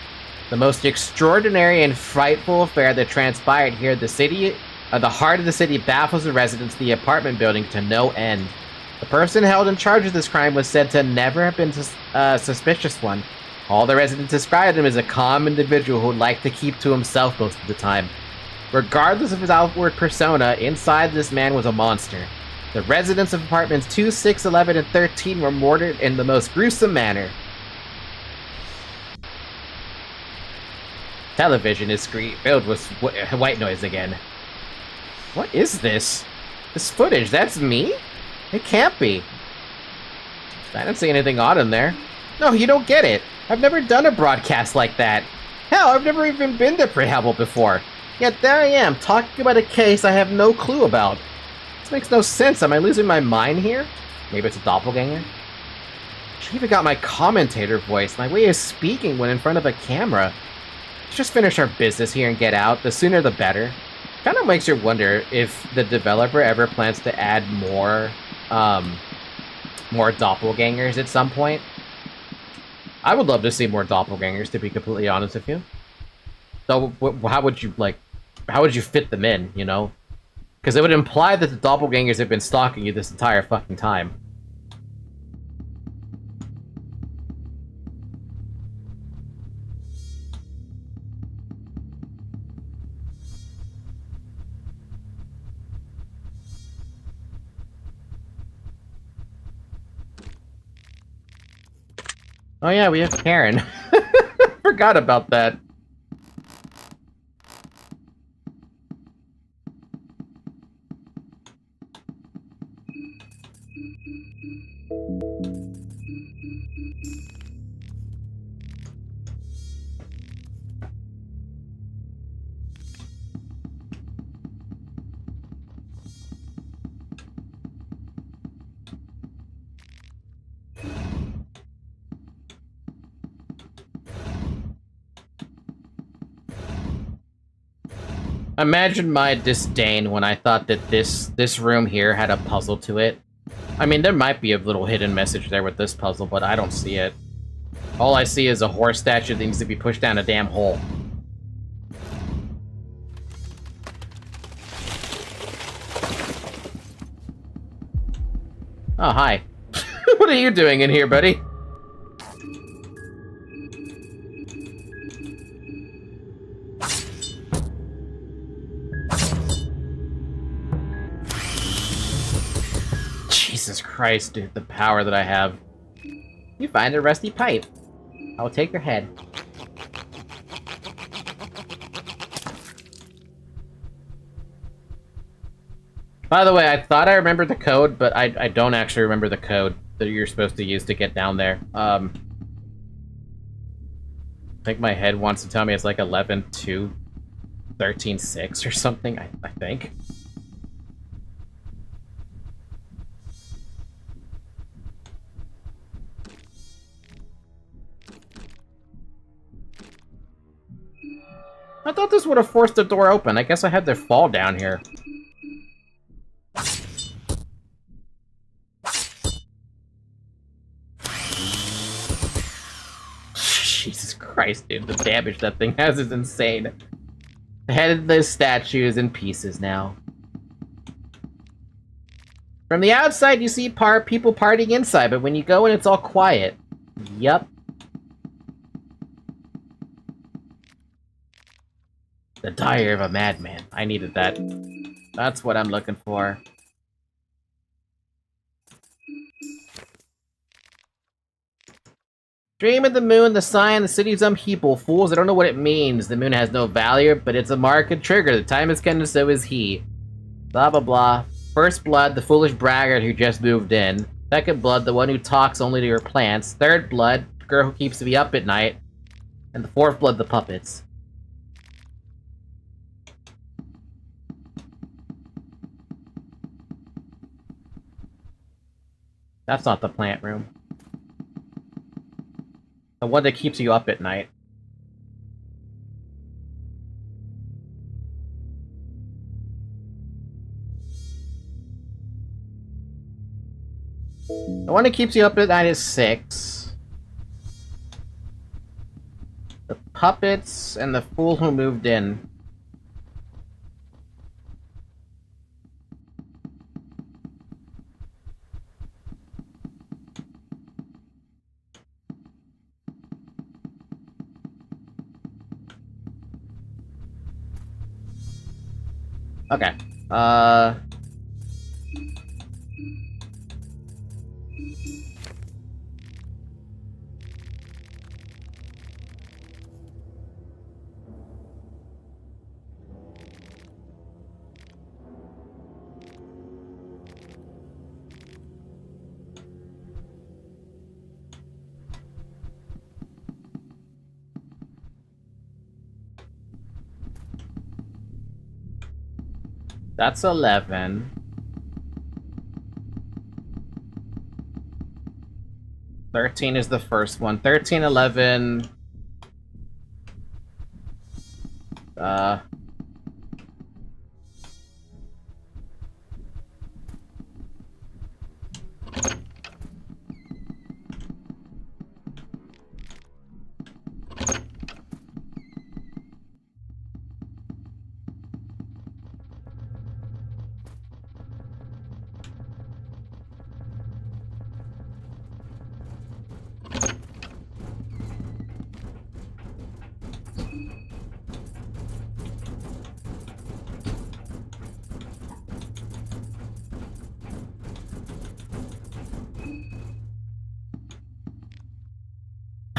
The most extraordinary and frightful affair that transpired here at the heart of the city baffles the residents of the apartment building to no end. The person held in charge of this crime was said to never have been a suspicious one. All the residents described him as a calm individual who liked to keep to himself most of the time. Regardless of his outward persona, inside this man was a monster. The residents of apartments 2, 6, 11, and 13 were murdered in the most gruesome manner. Television is filled with white noise again. What is this? This footage, that's me? It can't be. I didn't see anything odd in there. No, you don't get it. I've never done a broadcast like that. Hell, I've never even been to Prehevel before. Yet there I am, talking about a case I have no clue about. This makes no sense. Am I losing my mind here? Maybe it's a doppelganger? She even got my commentator voice, my way of speaking when in front of a camera. Let's just finish our business here and get out. The sooner the better. Kind of makes you wonder if the developer ever plans to add more more doppelgangers at some point. I would love to see more doppelgangers, to be completely honest with you. So, how would you, like, how would you fit them in, you know? Because it would imply that the doppelgangers have been stalking you this entire fucking time. Oh yeah, we have Karen. Forgot about that. Imagine my disdain when I thought that this room here had a puzzle to it. I mean, there might be a little hidden message there with this puzzle, but I don't see it. All I see is a horse statue that needs to be pushed down a damn hole. Oh, hi. What are you doing in here, buddy? Jesus Christ, dude, the power that I have. You find a rusty pipe. I'll take your head. By the way, I thought I remembered the code, but I don't actually remember the code that you're supposed to use to get down there. I think my head wants to tell me it's like 11.2.13.6 or something, I think. I thought this would have forced the door open. I guess I had to fall down here. Jesus Christ, dude. The damage that thing has is insane. The head of the statue is in pieces now. From the outside, you see people partying inside, but when you go in, it's all quiet. Yup. The Diary of a Madman. I needed that. That's what I'm looking for. Dream of the moon, the sign, the city's people. Fools, I don't know what it means. The moon has no value, but it's a mark and trigger. The time is come, and so is he. Blah, blah, blah. First blood, the foolish braggart who just moved in. Second blood, the one who talks only to your plants. Third blood, the girl who keeps me up at night. And the fourth blood, the puppets. That's not the plant room. The one that keeps you up at night. The one that keeps you up at night is 6. The puppets and the fool who moved in. Okay. That's 11. 13 is the first one. 13, 11...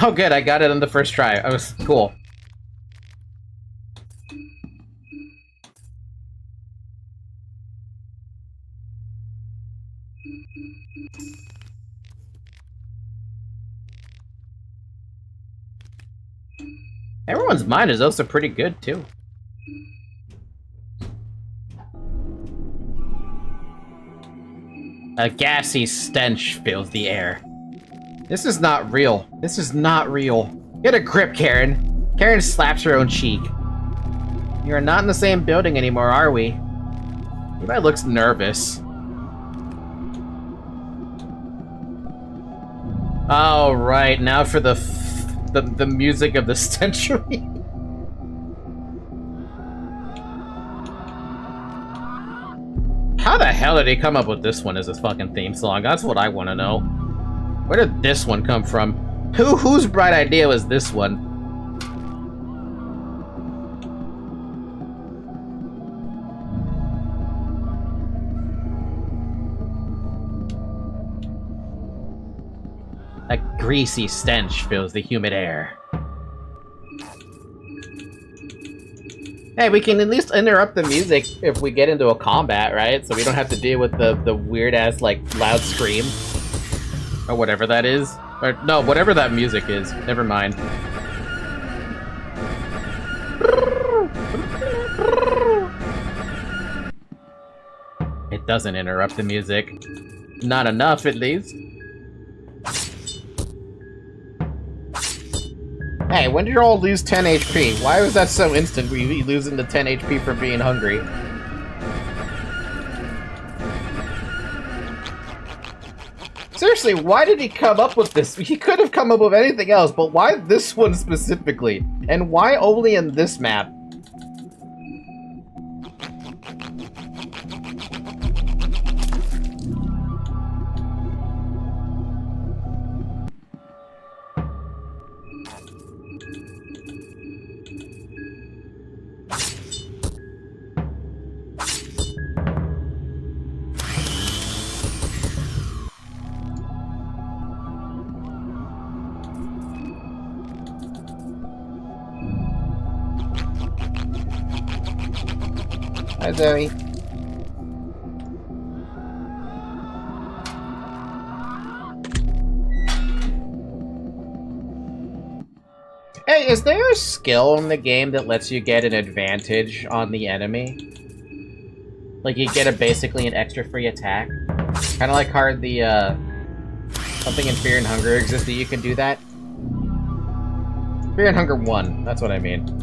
Oh good, I got it on the first try. I was cool. Everyone's mind is also pretty good, too. A gassy stench fills the air. This is not real. This is not real. Get a grip, Karen. Karen slaps her own cheek. You are not in the same building anymore, are we? Levi looks nervous. Oh, right. Now for the music of the century. How the hell did he come up with this one as his fucking theme song? That's what I want to know. Where did this one come from? Whose bright idea was this one? A greasy stench fills the humid air. Hey, we can at least interrupt the music if we get into a combat, right? So we don't have to deal with the weird-ass, like, loud scream. Or whatever that is. Or, no, whatever that music is. Never mind. It doesn't interrupt the music. Not enough, at least. Hey, when did you all lose 10 HP? Why was that so instant? Were you losing the 10 HP for being hungry? Seriously, why did he come up with this? He could have come up with anything else, but why this one specifically? And why only in this map? Hi, Zoe. Hey, is there a skill in the game that lets you get an advantage on the enemy? Like, you get basically an extra free attack? Kind of like how the, something in Fear and Hunger exists that you can do that? Fear and Hunger 1, that's what I mean.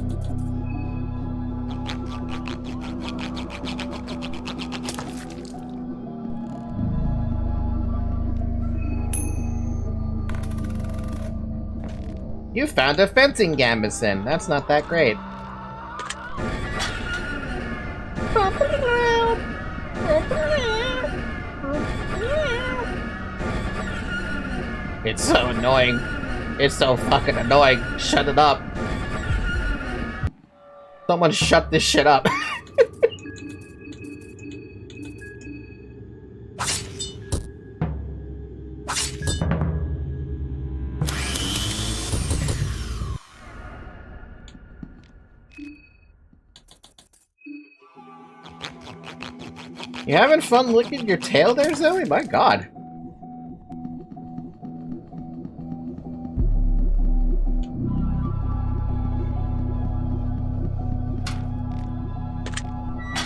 You found a fencing gambeson. That's not that great. It's so annoying. It's so fucking annoying. Shut it up. Someone shut this shit up. You having fun licking your tail there, Zoe? My god.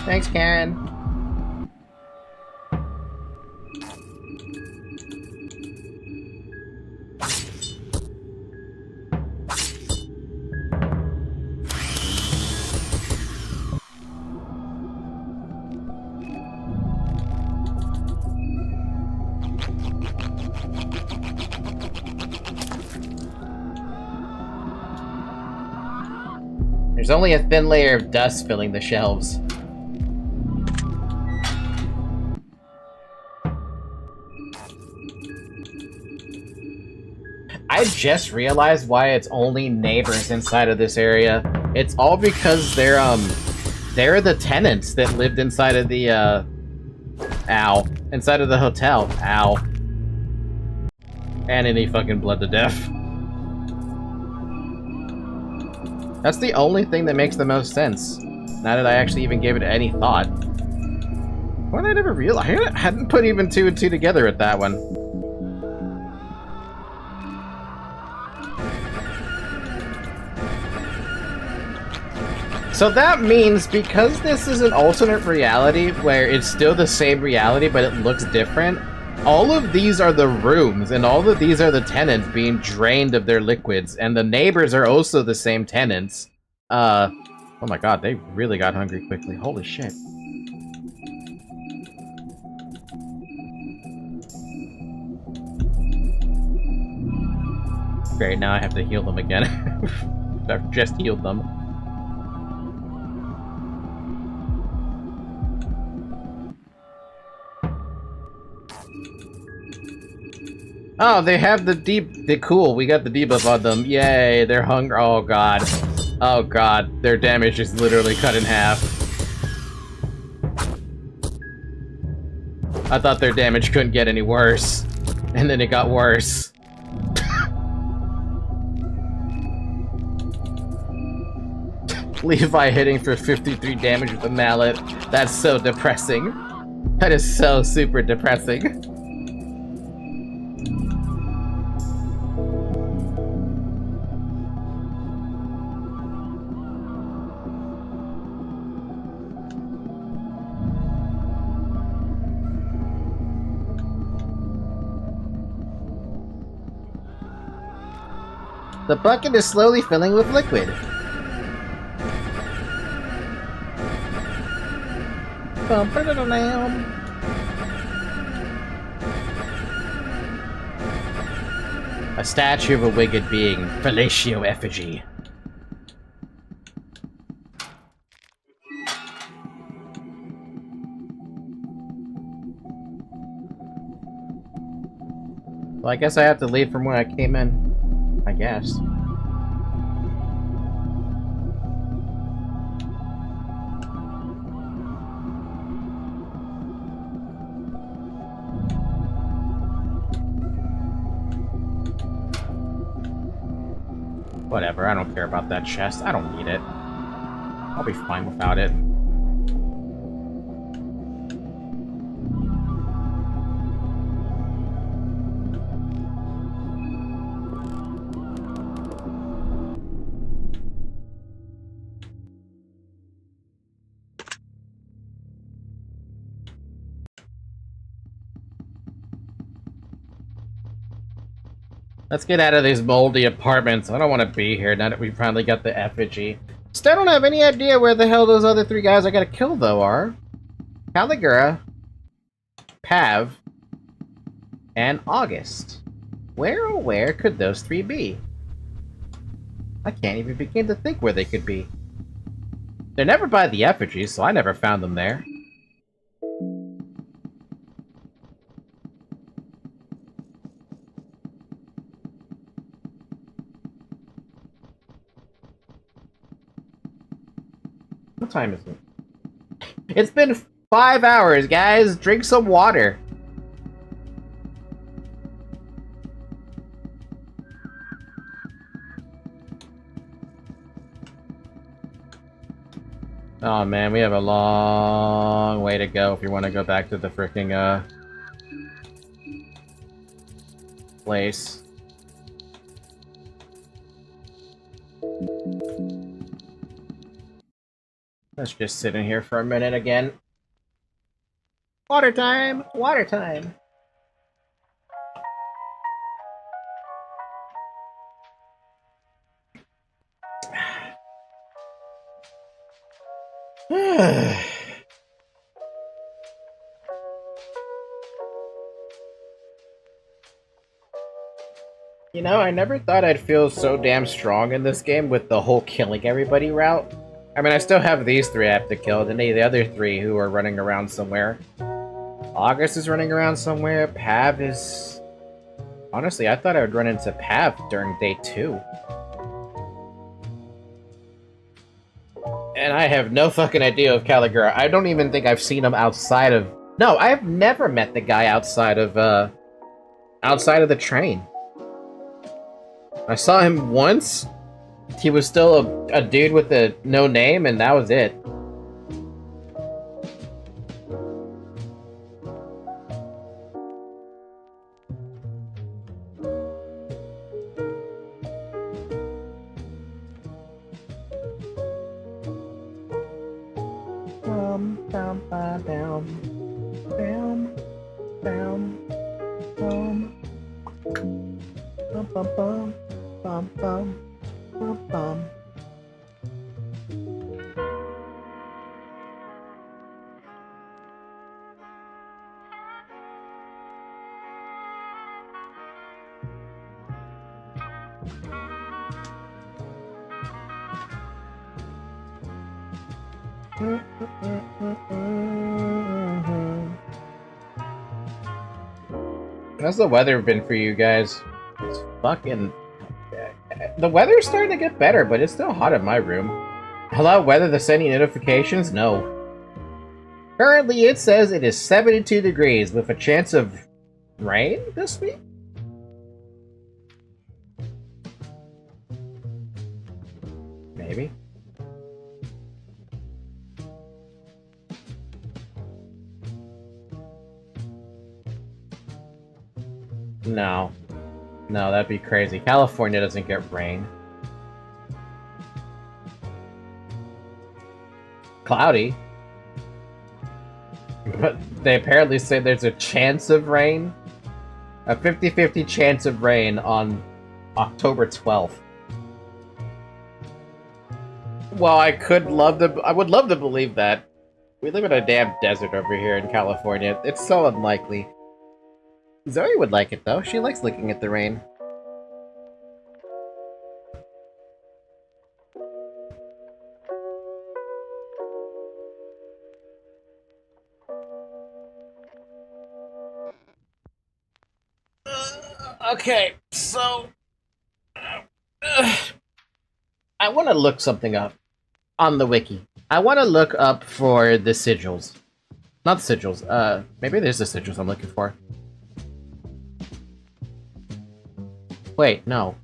Thanks, Karen. There's only a thin layer of dust filling the shelves. I just realized why it's only neighbors inside of this area. It's all because they're the tenants that lived inside of the, inside of the hotel. Ow. And then he fucking bled to death. That's the only thing that makes the most sense. Now that I actually even gave it any thought. Why did I never realize? I hadn't put even 2 and 2 together at that one. So that means, because this is an alternate reality where it's still the same reality but it looks different, all of these are the rooms, and all of these are the tenants being drained of their liquids, and the neighbors are also the same tenants. Oh my god, they really got hungry quickly. Holy shit. Great, now I have to heal them again. I've just healed them. Oh, they have the cool, we got the debuff on them. Yay, they're hungry. Oh god. Oh god, their damage is literally cut in half. I thought their damage couldn't get any worse. And then it got worse. Levi hitting for 53 damage with a mallet. That's so depressing. That is so super depressing. The bucket is slowly filling with liquid. A statue of a wicked being, fellatio effigy. Well, I guess I have to leave from where I came in. I guess. Whatever, I don't care about that chest. I don't need it. I'll be fine without it. Let's get out of these moldy apartments. I don't want to be here now that we finally got the effigy. Still don't have any idea where the hell those other 3 guys I gotta kill, though, are. Caligura, Pav, and August. Where, oh where could those 3 be? I can't even begin to think where they could be. They're never by the effigy, so I never found them there. What time is it? It's been 5 hours, guys! Drink some water! Oh man, we have a long way to go if you want to go back to the frickin' place. Let's just sit in here for a minute again. Water time! Water time! You know, I never thought I'd feel so damn strong in this game with the whole killing everybody route. I mean, I still have these 3 I have to kill, and the other 3 who are running around somewhere. August is running around somewhere, Pav is... Honestly, I thought I would run into Pav during day 2. And I have no fucking idea of Caligura. I don't even think I've seen him outside of... No, I have never met the guy outside of the train. I saw him once he was still a dude with a no name, and that was it. How's the weather been for you guys? It's fucking... The weather's starting to get better, but it's still hot in my room. Allow weather to send you notifications? No. Currently, it says it is 72 degrees with a chance of rain this week? Maybe. No. No, that'd be crazy. California doesn't get rain. Cloudy. But they apparently say there's a chance of rain. A 50-50 chance of rain on October 12th. Well, I would love to believe that. We live in a damn desert over here in California. It's so unlikely. Zoe would like it, though. She likes looking at the rain. Okay, so... I want to look something up on the wiki. I want to look up for the sigils. Not the sigils. Maybe there's the sigils I'm looking for. Wait, no.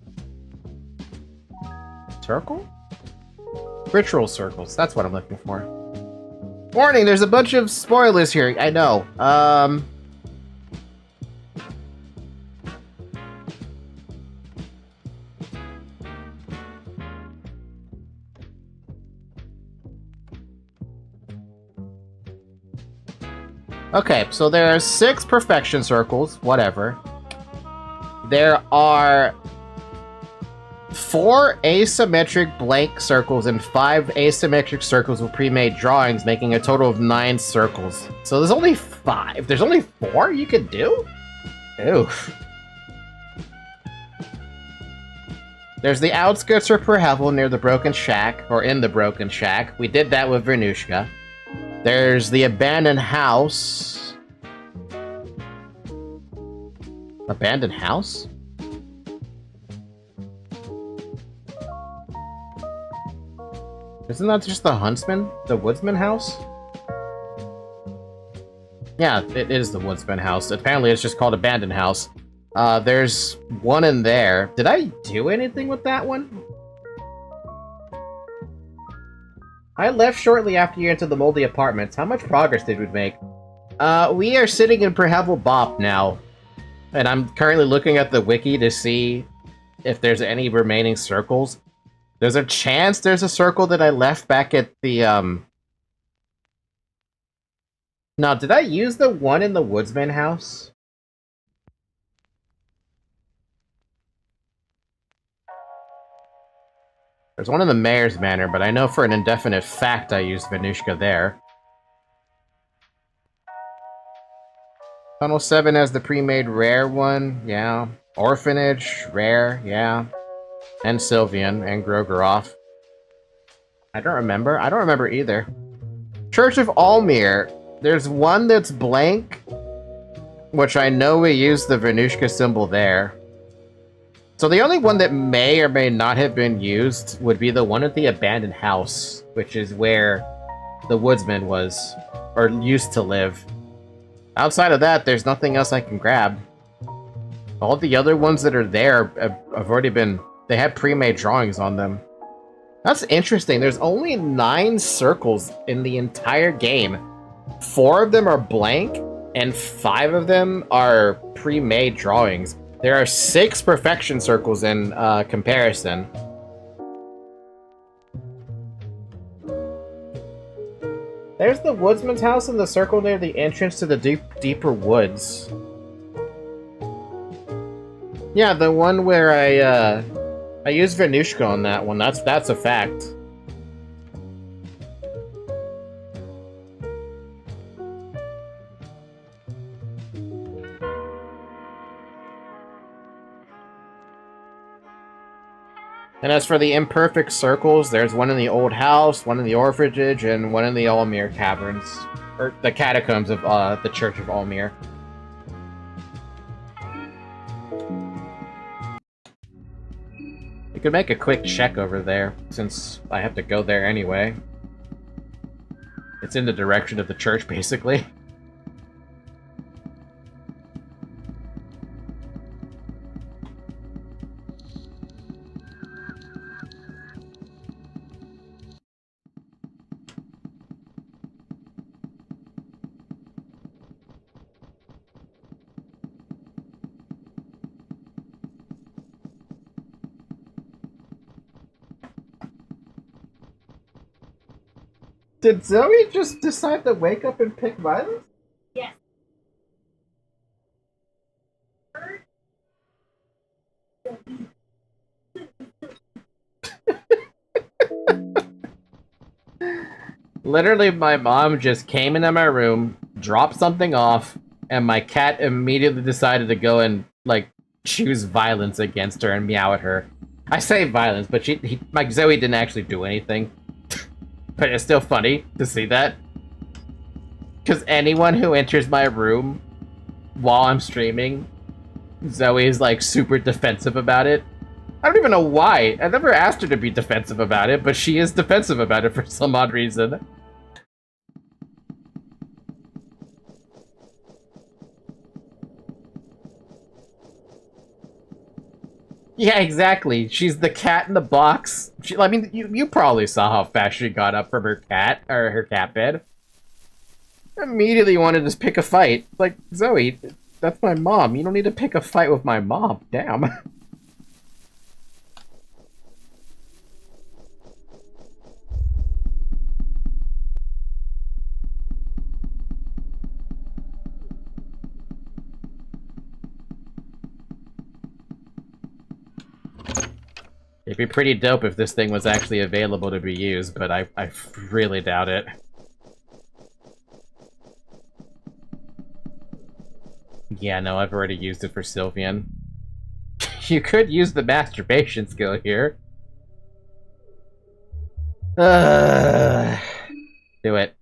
Circle? Ritual circles. That's what I'm looking for. Warning, there's a bunch of spoilers here. I know. Okay, so there are 6 perfection circles, whatever. There are 4 asymmetric blank circles and 5 asymmetric circles with pre-made drawings, making a total of 9 circles. So there's only 5. There's only 4 you could do? Oof. There's the outskirts of Perhevel near the Broken Shack, or in the Broken Shack. We did that with Vernushka. There's the abandoned house. Abandoned house? Isn't that just the huntsman? The woodsman house? Yeah, it is the woodsman house. Apparently it's just called abandoned house. There's one in there. Did I do anything with that one? I left shortly after you entered the moldy apartments. How much progress did we make? We are sitting in Perhevel Bop now. And I'm currently looking at the wiki to see if there's any remaining circles. There's a chance there's a circle that I left back at the, Now, did I use the one in the woodsman house? There's one in the mayor's manor, but I know for an indefinite fact I used Venushka there. Tunnel 7 has the pre-made rare one, yeah. Orphanage, rare, yeah. And Sylvian, and Grogoroth. I don't remember either. Church of Almir. There's one that's blank, which I know we used the Venushka symbol there. So the only one that may or may not have been used would be the one at the abandoned house, which is where the woodsman was, or used to live. Outside of that, there's nothing else I can grab. All the other ones that are there have already been... They had pre-made drawings on them. That's interesting. There's only 9 circles in the entire game. 4 of them are blank, and 5 of them are pre-made drawings. There are 6 perfection circles in comparison. There's the woodsman's house in the circle near the entrance to the deeper woods. Yeah, the one where I used Venushka on that one. That's a fact. And as for the imperfect circles, there's one in the old house, one in the orphanage, and one in the Almir caverns. Or the catacombs of the Church of Almir. You could make a quick check over there, since I have to go there anyway. It's in the direction of the church, basically. Did Zoe just decide to wake up and pick violence? Yes. Literally, my mom just came into my room, dropped something off, and my cat immediately decided to go and, like, choose violence against her and meow at her. I say violence, but like, Zoe didn't actually do anything. But it's still funny to see that. Because anyone who enters my room while I'm streaming, Zoe is, like, super defensive about it. I don't even know why. I never asked her to be defensive about it, but she is defensive about it for some odd reason. Yeah, exactly. She's the cat in the box. I mean, you probably saw how fast she got up from her cat, or her cat bed. Immediately wanted to pick a fight. Like, Zoe, that's my mom. You don't need to pick a fight with my mom. Damn. It'd be pretty dope if this thing was actually available to be used, but I really doubt it. Yeah, no, I've already used it for Sylvian. You could use the masturbation skill here. Do it.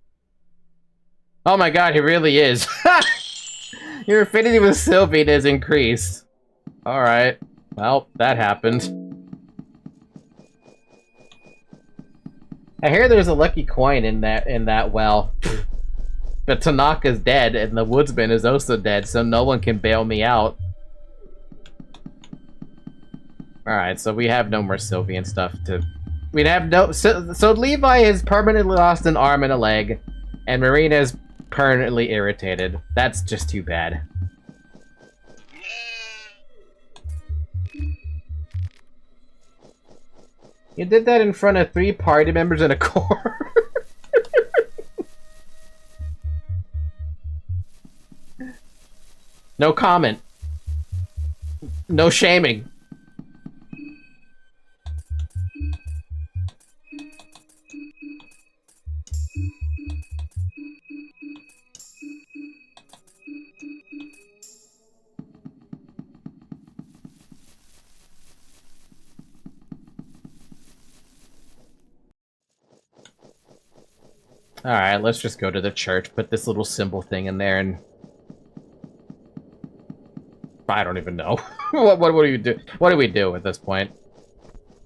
Oh my god, he really is. Your affinity with Sylvian is increased. Alright. Well, that happened. I hear there's a lucky coin in that well. But Tanaka's dead, and the woodsman is also dead, so no one can bail me out. Alright, so we have no more Sylvian stuff to... We'd have no... So Levi is permanently lost an arm and a leg, and Marina is permanently irritated. That's just too bad. You did that in front of 3 party members and a core. No comment. No shaming. Alright, let's just go to the church, put this little symbol thing in there, and... I don't even know. What do we do? What do we do at this point?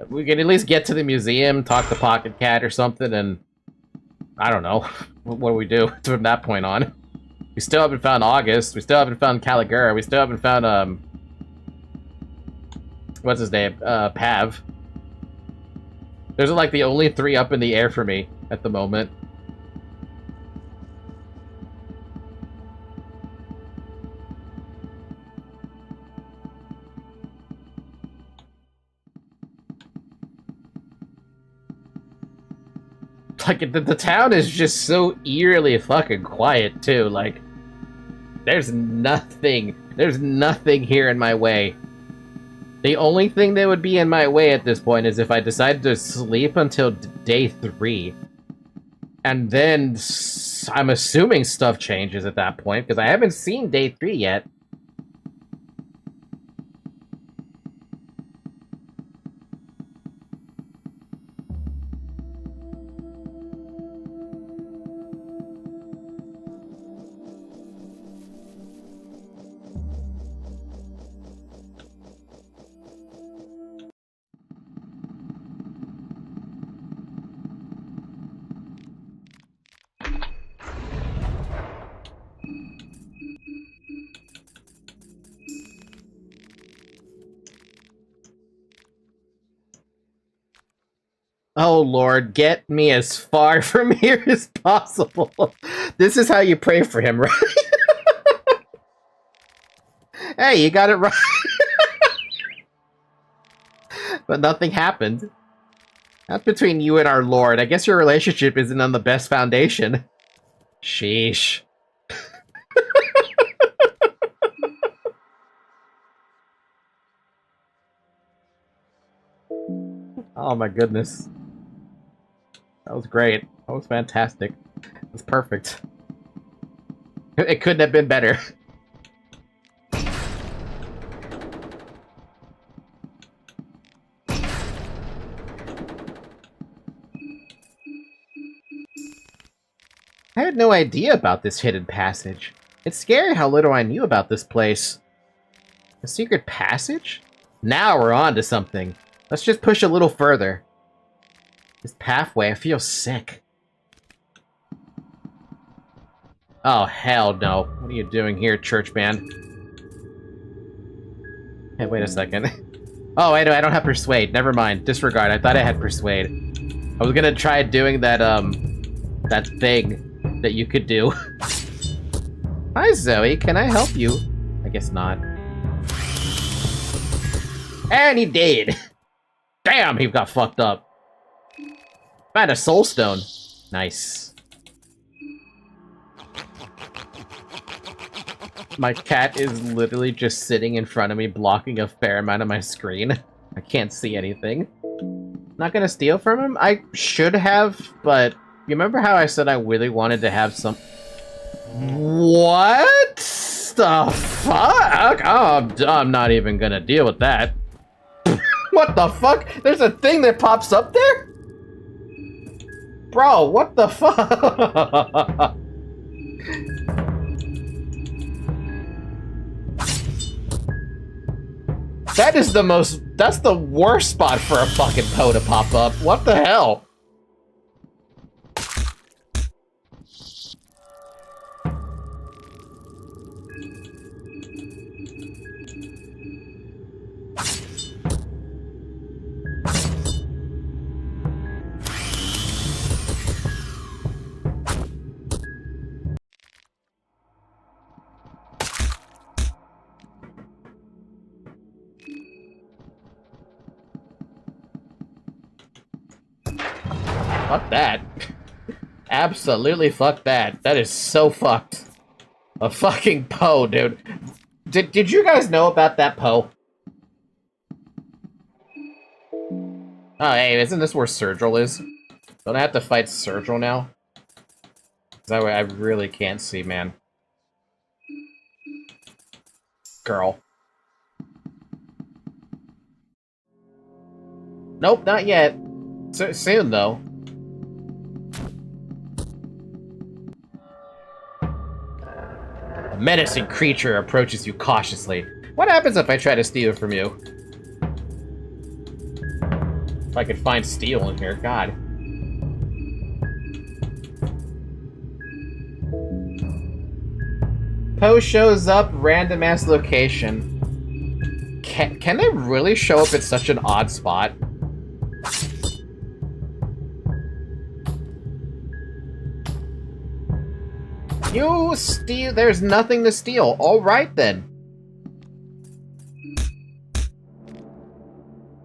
We can at least get to the museum, talk to Pocket Cat or something, and... I don't know. What do we do from that point on? We still haven't found August, we still haven't found Caligura, we still haven't found, what's his name? Pav. Those are like the only 3 up in the air for me at the moment. Like, the town is just so eerily fucking quiet, too. Like, there's nothing here in my way. The only thing that would be in my way at this point is if I decided to sleep until day 3. And then I'm assuming stuff changes at that point, because I haven't seen day 3 yet. Oh Lord, get me as far from here as possible. This is how you pray for him, right? Hey, you got it right. But nothing happened. That's between you and our Lord. I guess your relationship isn't on the best foundation. Sheesh. Oh my goodness. That was great. That was fantastic. It was perfect. It couldn't have been better. I had no idea about this hidden passage. It's scary how little I knew about this place. A secret passage? Now we're on to something. Let's just push a little further. This pathway, I feel sick. Oh, hell no. What are you doing here, church man? Hey, wait a second. Oh, I don't have Persuade. Never mind. Disregard. I thought I had Persuade. I was gonna try doing that, that thing that you could do. Hi, Zoe. Can I help you? I guess not. And he did. Damn, he got fucked up. Found a soul stone. Nice. My cat is literally just sitting in front of me, blocking a fair amount of my screen. I can't see anything. Not gonna steal from him? I should have, but you remember how I said I really wanted to have some... What the fuck? Oh, I'm not even gonna deal with that. What the fuck? There's a thing that pops up there? Bro, what the fuck? That is the most... That's the worst spot for a fucking Poe to pop up. What the hell? Fuck that. Absolutely fuck that. That is so fucked. A fucking Poe, dude. Did you guys know about that Poe? Oh, hey, isn't this where Sergil is? Don't I have to fight Sergil now? That way I really can't see, man. Girl. Nope, not yet. Soon, though. A menacing creature approaches you cautiously. What happens if I try to steal from you? If I could find steel in here, God. Poe shows up, random ass location. Can they really show up at such an odd spot? You steal. There's nothing to steal. All right then.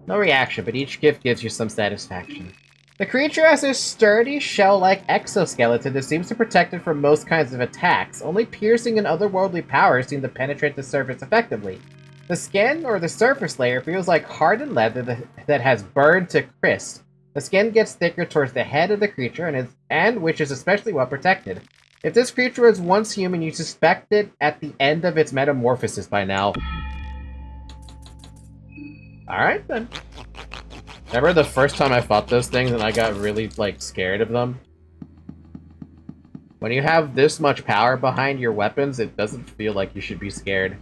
No reaction, but each gift gives you some satisfaction. The creature has a sturdy, shell-like exoskeleton that seems to protect it from most kinds of attacks. Only piercing and otherworldly powers seem to penetrate the surface effectively. The skin, or the surface layer, feels like hardened leather that has burned to crisp. The skin gets thicker towards the head of the creature, and which is especially well protected. If this creature was once human, you suspect it at the end of its metamorphosis by now. Alright, then. Remember the first time I fought those things and I got really, like, scared of them? When you have this much power behind your weapons, it doesn't feel like you should be scared.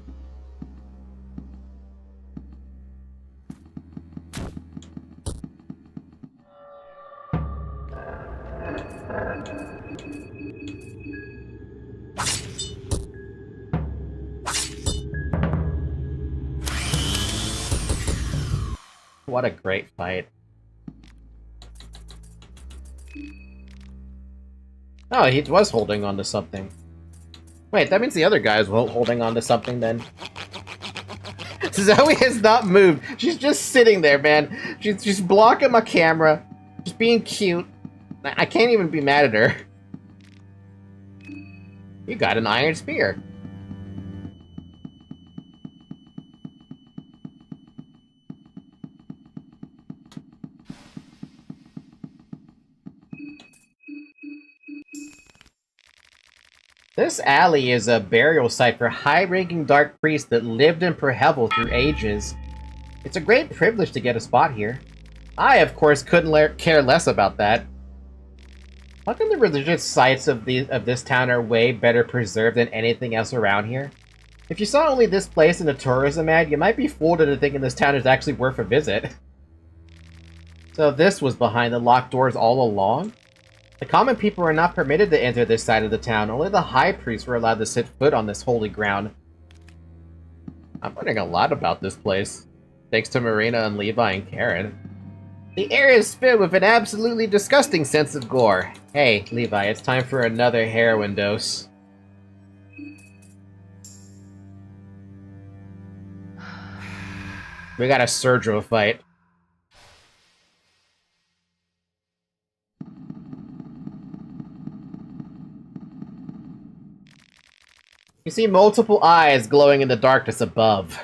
What a great fight. Oh, he was holding on to something. Wait, that means the other guy is holding on to something then. Zoe has not moved. She's just sitting there, man. She's blocking my camera. Just being cute. I can't even be mad at her. You got an iron spear. This alley is a burial site for high-ranking dark priests that lived in Perhevel through ages. It's a great privilege to get a spot here. I, of course, couldn't care less about that. How come the religious sites of this town are way better preserved than anything else around here? If you saw only this place in a tourism ad, you might be fooled into thinking this town is actually worth a visit. So this was behind the locked doors all along? The common people were not permitted to enter this side of the town. Only the high priests were allowed to set foot on this holy ground. I'm learning a lot about this place, thanks to Marina and Levi and Karen. The area is filled with an absolutely disgusting sense of gore. Hey, Levi, it's time for another heroin dose. We got a Sergio fight. You see multiple eyes glowing in the darkness above.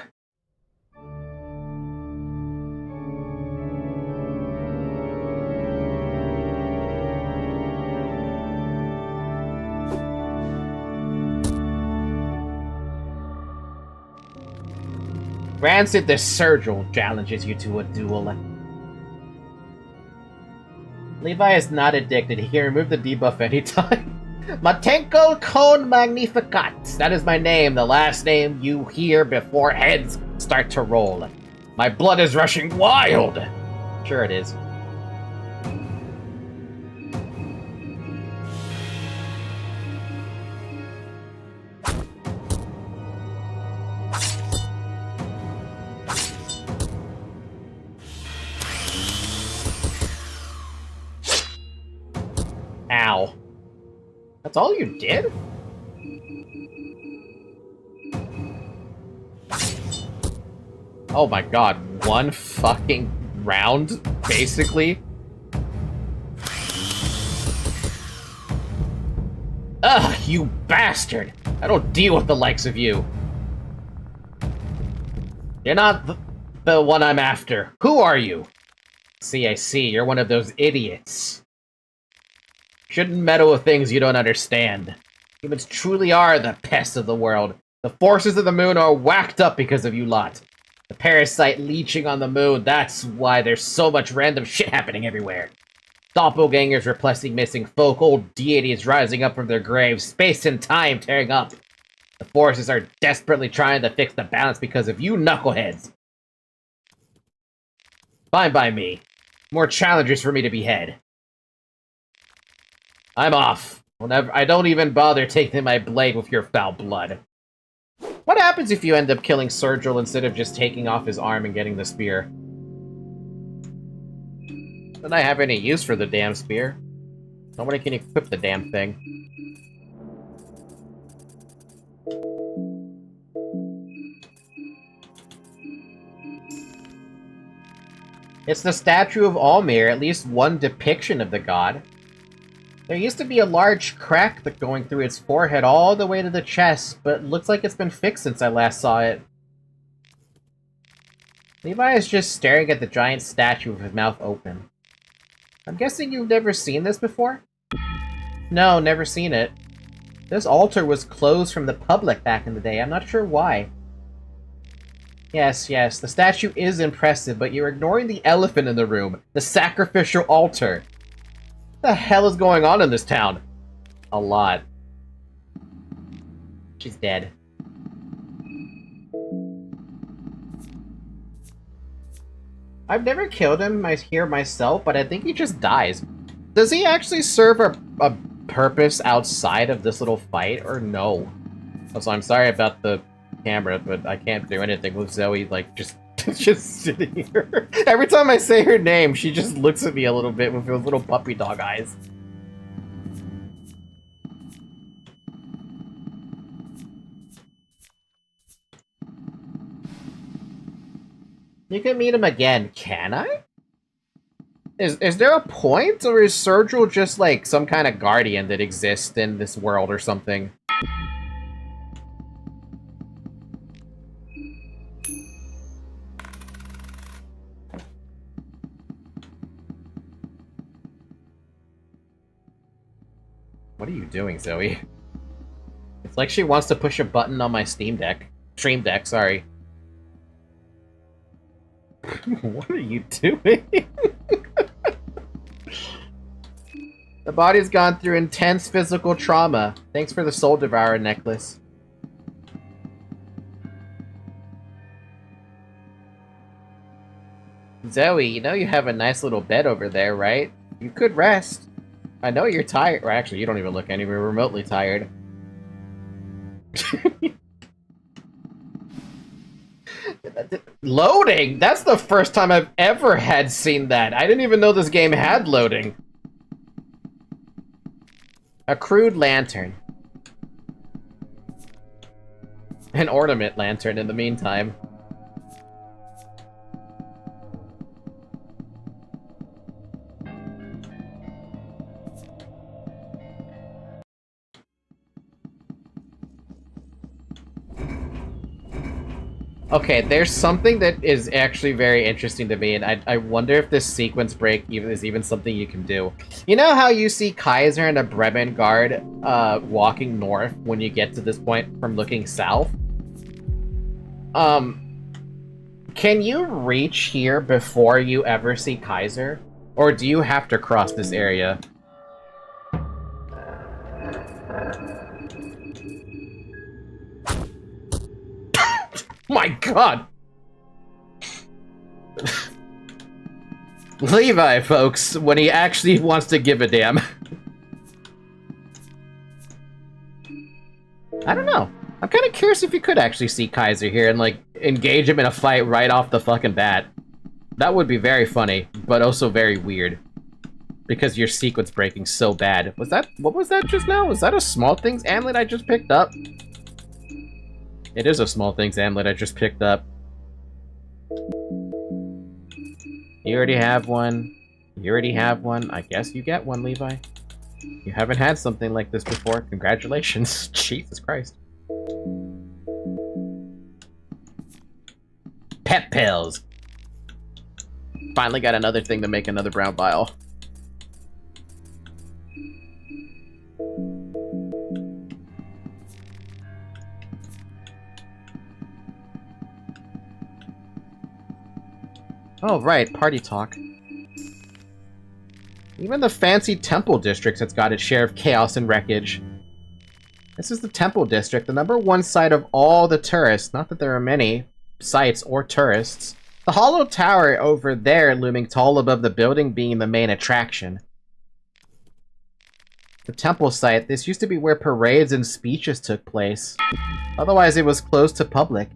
Rancid the Sergil challenges you to a duel. Levi is not addicted. He can remove the debuff anytime. Matenko Kon Magnificat. That is my name, the last name you hear before heads start to roll. My blood is rushing wild! Sure it is. Ow. That's all you did? Oh my god, one fucking round, basically? Ugh, you bastard! I don't deal with the likes of you. You're not the one I'm after. Who are you? I see, you're one of those idiots. Shouldn't meddle with things you don't understand. Humans truly are the pest of the world. The forces of the moon are whacked up because of you lot. The parasite leeching on the moon, that's why there's so much random shit happening everywhere. Doppelgangers replacing missing folk, old deities rising up from their graves, space and time tearing up. The forces are desperately trying to fix the balance because of you knuckleheads. Fine by me. More challengers for me to behead. I'm off. I don't even bother taking my blade with your foul blood. What happens if you end up killing Sergil instead of just taking off his arm and getting the spear? Don't I have any use for the damn spear? Nobody can equip the damn thing. It's the statue of Almir, at least one depiction of the god. There used to be a large crack going through its forehead all the way to the chest, but looks like it's been fixed since I last saw it. Levi is just staring at the giant statue with his mouth open. I'm guessing you've never seen this before? No, never seen it. This altar was closed from the public back in the day. I'm not sure why. Yes, the statue is impressive, but you're ignoring the elephant in the room. The sacrificial altar. What the hell is going on in this town? A lot. She's dead. I've never killed him here myself, but I think he just dies. Does he actually serve a purpose outside of this little fight, or no? Also, I'm sorry about the camera, but I can't do anything with Zoe, like, just sitting here. Every time I say her name, she just looks at me a little bit with those little puppy dog eyes. You can meet him again. Can I? Is there a point, or is Sergil just, like, some kind of guardian that exists in this world or something? What are you doing, Zoe? It's like she wants to push a button on my Stream Deck, sorry. What are you doing? The body's gone through intense physical trauma. Thanks for the Soul Devourer necklace. Zoe, you know you have a nice little bed over there, right? You could rest. I know you're tired. Or actually, you don't even look anywhere remotely tired. Loading? That's the first time I've ever seen that. I didn't even know this game had loading. A crude lantern. An ornament lantern in the meantime. Okay, there's something that is actually very interesting to me, and I wonder if this sequence break is even something you can do. You know how you see Kaiser and a Bremen guard walking north when you get to this point from looking south? Can you reach here before you ever see Kaiser? Or do you have to cross this area? My god! Levi, folks, when he actually wants to give a damn. I don't know. I'm kind of curious if you could actually see Kaiser here and, like, engage him in a fight right off the fucking bat. That would be very funny, but also very weird. Because your sequence breaking so bad. What was that just now? Was that a Small Things amulet I just picked up? It is a Small Things amulet I just picked up. You already have one. You already have one. I guess you get one, Levi. You haven't had something like this before. Congratulations. Jesus Christ. Pet pills. Finally got another thing to make another brown bile. Oh, right, party talk. Even the fancy Temple District has got its share of chaos and wreckage. This is the Temple District, the #1 site of all the tourists. Not that there are many sites or tourists. The hollow tower over there looming tall above the building being the main attraction. The temple site, this used to be where parades and speeches took place. Otherwise, it was closed to public.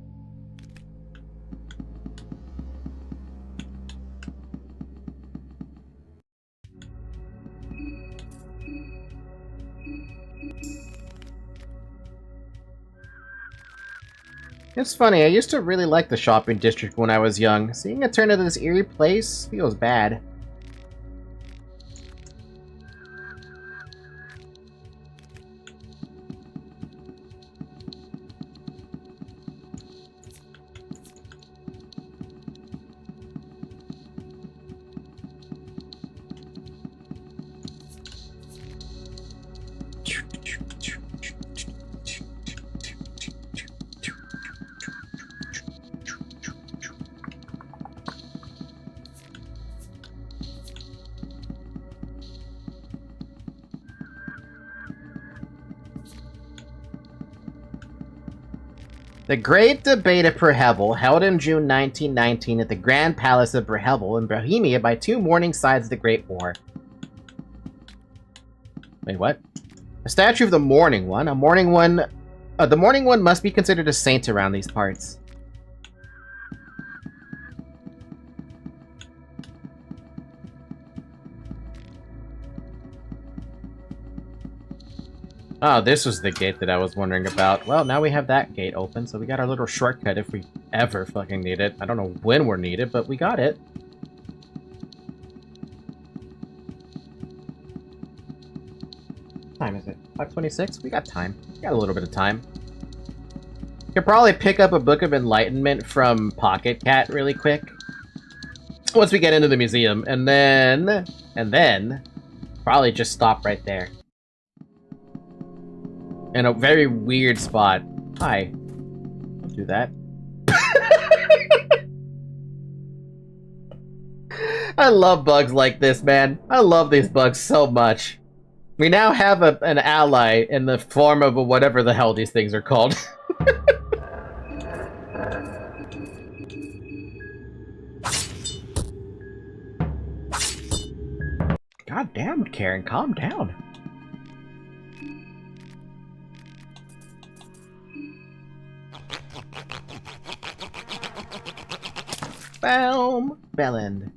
It's funny, I used to really like the shopping district when I was young. Seeing it turn into this eerie place feels bad. The Great Debate of Brehebel, held in June 1919 at the Grand Palace of Brehebel in Bohemia by two warring sides of the Great War. Wait, what? A statue of the Mourning One. The Mourning One must be considered a saint around these parts. Oh, this was the gate that I was wondering about. Well, now we have that gate open, so we got our little shortcut if we ever fucking need it. I don't know when we're needed, but we got it. What time is it? 5:26? We got time. We got a little bit of time. Could probably pick up a Book of Enlightenment from Pocket Cat really quick. Once we get into the museum, and then probably just stop right there. In a very weird spot. Hi. Don't do that. I love bugs like this, man. I love these bugs so much. We now have an ally in the form of whatever the hell these things are called. God damn, Karen, calm down. Boom! Bell end.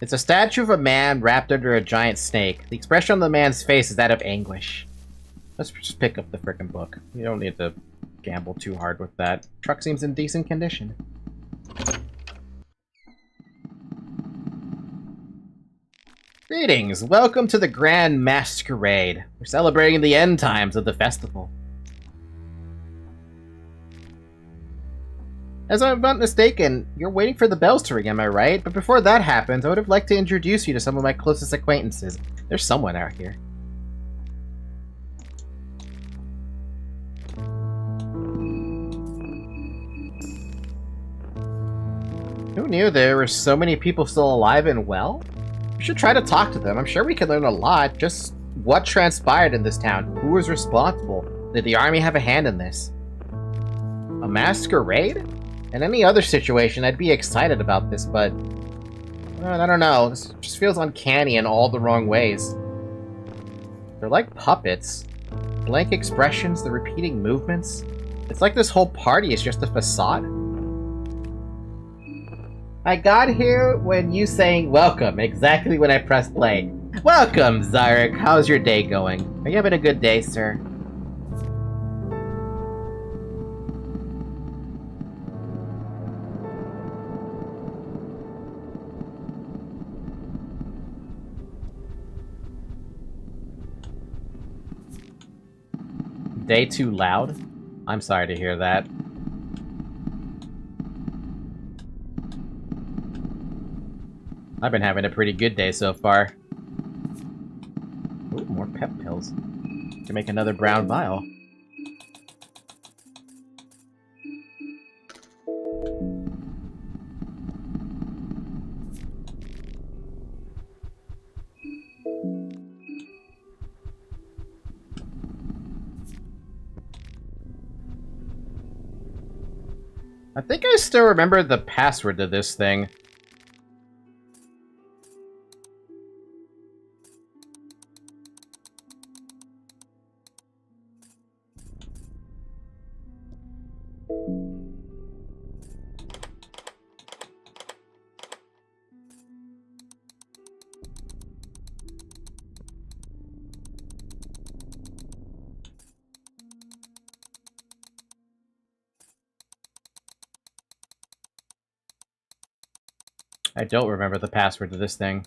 It's a statue of a man wrapped under a giant snake. The expression on the man's face is that of anguish. Let's just pick up the frickin' book. You don't need to gamble too hard with that. Truck seems in decent condition. Greetings! Welcome to the Grand Masquerade. We're celebrating the end times of the festival. As I'm not mistaken, you're waiting for the bells to ring, am I right? But before that happens, I would have liked to introduce you to some of my closest acquaintances. There's someone out here. Who knew there were so many people still alive and well? We should try to talk to them. I'm sure we can learn a lot. Just what transpired in this town? Who was responsible? Did the army have a hand in this? A masquerade? In any other situation, I'd be excited about this, but... I don't know. This just feels uncanny in all the wrong ways. They're like puppets. Blank expressions, the repeating movements. It's like this whole party is just a facade. I got here when you saying welcome, exactly when I pressed play. Welcome, Zarek. How's your day going? Are you having a good day, sir? Day too loud? I'm sorry to hear that. I've been having a pretty good day so far. Ooh, more pep pills. To make another brown vial. I think I still remember the password to this thing. I don't remember the password to this thing.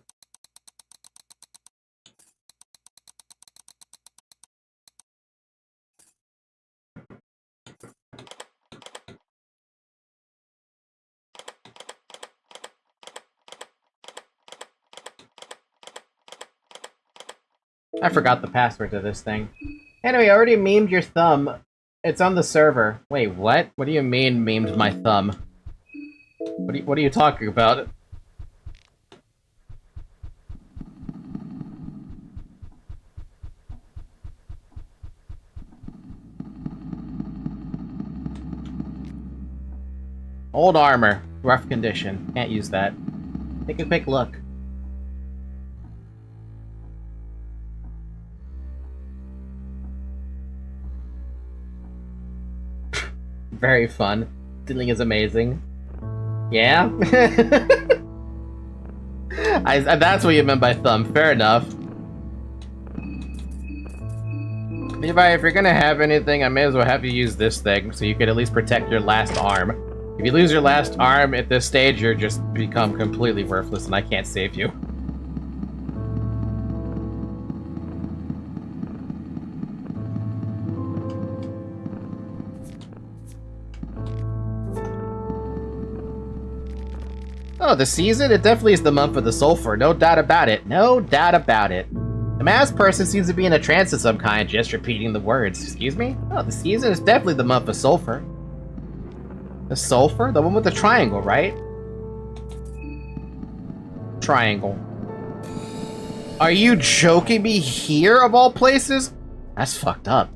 I forgot the password to this thing. Anyway, I already memed your thumb. It's on the server. Wait, what? What do you mean, memed my thumb? What are you talking about? Old armor. Rough condition. Can't use that. Take a quick look. Very fun. Stealing is amazing. Yeah? That's what you meant by thumb. Fair enough. Levi, if you're gonna have anything, I may as well have you use this thing, so you can at least protect your last arm. If you lose your last arm at this stage, you're just become completely worthless, and I can't save you. Oh, the season? It definitely is the month of the sulfur, no doubt about it. No doubt about it. The masked person seems to be in a trance of some kind, just repeating the words. Excuse me? Oh, the season is definitely the month of sulfur. The sulfur? The one with the triangle, right? Triangle. Are you joking me here, of all places? That's fucked up.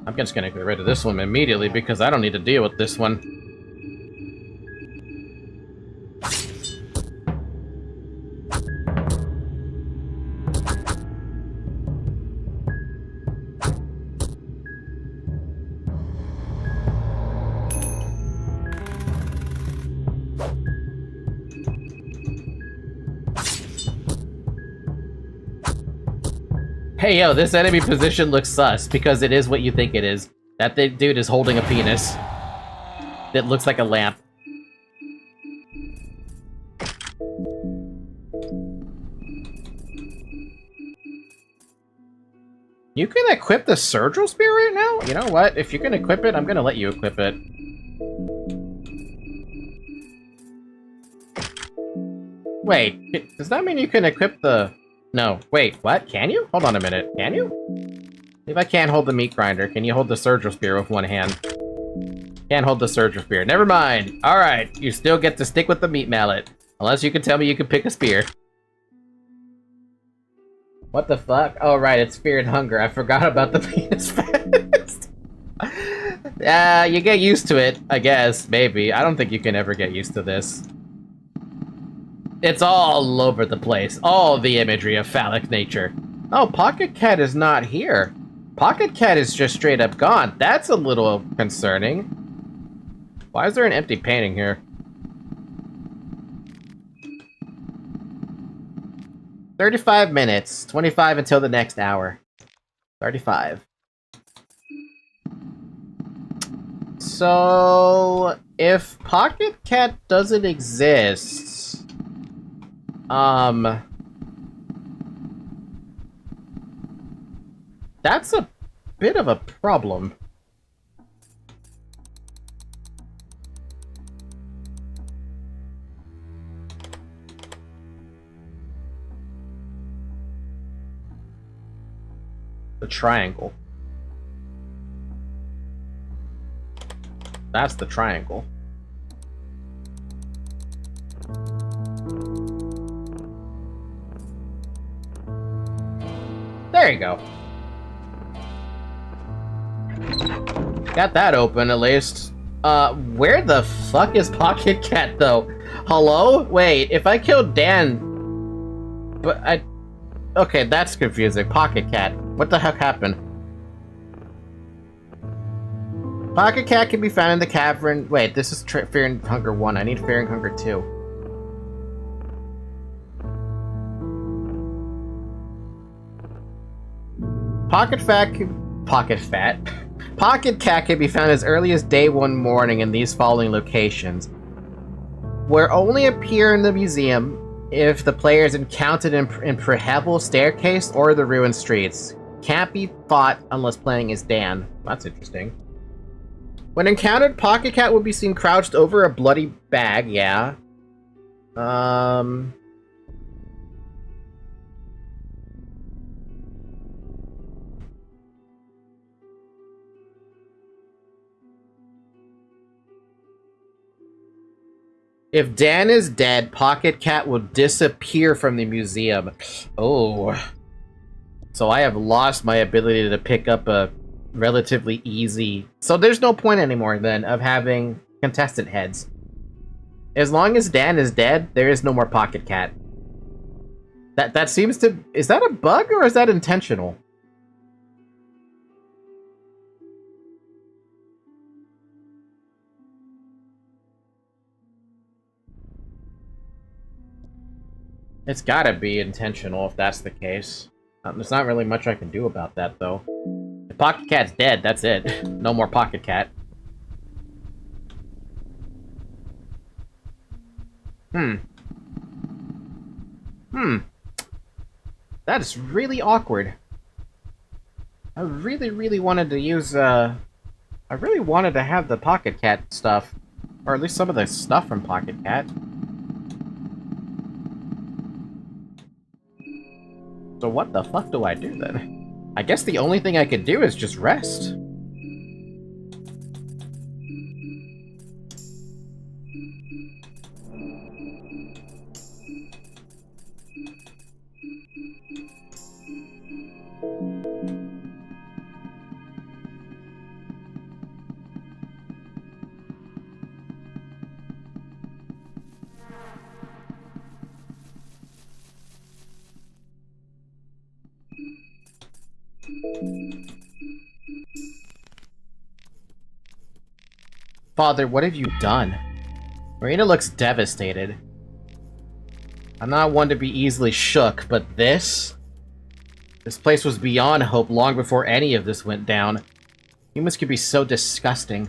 I'm just gonna get rid of this one immediately because I don't need to deal with this one. Hey yo, this enemy position looks sus, because it is what you think it is. That dude is holding a penis. That looks like a lamp. You can equip the Surgical Spear right now? You know what? If you can equip it, I'm gonna let you equip it. Wait, does that mean you can equip the... No, wait, what? Can you? Hold on a minute. Can you? If I can't hold the meat grinder, can you hold the Surgical Spear with one hand? Can't hold the Surgical Spear. Never mind. Alright, you still get to stick with the meat mallet. Unless you can tell me you can pick a spear. What the fuck? Oh right, it's fear and hunger. I forgot about the penis fest. You get used to it, I guess. Maybe. I don't think you can ever get used to this. It's all over the place. All the imagery of phallic nature. Oh, Pocket Cat is not here. Pocket Cat is just straight up gone. That's a little concerning. Why is there an empty painting here? 35 minutes. 25 until the next hour. 35. So, if Pocket Cat doesn't exist... That's a bit of a problem. The triangle. That's the triangle. There you go. Got that open, at least. Where the fuck is Pocket Cat, though? Hello? Wait, if I killed Dan... But I... Okay, that's confusing. Pocket Cat. What the heck happened? Pocket Cat can be found in the cavern. Wait, this is Fear and Hunger 1. I need Fear and Hunger 2. Pocket Cat can be found as early as day 1 morning in these following locations, where only appear in the museum if the player is encountered in Prehevel Staircase or the Ruined Streets. Can't be fought unless playing as Dan. That's interesting. When encountered, Pocket Cat will be seen crouched over a bloody bag, yeah. If Dan is dead, Pocket Cat will disappear from the museum. Oh. So I have lost my ability to pick up a relatively easy... So there's no point anymore, then, of having contestant heads. As long as Dan is dead, there is no more Pocket Cat. That seems to... Is that a bug, or is that intentional? It's gotta be intentional if that's the case. There's not really much I can do about that, though. If Pocket Cat's dead, that's it. No more Pocket Cat. That is really awkward. I really wanted to use, I really wanted to have the Pocket Cat stuff. Or at least some of the stuff from Pocket Cat. So what the fuck do I do then? I guess the only thing I could do is just rest. Father, what have you done? Marina looks devastated. I'm not one to be easily shook, but this? This place was beyond hope long before any of this went down. Humans could be so disgusting.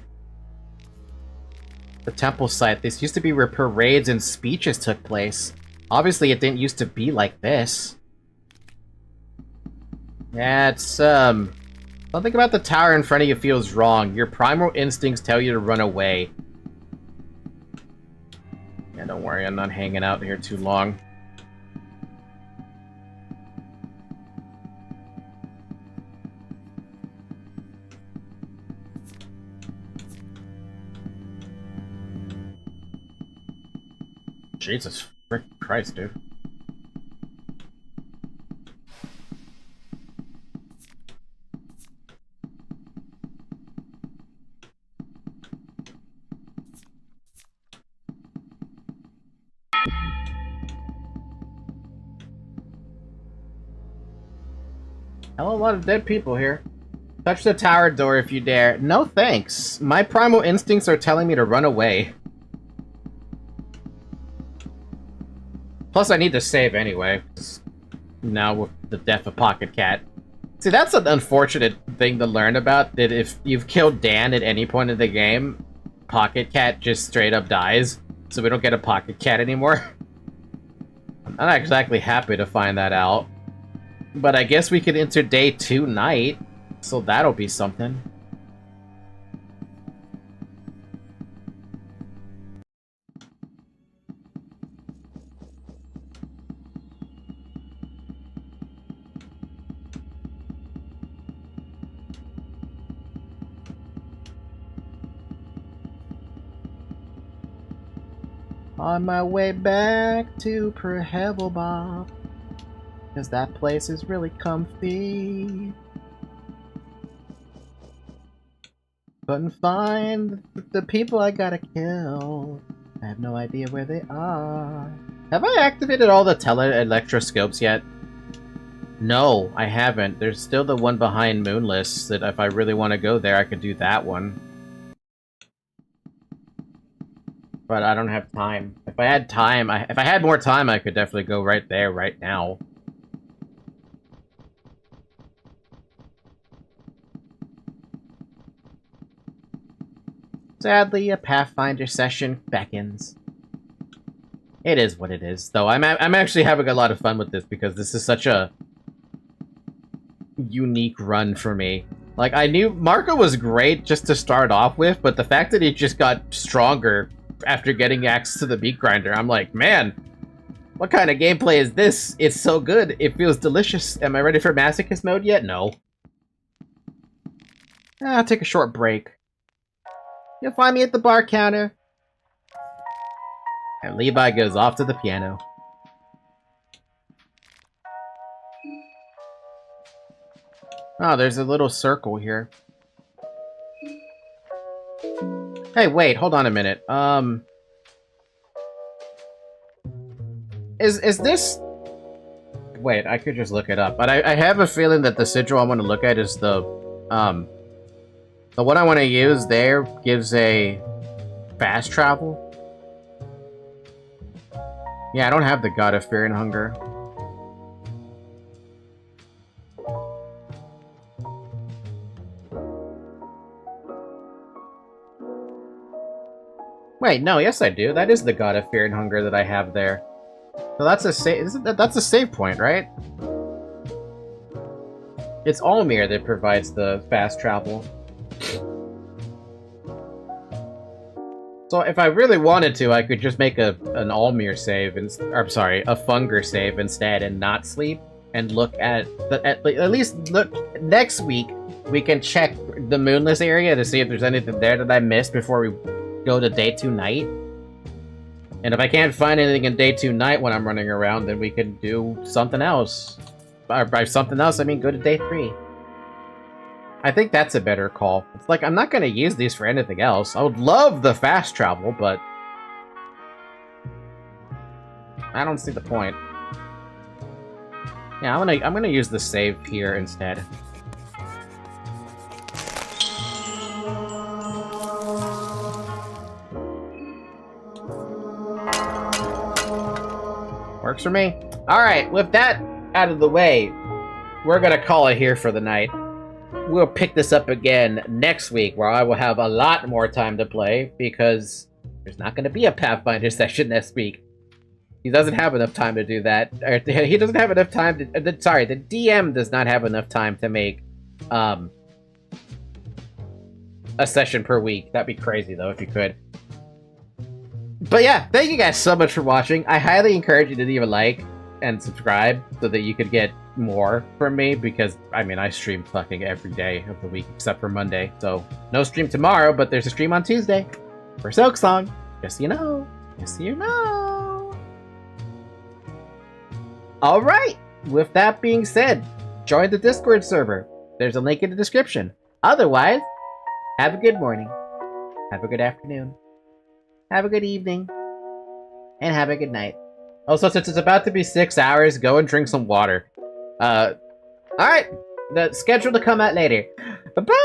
The temple site, this used to be where parades and speeches took place. Obviously, it didn't used to be like this. Yeah, it's, something about the tower in front of you feels wrong. Your primal instincts tell you to run away. Yeah, don't worry, I'm not hanging out here too long. Jesus frickin' Christ, dude. Hell, a lot of dead people here. Touch the tower door if you dare. No thanks. My primal instincts are telling me to run away. Plus, I need to save anyway. Now with the death of Pocket Cat. See, that's an unfortunate thing to learn about, that if you've killed Dan at any point in the game, Pocket Cat just straight up dies. So we don't get a Pocket Cat anymore. I'm not exactly happy to find that out. But I guess we could enter day 2 night, so that'll be something. On my way back to Prehevel, because that place is really comfy. Couldn't find the people I gotta kill. I have no idea where they are. Have I activated all the tele-electroscopes yet? No, I haven't. There's still the one behind Moonless that if I really want to go there, I could do that one. but I don't have time. If I had time, if I had more time, I could definitely go right there, right now. Sadly, a Pathfinder session beckons. It is what it is, though. I'm actually having a lot of fun with this because this is such a unique run for me. Like, I knew Marcoh was great just to start off with, but the fact that he just got stronger after getting access to the meat grinder, I'm like, man, what kind of gameplay is this? It's so good. It feels delicious. Am I ready for masochist mode yet? No. I'll take a short break. You'll find me at the bar counter. And Levi goes off to the piano. Oh, there's a little circle here. Hey, wait, hold on a minute. Is this... Wait, I could just look it up. But I have a feeling that the sigil I want to look at is the one I want to use there gives a fast travel. Yeah, I don't have the God of Fear and Hunger. Wait, no, yes I do. That is the God of Fear and Hunger that I have there. So that's a that's a save point, right? It's Almir that provides the fast travel. So if I really wanted to, I could just make an Almir save, I'm sorry, a Funger save instead, and not sleep, and look at least look next week. We can check the Moonless area to see if there's anything there that I missed before we go to day 2 night. And if I can't find anything in day 2 night when I'm running around, then we can do something else. By something else, I mean go to day 3. I think that's a better call. It's like, I'm not going to use these for anything else. I would love the fast travel, but I don't see the point. Yeah, I'm gonna use the save here instead. Works for me. Alright, with that out of the way, we're gonna call it here for the night. We'll pick this up again next week, where I will have a lot more time to play, because there's not going to be a Pathfinder session this week. He doesn't have enough time to do that. He doesn't have enough time to... Sorry, the DM does not have enough time to make a session per week. That'd be crazy, though, if you could. But yeah, thank you guys so much for watching. I highly encourage you to leave a like and subscribe so that you could get more from me, because I mean I stream fucking every day of the week except for Monday, so no stream tomorrow, but there's a stream on Tuesday for Silksong, just so you know. Just so you know. Alright, with that being said, join the Discord server. There's a link in the description. Otherwise, have a good morning, have a good afternoon, have a good evening, and have a good night. Also, since it's about to be 6 hours, go and drink some water. Alright. The schedule to come out later. Bye-bye!